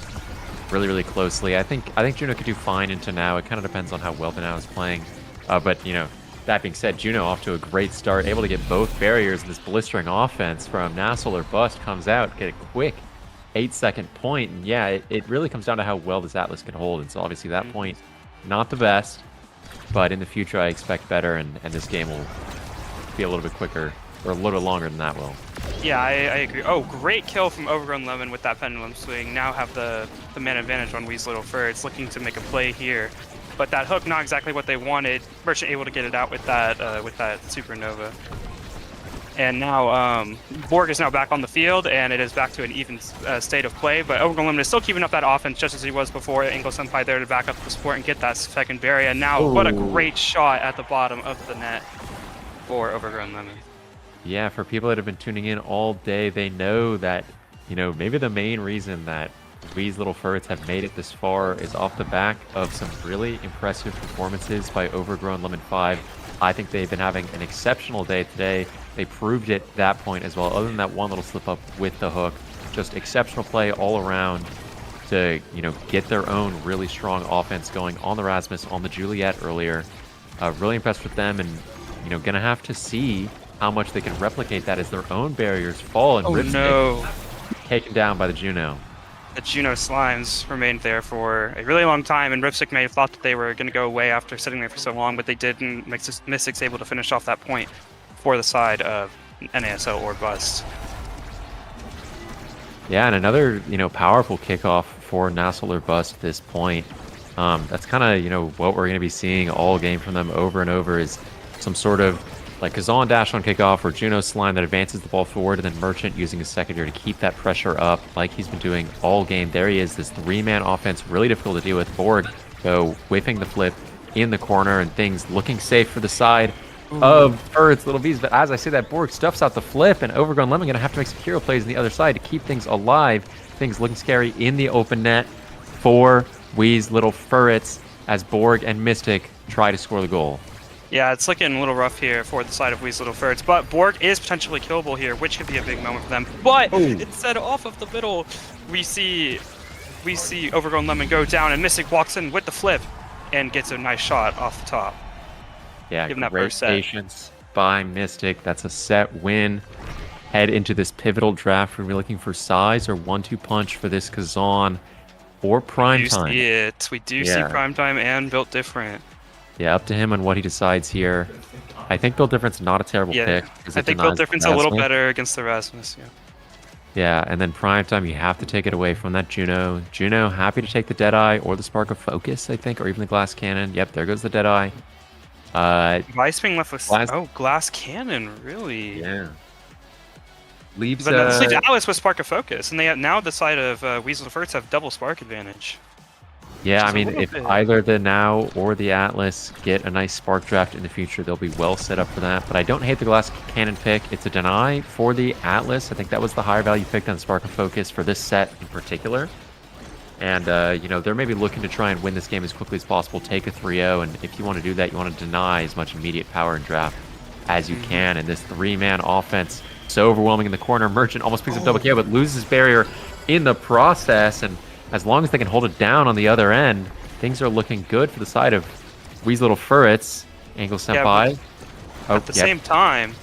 S6: really closely. I think Juno could do fine into now. It kind of depends on how well the now is playing. But you know, that being said, Juno off to a great start, able to get both barriers. This blistering offense from Nasl or Bust comes out, get a quick 8-second point, and yeah, it really comes down to how well this Atlas can hold. And so obviously that point, not the best, but in the future I expect better, and this game will be a little bit quicker, or a little longer than that will.
S3: Yeah, I agree. Oh, great kill from Overgrown Lemon with that pendulum swing. Now have the man advantage on Wee's Little Fur. It's looking to make a play here, but that hook not exactly what they wanted. Merchant able to get it out with that supernova. And now Borg is now back on the field, and it is back to an even state of play. But Overgrown Lemon is still keeping up that offense just as he was before. Anglo Senpai there to back up the support and get that second barrier. And now, what a great shot at the bottom of the net for Overgrown Lemon.
S6: Yeah, for people that have been tuning in all day, they know that, you know, maybe the main reason that Wee's Little Furrets have made it this far is off the back of some really impressive performances by Overgrown Lemon 5. I think they've been having an exceptional day today. They proved it at that point as well, other than that one little slip up with the hook. Just exceptional play all around to, you know, get their own really strong offense going on the Rasmus, on the Juliet earlier. Really impressed with them, and, you know, gonna have to see how much they can replicate that as their own barriers fall, and Ripstick taken down by the Juno.
S3: The Juno Slimes remained there for a really long time, and Ripstick may have thought that they were going to go away after sitting there for so long, but they didn't. Mystic's able to finish off that point for the side of NASL or Bust.
S6: Yeah, and another, you know, powerful kickoff for Nasl or Bust at this point. That's kind of, you know, what we're going to be seeing all game from them over and over, is some sort of like Kazan dash on kickoff or Juno Slime that advances the ball forward, and then Merchant using his secondary to keep that pressure up like he's been doing all game. There he is, this 3-man offense, really difficult to deal with. Borg, though, whiffing the flip in the corner, and things looking safe for the side of Furrets, Little V's. But as I say that, Borg stuffs out the flip, and Overgrown Lemon going to have to make some hero plays on the other side to keep things alive. Things looking scary in the open net for Wee's Little Furrets as Borg and Mystic try to score the goal.
S3: Yeah, it's looking a little rough here for the side of Wee's Little Furrets, but Borg is potentially killable here, which could be a big moment for them. But instead, off of the middle, we see Overgrown Lemon go down, and Mystic walks in with the flip and gets a nice shot off the top.
S6: Yeah,
S3: Give him that
S6: great
S3: first set.
S6: patience by Mystic. That's a set win. Head into this pivotal draft. We're looking for size or 1-2 punch for this Kazan or prime time.
S3: We do see prime time and built different.
S6: Yeah, up to him on what he decides here. I think Build Difference not a terrible pick.
S3: I think Build Difference a little better against the Rasmus.
S6: Yeah, and then prime time, you have to take it away from that Juno. Juno happy to take the Deadeye or the Spark of Focus, I think, or even the Glass Cannon. Yep, there goes the Deadeye.
S3: Vice being left with Glass Cannon, really?
S6: Yeah. Leaves.
S3: But this leaves Alice with Spark of Focus, and they have now the side of Weasel Furts have double Spark advantage.
S6: Yeah, I mean, if either the Now or the Atlas get a nice Spark draft in the future, they'll be well set up for that. But I don't hate the Glass Cannon pick. It's a deny for the Atlas. I think that was the higher value pick on Spark of Focus for this set in particular. And, you know, they're maybe looking to try and win this game as quickly as possible, take a 3-0, and if you want to do that, you want to deny as much immediate power and draft as you can. And this 3-man offense, so overwhelming in the corner. Merchant almost picks up double KO, but loses barrier in the process. And as long as they can hold it down on the other end, things are looking good for the side of Wee's Little Furrets. Angle Senpai.
S3: At the same time,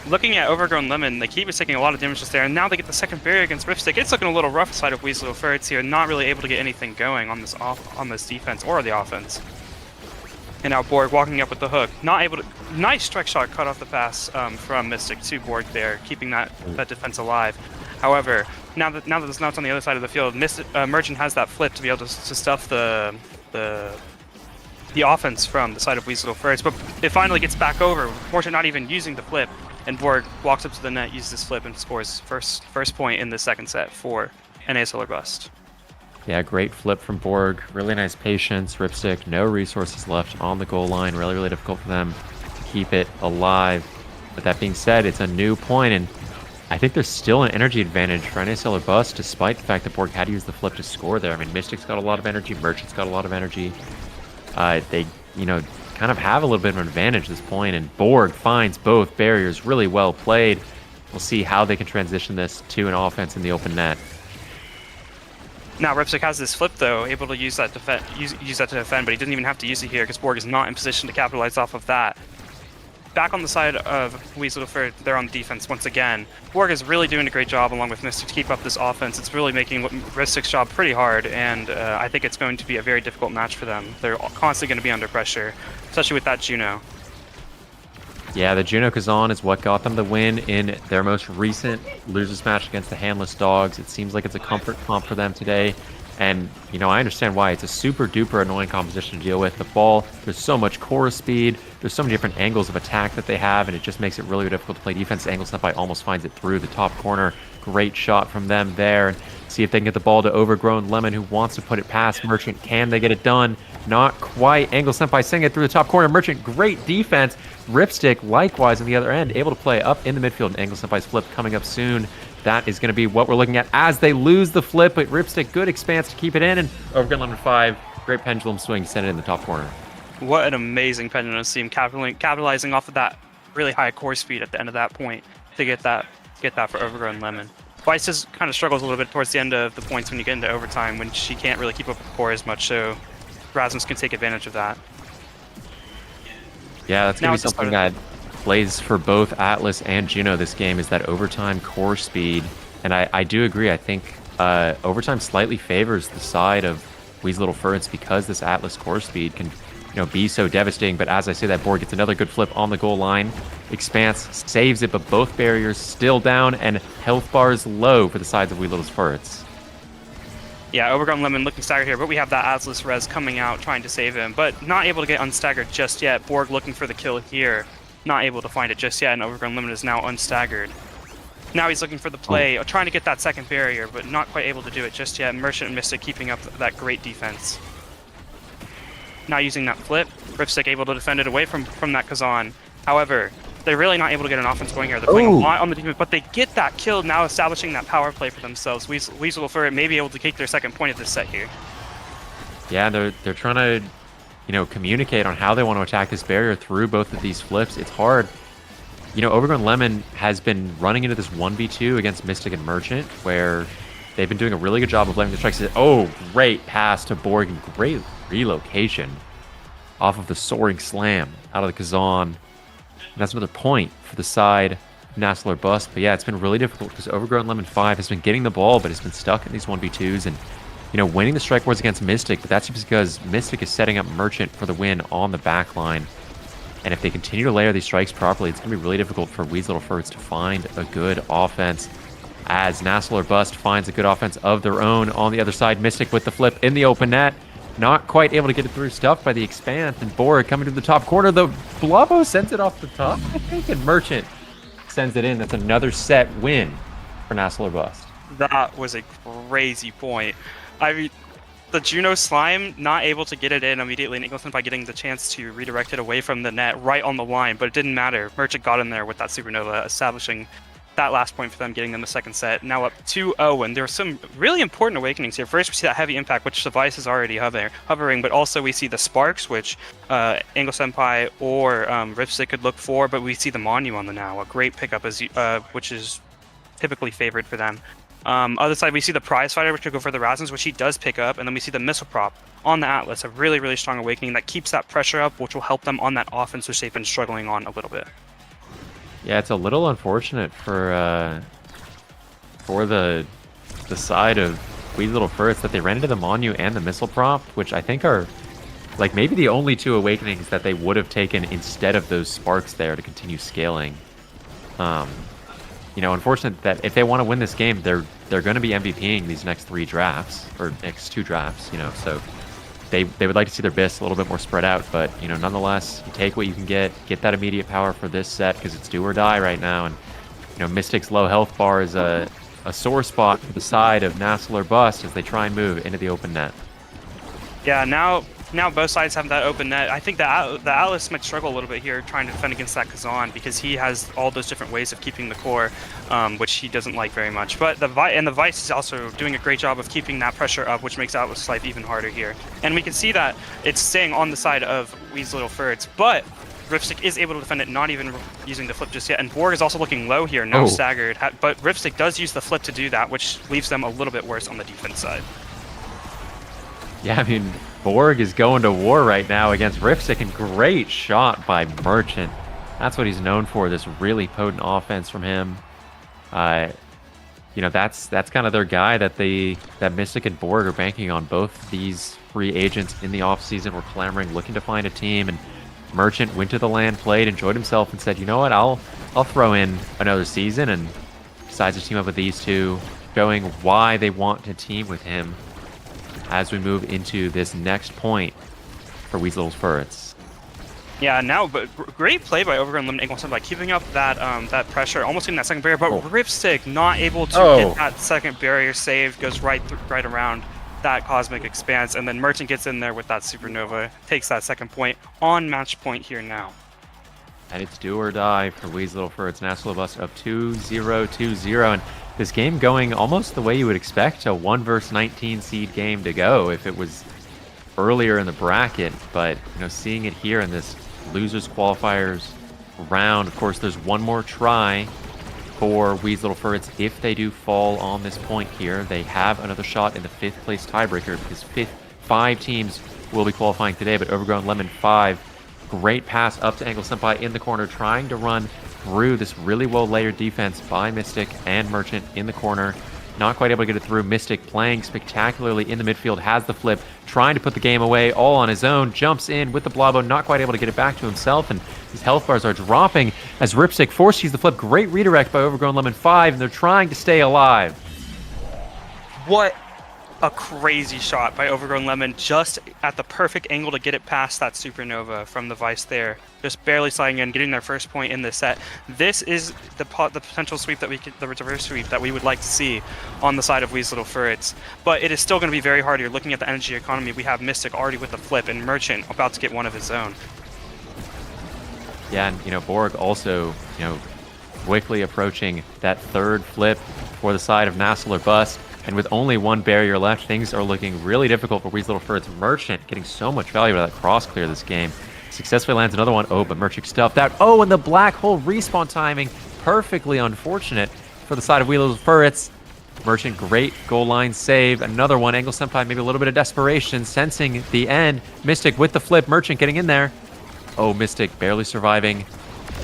S3: looking at Overgrown Lemon, they keep taking a lot of damage just there, and now they get the second barrier against Ripstick. It's looking a little rough side of Wee's Little Ferrets here, not really able to get anything going on this defense or the offense. And now Borg walking up with the hook, not able to. Nice strike shot cut off the pass from Mystic to Borg there, keeping that defense alive. However, now that it's on the other side of the field, Merchant has that flip to be able to stuff the offense from the side of Wee's Little Ferrets, but it finally gets back over. Merchant not even using the flip, and Borg walks up to the net, uses this flip, and scores first point in the second set for an Nasl or bust.
S6: Yeah, great flip from Borg. Really nice patience. Ripstick, no resources left on the goal line. Really, really difficult for them to keep it alive. But that being said, it's a new point, and I think there's still an energy advantage for Nasl or bust, despite the fact that Borg had to use the flip to score there. I mean, Mystic's got a lot of energy. Merchant's got a lot of energy. They, kind of have a little bit of an advantage at this point, and Borg finds both barriers. Really well played. We'll see how they can transition this to an offense in the open net.
S3: Now Ripstick has this flip though, able to use that to defend, but he didn't even have to use it here because Borg is not in position to capitalize off of that. Back on the side of Wee's Little Ferret, they're on defense once again. Borg is really doing a great job along with Mystic to keep up this offense. It's really making Ripstick's job pretty hard, and I think it's going to be a very difficult match for them. They're constantly going to be under pressure, especially with that Juno.
S6: Yeah, the Juno Kazan is what got them the win in their most recent losers match against the Handless Dogs. It seems like it's a comfort comp for them today. And, I understand why. It's a super duper annoying composition to deal with. The ball, there's so much core speed. There's so many different angles of attack that they have, and it just makes it really difficult to play defense. Angle Senpai almost finds it through the top corner. Great shot from them there. And see if they can get the ball to Overgrown Lemon, who wants to put it past Merchant. Can they get it done? Not quite. Angle Senpai sending it through the top corner. Merchant, great defense. Ripstick, likewise, on the other end, able to play up in the midfield. And Angle Senpai's flip coming up soon. That is going to be what we're looking at as they lose the flip, but Ripstick, good expanse to keep it in. And Overgrown Lemon 5, great pendulum swing to send it in the top corner.
S3: What an amazing pendulum seam, capitalizing off of that really high core speed at the end of that point to get that for Overgrown Lemon. Weiss just kind of struggles a little bit towards the end of the points when you get into overtime, when she can't really keep up with core as much, so Rasmus can take advantage of that.
S6: Yeah, that's going to be something that plays for both Atlas and Juno this game, is that overtime core speed. And I do agree. I think overtime slightly favors the side of Wee's Little Ferrets because this Atlas core speed can be so devastating. But as I say, that Borg gets another good flip on the goal line. Expanse saves it, but both barriers still down and health bars low for the sides of Wee Little Ferrets.
S3: Yeah, Overgrown Lemon looking staggered here, but we have that Atlas res coming out trying to save him, but not able to get unstaggered just yet. Borg looking for the kill here, not able to find it just yet, and Overgrown Lemon is now unstaggered. Now he's looking for the play, trying to get that second barrier, but not quite able to do it just yet. Merchant and Mystic keeping up that great defense. Now using that flip, Ripstick able to defend it away from that Kazan. However, they're really not able to get an offense going here. They're playing a lot on the defense, but they get that kill, now establishing that power play for themselves. Weasel Ferret may be able to take their second point of this set here.
S6: Yeah, they're trying to, communicate on how they want to attack this barrier through both of these flips. It's hard. Overgrown Lemon has been running into this 1v2 against Mystic and Merchant, where they've been doing a really good job of letting the strikes. Oh, great pass to Borg and great relocation off of the soaring slam out of the Kazan. And that's another point for the side Nasl or bust. But yeah, it's been really difficult because Overgrown Lemon 5 has been getting the ball, but has been stuck in these 1v2s and, winning the strike wars against Mystic. But that's just because Mystic is setting up Merchant for the win on the back line. And if they continue to layer these strikes properly, it's going to be really difficult for Wee's Little Ferrets to find a good offense. As Nasl or bust finds a good offense of their own on the other side. Mystic with the flip in the open net. Not quite able to get it through, stuffed by the Expanse, and Borg coming to the top corner. The Blavo sends it off the top, I think, and Merchant sends it in. That's another set win for Nasl or bust.
S3: That was a crazy point. I mean, the Juno Slime not able to get it in immediately in England by getting the chance to redirect it away from the net right on the line, but it didn't matter. Merchant got in there with that Supernova, establishing that last point for them, getting them the second set. Now up 2-0, and there are some really important awakenings here. First, we see that heavy impact, which Device is already hovering, but also we see the sparks, which Angle Senpai or Ripstick could look for, but we see the Monu on the now, a great pickup, which is typically favored for them. Other side, we see the Prize Fighter, which could go for the Razins, which he does pick up, and then we see the Missile Prop on the Atlas, a really, really strong awakening that keeps that pressure up, which will help them on that offense, which they've been struggling on a little bit.
S6: Yeah, it's a little unfortunate for the side of Wee Little Furts that they ran into the Monu and the Missile Prop, which I think are like maybe the only two awakenings that they would have taken instead of those sparks there to continue scaling. You know, unfortunate that if they want to win this game, they're going to be MVPing these next 3 drafts or next 2 drafts. You know, so they would like to see their BIS a little bit more spread out, but you know, nonetheless, you take what you can get that immediate power for this set because it's do or die right now. And you know, Mystic's low health bar is a sore spot for the side of Nasl or Bust as they try and move into the open net.
S3: Yeah, now both sides have that open net. I think the Atlas might struggle a little bit here trying to defend against that Kazan because he has all those different ways of keeping the core, which he doesn't like very much. But the Vice is also doing a great job of keeping that pressure up, which makes Atlas life even harder here. And we can see that it's staying on the side of Wee's Little Furts, but Ripstick is able to defend it, not even using the flip just yet. And Borg is also looking low here, now staggered. But Ripstick does use the flip to do that, which leaves them a little bit worse on the defense side.
S6: Yeah, I mean, Borg is going to war right now against Ripstick, and great shot by Merchant. That's what he's known for, this really potent offense from him. You know, that's kind of their guy that Mystic and Borg are banking on. Both these free agents in the offseason were clamoring, looking to find a team, and Merchant went to the land, played, enjoyed himself, and said, you know what, I'll throw in another season, and decides to team up with these two, showing why they want to team with him as we move into this next point for Weasel's Furts.
S3: Yeah, but great play by Overgrown Lemon Angle by keeping up that pressure, almost getting that second barrier, but Ripstick not able to get that second barrier saved, goes right around that Cosmic Expanse, and then Merchant gets in there with that Supernova, takes that second point on match point here now.
S6: And it's do or die for Weasel Furts. Nasl Bust up 2-0, and this game going almost the way you would expect a 1 versus 19 seed game to go if it was earlier in the bracket. But you know, seeing it here in this losers qualifiers round, of course, there's one more try for Weasel Furts. If they do fall on this point here, they have another shot in the 5th place tiebreaker because 5 teams will be qualifying today, but Overgrown Lemon 5. Great pass up to Angle Senpai in the corner, trying to run through this really well-layered defense by Mystic and Merchant in the corner. Not quite able to get it through. Mystic playing spectacularly in the midfield, has the flip, trying to put the game away all on his own, jumps in with the Blabo, not quite able to get it back to himself, and his health bars are dropping as Ripstick forces the flip. Great redirect by Overgrown Lemon 5, and they're trying to stay alive.
S3: What a crazy shot by Overgrown Lemon, just at the perfect angle to get it past that Supernova from the Vice there. Just barely sliding in, getting their first point in this set. This is the potential sweep that the reverse sweep that we would like to see on the side of Weasel Furts. But it is still going to be very hard. You're looking at the energy economy. We have Mystic already with the flip, and Merchant about to get one of his own.
S6: Yeah, and you know, Borg also, you know, quickly approaching that 3rd flip for the side of Nasl or Bust. And with only 1 barrier left, things are looking really difficult for Weasel Furts. Merchant getting so much value out of that cross clear this game. Successfully lands another one. Oh, but Merchant stuffed out. Oh, and the black hole respawn timing. Perfectly unfortunate for the side of Weasel Furts. Merchant, great goal line save. Another one. Angle Senpai, maybe a little bit of desperation, sensing the end. Mystic with the flip. Merchant getting in there. Oh, Mystic barely surviving.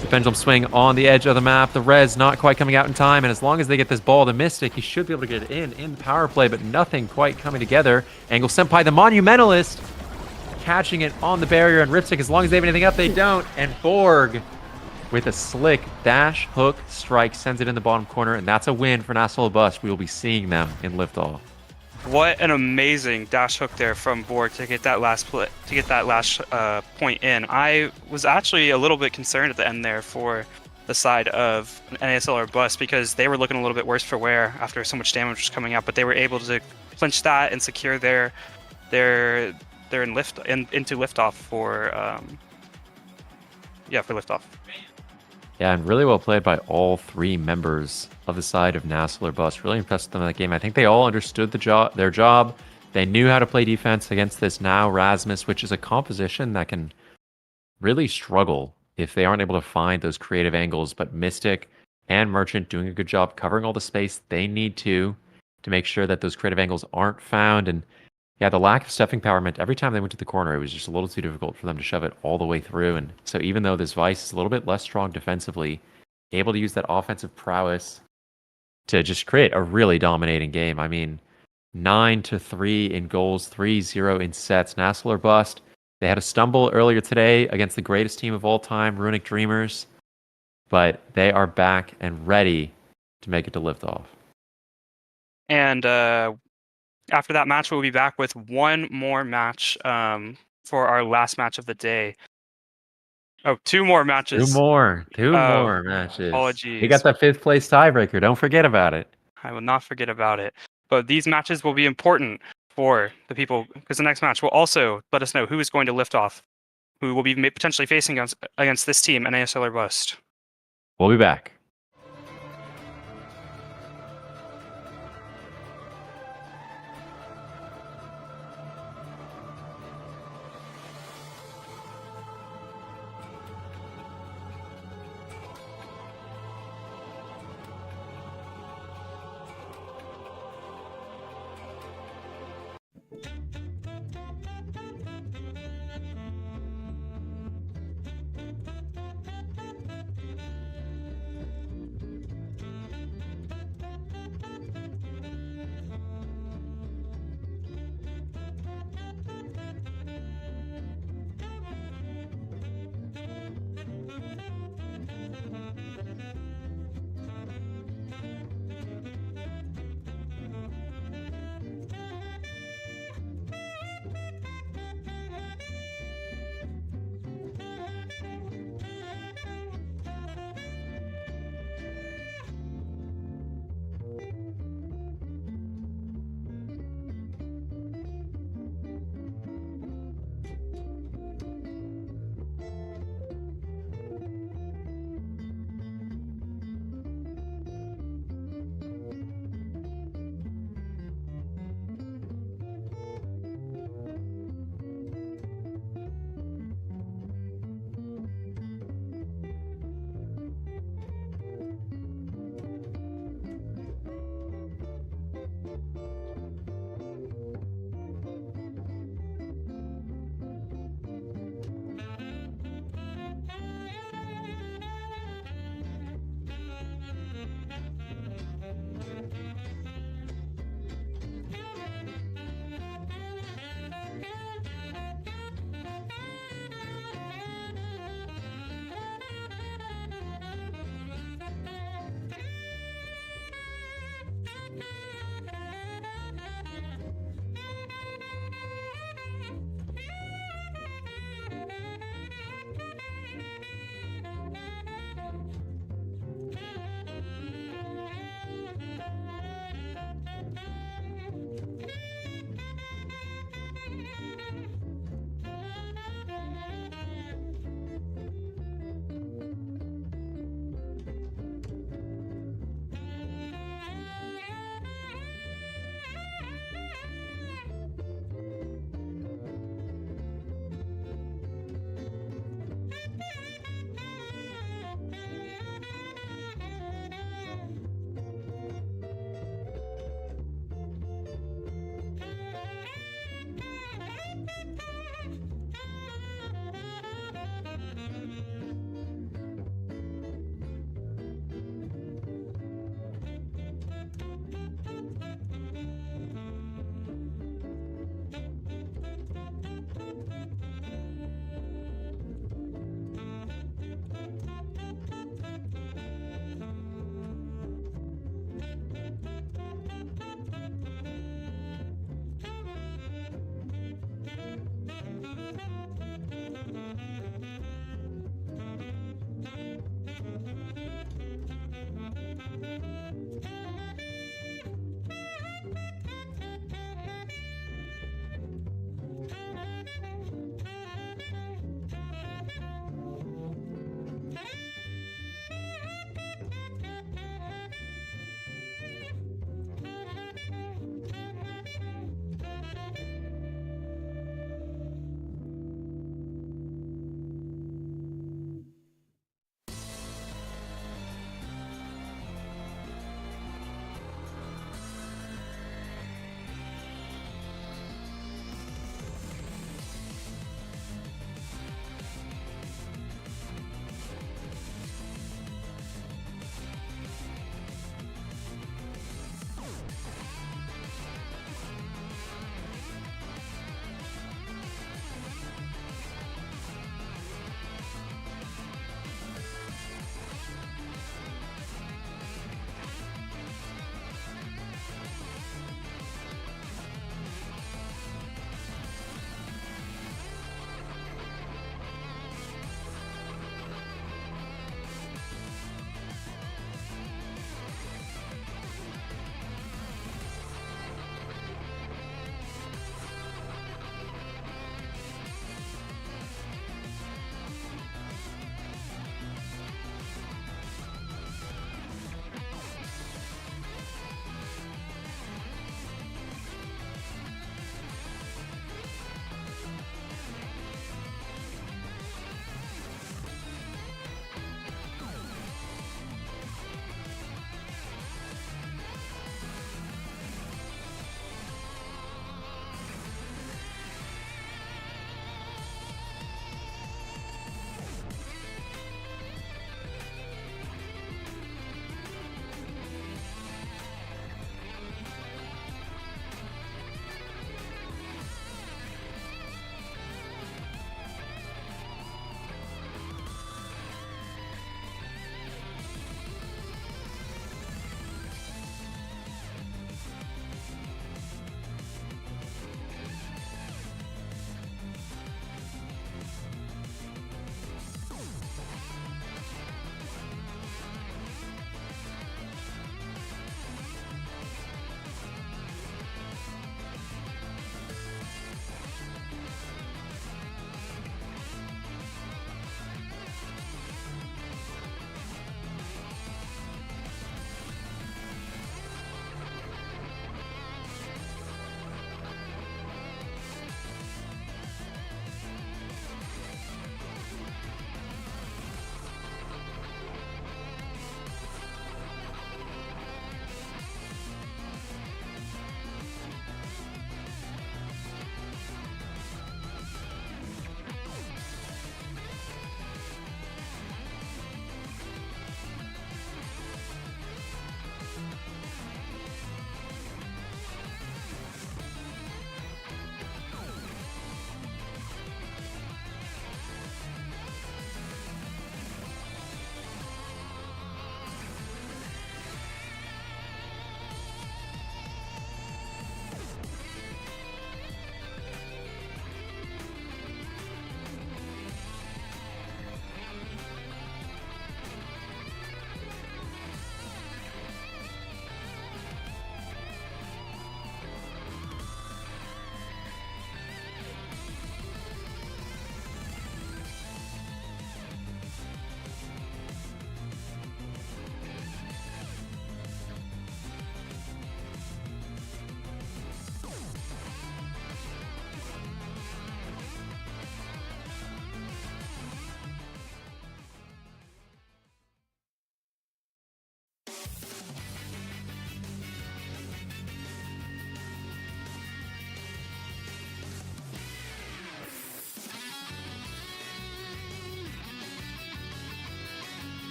S6: The pendulum swing on the edge of the map. The res not quite coming out in time, and as long as they get this ball to Mystic, he should be able to get it in the power play, but nothing quite coming together. Angle Senpai, the Monumentalist, catching it on the barrier, and Ripstick, as long as they have anything up, they don't. And Borg, with a slick dash hook strike, sends it in the bottom corner, and that's a win for Nasl Bust. We will be seeing them in liftoff.
S3: What an amazing dash hook there from Borg to get that last point in. I was actually a little bit concerned at the end there for the side of NASL or Bust because they were looking a little bit worse for wear after so much damage was coming out, but they were able to clinch that and secure their into liftoff for liftoff.
S6: Yeah, and really well played by all three members of the side of Nasl or Bust. Really impressed with them in that game. I think they all understood their job. They knew how to play defense against this now Rasmus, which is a composition that can really struggle if they aren't able to find those creative angles. But Mystic and Merchant doing a good job covering all the space they need to make sure that those creative angles aren't found. And yeah, the lack of stuffing power meant every time they went to the corner, it was just a little too difficult for them to shove it all the way through. And so even though this Vice is a little bit less strong defensively, able to use that offensive prowess to just create a really dominating game. I mean, 9-3 in goals, 3-0 in sets. Nasl or bust. They had a stumble earlier today against the greatest team of all time, Runic Dreamers, but they are back and ready to make it to liftoff.
S3: And after that match, we'll be back with one more match for our last match of the day. Oh, two more matches.
S6: Two more matches.
S3: Apologies.
S6: You got the 5th place tiebreaker. Don't forget about it.
S3: I will not forget about it. But these matches will be important for the people, because the next match will also let us know who is going to lift off, who will be potentially facing against this team, NASL or Bust.
S6: We'll be back.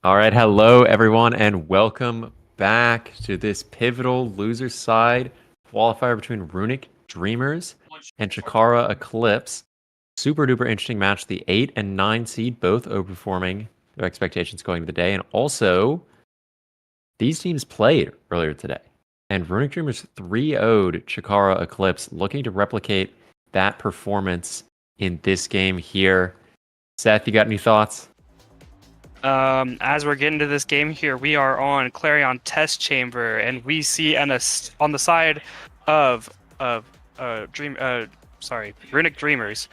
S6: All right, hello everyone, and welcome back to this pivotal loser side qualifier between Runic Dreamers and Chikara Eclipse. Super duper interesting match. The 8 and 9 seed both overperforming their expectations going to the day, and also these teams played earlier today. And Runic Dreamers 3-0'd Chikara Eclipse, looking to replicate that performance in this game here. Seth, you got any thoughts?
S3: As we're getting to this game here, we are on Clarion Test Chamber, and we see on the side of Runic Dreamers,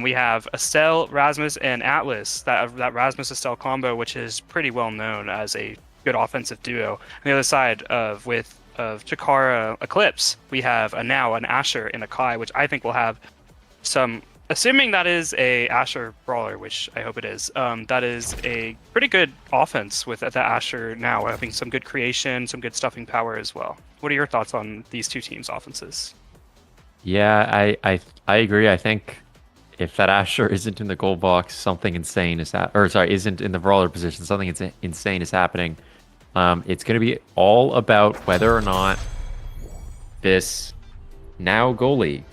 S3: we have Estelle, Rasmus, and Atlas. That Rasmus Estelle combo, which is pretty well known as a good offensive duo. On the other side of Chikara Eclipse, we have an Asher, and a Kai, which I think will have some. Assuming that is a Asher brawler, which I hope it is, that is a pretty good offense with the Asher now having some good creation, some good stuffing power as well. What are your thoughts on these two teams' offenses?
S6: Yeah, I agree. I think if that Asher isn't in the gold box, something insane is isn't in the brawler position, something insane is happening. It's going to be all about whether or not this now goalie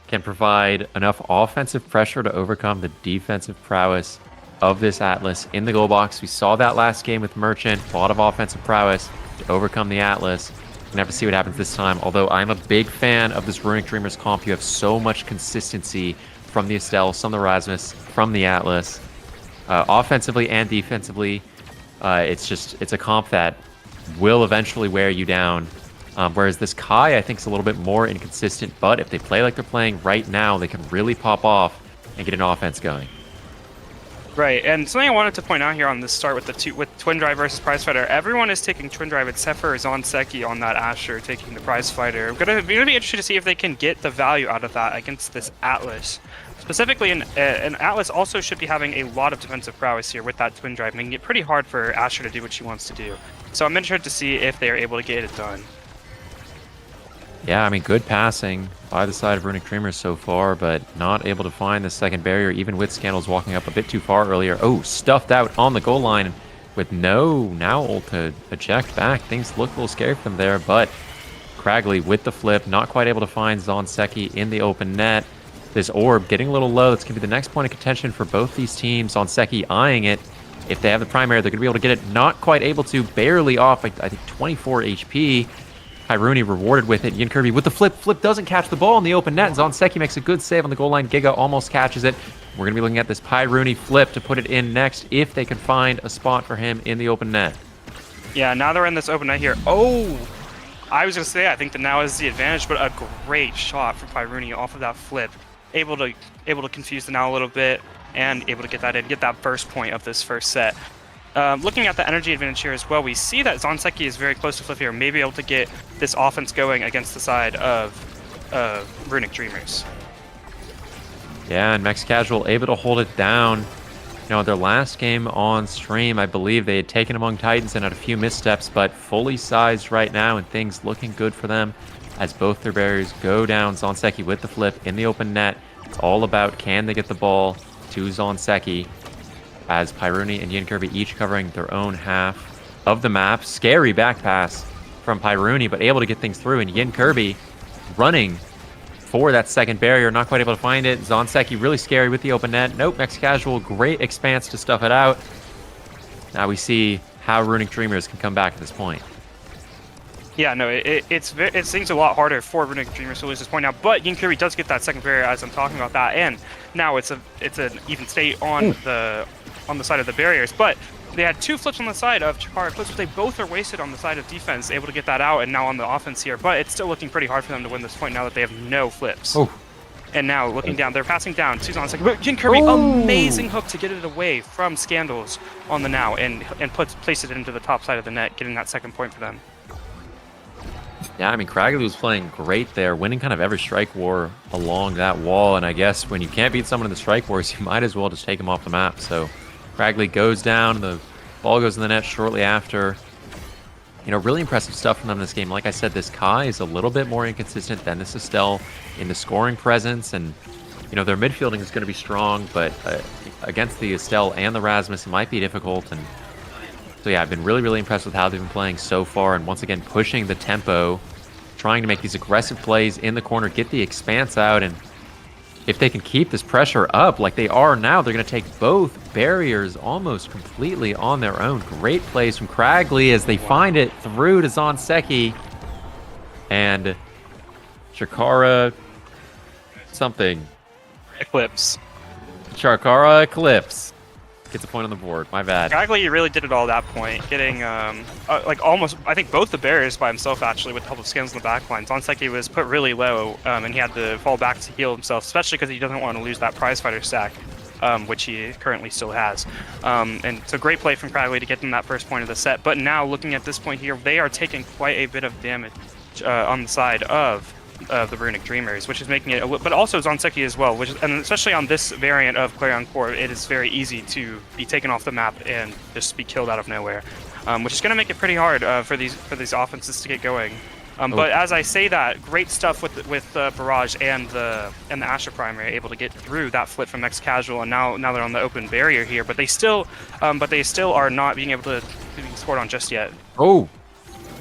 S6: can provide enough offensive pressure to overcome the defensive prowess of this Atlas in the goal box. We saw that last game with Merchant, a lot of offensive prowess to overcome the Atlas. We're gonna have to see what happens this time. Although I'm a big fan of this Runic Dreamers comp, you have so much consistency from the Estelle, from the Rasmus, from the Atlas, offensively and defensively. It's a comp that will eventually wear you down. Whereas this Kai, I think, is a little bit more inconsistent, but if they play like they're playing right now, they can really pop off and get an offense going.
S3: Right, and something I wanted to point out here on this start with Twin Drive versus Prize Fighter, everyone is taking Twin Drive except for Zonseki on that Asher taking the Prize Fighter. I'm gonna be interested to see if they can get the value out of that against this Atlas. Specifically, an Atlas also should be having a lot of defensive prowess here with that Twin Drive, making it pretty hard for Asher to do what she wants to do. So I'm interested to see if they are able to get it done.
S6: Yeah, I mean, good passing by the side of Runic Dreamers so far, but not able to find the second barrier, even with Scandals walking up a bit too far earlier. Oh, stuffed out on the goal line with no now ult to eject back. Things look a little scary for them there, but Cragley with the flip, not quite able to find Zonseki in the open net. This orb getting a little low. That's going to be the next point of contention for both these teams. Zonseki eyeing it. If they have the primary, they're going to be able to get it. Not quite able to, barely off, I think 24 HP. Hyruni rewarded with it. Yin Kirby with the flip. Flip doesn't catch the ball in the open net. Zonseki makes a good save on the goal line. Giga almost catches it. We're going to be looking at this Hyruni flip to put it in next if they can find a spot for him in the open net.
S3: Yeah, now they're in this open net here. Oh! I was going to say, I think that now is the advantage, but a great shot from Hyruni off of that flip. Able to confuse the now a little bit and able to get that first point of this first set. Looking at the energy advantage here as well, we see that Zonseki is very close to flip here, maybe able to get this offense going against the side of Runic Dreamers.
S6: Yeah, and Mex Casual able to hold it down. You know, their last game on stream, I believe they had taken Among Titans and had a few missteps, but fully sized right now and things looking good for them as both their barriers go down. Zonseki with the flip in the open net. It's all about can they get the ball to Zonseki, as Hyruni and Yin Kirby each covering their own half of the map. Scary back pass from Hyruni, but able to get things through, and Yin Kirby running for that second barrier, not quite able to find it. Zonseki really scary with the open net. Nope, Mex Casual, great expanse to stuff it out. Now we see how Runic Dreamers can come back at this point.
S3: Yeah, no, it seems a lot harder for Runic Dreamers to lose this point now, but Yin Kirby does get that second barrier as I'm talking about that, and now it's an even state on the side of the barriers, but they had two flips on the side of Chikara Eclipse, but they both are wasted on the side of defense, able to get that out, and now on the offense here, but it's still looking pretty hard for them to win this point now that they have no flips.
S6: Oh.
S3: And now looking down, they're passing down to Zonseki, but Yin Kirby, amazing hook to get it away from Scandals on the now, and place it into the top side of the net, getting that second point for them.
S6: Yeah, I mean, Cragley was playing great there, winning kind of every strike war along that wall, and I guess when you can't beat someone in the strike wars, you might as well just take them off the map. So Cragley goes down, the ball goes in the net shortly after. You know, really impressive stuff from them in this game. Like I said, this Kai is a little bit more inconsistent than this Estelle in the scoring presence, and, you know, their midfielding is going to be strong, but against the Estelle and the Rasmus, it might be difficult, and So yeah, I've been really, really impressed with how they've been playing so far, and once again pushing the tempo, trying to make these aggressive plays in the corner, get the expanse out, and if they can keep this pressure up like they are now, they're going to take both barriers almost completely on their own. Great plays from Cragley as they find it through to Zonseki. And Chikara something.
S3: Eclipse.
S6: Chikara Eclipse gets a point on the board. My bad.
S3: Cragley really did it all at that point, getting like almost, I think, both the barriers by himself actually, with the help of Scans in the back line. Zonseki was put really low, and he had to fall back to heal himself, especially because he doesn't want to lose that prize fighter stack, which he currently still has. And so great play from Cragley to get them that first point of the set. But now looking at this point here, they are taking quite a bit of damage on the side of the Runic Dreamers, which is making it, but also Zonseki as well, and especially on this variant of Clarion Core, it is very easy to be taken off the map and just be killed out of nowhere, which is going to make it pretty hard for these offenses to get going. But as I say that, great stuff with Barrage and the Asher Primary able to get through that flip from X Casual, and now they're on the open barrier here, but they still are not being able to be scored on just yet.
S6: Oh,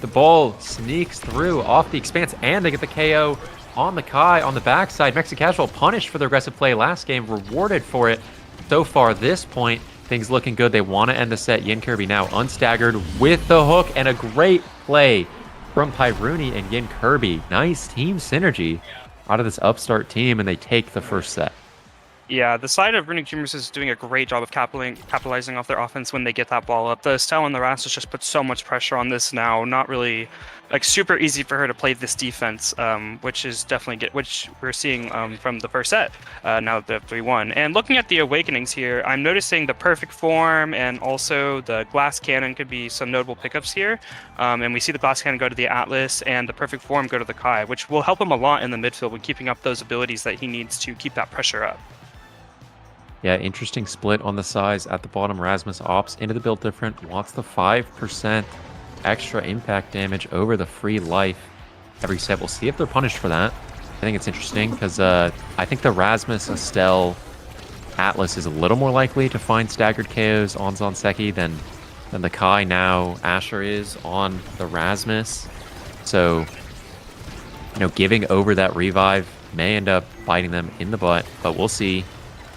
S6: the ball sneaks through off the expanse, and they get the KO on the Kai on the backside. Mexican Casual punished for their aggressive play last game, rewarded for it. So far, this point, things looking good. They want to end the set. Yin Kirby now unstaggered with the hook, and a great play from Pyruni and Yin Kirby. Nice team synergy out of this upstart team, and they take the first set.
S3: Yeah, the side of Runic Dreamers is doing a great job of capitalizing off their offense when they get that ball up. The Stell and the Rastas just put so much pressure on this now. Not really, like, super easy for her to play this defense, which is definitely which we're seeing from the first set. Now that they're 3-1. And looking at the awakenings here, I'm noticing the perfect form and also the glass cannon could be some notable pickups here. And we see the glass cannon go to the Atlas and the perfect form go to the Kai, which will help him a lot in the midfield with keeping up those abilities that he needs to keep that pressure up.
S6: Yeah, interesting split on the size at the bottom. Rasmus opts into the build different, wants the 5% extra impact damage over the free life every set. We'll see if they're punished for that. I think it's interesting because I think the Rasmus Estelle Atlas is a little more likely to find staggered KOs on Zonseki than the Kai now Asher is on the Rasmus. So, giving over that revive may end up biting them in the butt, but we'll see.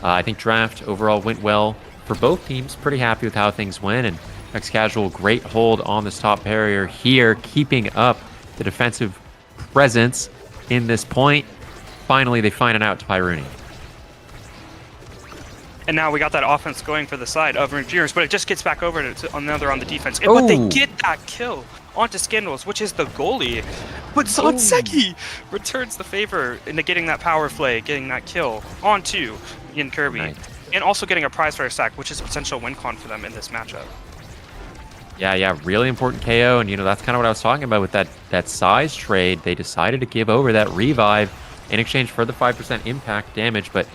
S6: I think draft overall went well for both teams. Pretty happy with how things went. And X Casual, great hold on this top barrier here, keeping up the defensive presence in this point. Finally, they find it out to Pyruni.
S3: And now we got that offense going for the side of Runic Dreamers, but it just gets back over to another on the defense. But they get that kill onto Scandals, which is the goalie. But Zonseki returns the favor into getting that power play, getting that kill onto Yin Kirby.
S6: Nice.
S3: And also getting a prize fighter stack, which is a potential win con for them in this matchup.
S6: Yeah, really important KO, and that's kind of what I was talking about with that size trade. They decided to give over that revive in exchange for the 5% impact damage, but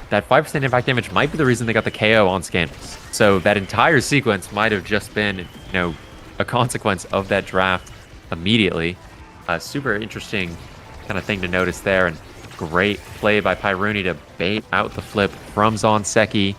S6: that 5% impact damage might be the reason they got the KO on Scandals. So that entire sequence might have just been, a consequence of that draft immediately. Super interesting kind of thing to notice there, and great play by Pyruni to bait out the flip from Zonseki.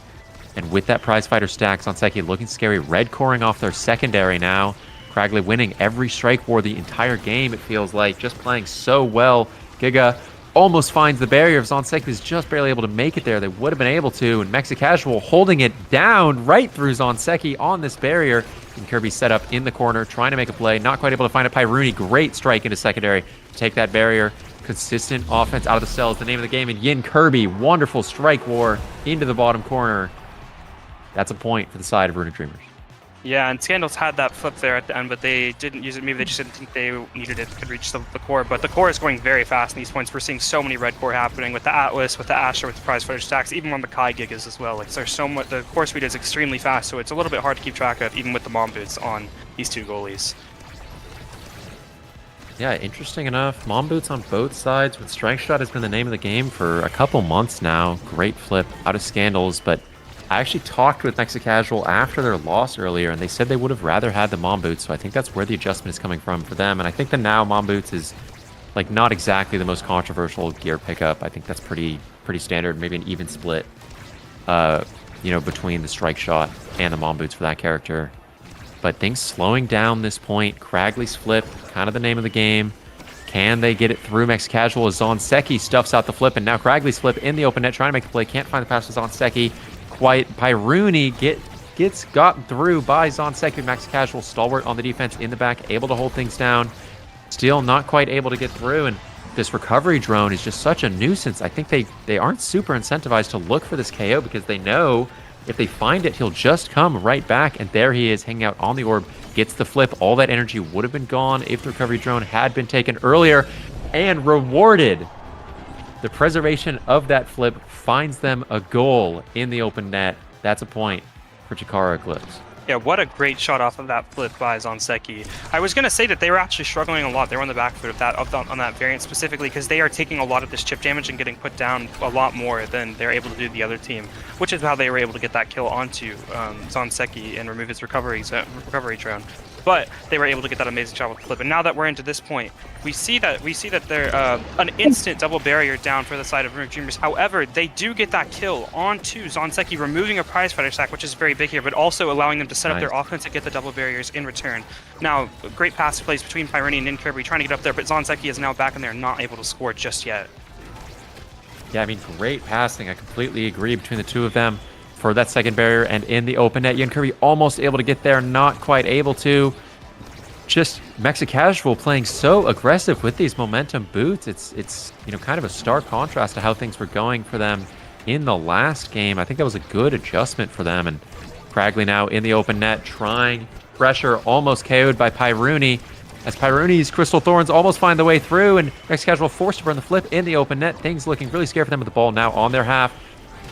S6: And with that prize fighter stack, Zonseki looking scary, red coring off their secondary now. Cragley winning every strike war the entire game, it feels like, just playing so well. Giga almost finds the barrier. If Zonseki was just barely able to make it there, they would have been able to. And Mexican Casual holding it down right through Zonseki on this barrier. And Kirby set up in the corner, trying to make a play. Not quite able to find it. Pyruni, great strike into secondary to take that barrier. Consistent offense out of the cell is the name of the game. And Yin Kirby, wonderful strike war into the bottom corner. That's a point for the side of Runic Dreamers.
S3: Yeah, and Scandals had that flip there at the end, but they didn't use it. Maybe they just didn't think they needed it, could reach the core. But the core is going very fast in these points. We're seeing so many red core happening with the Atlas, with the Asher, with the prize fighter stacks, even on the Kai Gigas as well. Like, there's so much. The core speed is extremely fast, so it's a little bit hard to keep track of, even with the mom boots on these two goalies.
S6: Yeah, interesting enough. Mom boots on both sides. With Strength Shot has been the name of the game for a couple months now. Great flip out of Scandals, but I actually talked with Mexican Casual after their loss earlier, and they said they would have rather had the Mom Boots, so I think that's where the adjustment is coming from for them. And I think the now Mom Boots is not exactly the most controversial gear pickup. I think that's pretty standard, maybe an even split, between the Strike Shot and the Mom Boots for that character. but things slowing down this point. Cragley's flip, kind of the name of the game. Can they get it through? Max Casual as Zonseki stuffs out the flip, and now Cragley's flip in the open net, trying to make the play. Can't find the pass to Zonseki. Quite Pyruni gets gotten through by Zonseki. Max Casual, stalwart on the defense in the back, able to hold things down. Still not quite able to get through, and this recovery drone is just such a nuisance. I think they aren't super incentivized to look for this KO because they know if they find it, he'll just come right back, and there he is hanging out on the orb. Gets the flip. All that energy would have been gone if the recovery drone had been taken earlier and rewarded. The preservation of that flip finds them a goal in the open net. That's a point for Chikara Eclipse.
S3: Yeah, what a great shot off of that flip by Zonseki. I was going to say that they were actually struggling a lot. They were on the back foot of that on that variant specifically because they are taking a lot of this chip damage and getting put down a lot more than they're able to do the other team, which is how they were able to get that kill onto Zonseki and remove his recovery drone. But they were able to get that amazing shot with the flip. And now that we're into this point, we see that they're an instant double barrier down for the side of Runic Dreamers. However, they do get that kill onto Zonseki, removing a prize fighter stack, which is very big here, but also allowing them to set up their offense and get the double barriers in return. Now, great pass plays between Pyrene and Kirby trying to get up there, but Zonseki is now back in there, not able to score just yet.
S6: Yeah, I mean, great passing. I completely agree between the two of them for that second barrier, and in the open net, Kirby almost able to get there, not quite able to. Just Mexicasual playing so aggressive with these momentum boots. It's kind of a stark contrast to how things were going for them in the last game. I think that was a good adjustment for them. And Cragley now in the open net, trying pressure, almost KO'd by Pyruni. As Pyruni's Crystal Thorns almost find the way through, and Mexicasual forced to burn the flip in the open net. Things looking really scary for them with the ball now on their half.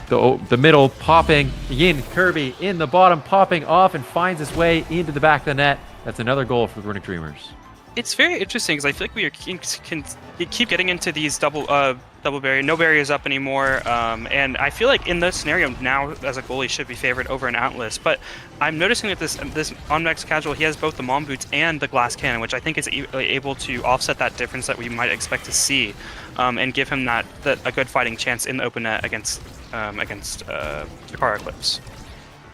S6: The middle popping, Yin Kirby in the bottom popping off and finds his way into the back of the net. That's another goal for the Runic Dreamers.
S3: It's very interesting because I feel like we can keep getting into these double barrier, no barriers up anymore, and I feel like in this scenario now as a goalie should be favored over an Atlas. But I'm noticing that this on Max Casual he has both the Mom Boots and the Glass Cannon, which I think is able to offset that difference that we might expect to see, and give him a good fighting chance in the open net against Chikara Eclipse.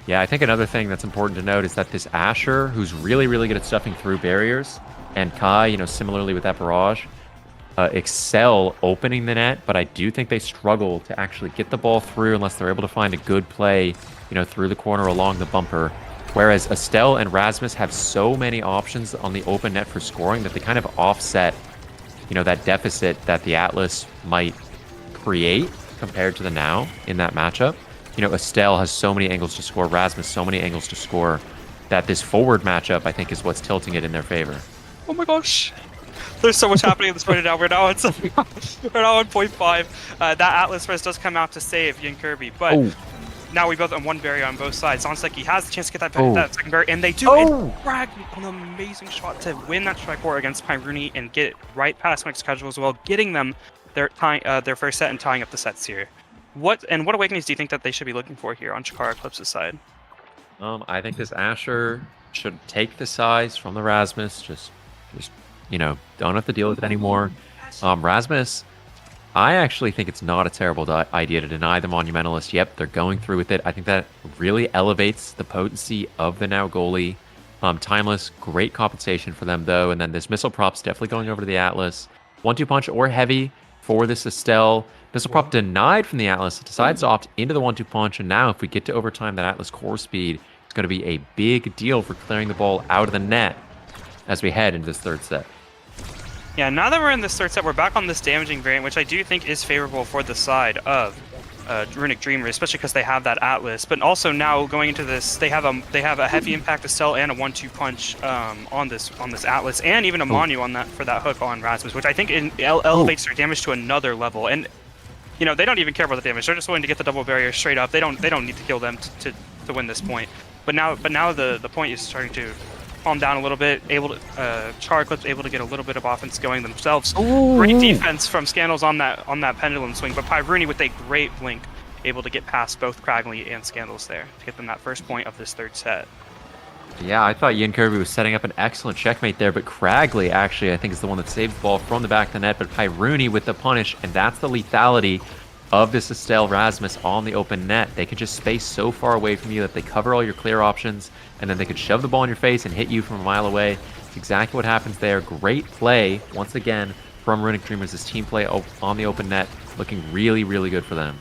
S6: Yeah, I think another thing that's important to note is that this Asher, who's really, really good at stuffing through barriers, and Kai, similarly with that barrage, excel opening the net, but I do think they struggle to actually get the ball through unless they're able to find a good play, through the corner along the bumper. Whereas Estelle and Rasmus have so many options on the open net for scoring that they kind of offset, that deficit that the Atlas might create compared to the Now in that matchup. Estelle has so many angles to score, Rasmus so many angles to score, that this forward matchup, I think, is what's tilting it in their favor.
S3: Oh my gosh. There's so much happening in this point now. We're now on 1.5. That Atlas Res does come out to save Yin Kirby, but now we both on one barrier on both sides. Zonseki has the chance to get that second barrier, and they do. And Cragley, an amazing shot to win that strike war against Pyruni and get it right past Max Casual as well, getting them their first set and tying up the sets here. What awakenings do you think that they should be looking for here on Chikara Eclipse's side?
S6: I think this Asher should take the size from the Rasmus. Just don't have to deal with it anymore. Rasmus, I actually think it's not a terrible idea to deny the Monumentalist. Yep, they're going through with it. I think that really elevates the potency of the Now goalie. Timeless, great compensation for them though. And then this missile prop's definitely going over to the Atlas. 1-2 punch or heavy for this Estelle. Missile prop denied from the Atlas. It decides to opt into the 1-2 punch. And now if we get to overtime, that Atlas core speed is going to be a big deal for clearing the ball out of the net as we head into this third set.
S3: Yeah, now that we're in this third set, we're back on this damaging variant, which I do think is favorable for the side of Runic Dreamer, especially because they have that Atlas. But also now going into this, they have a heavy impact Estelle and a 1-2 punch on this Atlas, and even a Manu on that for that hook on Rasmus, which I think elevates their damage to another level. And they don't even care about the damage; they're just willing to get the double barrier straight up. They don't need to kill them to win this point. But now the point is starting to calm down a little bit. Chikara Eclipse able to get a little bit of offense going themselves. Great defense from Scandals on that pendulum swing, but Pyruni with a great blink, able to get past both Cragley and Scandals there to get them that first point of this third set.
S6: Yeah, I thought Yin Kirby was setting up an excellent checkmate there, but Cragley actually I think is the one that saved the ball from the back of the net, but Pyruni with the punish, and that's the lethality of this Estelle Rasmus on the open net. They could just space so far away from you that they cover all your clear options, and then they could shove the ball in your face and hit you from a mile away. It's exactly what happens there. Great play, once again, from Runic Dreamers. This team play on the open net looking really, really good for them.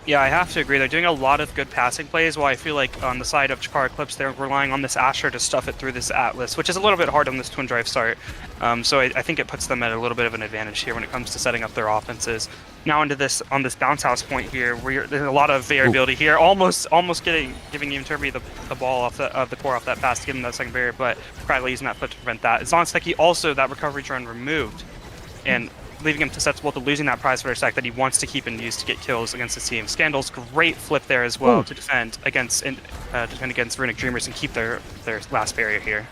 S3: Yeah, I have to agree. They're doing a lot of good passing plays, while I feel like on the side of Chikara Eclipse, they're relying on this Asher to stuff it through this Atlas, which is a little bit hard on this twin drive start. So I think it puts them at a little bit of an advantage here when it comes to setting up their offenses. Now on this bounce house point here, where there's a lot of variability here, almost giving Ian Turby the ball off the core off that pass to give him that second barrier, but Crowley using that foot to prevent that. Zonseki also that recovery drone removed, and leaving him susceptible to losing that prize fighter stack that he wants to keep and use to get kills against his team. Scandal's great flip there as well to defend against Runic Dreamers and keep their last barrier here.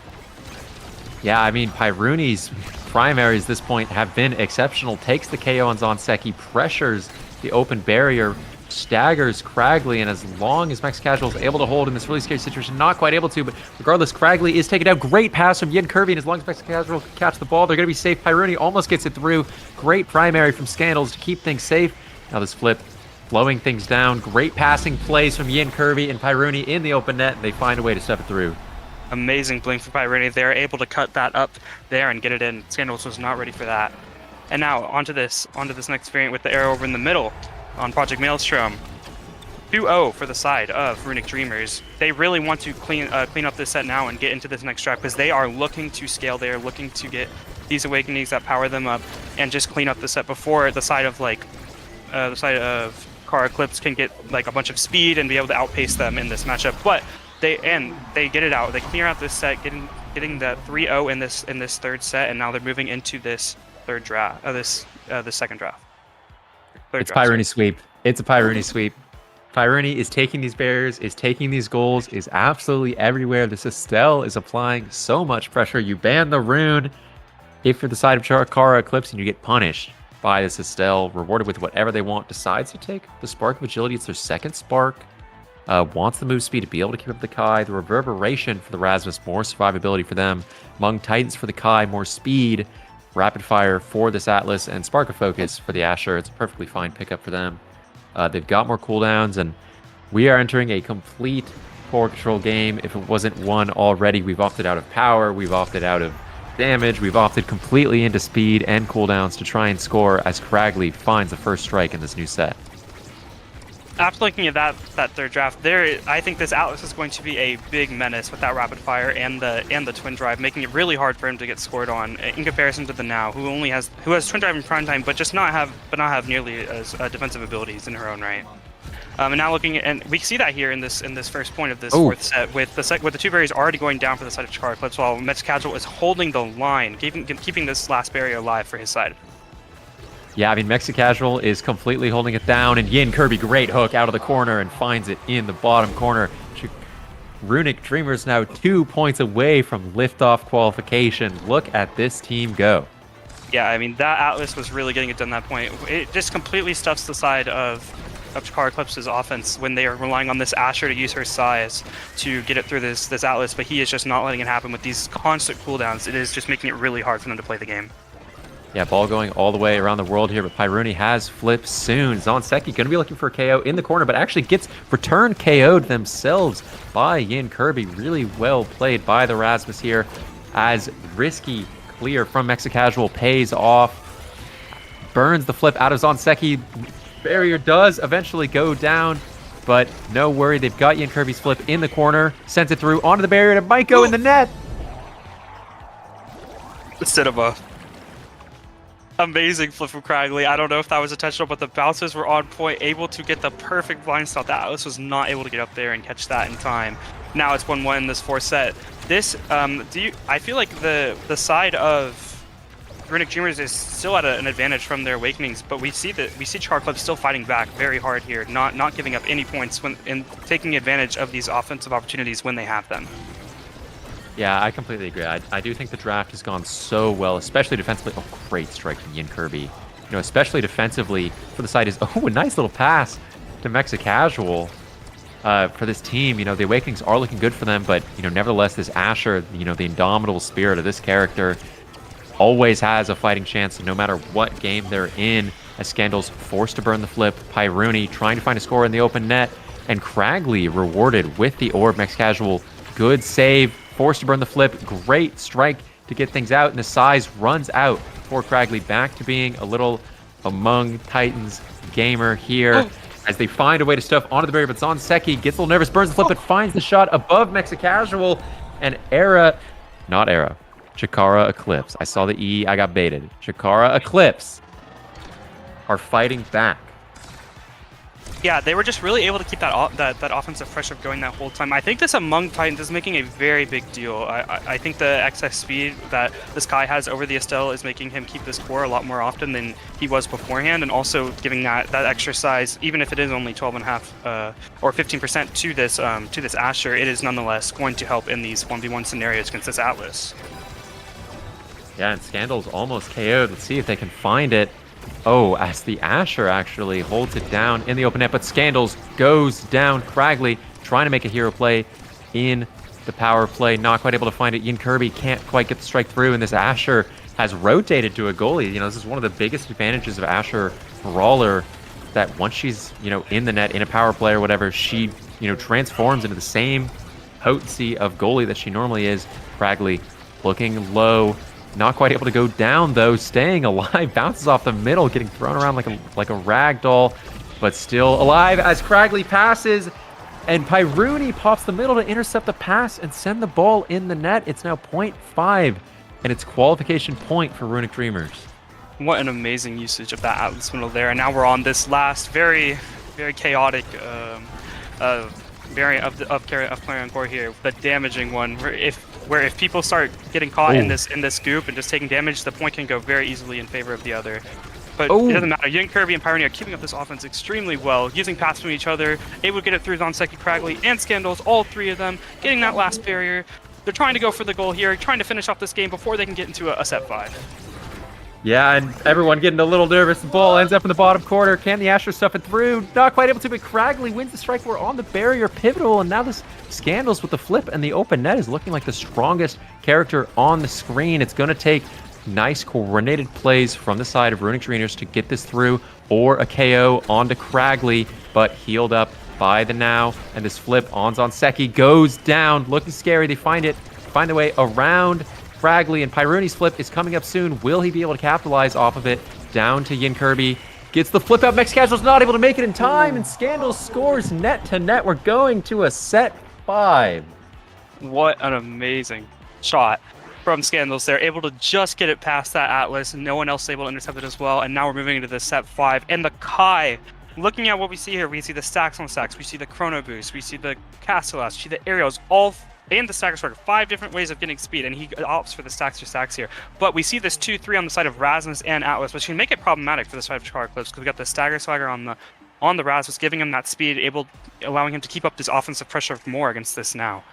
S6: Yeah, I mean, Pyruni's primaries at this point have been exceptional. Takes the KO on Zonseki, pressures the open barrier, staggers Cragley, and as long as Max Casual is able to hold in this really scary situation, not quite able to, but regardless, Cragley is taken down. Great pass from Yin Kirby, and as long as Max Casual can catch the ball, they're going to be safe. Pyruni almost gets it through. Great primary from Scandals to keep things safe. Now this flip, slowing things down. Great passing plays from Yin Kirby and Pyruni in the open net, and they find a way to step it through.
S3: Amazing blink for Pyruni. They're able to cut that up there and get it in. Scandals was not ready for that. And now onto this next variant with the arrow over in the middle on Project Maelstrom. 2-0 for the side of Runic Dreamers. They really want to clean up this set now and get into this next drive because they are looking to scale. They are looking to get these awakenings that power them up and just clean up the set before the side of Car Eclipse can get like a bunch of speed and be able to outpace them in this matchup. But they get it out. They clear out this set, getting that 3-0 in this third set, and now they're moving into this third draft. This second draft.
S6: It's Pyruni sweep. It's a Pyruni sweep. Pyruni is taking these barriers, is taking these goals, is absolutely everywhere. This Estelle is applying so much pressure. You ban the rune if you're the side of Chikara Eclipse and you get punished by this Estelle, rewarded with whatever they want, decides to take the Spark of Agility. It's their second Spark. Wants the move speed to be able to keep up the Kai. The Reverberation for the Rasmus, more survivability for them. Among Titans for the Kai, more speed. Rapid Fire for this Atlas, and Spark of Focus for the Asher. It's a perfectly fine pickup for them. They've got more cooldowns, and we are entering a complete core control game. If it wasn't one already, we've opted out of power, we've opted out of damage, we've opted completely into speed and cooldowns to try and score as Cragley finds the first strike in this new set.
S3: After looking at that third draft, I think this Atlas is going to be a big menace with that rapid fire and the twin drive, making it really hard for him to get scored on in comparison to the Now, who has twin drive in prime time, but not have nearly as defensive abilities in her own right. And now looking at, and we see that here in this first point of this fourth set with the two barriers already going down for the side of Chikara Eclipse, while Mets Casual is holding the line, keeping this last barrier alive for his side.
S6: Yeah, I mean, Mexicasual is completely holding it down, and Yin Kirby, great hook out of the corner and finds it in the bottom corner. Runic Dreamers now 2 points away from liftoff qualification. Look at this team go.
S3: Yeah, I mean, that Atlas was really getting it done at that point. It just completely stuffs the side of Chikara Eclipse's offense when they are relying on this Asher to use her size to get it through this Atlas, but he is just not letting it happen with these constant cooldowns. It is just making it really hard for them to play the game.
S6: Yeah, ball going all the way around the world here, but Pyruni has flipped soon. Zonseki going to be looking for a KO in the corner, but actually gets return KO'd themselves by Yin Kirby. Really well played by the Rasmus here, as risky clear from Mexicasual pays off. Burns the flip out of Zonseki. Barrier does eventually go down, but no worry. They've got Yin Kirby's flip in the corner. Sends it through onto the barrier, and it might go in the net.
S3: Instead of a amazing flip from Cragley. I don't know if that was intentional, but the bouncers were on point, able to get the perfect blind stop. That Atlas was not able to get up there and catch that in time. Now it's 1-1 in this fourth set. This, I feel like the side of Runic Dreamers is still at an advantage from their awakenings, but we see Chikara Eclipse still fighting back very hard here, not giving up any points in taking advantage of these offensive opportunities when they have them.
S6: Yeah, I completely agree. I do think the draft has gone so well, especially defensively. Oh, great strike from Yin Kirby. You know, especially defensively for the side is, a nice little pass to Mexicasual for this team. You know, the Awakenings are looking good for them, but, you know, nevertheless, this Asher, you know, the indomitable spirit of this character always has a fighting chance no matter what game they're in, as Scandal's forced to burn the flip. Pyruni trying to find a score in the open net, and Cragley rewarded with the orb. Max Casual, good save, forced to burn the flip, great strike to get things out, and the size runs out for Cragley, back to being a little among Titans gamer here. As they find a way to stuff onto the barrier, but Zonseki gets a little nervous, burns the flip, but finds the shot above Mexa Casual, and not Era, Chikara Eclipse. I saw the E, I got baited. Chikara Eclipse are fighting back.
S3: Yeah, they were just really able to keep that offensive pressure going that whole time. I think this among Titans is making a very big deal. I think the excess speed that this Kai has over the Estelle is making him keep this core a lot more often than he was beforehand, and also giving that extra size, even if it is only 12.5 or 15% to this Asher, it is nonetheless going to help in these 1v1 scenarios against this Atlas.
S6: Yeah, and Scandal's almost KO'd. Let's see if they can find it. Oh, as the Asher actually holds it down in the open net, but Scandals goes down. Cragley trying to make a hero play in the power play, not quite able to find it. Yin Kirby can't quite get the strike through, and this Asher has rotated to a goalie. You know, this is one of the biggest advantages of Asher Brawler, that once she's, in the net, in a power play or whatever, she, transforms into the same potency of goalie that she normally is. Cragley looking low. Not quite able to go down, though. Staying alive. Bounces off the middle, getting thrown around like a rag doll, but still alive as Cragley passes, and Pyruni pops the middle to intercept the pass and send the ball in the net. It's now 0.5, and it's qualification point for Runic Dreamers.
S3: What an amazing usage of that Atlas middle there. And now we're on this last very, very chaotic variant of Clarion Core here, the damaging one, where if people start getting caught in this goop and just taking damage, the point can go very easily in favor of the other. But it doesn't matter. Yin Kirby and Pyroni are keeping up this offense extremely well, using pass from each other, able to get it through Zonseki, Cragley, and Scandals, all three of them, getting that last barrier. They're trying to go for the goal here, trying to finish off this game before they can get into a set 5.
S6: Yeah, and everyone getting a little nervous. The ball ends up in the bottom corner. Can the Asher stuff it through? Not quite able to, but Cragley wins the strike. We're on the barrier, pivotal, and now this Scandals with the flip and the open net is looking like the strongest character on the screen. It's going to take nice coordinated plays from the side of Runic Dreamers to get this through, or a KO onto Cragley, but healed up by the now, and this flip on Zonseki goes down, looking scary. They find the way around Cragley, and Pyruni's flip is coming up soon. Will he be able to capitalize off of it? Down to Yin Kirby. Gets the flip out. Mex Casual's not able to make it in time, and Scandal scores net to net. We're going to a set 5.
S3: What an amazing shot from Scandals. They're able to just get it past that Atlas, and no one else is able to intercept it as well. And now we're moving into the set 5. And the Kai, looking at what we see here, we see the stacks on stacks, we see the chrono boost, we see the Castellas, we see the aerials, all and the stagger sword, 5 different ways of getting speed, and he opts for the stacks or stacks here. But we see this 2-3 on the side of Rasmus and Atlas, which can make it problematic for the side of Chikara Eclipse, because we got the stagger swagger on the Rasmus, giving him that speed, allowing him to keep up this offensive pressure more against this now.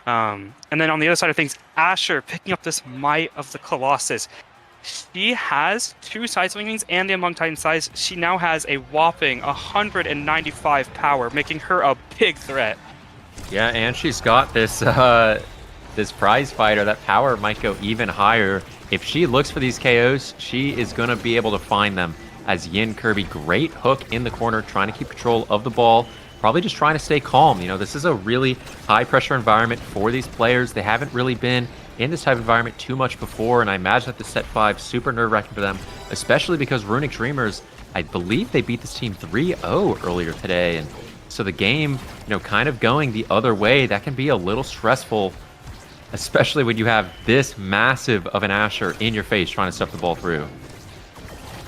S3: And then on the other side of things, Asher picking up this Might of the Colossus. She has 2 side swingings and the Among Titan size. She now has a whopping 195 power, making her a big threat.
S6: Yeah, and she's got this this prize fighter. That power might go even higher. If she looks for these KOs, she is going to be able to find them. As Yin Kirby, great hook in the corner, trying to keep control of the ball. Probably just trying to stay calm. This is a really high-pressure environment for these players. They haven't really been in this type of environment too much before, and I imagine that the set 5 super nerve-wracking for them, especially because Runic Dreamers, I believe they beat this team 3-0 earlier today, and so the game, kind of going the other way, that can be a little stressful, especially when you have this massive of an Asher in your face trying to stuff the ball through.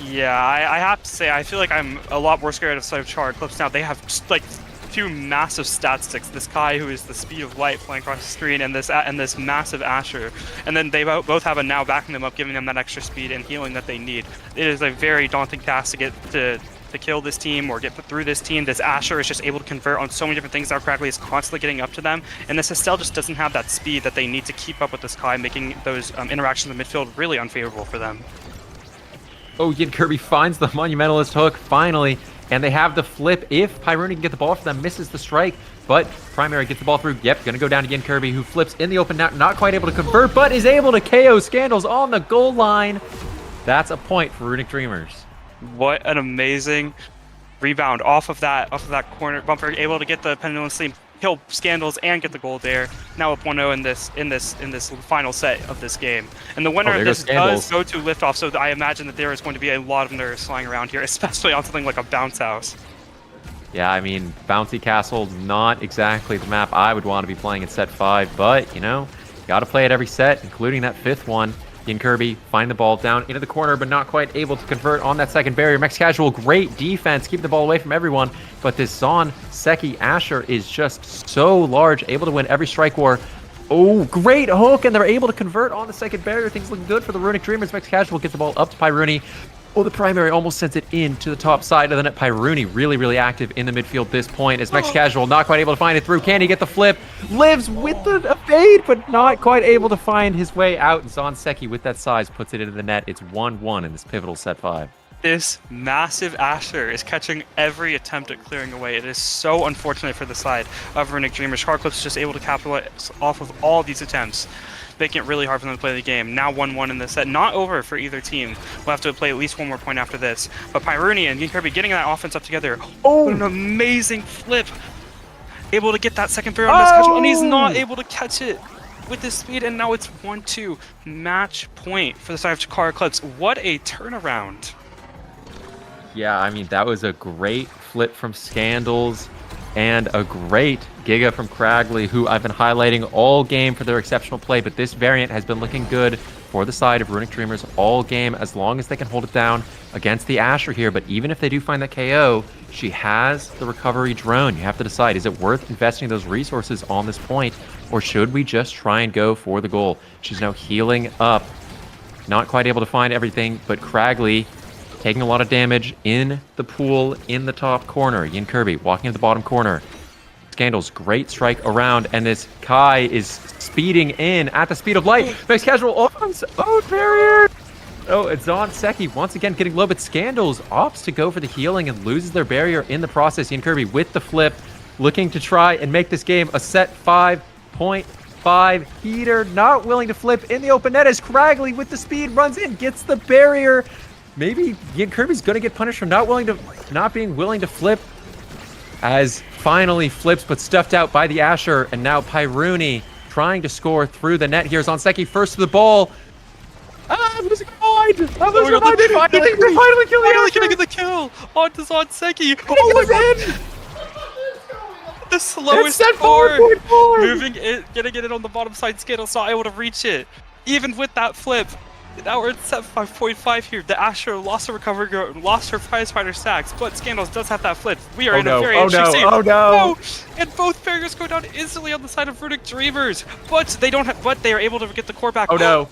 S3: Yeah, I have to say, I feel like I'm a lot more scared of Chikara Eclipse now. They have like 2 massive stat sticks. This Kai, who is the speed of light flying across the screen, and this massive Asher. And then they both have a now backing them up, giving them that extra speed and healing that they need. It is a very daunting task to get to kill this team or get through this team. This Asher is just able to convert on so many different things. Now Cragley is constantly getting up to them, and this Estelle just doesn't have that speed that they need to keep up with this Kai, making those interactions in the midfield really unfavorable for them.
S6: Oh, Yin Kirby finds the Monumentalist hook finally, and they have the flip. If Pyruni can get the ball for them, misses the strike, but Primary gets the ball through. Yep, gonna go down again. Kirby, who flips in the open, not quite able to convert, but is able to KO Scandals on the goal line. That's a point for Runic Dreamers.
S3: What an amazing rebound off of that corner bumper, able to get the Pendulum Sleep, kill Scandals, and get the goal there. Now up 1-0 in this final set of this game. And the winner of this does go to Liftoff, so I imagine that there is going to be a lot of nerves flying around here, especially on something like a bounce house.
S6: Yeah, I mean, Bouncy Castle, not exactly the map I would want to be playing in set 5, but, you know, got to play it every set, including that 5th one. Ian Kirby find the ball down into the corner, but not quite able to convert on that second barrier. Mex Casual, great defense, keeping the ball away from everyone, but this Zon Seki Asher is just so large, able to win every strike war. Oh, great hook, and they're able to convert on the second barrier. Things looking good for the Runic Dreamers. Mex Casual gets the ball up to Pyruni. Oh, the Primary almost sends it in to the top side of the net. Pyruni really, really active in the midfield this point as Mex Casual not quite able to find it through. Can he get the flip? Lives with the evade, but not quite able to find his way out. Zon Seki with that size puts it into the net. It's 1-1 in this pivotal set 5.
S3: This massive Asher is catching every attempt at clearing away. It is so unfortunate for the side of Runic Dreamers. Carclips is just able to capitalize off of all these attempts, making it really hard for them to play the game. Now 1-1 in this set. Not over for either team. We'll have to play at least one more point after this. But Pyruni and Kirby getting that offense up together. Oh, what an amazing flip. Able to get that second barrier on Mex Casual, and he's not able to catch it with his speed, and now it's 1-2. Match point for the side of Chikara Eclipse. What a turnaround.
S6: Yeah, I mean, that was a great flip from Scandals and a great Giga from Cragley, who I've been highlighting all game for their exceptional play, but this variant has been looking good for the side of Runic Dreamers all game, as long as they can hold it down against the Asher here. But even if they do find that KO, she has the recovery drone. You have to decide, is it worth investing those resources on this point, or should we just try and go for the goal? She's now healing up, not quite able to find everything, but Cragley taking a lot of damage in the pool in the top corner. Yin Kirby walking to the bottom corner. Scandals, great strike around, and this Kai is speeding in at the speed of light. Mex Casual opens own barrier. Oh, it's Zon Seki once again getting low, but Scandals opts to go for the healing and loses their barrier in the process. Yin Kirby with the flip, looking to try and make this game a set 5.5 heater. Not willing to flip in the open net as Cragley with the speed runs in, gets the barrier. Maybe Yin Kirby's going to get punished for not being willing to flip, as finally flips but stuffed out by the Asher, and now Pyruni trying to score through the net here. Zonseki first to the ball. I'm losing my mind. I'm losing my mind. They finally kill the Asher.
S3: Getting the kill onto Zonseki. Oh, in. The slowest score. Moving it, getting it on the bottom side. Scandal's not able to reach it, even with that flip. Now we're at set 5.5 here. The Asher lost her recovery, lost her prize fighter stacks, but Scandals does have that flip. We are in a very interesting scene.
S6: Oh no!
S3: And both barriers go down instantly on the side of Runic Dreamers, but they don't have. But they are able to get the core back.
S6: Oh no!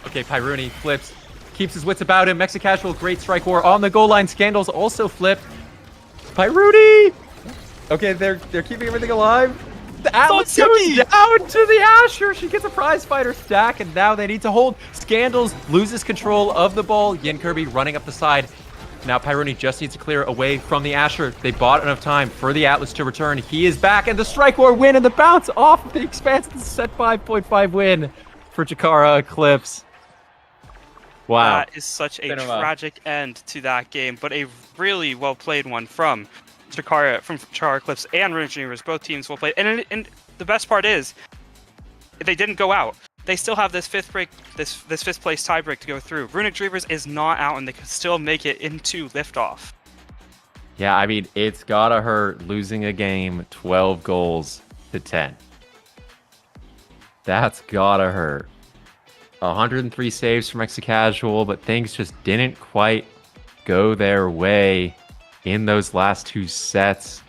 S6: Okay, Pyruni flips, keeps his wits about him. Mexican Casual, great strike war on the goal line. Scandals also flipped. Pyruni. Okay, they're keeping everything alive. The Atlas goes down to the Asher. She gets a prize fighter stack, and now they need to hold. Scandals loses control of the ball. Yin Kirby running up the side. Now Pyruni just needs to clear away from the Asher. They bought enough time for the Atlas to return. He is back, and the strike war win and the bounce off of the expanse. It's a set 5.5 win for Chikara Eclipse. Wow.
S3: That is such a tragic end to that game, but a really well played one from Chikara Eclipse and Runic Dreamers. Both teams well played, and the best part is they didn't go out. They still have this fifth place tiebreak to go through. Runic Dreamers is not out, and they can still make it into liftoff.
S6: Yeah, I mean, it's gotta hurt losing a game 12 goals to 10. That's gotta hurt. 103 saves from Mexican Casual, but things just didn't quite go their way in those last two sets.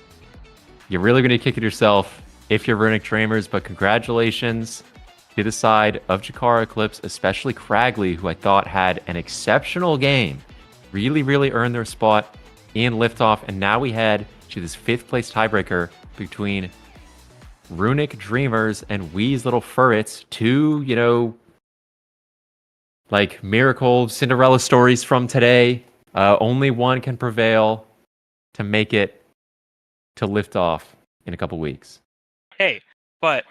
S6: You're really going to kick it yourself if you're Runic Dreamers, but congratulations to the side of Chikara Eclipse, especially Cragley, who I thought had an exceptional game. Really, really earned their spot in liftoff, and now we head to this 5th place tiebreaker between Runic Dreamers and Wee's Little Furrets, two, you know, like miracle Cinderella stories from today. Only one can prevail to make it to lift off in a couple weeks.
S3: Hey, but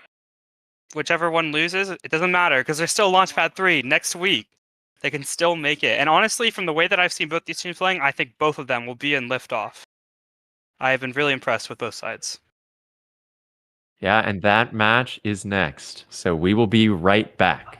S3: whichever one loses, it doesn't matter because there's still Launchpad 3 next week. They can still make it. And honestly, from the way that I've seen both these teams playing, I think both of them will be in liftoff. I have been really impressed with both sides.
S6: Yeah, and that match is next. So we will be right back.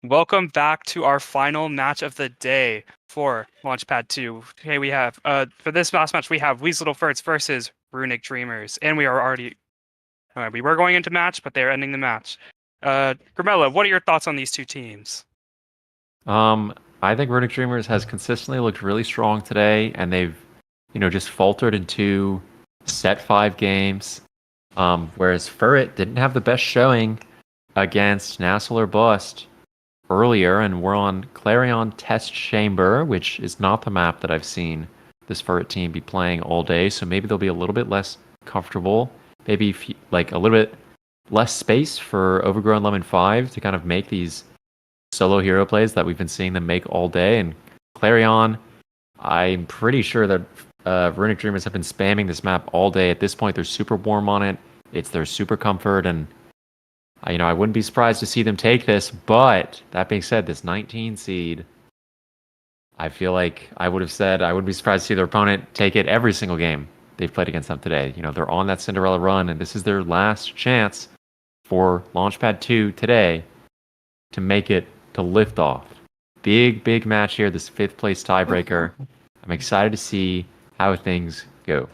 S3: Welcome back to our final match of the day for Launchpad 2. Okay, we have for this last match we have Weasel Ferts versus Runic Dreamers, and we are already we were going into match, but they're ending the match. Gramella, what are your thoughts on these two teams?
S6: I think Runic Dreamers has consistently looked really strong today, and they've, just faltered in 2 set 5 games. Whereas Furret didn't have the best showing against Nasl or Bust earlier, and we're on Clarion Test Chamber, which is not the map that I've seen this Furret team be playing all day, so maybe they'll be a little bit less comfortable. Maybe like a little bit less space for Overgrown Lemon 5 to kind of make these solo hero plays that we've been seeing them make all day. And Clarion, I'm pretty sure that Runic Dreamers have been spamming this map all day. At this point, they're super warm on it. It's their super comfort, and I wouldn't be surprised to see them take this. But that being said, this 19 seed, I feel like I would have said I wouldn't be surprised to see their opponent take it every single game they've played against them today. They're on that Cinderella run, and this is their last chance for Launchpad 2 today to make it to lift off. Big match here, this 5th place tiebreaker. I'm excited to see how things go.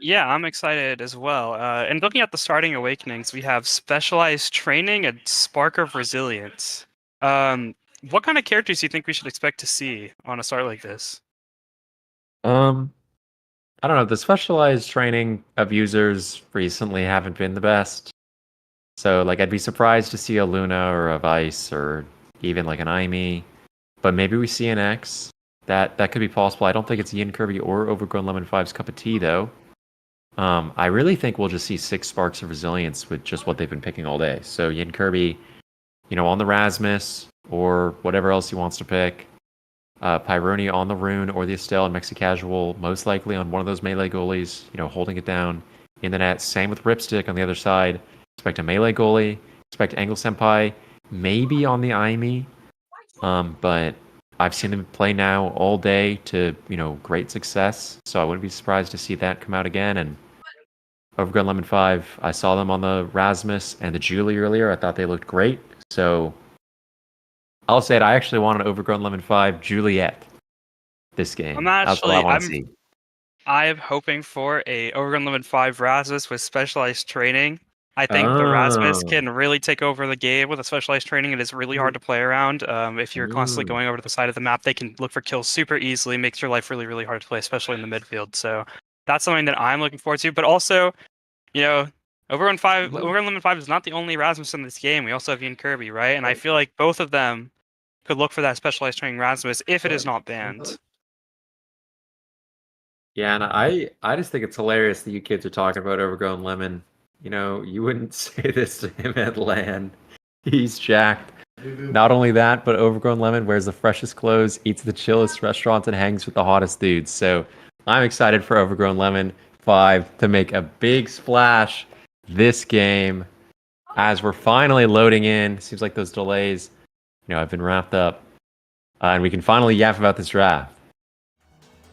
S3: Yeah, I'm excited as well. And looking at the starting awakenings, we have Specialized Training and Spark of Resilience. What kind of characters do you think we should expect to see on a start like this?
S6: I don't know. The Specialized Training abusers recently haven't been the best. So, I'd be surprised to see a Luna or a Vice or even an Aimee. But maybe we see an X. That could be possible. I don't think it's Yin Kirby or Overgrown Lemon 5's cup of tea, though. I really think we'll just see 6 Sparks of Resilience with just what they've been picking all day. So Yin Kirby, on the Rasmus or whatever else he wants to pick. Pyroni on the Rune or the Estelle and Mexi Casual, most likely on one of those melee goalies, holding it down in the net. Same with Ripstick on the other side. Expect a melee goalie. Expect Angle Senpai, maybe on the Aimee. But I've seen them play now all day to, great success. So I wouldn't be surprised to see that come out again. And Overgrown Lemon 5, I saw them on the Rasmus and the Julie earlier. I thought they looked great. So I'll say it. I actually want an Overgrown Lemon 5 Juliet this game. That's what I want to see.
S3: I'm hoping for a Overgrown Lemon 5 Rasmus with Specialized Training. I think the Rasmus can really take over the game with a Specialized Training. It is really hard to play around. If you're constantly going over to the side of the map, they can look for kills super easily, makes your life really, really hard to play, especially in the midfield. So that's something that I'm looking forward to. But also, Overgrown Lemon 5 is not the only Rasmus in this game. We also have Yin Kirby, right? And I feel like both of them could look for that Specialized Training Rasmus if it is not banned.
S6: Yeah, and I just think it's hilarious that you kids are talking about Overgrown Lemon. You wouldn't say this to him at LAN. He's jacked. Not only that, but Overgrown Lemon wears the freshest clothes, eats the chillest restaurants, and hangs with the hottest dudes. So I'm excited for Overgrown Lemon 5 to make a big splash this game as we're finally loading in. Seems like those delays, have been wrapped up. And we can finally yap about this draft.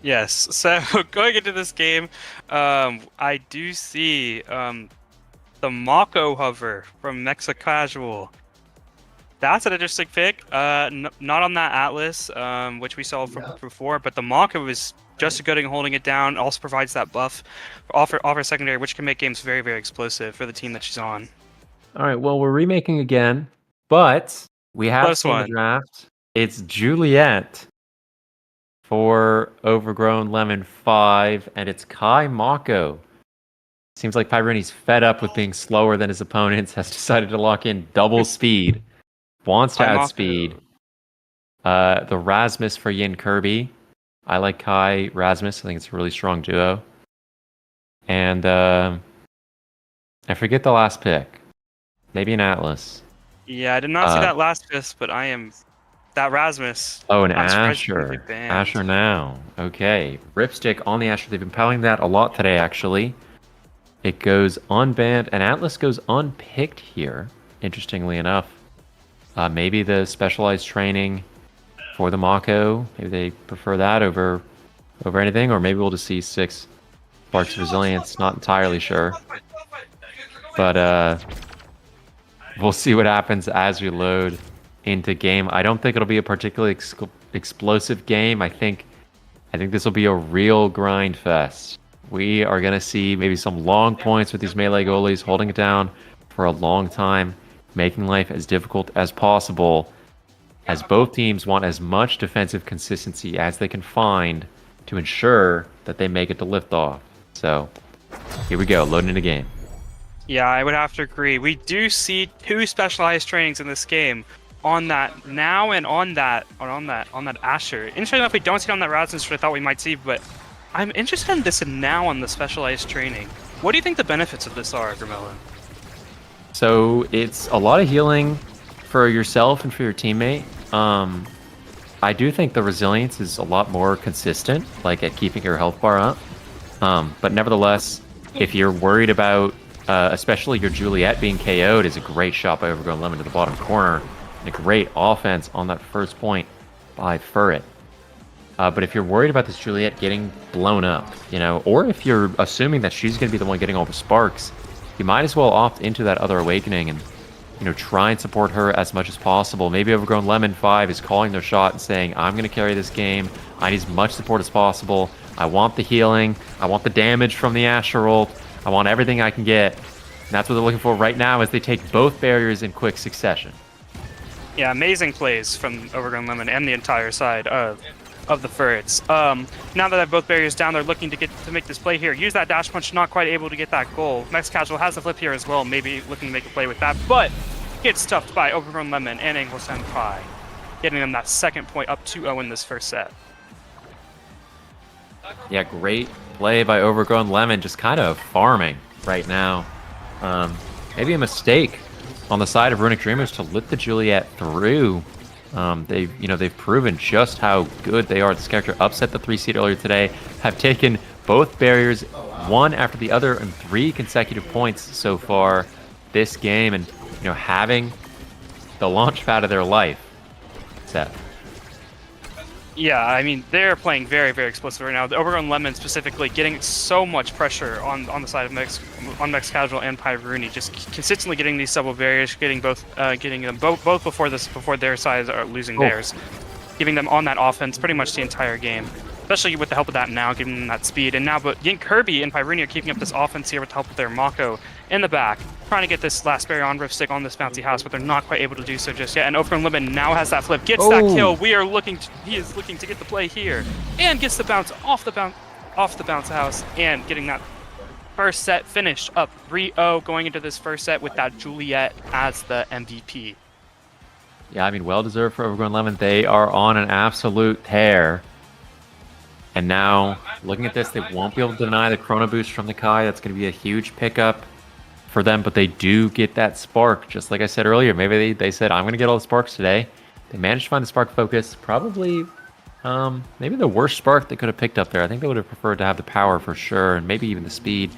S3: Yes, so going into this game, I do see the Mako Hover from Mexa Casual. That's an interesting pick. Not on that Atlas, which we saw from before, but the Mako is just as good at holding it down. Also provides that buff, offer secondary, which can make games very, very explosive for the team that she's on.
S6: All right, well, we're remaking again, but we have
S3: Close
S6: the draft. It's Juliet for Overgrown Lemon 5, and it's Kai Mako. Seems like Pyroni's fed up with being slower than his opponents, has decided to lock in double speed, wants to outspeed. The Rasmus for Yin Kirby. I like Kai Rasmus. I think it's a really strong duo. And I forget the last pick. Maybe an Atlas.
S3: Yeah, I did not see that last pick, but I am... That Rasmus.
S6: Oh, an Asher. Asher now. Okay. Ripstick on the Asher. They've been piling that a lot today, actually. It goes unbanned, and Atlas goes unpicked here, interestingly enough. Maybe the Specialized Training for the Mako. Maybe they prefer that over anything, or maybe we'll just see 6 Sparks of Resilience. Not entirely sure. But we'll see what happens as we load into game. I don't think it'll be a particularly explosive game. I think this will be a real grind fest. We are going to see maybe some long points with these melee goalies holding it down for a long time, making life as difficult as possible, as both teams want as much defensive consistency as they can find to ensure that they make it to liftoff. So here we go, loading into game.
S3: Yeah, I would have to agree. We do see 2 specialized trainings in this game. On that now and on that Asher. Interesting enough, we don't see it on that Rasmus, which I thought we might see, but I'm interested in this now on the specialized training. What do you think the benefits of this are, Grimella?
S6: So it's a lot of healing for yourself and for your teammate. I do think the resilience is a lot more consistent, like at keeping your health bar up. But nevertheless, if you're worried about, especially your Juliet being KO'd, is a great shot by Overgrown Lemon to the bottom corner. And a great offense on that first point by Furret. But if you're worried about this Juliet getting blown up, or if you're assuming that she's going to be the one getting all the sparks, you might as well opt into that other awakening and, try and support her as much as possible. Maybe Overgrown Lemon 5 is calling their shot and saying, I'm going to carry this game. I need as much support as possible. I want the healing. I want the damage from the Asher ult. I want everything I can get. And that's what they're looking for right now as they take both barriers in quick succession.
S3: Yeah, amazing plays from Overgrown Lemon and the entire side of the Furrets. Now that they have both barriers down, they're looking to make this play here. Use that dash punch, not quite able to get that goal. Max Casual has the flip here as well, maybe looking to make a play with that, but gets stuffed by Overgrown Lemon and Angle Senpai, getting them that second point up 2-0 in this first set.
S6: Yeah, great play by Overgrown Lemon, just kind of farming right now. Maybe a mistake on the side of Runic Dreamers to let the Juliet through. They've proven just how good they are. This character upset the 3 seed earlier today, have taken both barriers one after the other in 3 consecutive points so far this game, and having the launch pad of their life. Seth.
S3: Yeah, I mean, they're playing very, very explosive right now. The Overgrown Lemon specifically getting so much pressure on the side of Mex Casual and Pyruni, just consistently getting these double barriers, getting them both before their sides are losing theirs, giving them on that offense pretty much the entire game. Especially with the help of that now, giving them that speed. And now, but Yink Kirby and Pyruni are keeping up this offense here with the help of their Mako in the back, trying to get this last barrier on Rift Stick on this bouncy house, but they're not quite able to do so just yet. And Overgrown Lemon now has that flip, gets that kill. He is looking to get the play here, and gets the bounce off the bounce house, and getting that first set finished up 3-0 going into this first set with that Juliet as the MVP.
S6: Yeah, I mean, well deserved for Overgrown Lemon. They are on an absolute tear. And now, looking at this, they won't be able to deny the Chrono Boost from the Kai. That's going to be a huge pickup for them, but they do get that spark, just like I said earlier. Maybe they said, I'm going to get all the sparks today. They managed to find the spark focus. Probably, maybe the worst spark they could have picked up there. I think they would have preferred to have the power for sure, and maybe even the speed.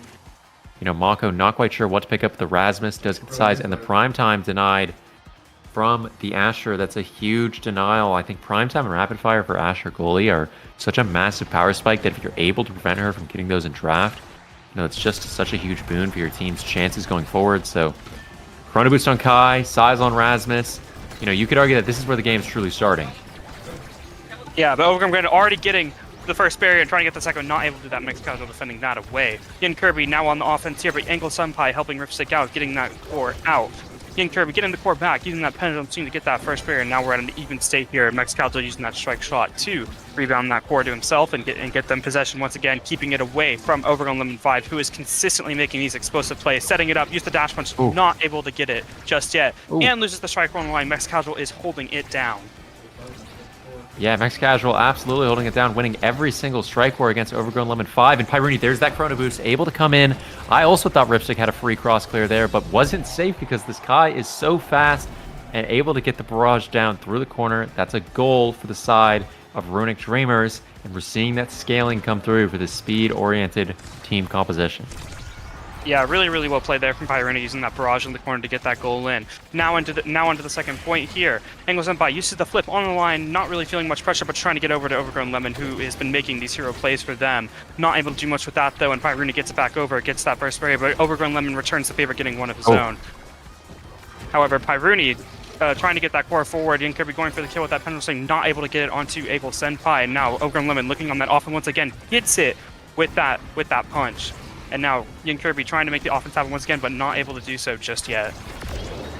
S6: Mako not quite sure what to pick up. The Rasmus does get the size, and the Prime Time denied from the Asher. That's a huge denial. I think Prime Time and Rapid Fire for Asher goalie are such a massive power spike that if you're able to prevent her from getting those in draft, it's just such a huge boon for your team's chances going forward. So, Chrono Boost on Kai, size on Rasmus. You could argue that this is where the game's truly starting.
S3: Yeah, but Overgrown already getting the first barrier and trying to get the second, not able to do that. Max Casual defending that away. Yin Kirby now on the offense here, but Angle Senpai helping Rift Stick out, getting that core out. Yin Kirby getting the core back, using that pendulum swing to get that first barrier, and now we're at an even state here. Max Casual using that strike shot to rebound that core to himself and get them possession once again, keeping it away from Overgrown Lemon 5, who is consistently making these explosive plays, setting it up, use the dash punch, not able to get it just yet, and loses the strike on the line. Max Casual is holding it down.
S6: Yeah, Max Casual absolutely holding it down, winning every single strike war against Overgrown Lemon 5. And Pyruni, there's that Chrono Boost, able to come in. I also thought Ripstick had a free cross clear there, but wasn't safe because this Kai is so fast and able to get the barrage down through the corner. That's a goal for the side of Runic Dreamers, and we're seeing that scaling come through for the speed-oriented team composition.
S3: Yeah, really, really well played there from Pyrene, using that barrage in the corner to get that goal in. Now into the second point here. Angle Senpai uses the flip on the line, not really feeling much pressure, but trying to get over to Overgrown Lemon, who has been making these hero plays for them. Not able to do much with that, though, and Pyrene gets it back over, gets that first barrier, but Overgrown Lemon returns the favor, getting one of his own. However, Pyrene trying to get that core forward. Yin Kirby going for the kill with that pendulum swing, not able to get it onto Able Senpai. And now Overgrown Lemon looking on that off and once again gets it with that punch. And now Yin Kirby trying to make the offense happen once again, but not able to do so just yet.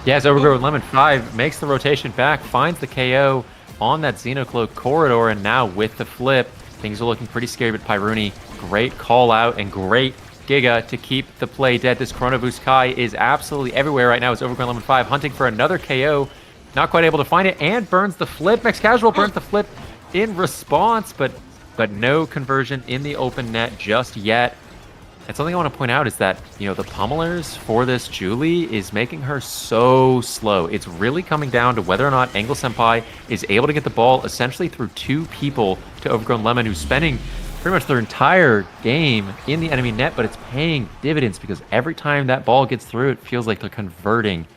S6: Yes, Overgrown Lemon 5 makes the rotation back, finds the KO on that Xenocloak corridor, and now with the flip, things are looking pretty scary, but Pyruni, great call out and great Giga to keep the play dead. This Chrono Boost Kai is absolutely everywhere right now. It's Overgrown Lemon 5 hunting for another KO, not quite able to find it, and burns the flip. Max Casual burns the flip in response, but no conversion in the open net just yet. And something I want to point out is that, the pummelers for this Julie is making her so slow. It's really coming down to whether or not Angle Senpai is able to get the ball essentially through two people to Overgrown Lemon, who's spending pretty much their entire game in the enemy net, but it's paying dividends because every time that ball gets through, it feels like they're converting.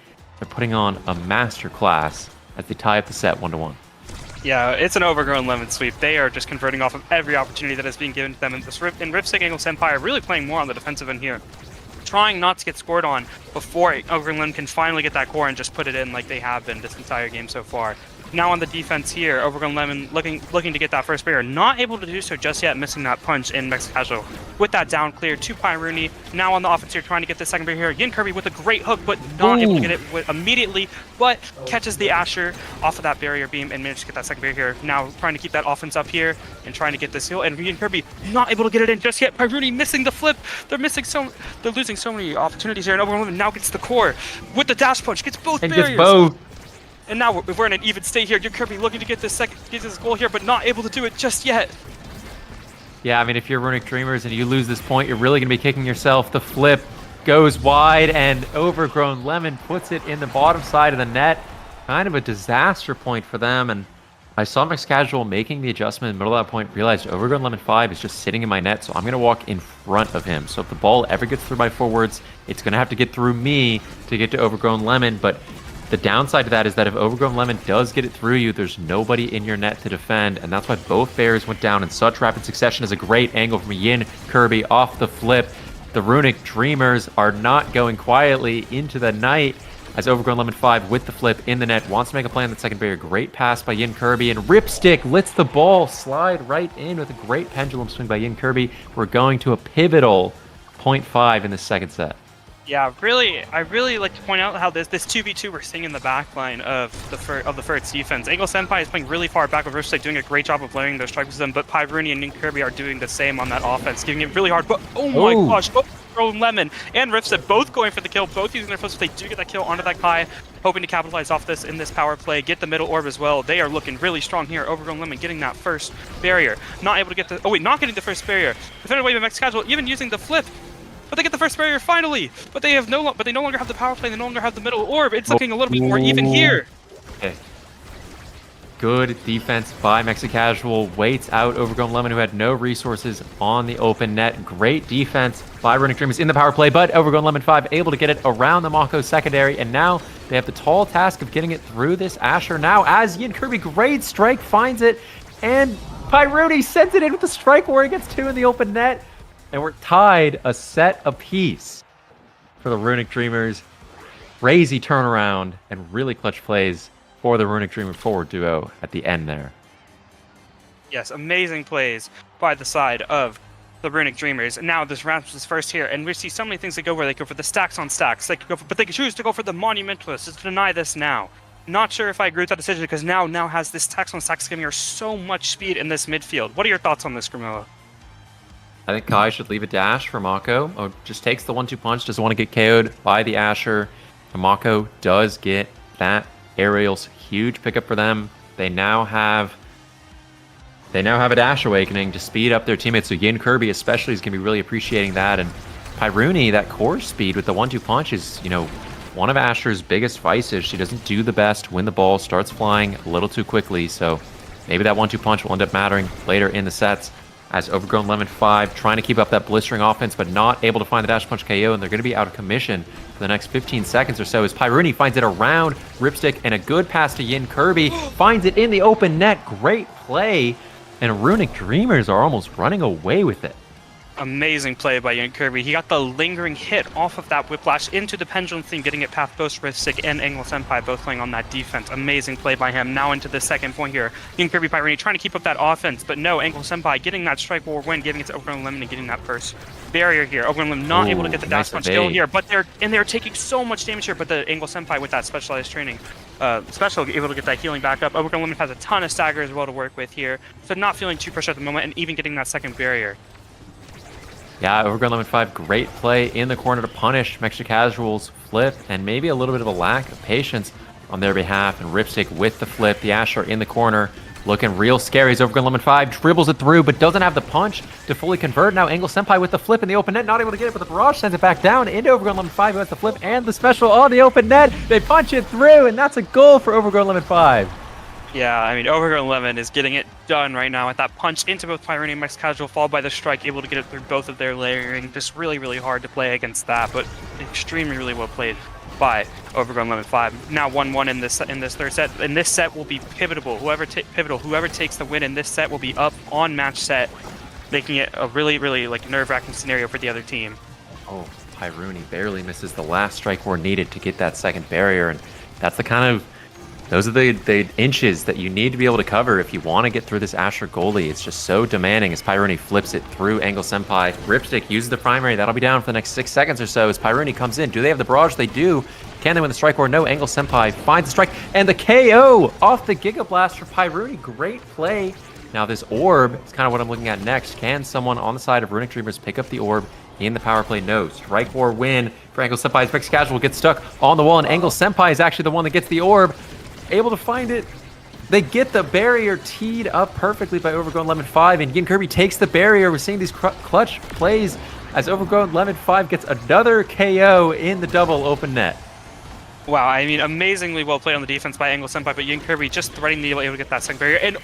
S6: They're putting on a master class as they tie up the set 1-1.
S3: Yeah, it's an Overgrown Lemon sweep. They are just converting off of every opportunity that is being given to them. And Ripstick Angle Senpai are really playing more on the defensive end here, trying not to get scored on before Overgrown Lemon can finally get that core and just put it in like they have been this entire game so far. Now on the defense here, Overgrown Lemon looking to get that first barrier. Not able to do so just yet, missing that punch in Mex Casual. With that down clear to Pyruni. Now on the offense here, trying to get the second barrier here. Yin Kirby with a great hook, but not able to get it immediately, but catches the Asher off of that barrier beam and manages to get that second barrier here. Now trying to keep that offense up here and trying to get this heal. And Yin Kirby not able to get it in just yet. Pyruni missing the flip. They're losing so many opportunities here. And Overgrown Lemon now gets the core with the dash punch, gets both barriers.
S6: Gets both.
S3: And now we're in an even state here. Yin Kirby looking to get this goal here, but not able to do it just yet.
S6: Yeah, I mean, if you're Runic Dreamers and you lose this point, you're really going to be kicking yourself. The flip goes wide, and Overgrown Lemon puts it in the bottom side of the net. Kind of a disaster point for them. And I saw Max Casual making the adjustment in the middle of that point, realized Overgrown Lemon 5 is just sitting in my net, so I'm going to walk in front of him. So if the ball ever gets through my forwards, it's going to have to get through me to get to Overgrown Lemon. But the downside to that is that if Overgrown Lemon does get it through you, there's nobody in your net to defend, and that's why both barriers went down in such rapid succession. Is a great angle from Yin Kirby off the flip. The Runic Dreamers are not going quietly into the night as Overgrown Lemon 5 with the flip in the net wants to make a play on the second barrier. Great pass by Yin Kirby, and Ripstick lets the ball slide right in with a great pendulum swing by Yin Kirby. We're going to a pivotal 0.5 in the second set.
S3: Yeah, I really like to point out how this 2v2 we're seeing in the backline of the Ferret's defense. Angle Senpai is playing really far back with Ripstick, doing a great job of layering those strikes with them, but Pyruni and Yin Kirby are doing the same on that offense, giving it really hard. But oh my gosh, Overgrown Lemon and Ripstick both going for the kill, both using their flips. They do get that kill onto that Kai, hoping to capitalize off this in this power play, get the middle orb as well. They are looking really strong here. Overgrown Lemon getting that first barrier, not able to get not getting the first barrier. Defended away by Mex Casual, even using the flip. But they get the first barrier finally. But they no longer have the power play. They no longer have the middle orb. It's looking a little bit more even here.
S6: Okay. Good defense by Mexicasual. Waits out Overgrown Lemon, who had no resources on the open net. Great defense by Runic Dreamers in the power play, but Overgrown Lemon 5 able to get it around the Mako secondary, and now they have the tall task of getting it through this Asher. Now, as Yin Kirby, great strike, finds it, and Pyruni sends it in with the strike where he gets two in the open net. And we're tied a set apiece for the Runic Dreamers. Crazy turnaround and really clutch plays for the Runic Dreamer forward duo at the end there.
S3: Yes, amazing plays by the side of the Runic Dreamers. And now this round is first here, and we see so many things that go where they go for the stacks on stacks. They could go for, but they could choose to go for the Monumentalist, just deny this now. Not sure if I agree with that decision, because now has this stacks on stacks giving her so much speed in this midfield. What are your thoughts on this, Grimilla?
S6: I think Kai should leave a dash for Mako. Oh, just takes the 1-2 punch, doesn't want to get KO'd by the Asher. And Mako does get that aerials. Huge pickup for them. They now have a Dash Awakening to speed up their teammates. So Yin Kirby especially is going to be really appreciating that. And Pyruni, that core speed with the 1-2 punch is, one of Asher's biggest vices. She doesn't do the best when the ball starts flying a little too quickly. So maybe that 1-2 punch will end up mattering later in the sets. As Overgrown Lemon 5 trying to keep up that blistering offense, but not able to find the dash punch KO, and they're going to be out of commission for the next 15 seconds or so as Pyruni finds it around Ripstick, and a good pass to Yin Kirby, finds it in the open net. Great play, and Runic Dreamers are almost running away with it.
S3: Amazing play by Young Kirby. He got the lingering hit off of that whiplash into the pendulum theme, getting it past both Rifstick and Angle Senpai, both playing on that defense. Amazing play by him. Now into the second point here. Young Kirby Pyrini trying to keep up that offense, but no, Angle Senpai getting that strike war win, giving it to Overgrown Lemon and getting that first barrier here. Overgrown Lemon not able to get the dash punch kill here, but they're taking so much damage here, but the Angle Senpai with that specialized training, able to get that healing back up. Overgrown Lemon has a ton of stagger as well to work with here, so not feeling too pressured at the moment and even getting that second barrier.
S6: Yeah, Overgrown Lemon 5, great play in the corner to punish Mexican Casual's flip, and maybe a little bit of a lack of patience on their behalf. And Ripstick with the flip, the Asher in the corner, looking real scary as Overgrown Lemon 5 dribbles it through, but doesn't have the punch to fully convert. Now Angle Senpai with the flip in the open net, not able to get it, but the barrage sends it back down into Overgrown Lemon 5, who has the flip and the special on the open net. They punch it through, and that's a goal for Overgrown Lemon 5.
S3: Yeah, I mean, Overgrown Lemon is getting it done right now with that punch into both Pyrini and Mex Casual, followed by the strike, able to get it through both of their layering. Just really, really hard to play against that, but extremely really well played by Overgrown Lemon 5. Now 1-1 in this third set, and this set will be pivotal. Whoever takes the win in this set will be up on match set, making it a really, really like nerve-wracking scenario for the other team.
S6: Oh, Pyrini barely misses the last strike war needed to get that second barrier, and that's the kind of those are the inches that you need to be able to cover if you want to get through this Asher goalie. It's just so demanding as Pyrini flips it through Angle Senpai. Ripstick uses the primary. That'll be down for the next 6 seconds or so as Pyrini comes in. Do they have the barrage? They do. Can they win the strike war? No. Angle Senpai finds the strike and the KO off the Giga Blast for Pyrini. Great play. Now this orb is kind of what I'm looking at next. Can someone on the side of Runic Dreamers pick up the orb in the power play? No. Strike war win for Angle Senpai. Mex Casual gets stuck on the wall, and Angle Senpai is actually the one that gets the orb. Able to find it. They get the barrier teed up perfectly by Overgrown Lemon 5, and Yin Kirby takes the barrier. We're seeing these clutch plays as Overgrown Lemon 5 gets another KO in the double open net.
S3: Wow, I mean, amazingly well played on the defense by Angle Senpai, but Yin Kirby just threading the able to get that second barrier, and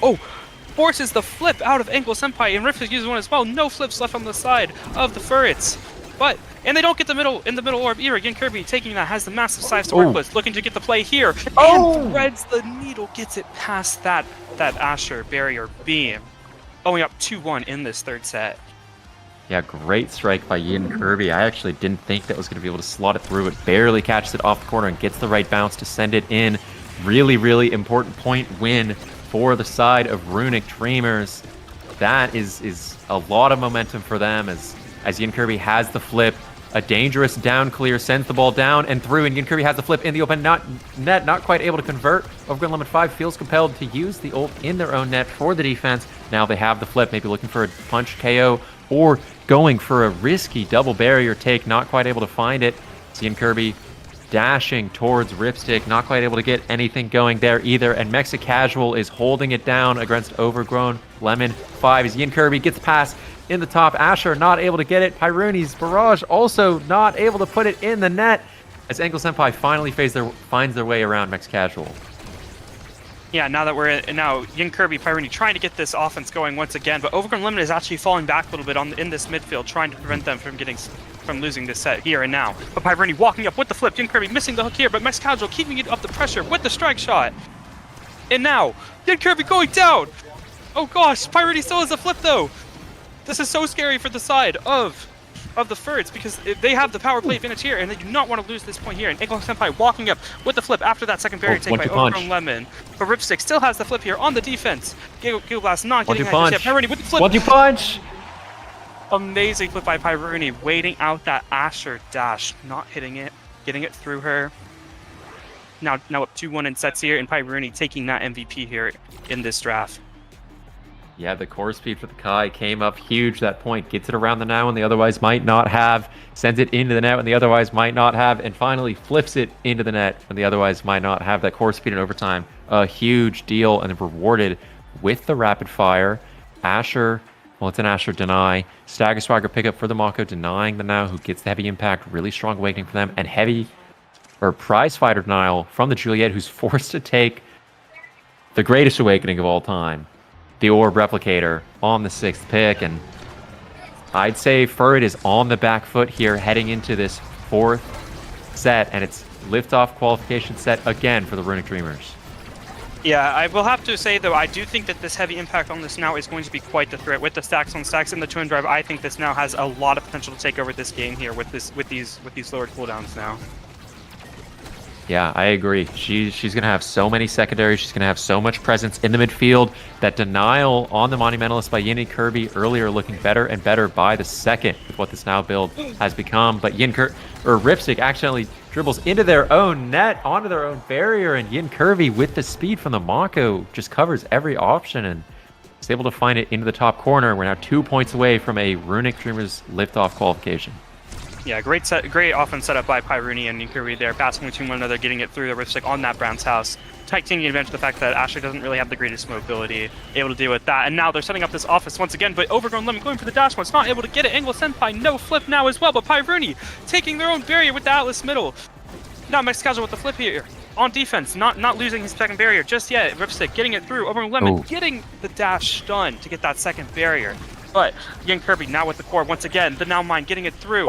S3: forces the flip out of Angle Senpai, and Rift uses one as well. No flips left on the side of the Furrets. And they don't get the middle orb either. Again, Kirby taking that, has the massive size to work with, looking to get the play here, and threads the needle, gets it past that Asher barrier beam. Going up 2-1 in this third set.
S6: Yeah, great strike by Yin Kirby. I actually didn't think that was going to be able to slot it through. It barely catches it off the corner and gets the right bounce to send it in. Really, really important point win for the side of Runic Dreamers. That is a lot of momentum for them as Yin Kirby has the flip. A dangerous down clear sends the ball down and through, and Yin Kirby has the flip in the open net, not quite able to convert. Overgrown Lemon 5 feels compelled to use the ult in their own net for the defense. Now they have the flip, maybe looking for a punch KO or going for a risky double barrier take, not quite able to find it. Yin Kirby dashing towards Ripstick, not quite able to get anything going there either, and Mexican Casual is holding it down against Overgrown Lemon 5 as Yin Kirby gets past in the top. Asher not able to get it. Pyruni's barrage also not able to put it in the net as Angle Senpai finally finds their way around Mex Casual.
S3: Yeah, now that now Yin Kirby, Pyrini trying to get this offense going once again, but Overgrown Lemon is actually falling back a little bit in this midfield, trying to prevent them from losing this set here and now. But Pyrini walking up with the flip, Yin Kirby missing the hook here, but Mex Casual keeping it up the pressure with the strike shot. And now Yin Kirby going down. Oh gosh, Pyrini still has a flip though. This is so scary for the side of the Furrets because they have the power play advantage here and they do not want to lose this point here. And Angle Senpai walking up with the flip after that second barrier take by Overgrown Lemon. But Ripstick still has the flip here on the defense. Giga Blast not getting that yet. Pyrini with the flip.
S6: 1-2 punch!
S3: Amazing flip by Pyrini, waiting out that Asher dash, not hitting it, getting it through her. Now up 2-1 in sets here, and Pyrini taking that MVP here in this draft.
S6: Yeah, the core speed for the Kai came up huge that point. Gets it around the now when they otherwise might not have. Sends it into the net when they otherwise might not have. And finally flips it into the net when they otherwise might not have. That core speed in overtime, a huge deal, and rewarded with the rapid fire. Asher, well, it's an Asher deny. Stagger Swagger pickup for the Mako, denying the now, who gets the heavy impact. Really strong awakening for them. And prize fighter denial from the Juliet, who's forced to take the greatest awakening of all time. The Orb Replicator on the 6th pick, and I'd say Furret is on the back foot here heading into this 4th set, and it's liftoff qualification set again for the Runic Dreamers.
S3: Yeah, I will have to say though, I do think that this heavy impact on this now is going to be quite the threat with the stacks on stacks and the twin drive. I think this now has a lot of potential to take over this game here with these lowered cooldowns now.
S6: Yeah, I agree. She's going to have so many secondaries. She's going to have so much presence in the midfield. That denial on the Monumentalist by Yin and Kirby earlier looking better and better by the second with what this now build has become. But Ripstick accidentally dribbles into their own net, onto their own barrier, and Yin Kirby with the speed from the Mako just covers every option and is able to find it into the top corner. We're now 2 points away from a Runic Dreamers liftoff qualification.
S3: Yeah, great offense set up by Pyruni and Kirby there, passing between one another, getting it through the Ripstick on that Brown's house. Taking advantage of the fact that Asher doesn't really have the greatest mobility, able to deal with that. And now they're setting up this office once again, but Overgrown Lemon going for the dash once, not able to get it. Angle Senpai, no flip now as well, but Pyruni taking their own barrier with the Atlas middle. Now Max Casual with the flip here. On defense, not losing his second barrier just yet. Ripstick getting it through. Overgrown Lemon getting the dash done to get that second barrier. But Young Kirby now with the core once again. The Now Mine getting it through.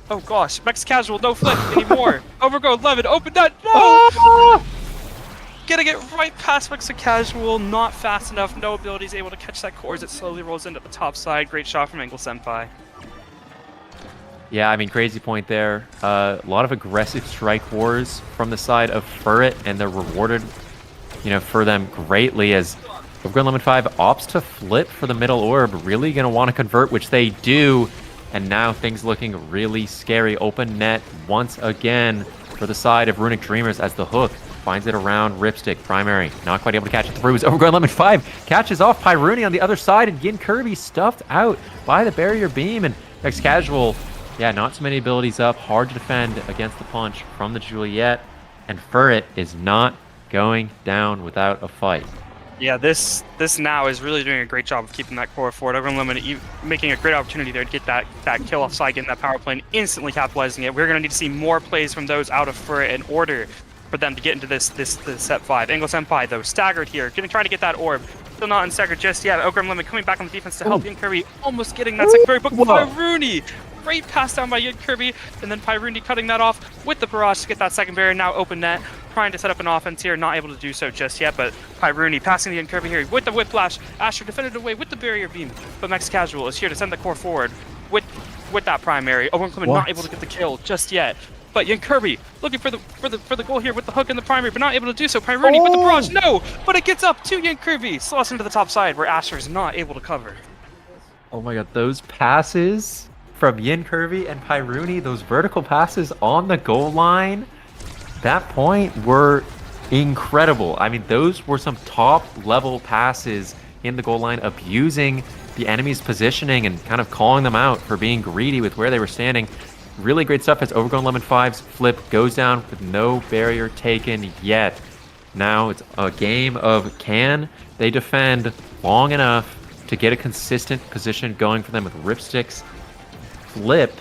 S3: Oh gosh, Max Casual, no flip anymore. Overgrown Lemon, open that, no! Getting it right past Max Casual, not fast enough, no abilities, able to catch that core as it slowly rolls into the top side. Great shot from Angle Senpai.
S6: Yeah, I mean, crazy point there. A lot of aggressive strike wars from the side of Furret, and they're rewarded, for them greatly as Overgrown Lemon 5 opts to flip for the middle orb. Really going to want to convert, which they do. And now things looking really scary. Open net once again for the side of Runic Dreamers as the hook finds it around Ripstick. Primary, not quite able to catch it through. As Overgrown Lemon 5 catches off Pyruni on the other side, and Yin Kirby stuffed out by the barrier beam. And Max Casual, yeah, not so many abilities up. Hard to defend against the punch from the Juliet. And Furret is not going down without a fight.
S3: Yeah, this now is really doing a great job of keeping that core forward. Overgrown Lemon making a great opportunity there to get that kill offside, getting that power play, and instantly capitalizing it. We're going to need to see more plays from those out of Furret in order for them to get into this set 5. Angle Senpai, though, staggered here, trying to get that orb. Still not unstaggered just yet. Overgrown Lemon coming back on the defense to help Yin Kirby, almost getting that second barrier, but Pyruni! Great pass down by Yin Kirby, and then Pyruni cutting that off with the barrage to get that second barrier. Now open net, trying to set up an offense here, not able to do so just yet, but Pyruni passing the Yin Kirby here with the whiplash. Asher defended away with the barrier beam, but Max Casual is here to send the core forward with that primary. Overgrown Lemon not able to get the kill just yet. But Yin Kirby looking for the goal here with the hook and the primary, but not able to do so. Pyruni with the barrage, no! But it gets up to Yin Kirby, slots into the top side where Asher is not able to cover.
S6: Oh my god, those passes from Yin Kirby and Pyruni, those vertical passes on the goal line, that point were incredible. I mean, those were some top level passes in the goal line, abusing the enemy's positioning and kind of calling them out for being greedy with where they were standing. Really great stuff as Overgrown Lemon 5's flip goes down with no barrier taken yet. Now it's a game of can they defend long enough to get a consistent position going for them with Ripstick's flip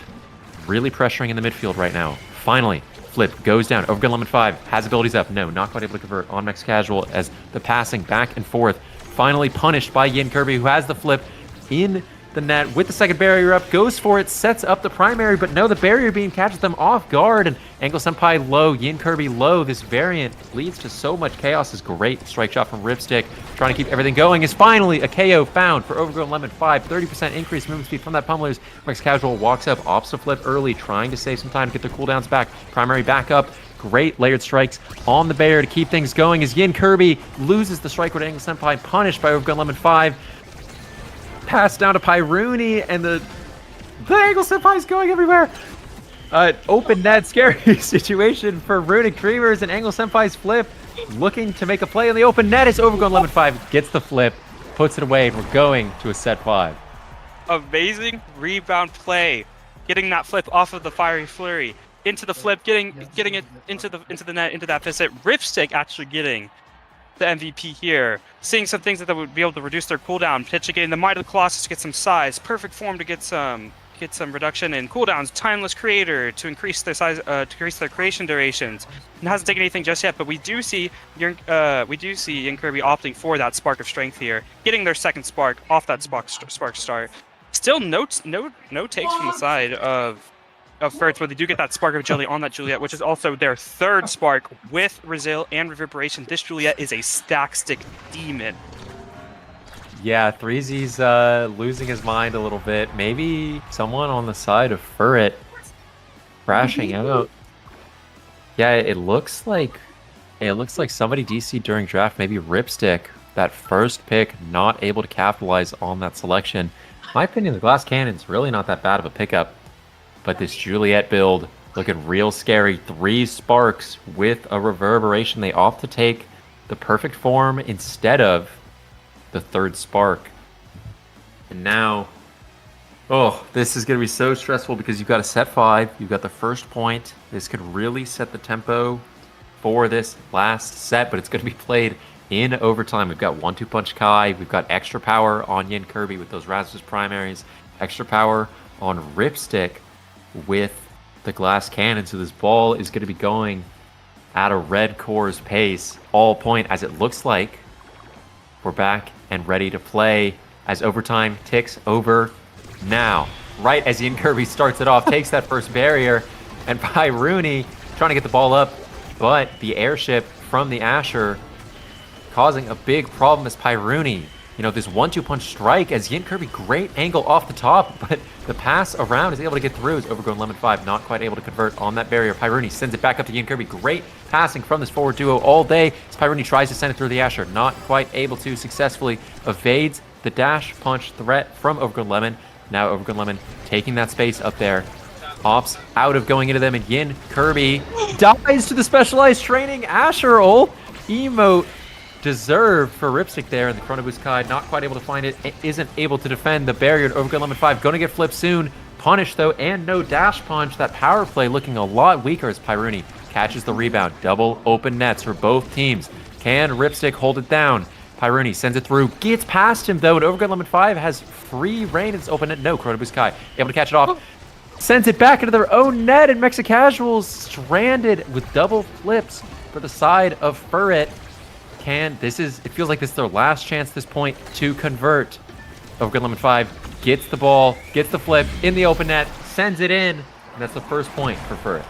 S6: really pressuring in the midfield right now. Finally, flip goes down. Overgrown Lemon 5 has abilities up. No, not quite able to convert on Max Casual as the passing back and forth. Finally punished by Yin Kirby, who has the flip in the net with the second barrier up, goes for it, sets up the primary, but no, the barrier beam catches them off guard, and Angle Senpai low, Yin Kirby low. This variant leads to so much chaos. This great strike shot from Ripstick, trying to keep everything going, is finally a KO found for Overgrown Lemon 5. 30% increased movement speed from that pummelers. Max Casual walks up, opts to flip early, trying to save some time to get their cooldowns back. Primary back up. Great layered strikes on the barrier to keep things going as Yin Kirby loses the strike with Angle Senpai, punished by Overgrown Lemon 5. Pass down to Pyruni, and the Angle Senpai is going everywhere. Open net, scary situation for Runic Dreamers, and Angle Senpai's flip looking to make a play in the open net as Overgrown Lemon 5 gets the flip, puts it away, and we're going to a set 5.
S3: Amazing rebound play, getting that flip off of the Fiery Flurry into the flip, getting it into the net, into that fist. Ripstick actually getting the MVP here, seeing some things that would be able to reduce their cooldown, pitching in the Might of the Colossus to get some size, perfect form to get some reduction in cooldowns, Timeless Creator to increase their size, to increase their creation durations. It hasn't taken anything just yet, but we do see Yin Kirby opting for that Spark of Strength here, getting their second spark off that spark start. Still no takes from the side of of Ferrets, where they do get that spark of agility on that Juliet, which is also their third spark with Resil and Reverberation. This Juliet is a stack stick demon.
S6: Yeah, 3Z's losing his mind a little bit. Maybe someone on the side of Ferret crashing out. Yeah, it looks like somebody DC during draft, maybe Ripstick, that first pick, not able to capitalize on that selection. In my opinion, the Glass Cannon's really not that bad of a pickup. But this Juliet build looking real scary. 3 sparks with a Reverberation. They opt to take the perfect form instead of the 3rd spark. And now, oh, this is going to be so stressful because you've got a set 5. You've got the first point. This could really set the tempo for this last set, but it's going to be played in overtime. We've got 1-2 Punch Kai. We've got extra power on Yin Kirby with those Rasmus primaries. Extra power on Ripstick with the Glass Cannon. So this ball is going to be going at a red core's pace all point, as it looks like we're back and ready to play as overtime ticks over now. Right as Yin Kirby starts it off, takes that first barrier, and Pyruni trying to get the ball up, but the airship from the Asher causing a big problem as Pyruni. You know, this 1-2 punch strike as Yin Kirby, great angle off the top, but the pass around is able to get through as Overgrown Lemon 5 not quite able to convert on that barrier. Pyruni sends it back up to Yin Kirby. Great passing from this forward duo all day as Pyruni tries to send it through the Asher. Not quite able to successfully evades the dash punch threat from Overgrown Lemon. Now Overgrown Lemon taking that space up there. Opts out of going into them, and Yin Kirby dies to the specialized training Asher ult. Emote deserved for Ripstick there, and the Chrono Boost Kai not quite able to find it. It isn't able to defend the barrier. And Overgrown Lemon 5 going to get flipped soon. Punished though, and no dash punch. That power play looking a lot weaker as Pyruni catches the rebound. Double open nets for both teams. Can Ripstick hold it down? Pyruni sends it through, gets past him though, and Overgrown Lemon 5 has free reign. It's open net. No, Chrono Boost Kai able to catch it off. Sends it back into their own net, and Mexa Casuals stranded with double flips for the side of Ferret. It feels like this is their last chance at this point to convert. Overgrown Lemon 5 gets the ball, gets the flip in the open net, sends it in, and that's the first point for Ferret.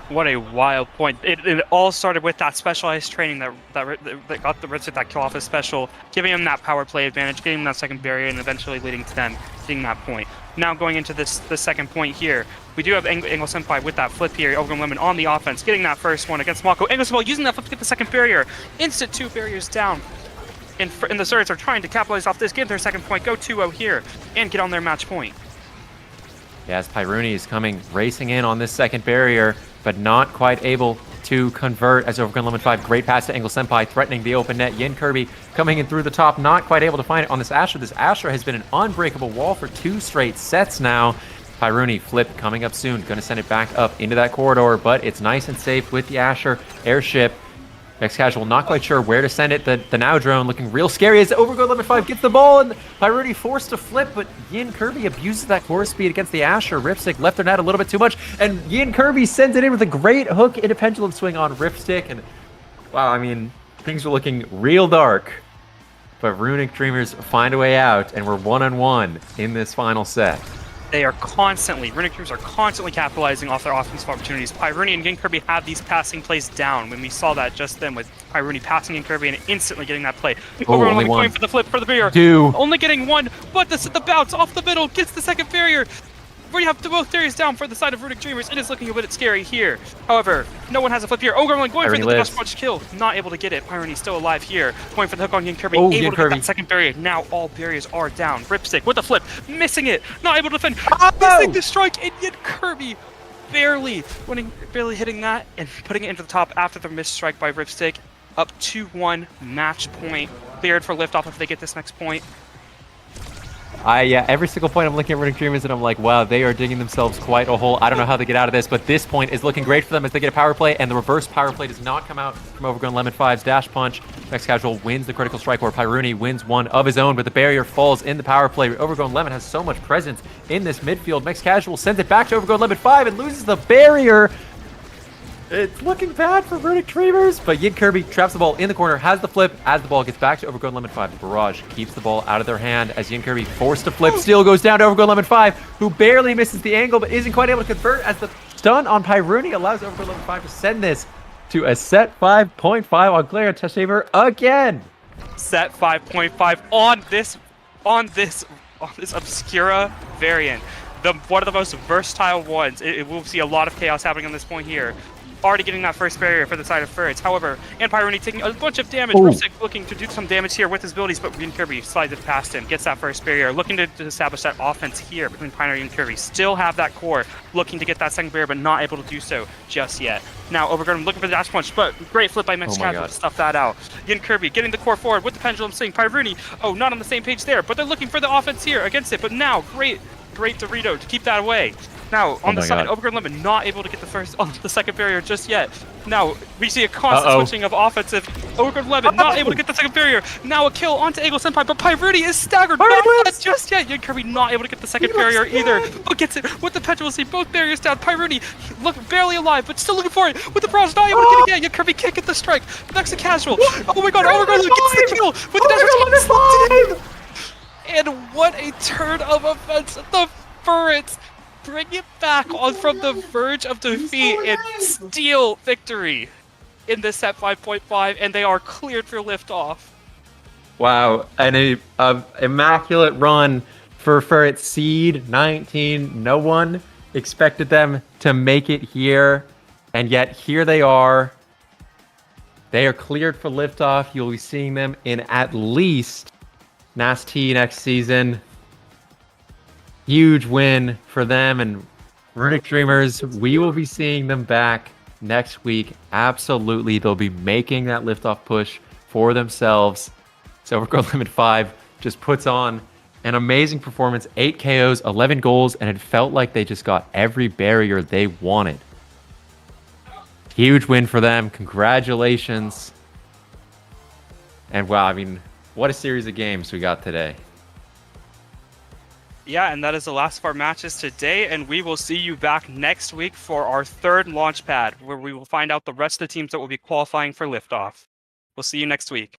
S3: What a wild point. It all started with that specialized training that got the Ripstick that kill off his special, giving him that power play advantage, getting him that second barrier, and eventually leading to them getting that point. Now going into the second point here, we do have Angle Senpai with that flip here, Overgrown Lemon on the offense, getting that first one against Mako. Angle Senpai using that flip to get the second barrier. Instant 2 barriers down. And the Surds are trying to capitalize off this, get their second point, go 2-0 here, and get on their match point.
S6: Yeah, as Pyruni is coming, racing in on this second barrier, but not quite able to convert as Overgrown Lemon 5. Great pass to Angle Senpai, threatening the open net. Yin Kirby coming in through the top, not quite able to find it on this Asher. This Asher has been an unbreakable wall for 2 straight sets now. Pyruni flip coming up soon, going to send it back up into that corridor, but it's nice and safe with the Asher airship. Next Casual not quite sure where to send it. The Now Drone looking real scary as Overgrown Lemon 5 gets the ball, and Pyruni forced to flip, but Yin Kirby abuses that core speed against the Asher. Ripstick left their net a little bit too much, and Yin Kirby sends it in with a great hook into pendulum swing on Ripstick, and wow, I mean, things are looking real dark, but Runic Dreamers find a way out, and we're 1-on-1 in this final set.
S3: Runic Dreamers are constantly capitalizing off their offensive opportunities. Pyruni and Yin Kirby have these passing plays down. When we saw that just then with Pyruni passing Yin Kirby and instantly getting that play.
S6: Only one.
S3: Going for the flip for the barrier.
S6: 2.
S3: Only getting 1, but the bounce off the middle gets the second barrier. We have both barriers down for the side of Runic Dreamers. It is looking a bit scary here. However, no one has a flip here. Overgrown going for the dash punch kill. Not able to get it. Pyruni still alive here. Going for the hook on Yin Kirby. Able to get that second barrier. Now all barriers are down. Ripstick with the flip. Missing it. Not able to defend. Missing the strike. And Yin Kirby barely hitting that and putting it into the top after the missed strike by Ripstick. Up 2-1. Match point. Cleared for liftoff if they get this next point.
S6: Yeah, every single point I'm looking at Runic Dreamers and I'm like, wow, they are digging themselves quite a hole. I don't know how they get out of this, but this point is looking great for them as they get a power play, and the reverse power play does not come out from Overgrown Lemon 5's dash punch. Next Casual wins the critical strike, where Pyruni wins one of his own, but the barrier falls in the power play. Overgrown Lemon has so much presence in this midfield. Next Casual sends it back to Overgrown Lemon 5 and loses the barrier. It's looking bad for Verdict Dreamers, but Yin Kirby traps the ball in the corner, has the flip. As the ball gets back to Overgrown Lemon 5, the barrage keeps the ball out of their hand as Yin Kirby forced to flip. Steal goes down to Overgrown Lemon 5, who barely misses the angle, but isn't quite able to convert as the stun on Pyruni allows Overgrown Lemon 5 to send this to a set 5.5 on Glare Testaver again.
S3: Set 5.5 on this Obscura variant. One of the most versatile ones. It will see a lot of chaos happening on this point here. Already getting that first barrier for the side of Furrets. However, and Pyroni taking a bunch of damage. Rusik looking to do some damage here with his abilities, but Yin Kirby slides it past him, gets that first barrier, looking to establish that offense here between Pyroni and Kirby. Still have that core, looking to get that second barrier, but not able to do so just yet. Now, Overgrown looking for the dash punch, but great flip by Mex Casual to stuff that out. Yin Kirby getting the core forward with the pendulum swing. Pyroni, not on the same page there, but they're looking for the offense here against it. But now, great Dorito to keep that away. Now, on the side, Overgrown Lemon not able to get the second barrier just yet. Now, we see a constant switching of offensive. Overgrown Lemon not able to get the second barrier. Now a kill onto Eagle Senpai, but Pyruni is staggered. Not just yet. Yin Kirby not able to get the second barrier either. But gets it with the pendulum. See both barriers down. Pyruni look barely alive, but still looking for it. With the barrage, not able to get it yet. Yin Kirby can't get the strike. Next to Casual. Oh my god, Overgrown Lemon gets the kill with the dash. And what a turn of events. The Furrets bring it back on from the verge of defeat and steal victory in this set 5.5, and they are cleared for liftoff.
S6: Wow, an immaculate run for Furret Seed 19. No one expected them to make it here, and yet here they are. They are cleared for liftoff. You'll be seeing them in at least Nast T next season. Huge win for them, and Verdict Dreamers, we will be seeing them back next week. Absolutely, they'll be making that liftoff push for themselves. So Overgrown Lemon 5 just puts on an amazing performance, 8 KOs, 11 goals, and it felt like they just got every barrier they wanted. Huge win for them. Congratulations. And wow, I mean, what a series of games we got today.
S3: Yeah, and that is the last of our matches today, and we will see you back next week for our third Launchpad, where we will find out the rest of the teams that will be qualifying for liftoff. We'll see you next week.